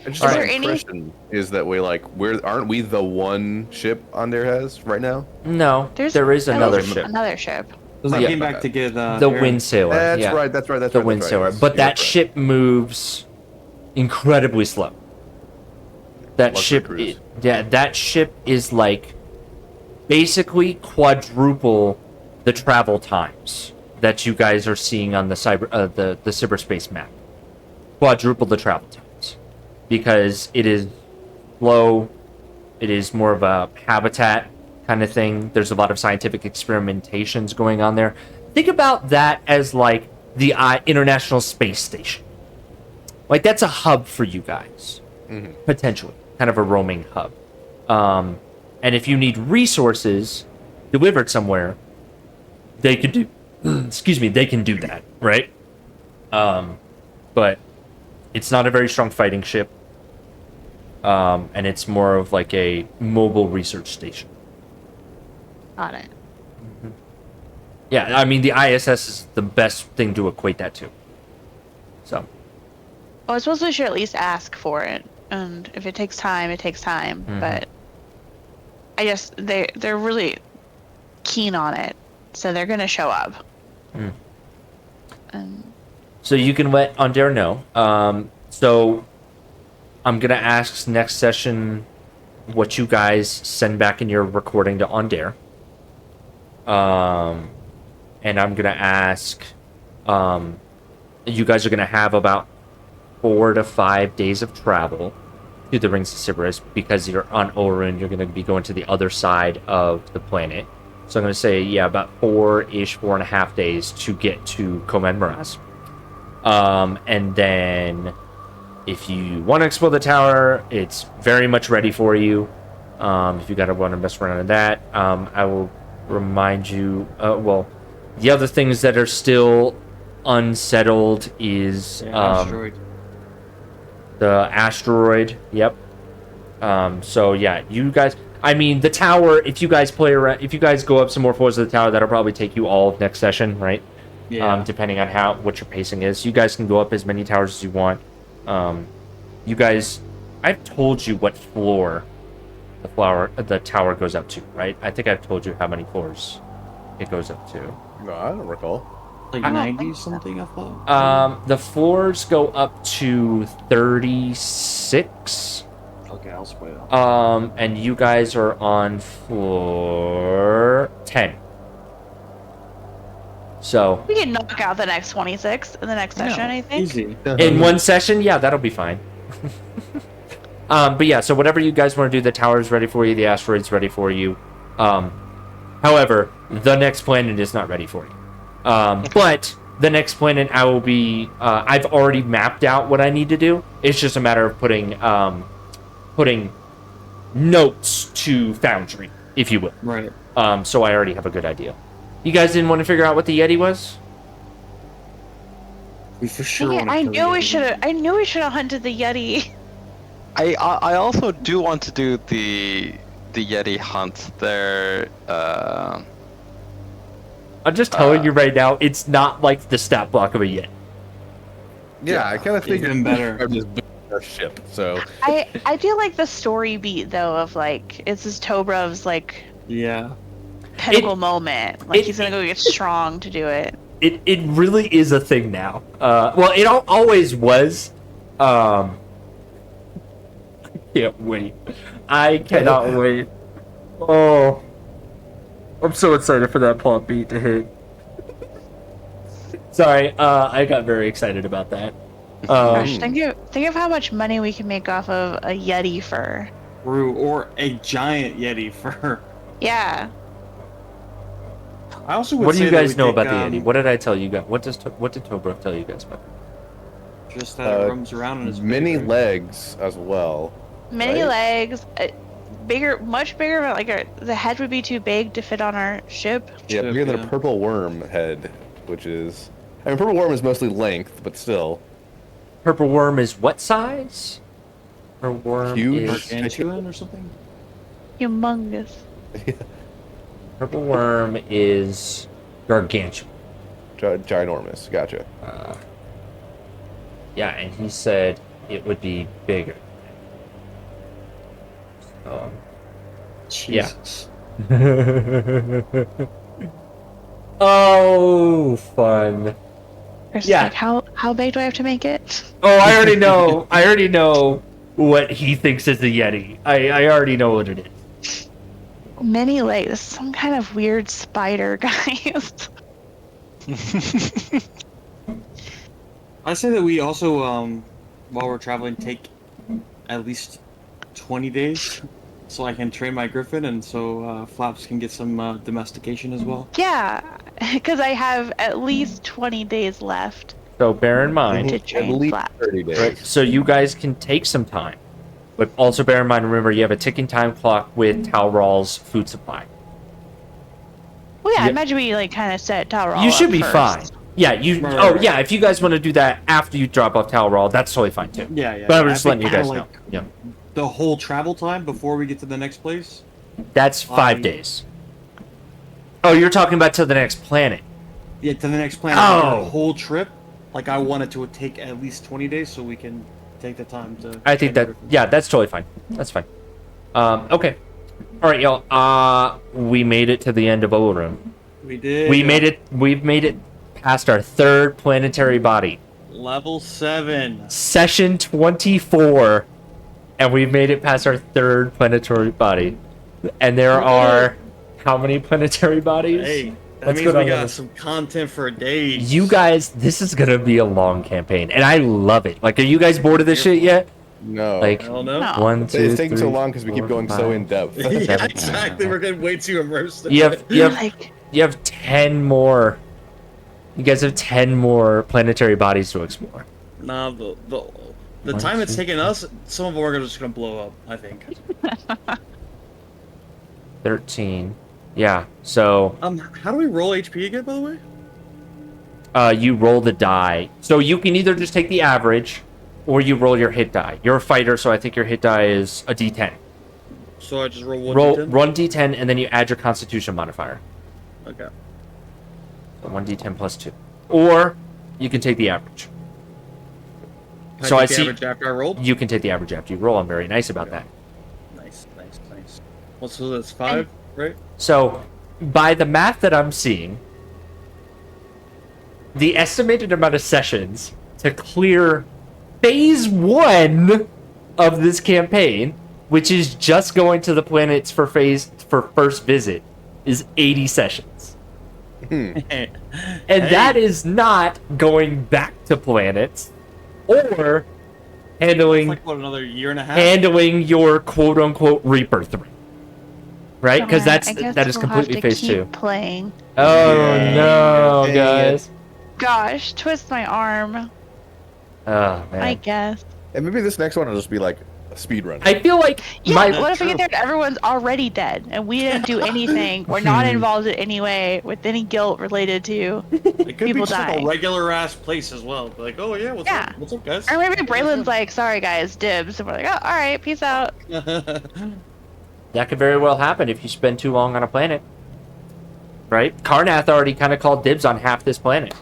Just Is my there any- impression is that aren't we the one ship Onder has right now? No, There's there is at another least ship. Another ship. Because I Yeah. came back to get The Aaron. Wind Sailor. That's yeah. right. That's right. The Wind Sailor. But that ship moves incredibly slow. That Luxury ship, cruise. that ship is basically quadruple the travel times that you guys are seeing on the cyberspace map. Quadruple the travel times because it is slow. It is more of a habitat kind of thing. There's a lot of scientific experimentations going on there. Think about that as the International Space Station. That's a hub for you guys, potentially, kind of a roaming hub. And if you need resources delivered somewhere, they could do. They can do that, right? But it's not a very strong fighting ship, and it's more of a mobile research station. Got it. Yeah, I mean the ISS is the best thing to equate that to. So. Well, I suppose we should at least ask for it, and if it takes time, it takes time. Mhm. But I guess they're really keen on it, so they're gonna show up. Mm. And So you can let Ondair know. So I'm gonna ask next session what you guys send back in your recording to Ondair. And I'm gonna ask. You guys are gonna have about 4 to 5 days of travel to the Rings of Sybaris because you're on Eberron. You're gonna be going to the other side of the planet. So I'm gonna say about 4.5 days to get to Comad Moraz. And then if you want to explore the tower, it's very much ready for you. If you gotta want to mess around with that, I will remind you. The other things that are still unsettled is Asteroid. the asteroid. Yep. So yeah, you guys. I mean, the tower. If you guys play around, if you guys go up some more floors of the tower, that'll probably take you all of next session, right? Yeah. Depending on what your pacing is. You guys can go up as many towers as you want. You guys, I've told you what floor the tower goes up to, right? I think I've told you how many floors it goes up to. No, I don't recall. Like I don't 90 think so. something, I thought. The floors go up to 36. Okay, I'll split it up. And you guys are on floor 10. So we can knock out the next 26 in the next session, I think. Easy. in one session, yeah, that'll be fine. But yeah, so whatever you guys want to do, the tower's ready for you, the asteroid's ready for you. However, the next planet is not ready for you. But the next planet, I will be. I've already mapped out what I need to do. It's just a matter of putting notes to Foundry, if you will. Right. So I already have a good idea. You guys didn't want to figure out what the Yeti was? We for sure. Dang it, wanna I kill the knew we Yeti. should have. I knew we should have hunted the Yeti. I also do want to do the Yeti hunt there. I'm just telling you right now, it's not like the stat block of a Yeti. Yeah, I kind of think Even better. I'm just building our ship. So I feel like the story beat though of like this is Tobrov's like Yeah. pinnacle moment. Like it- he's gonna go get strong to do it. It really is a thing now. Well, it always was. I can't wait. I cannot wait. Oh, I'm so excited for that plot beat to hit. Sorry, I got very excited about that. Gosh, think of how much money we can make off of a Yeti fur. Or a giant Yeti fur. Yeah. I also would What do say you that guys we know take, about the Yeti? What did I tell you guys? What did Tobruk tell you guys about? Just that it roams around in his many big rig. legs as well. Many Right. legs, bigger, much bigger. But like the head would be too big to fit on our ship. Yeah, Chip, bigger than yeah. a purple worm head, which is. I mean, purple worm is mostly length, but still. Purple worm is what size? Purple worm Huge. is Gargantuan or something? Humongous. purple worm is gargantuan. Ginormous. Gotcha. Yeah, and he said it would be bigger. Yeah. Jesus. Oh, fun. Chris, Yeah. like, how big do I have to make it? Oh, I already know. I already know what he thinks is the Yeti. I already know what it is. Many legs. Some kind of weird spider, guys. I say that we also, while we're traveling, take at least 20 days so I can train my griffin and so Flaps can get some domestication as well. Yeah, because I have at least 20 days left So bear in mind, to At train least Flap. 30 days. right? So you guys can take some time, but also bear in mind. Remember, you have a ticking time clock with Talral's food supply. Well, yeah, Yeah. I imagine we like kind of set Talral You should up be first. fine. Yeah, you. Right, Oh, right. yeah. If you guys want to do that after you drop off Talral, that's totally fine too. Yeah, yeah. But I'm yeah. just I letting you think guys kinda know. like Yeah, the whole travel time before we get to the next place. that's 5 days. Oh, you're talking about to the next planet. Yeah, to the next planet. Oh. The whole trip. Like I wanted to take at least 20 days so we can take the time to. I think train that. the griffin. Yeah, that's totally fine. That's fine. Okay. All right, y'all. We made it to the end of Eberron. We did. We made it. We've made it past our third planetary body. Level 7. Session 24, and we've made it past our third planetary body. And there are how many planetary bodies? Hey, that Let's means go we down got this. some content for days. You guys, this is gonna be a long campaign, and I love it. Like, are you guys bored of this shit yet? No. Like, I don't know. No. 1, 2, it's taking so 3, long because we keep 4, going so 5. in depth. yeah, 7. exactly. We're getting way too immersed. In You it. have 10 more. You guys have 10 more planetary bodies to explore. Nah, the One, time it's two, taking us, some of them are just gonna blow up. I think. 13. Yeah. So, How do we roll HP again, by the way? you roll the die. So you can either just take the average, or you roll your hit die. You're a fighter, so I think your hit die is a D10. So I just roll one. Roll D10? 1d10, and then you add your Constitution modifier. Okay. So 1d10 plus 2. Or you can take the average. Can So I I take the see- average after I rolled. You can take the average after you roll. I'm very nice about that. Nice. Well, so that's 5, right? So, by the math that I'm seeing, the estimated amount of sessions to clear phase 1 of this campaign, which is just going to the planets for first visit, is 80 sessions. And that is not going back to planets or handling Like what, another year and a half? handling your quote unquote Reaper 3. Right? Because I guess that is we'll completely have to phase keep 2. Playing. Oh no, Dang guys. Gosh, twist my arm. Oh I man. guess. And maybe this next one will just be like a speed run. I feel like Yeah, my what if we get there and everyone's already dead and we didn't do anything? We're not involved in any way with any guilt related to. It could be People just like die. a regular ass place as well. Like, oh yeah, what's Yeah. up? What's up, guys? Or maybe Braylon's like, sorry guys, dibs. And we're like, oh, alright, peace out. that could very well happen if you spend too long on a planet. Right? Karnath already kind of called dibs on half this planet.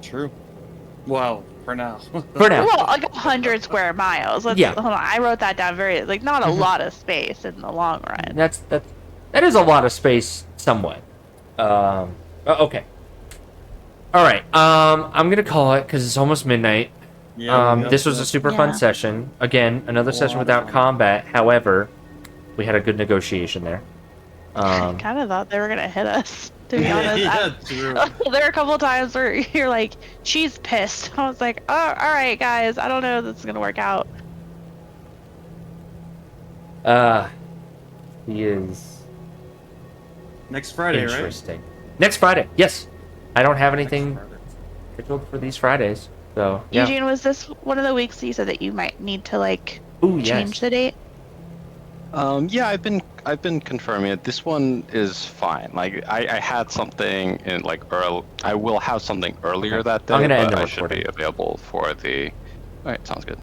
True. Well, for now. For now. Well, like 100 square miles. Yeah. Hold on, I wrote that down very, like, not a lot of space in the long run. That is a lot of space, somewhat. Okay. All right. I'm gonna call it because it's almost midnight. This was a super fun Yeah. session. Again, another session without combat. However, we had a good negotiation there. I kind of thought they were gonna hit us, to be honest. Yeah, true. There were a couple of times where you're like, she's pissed. I was like, oh, alright, guys, I don't know if this is gonna work out. He is Next Friday, right? interesting. Next Friday, yes. I don't have anything Next Friday. scheduled for these Fridays, so yeah. Eugene, was this one of the weeks that you said that you might need to, like, Ooh, change yes. the date? Yeah, I've been confirming it. This one is fine. Like I had something in like early. I will have something earlier Okay. that day. I'm gonna end but the I should be recording. available for the. All right, sounds good.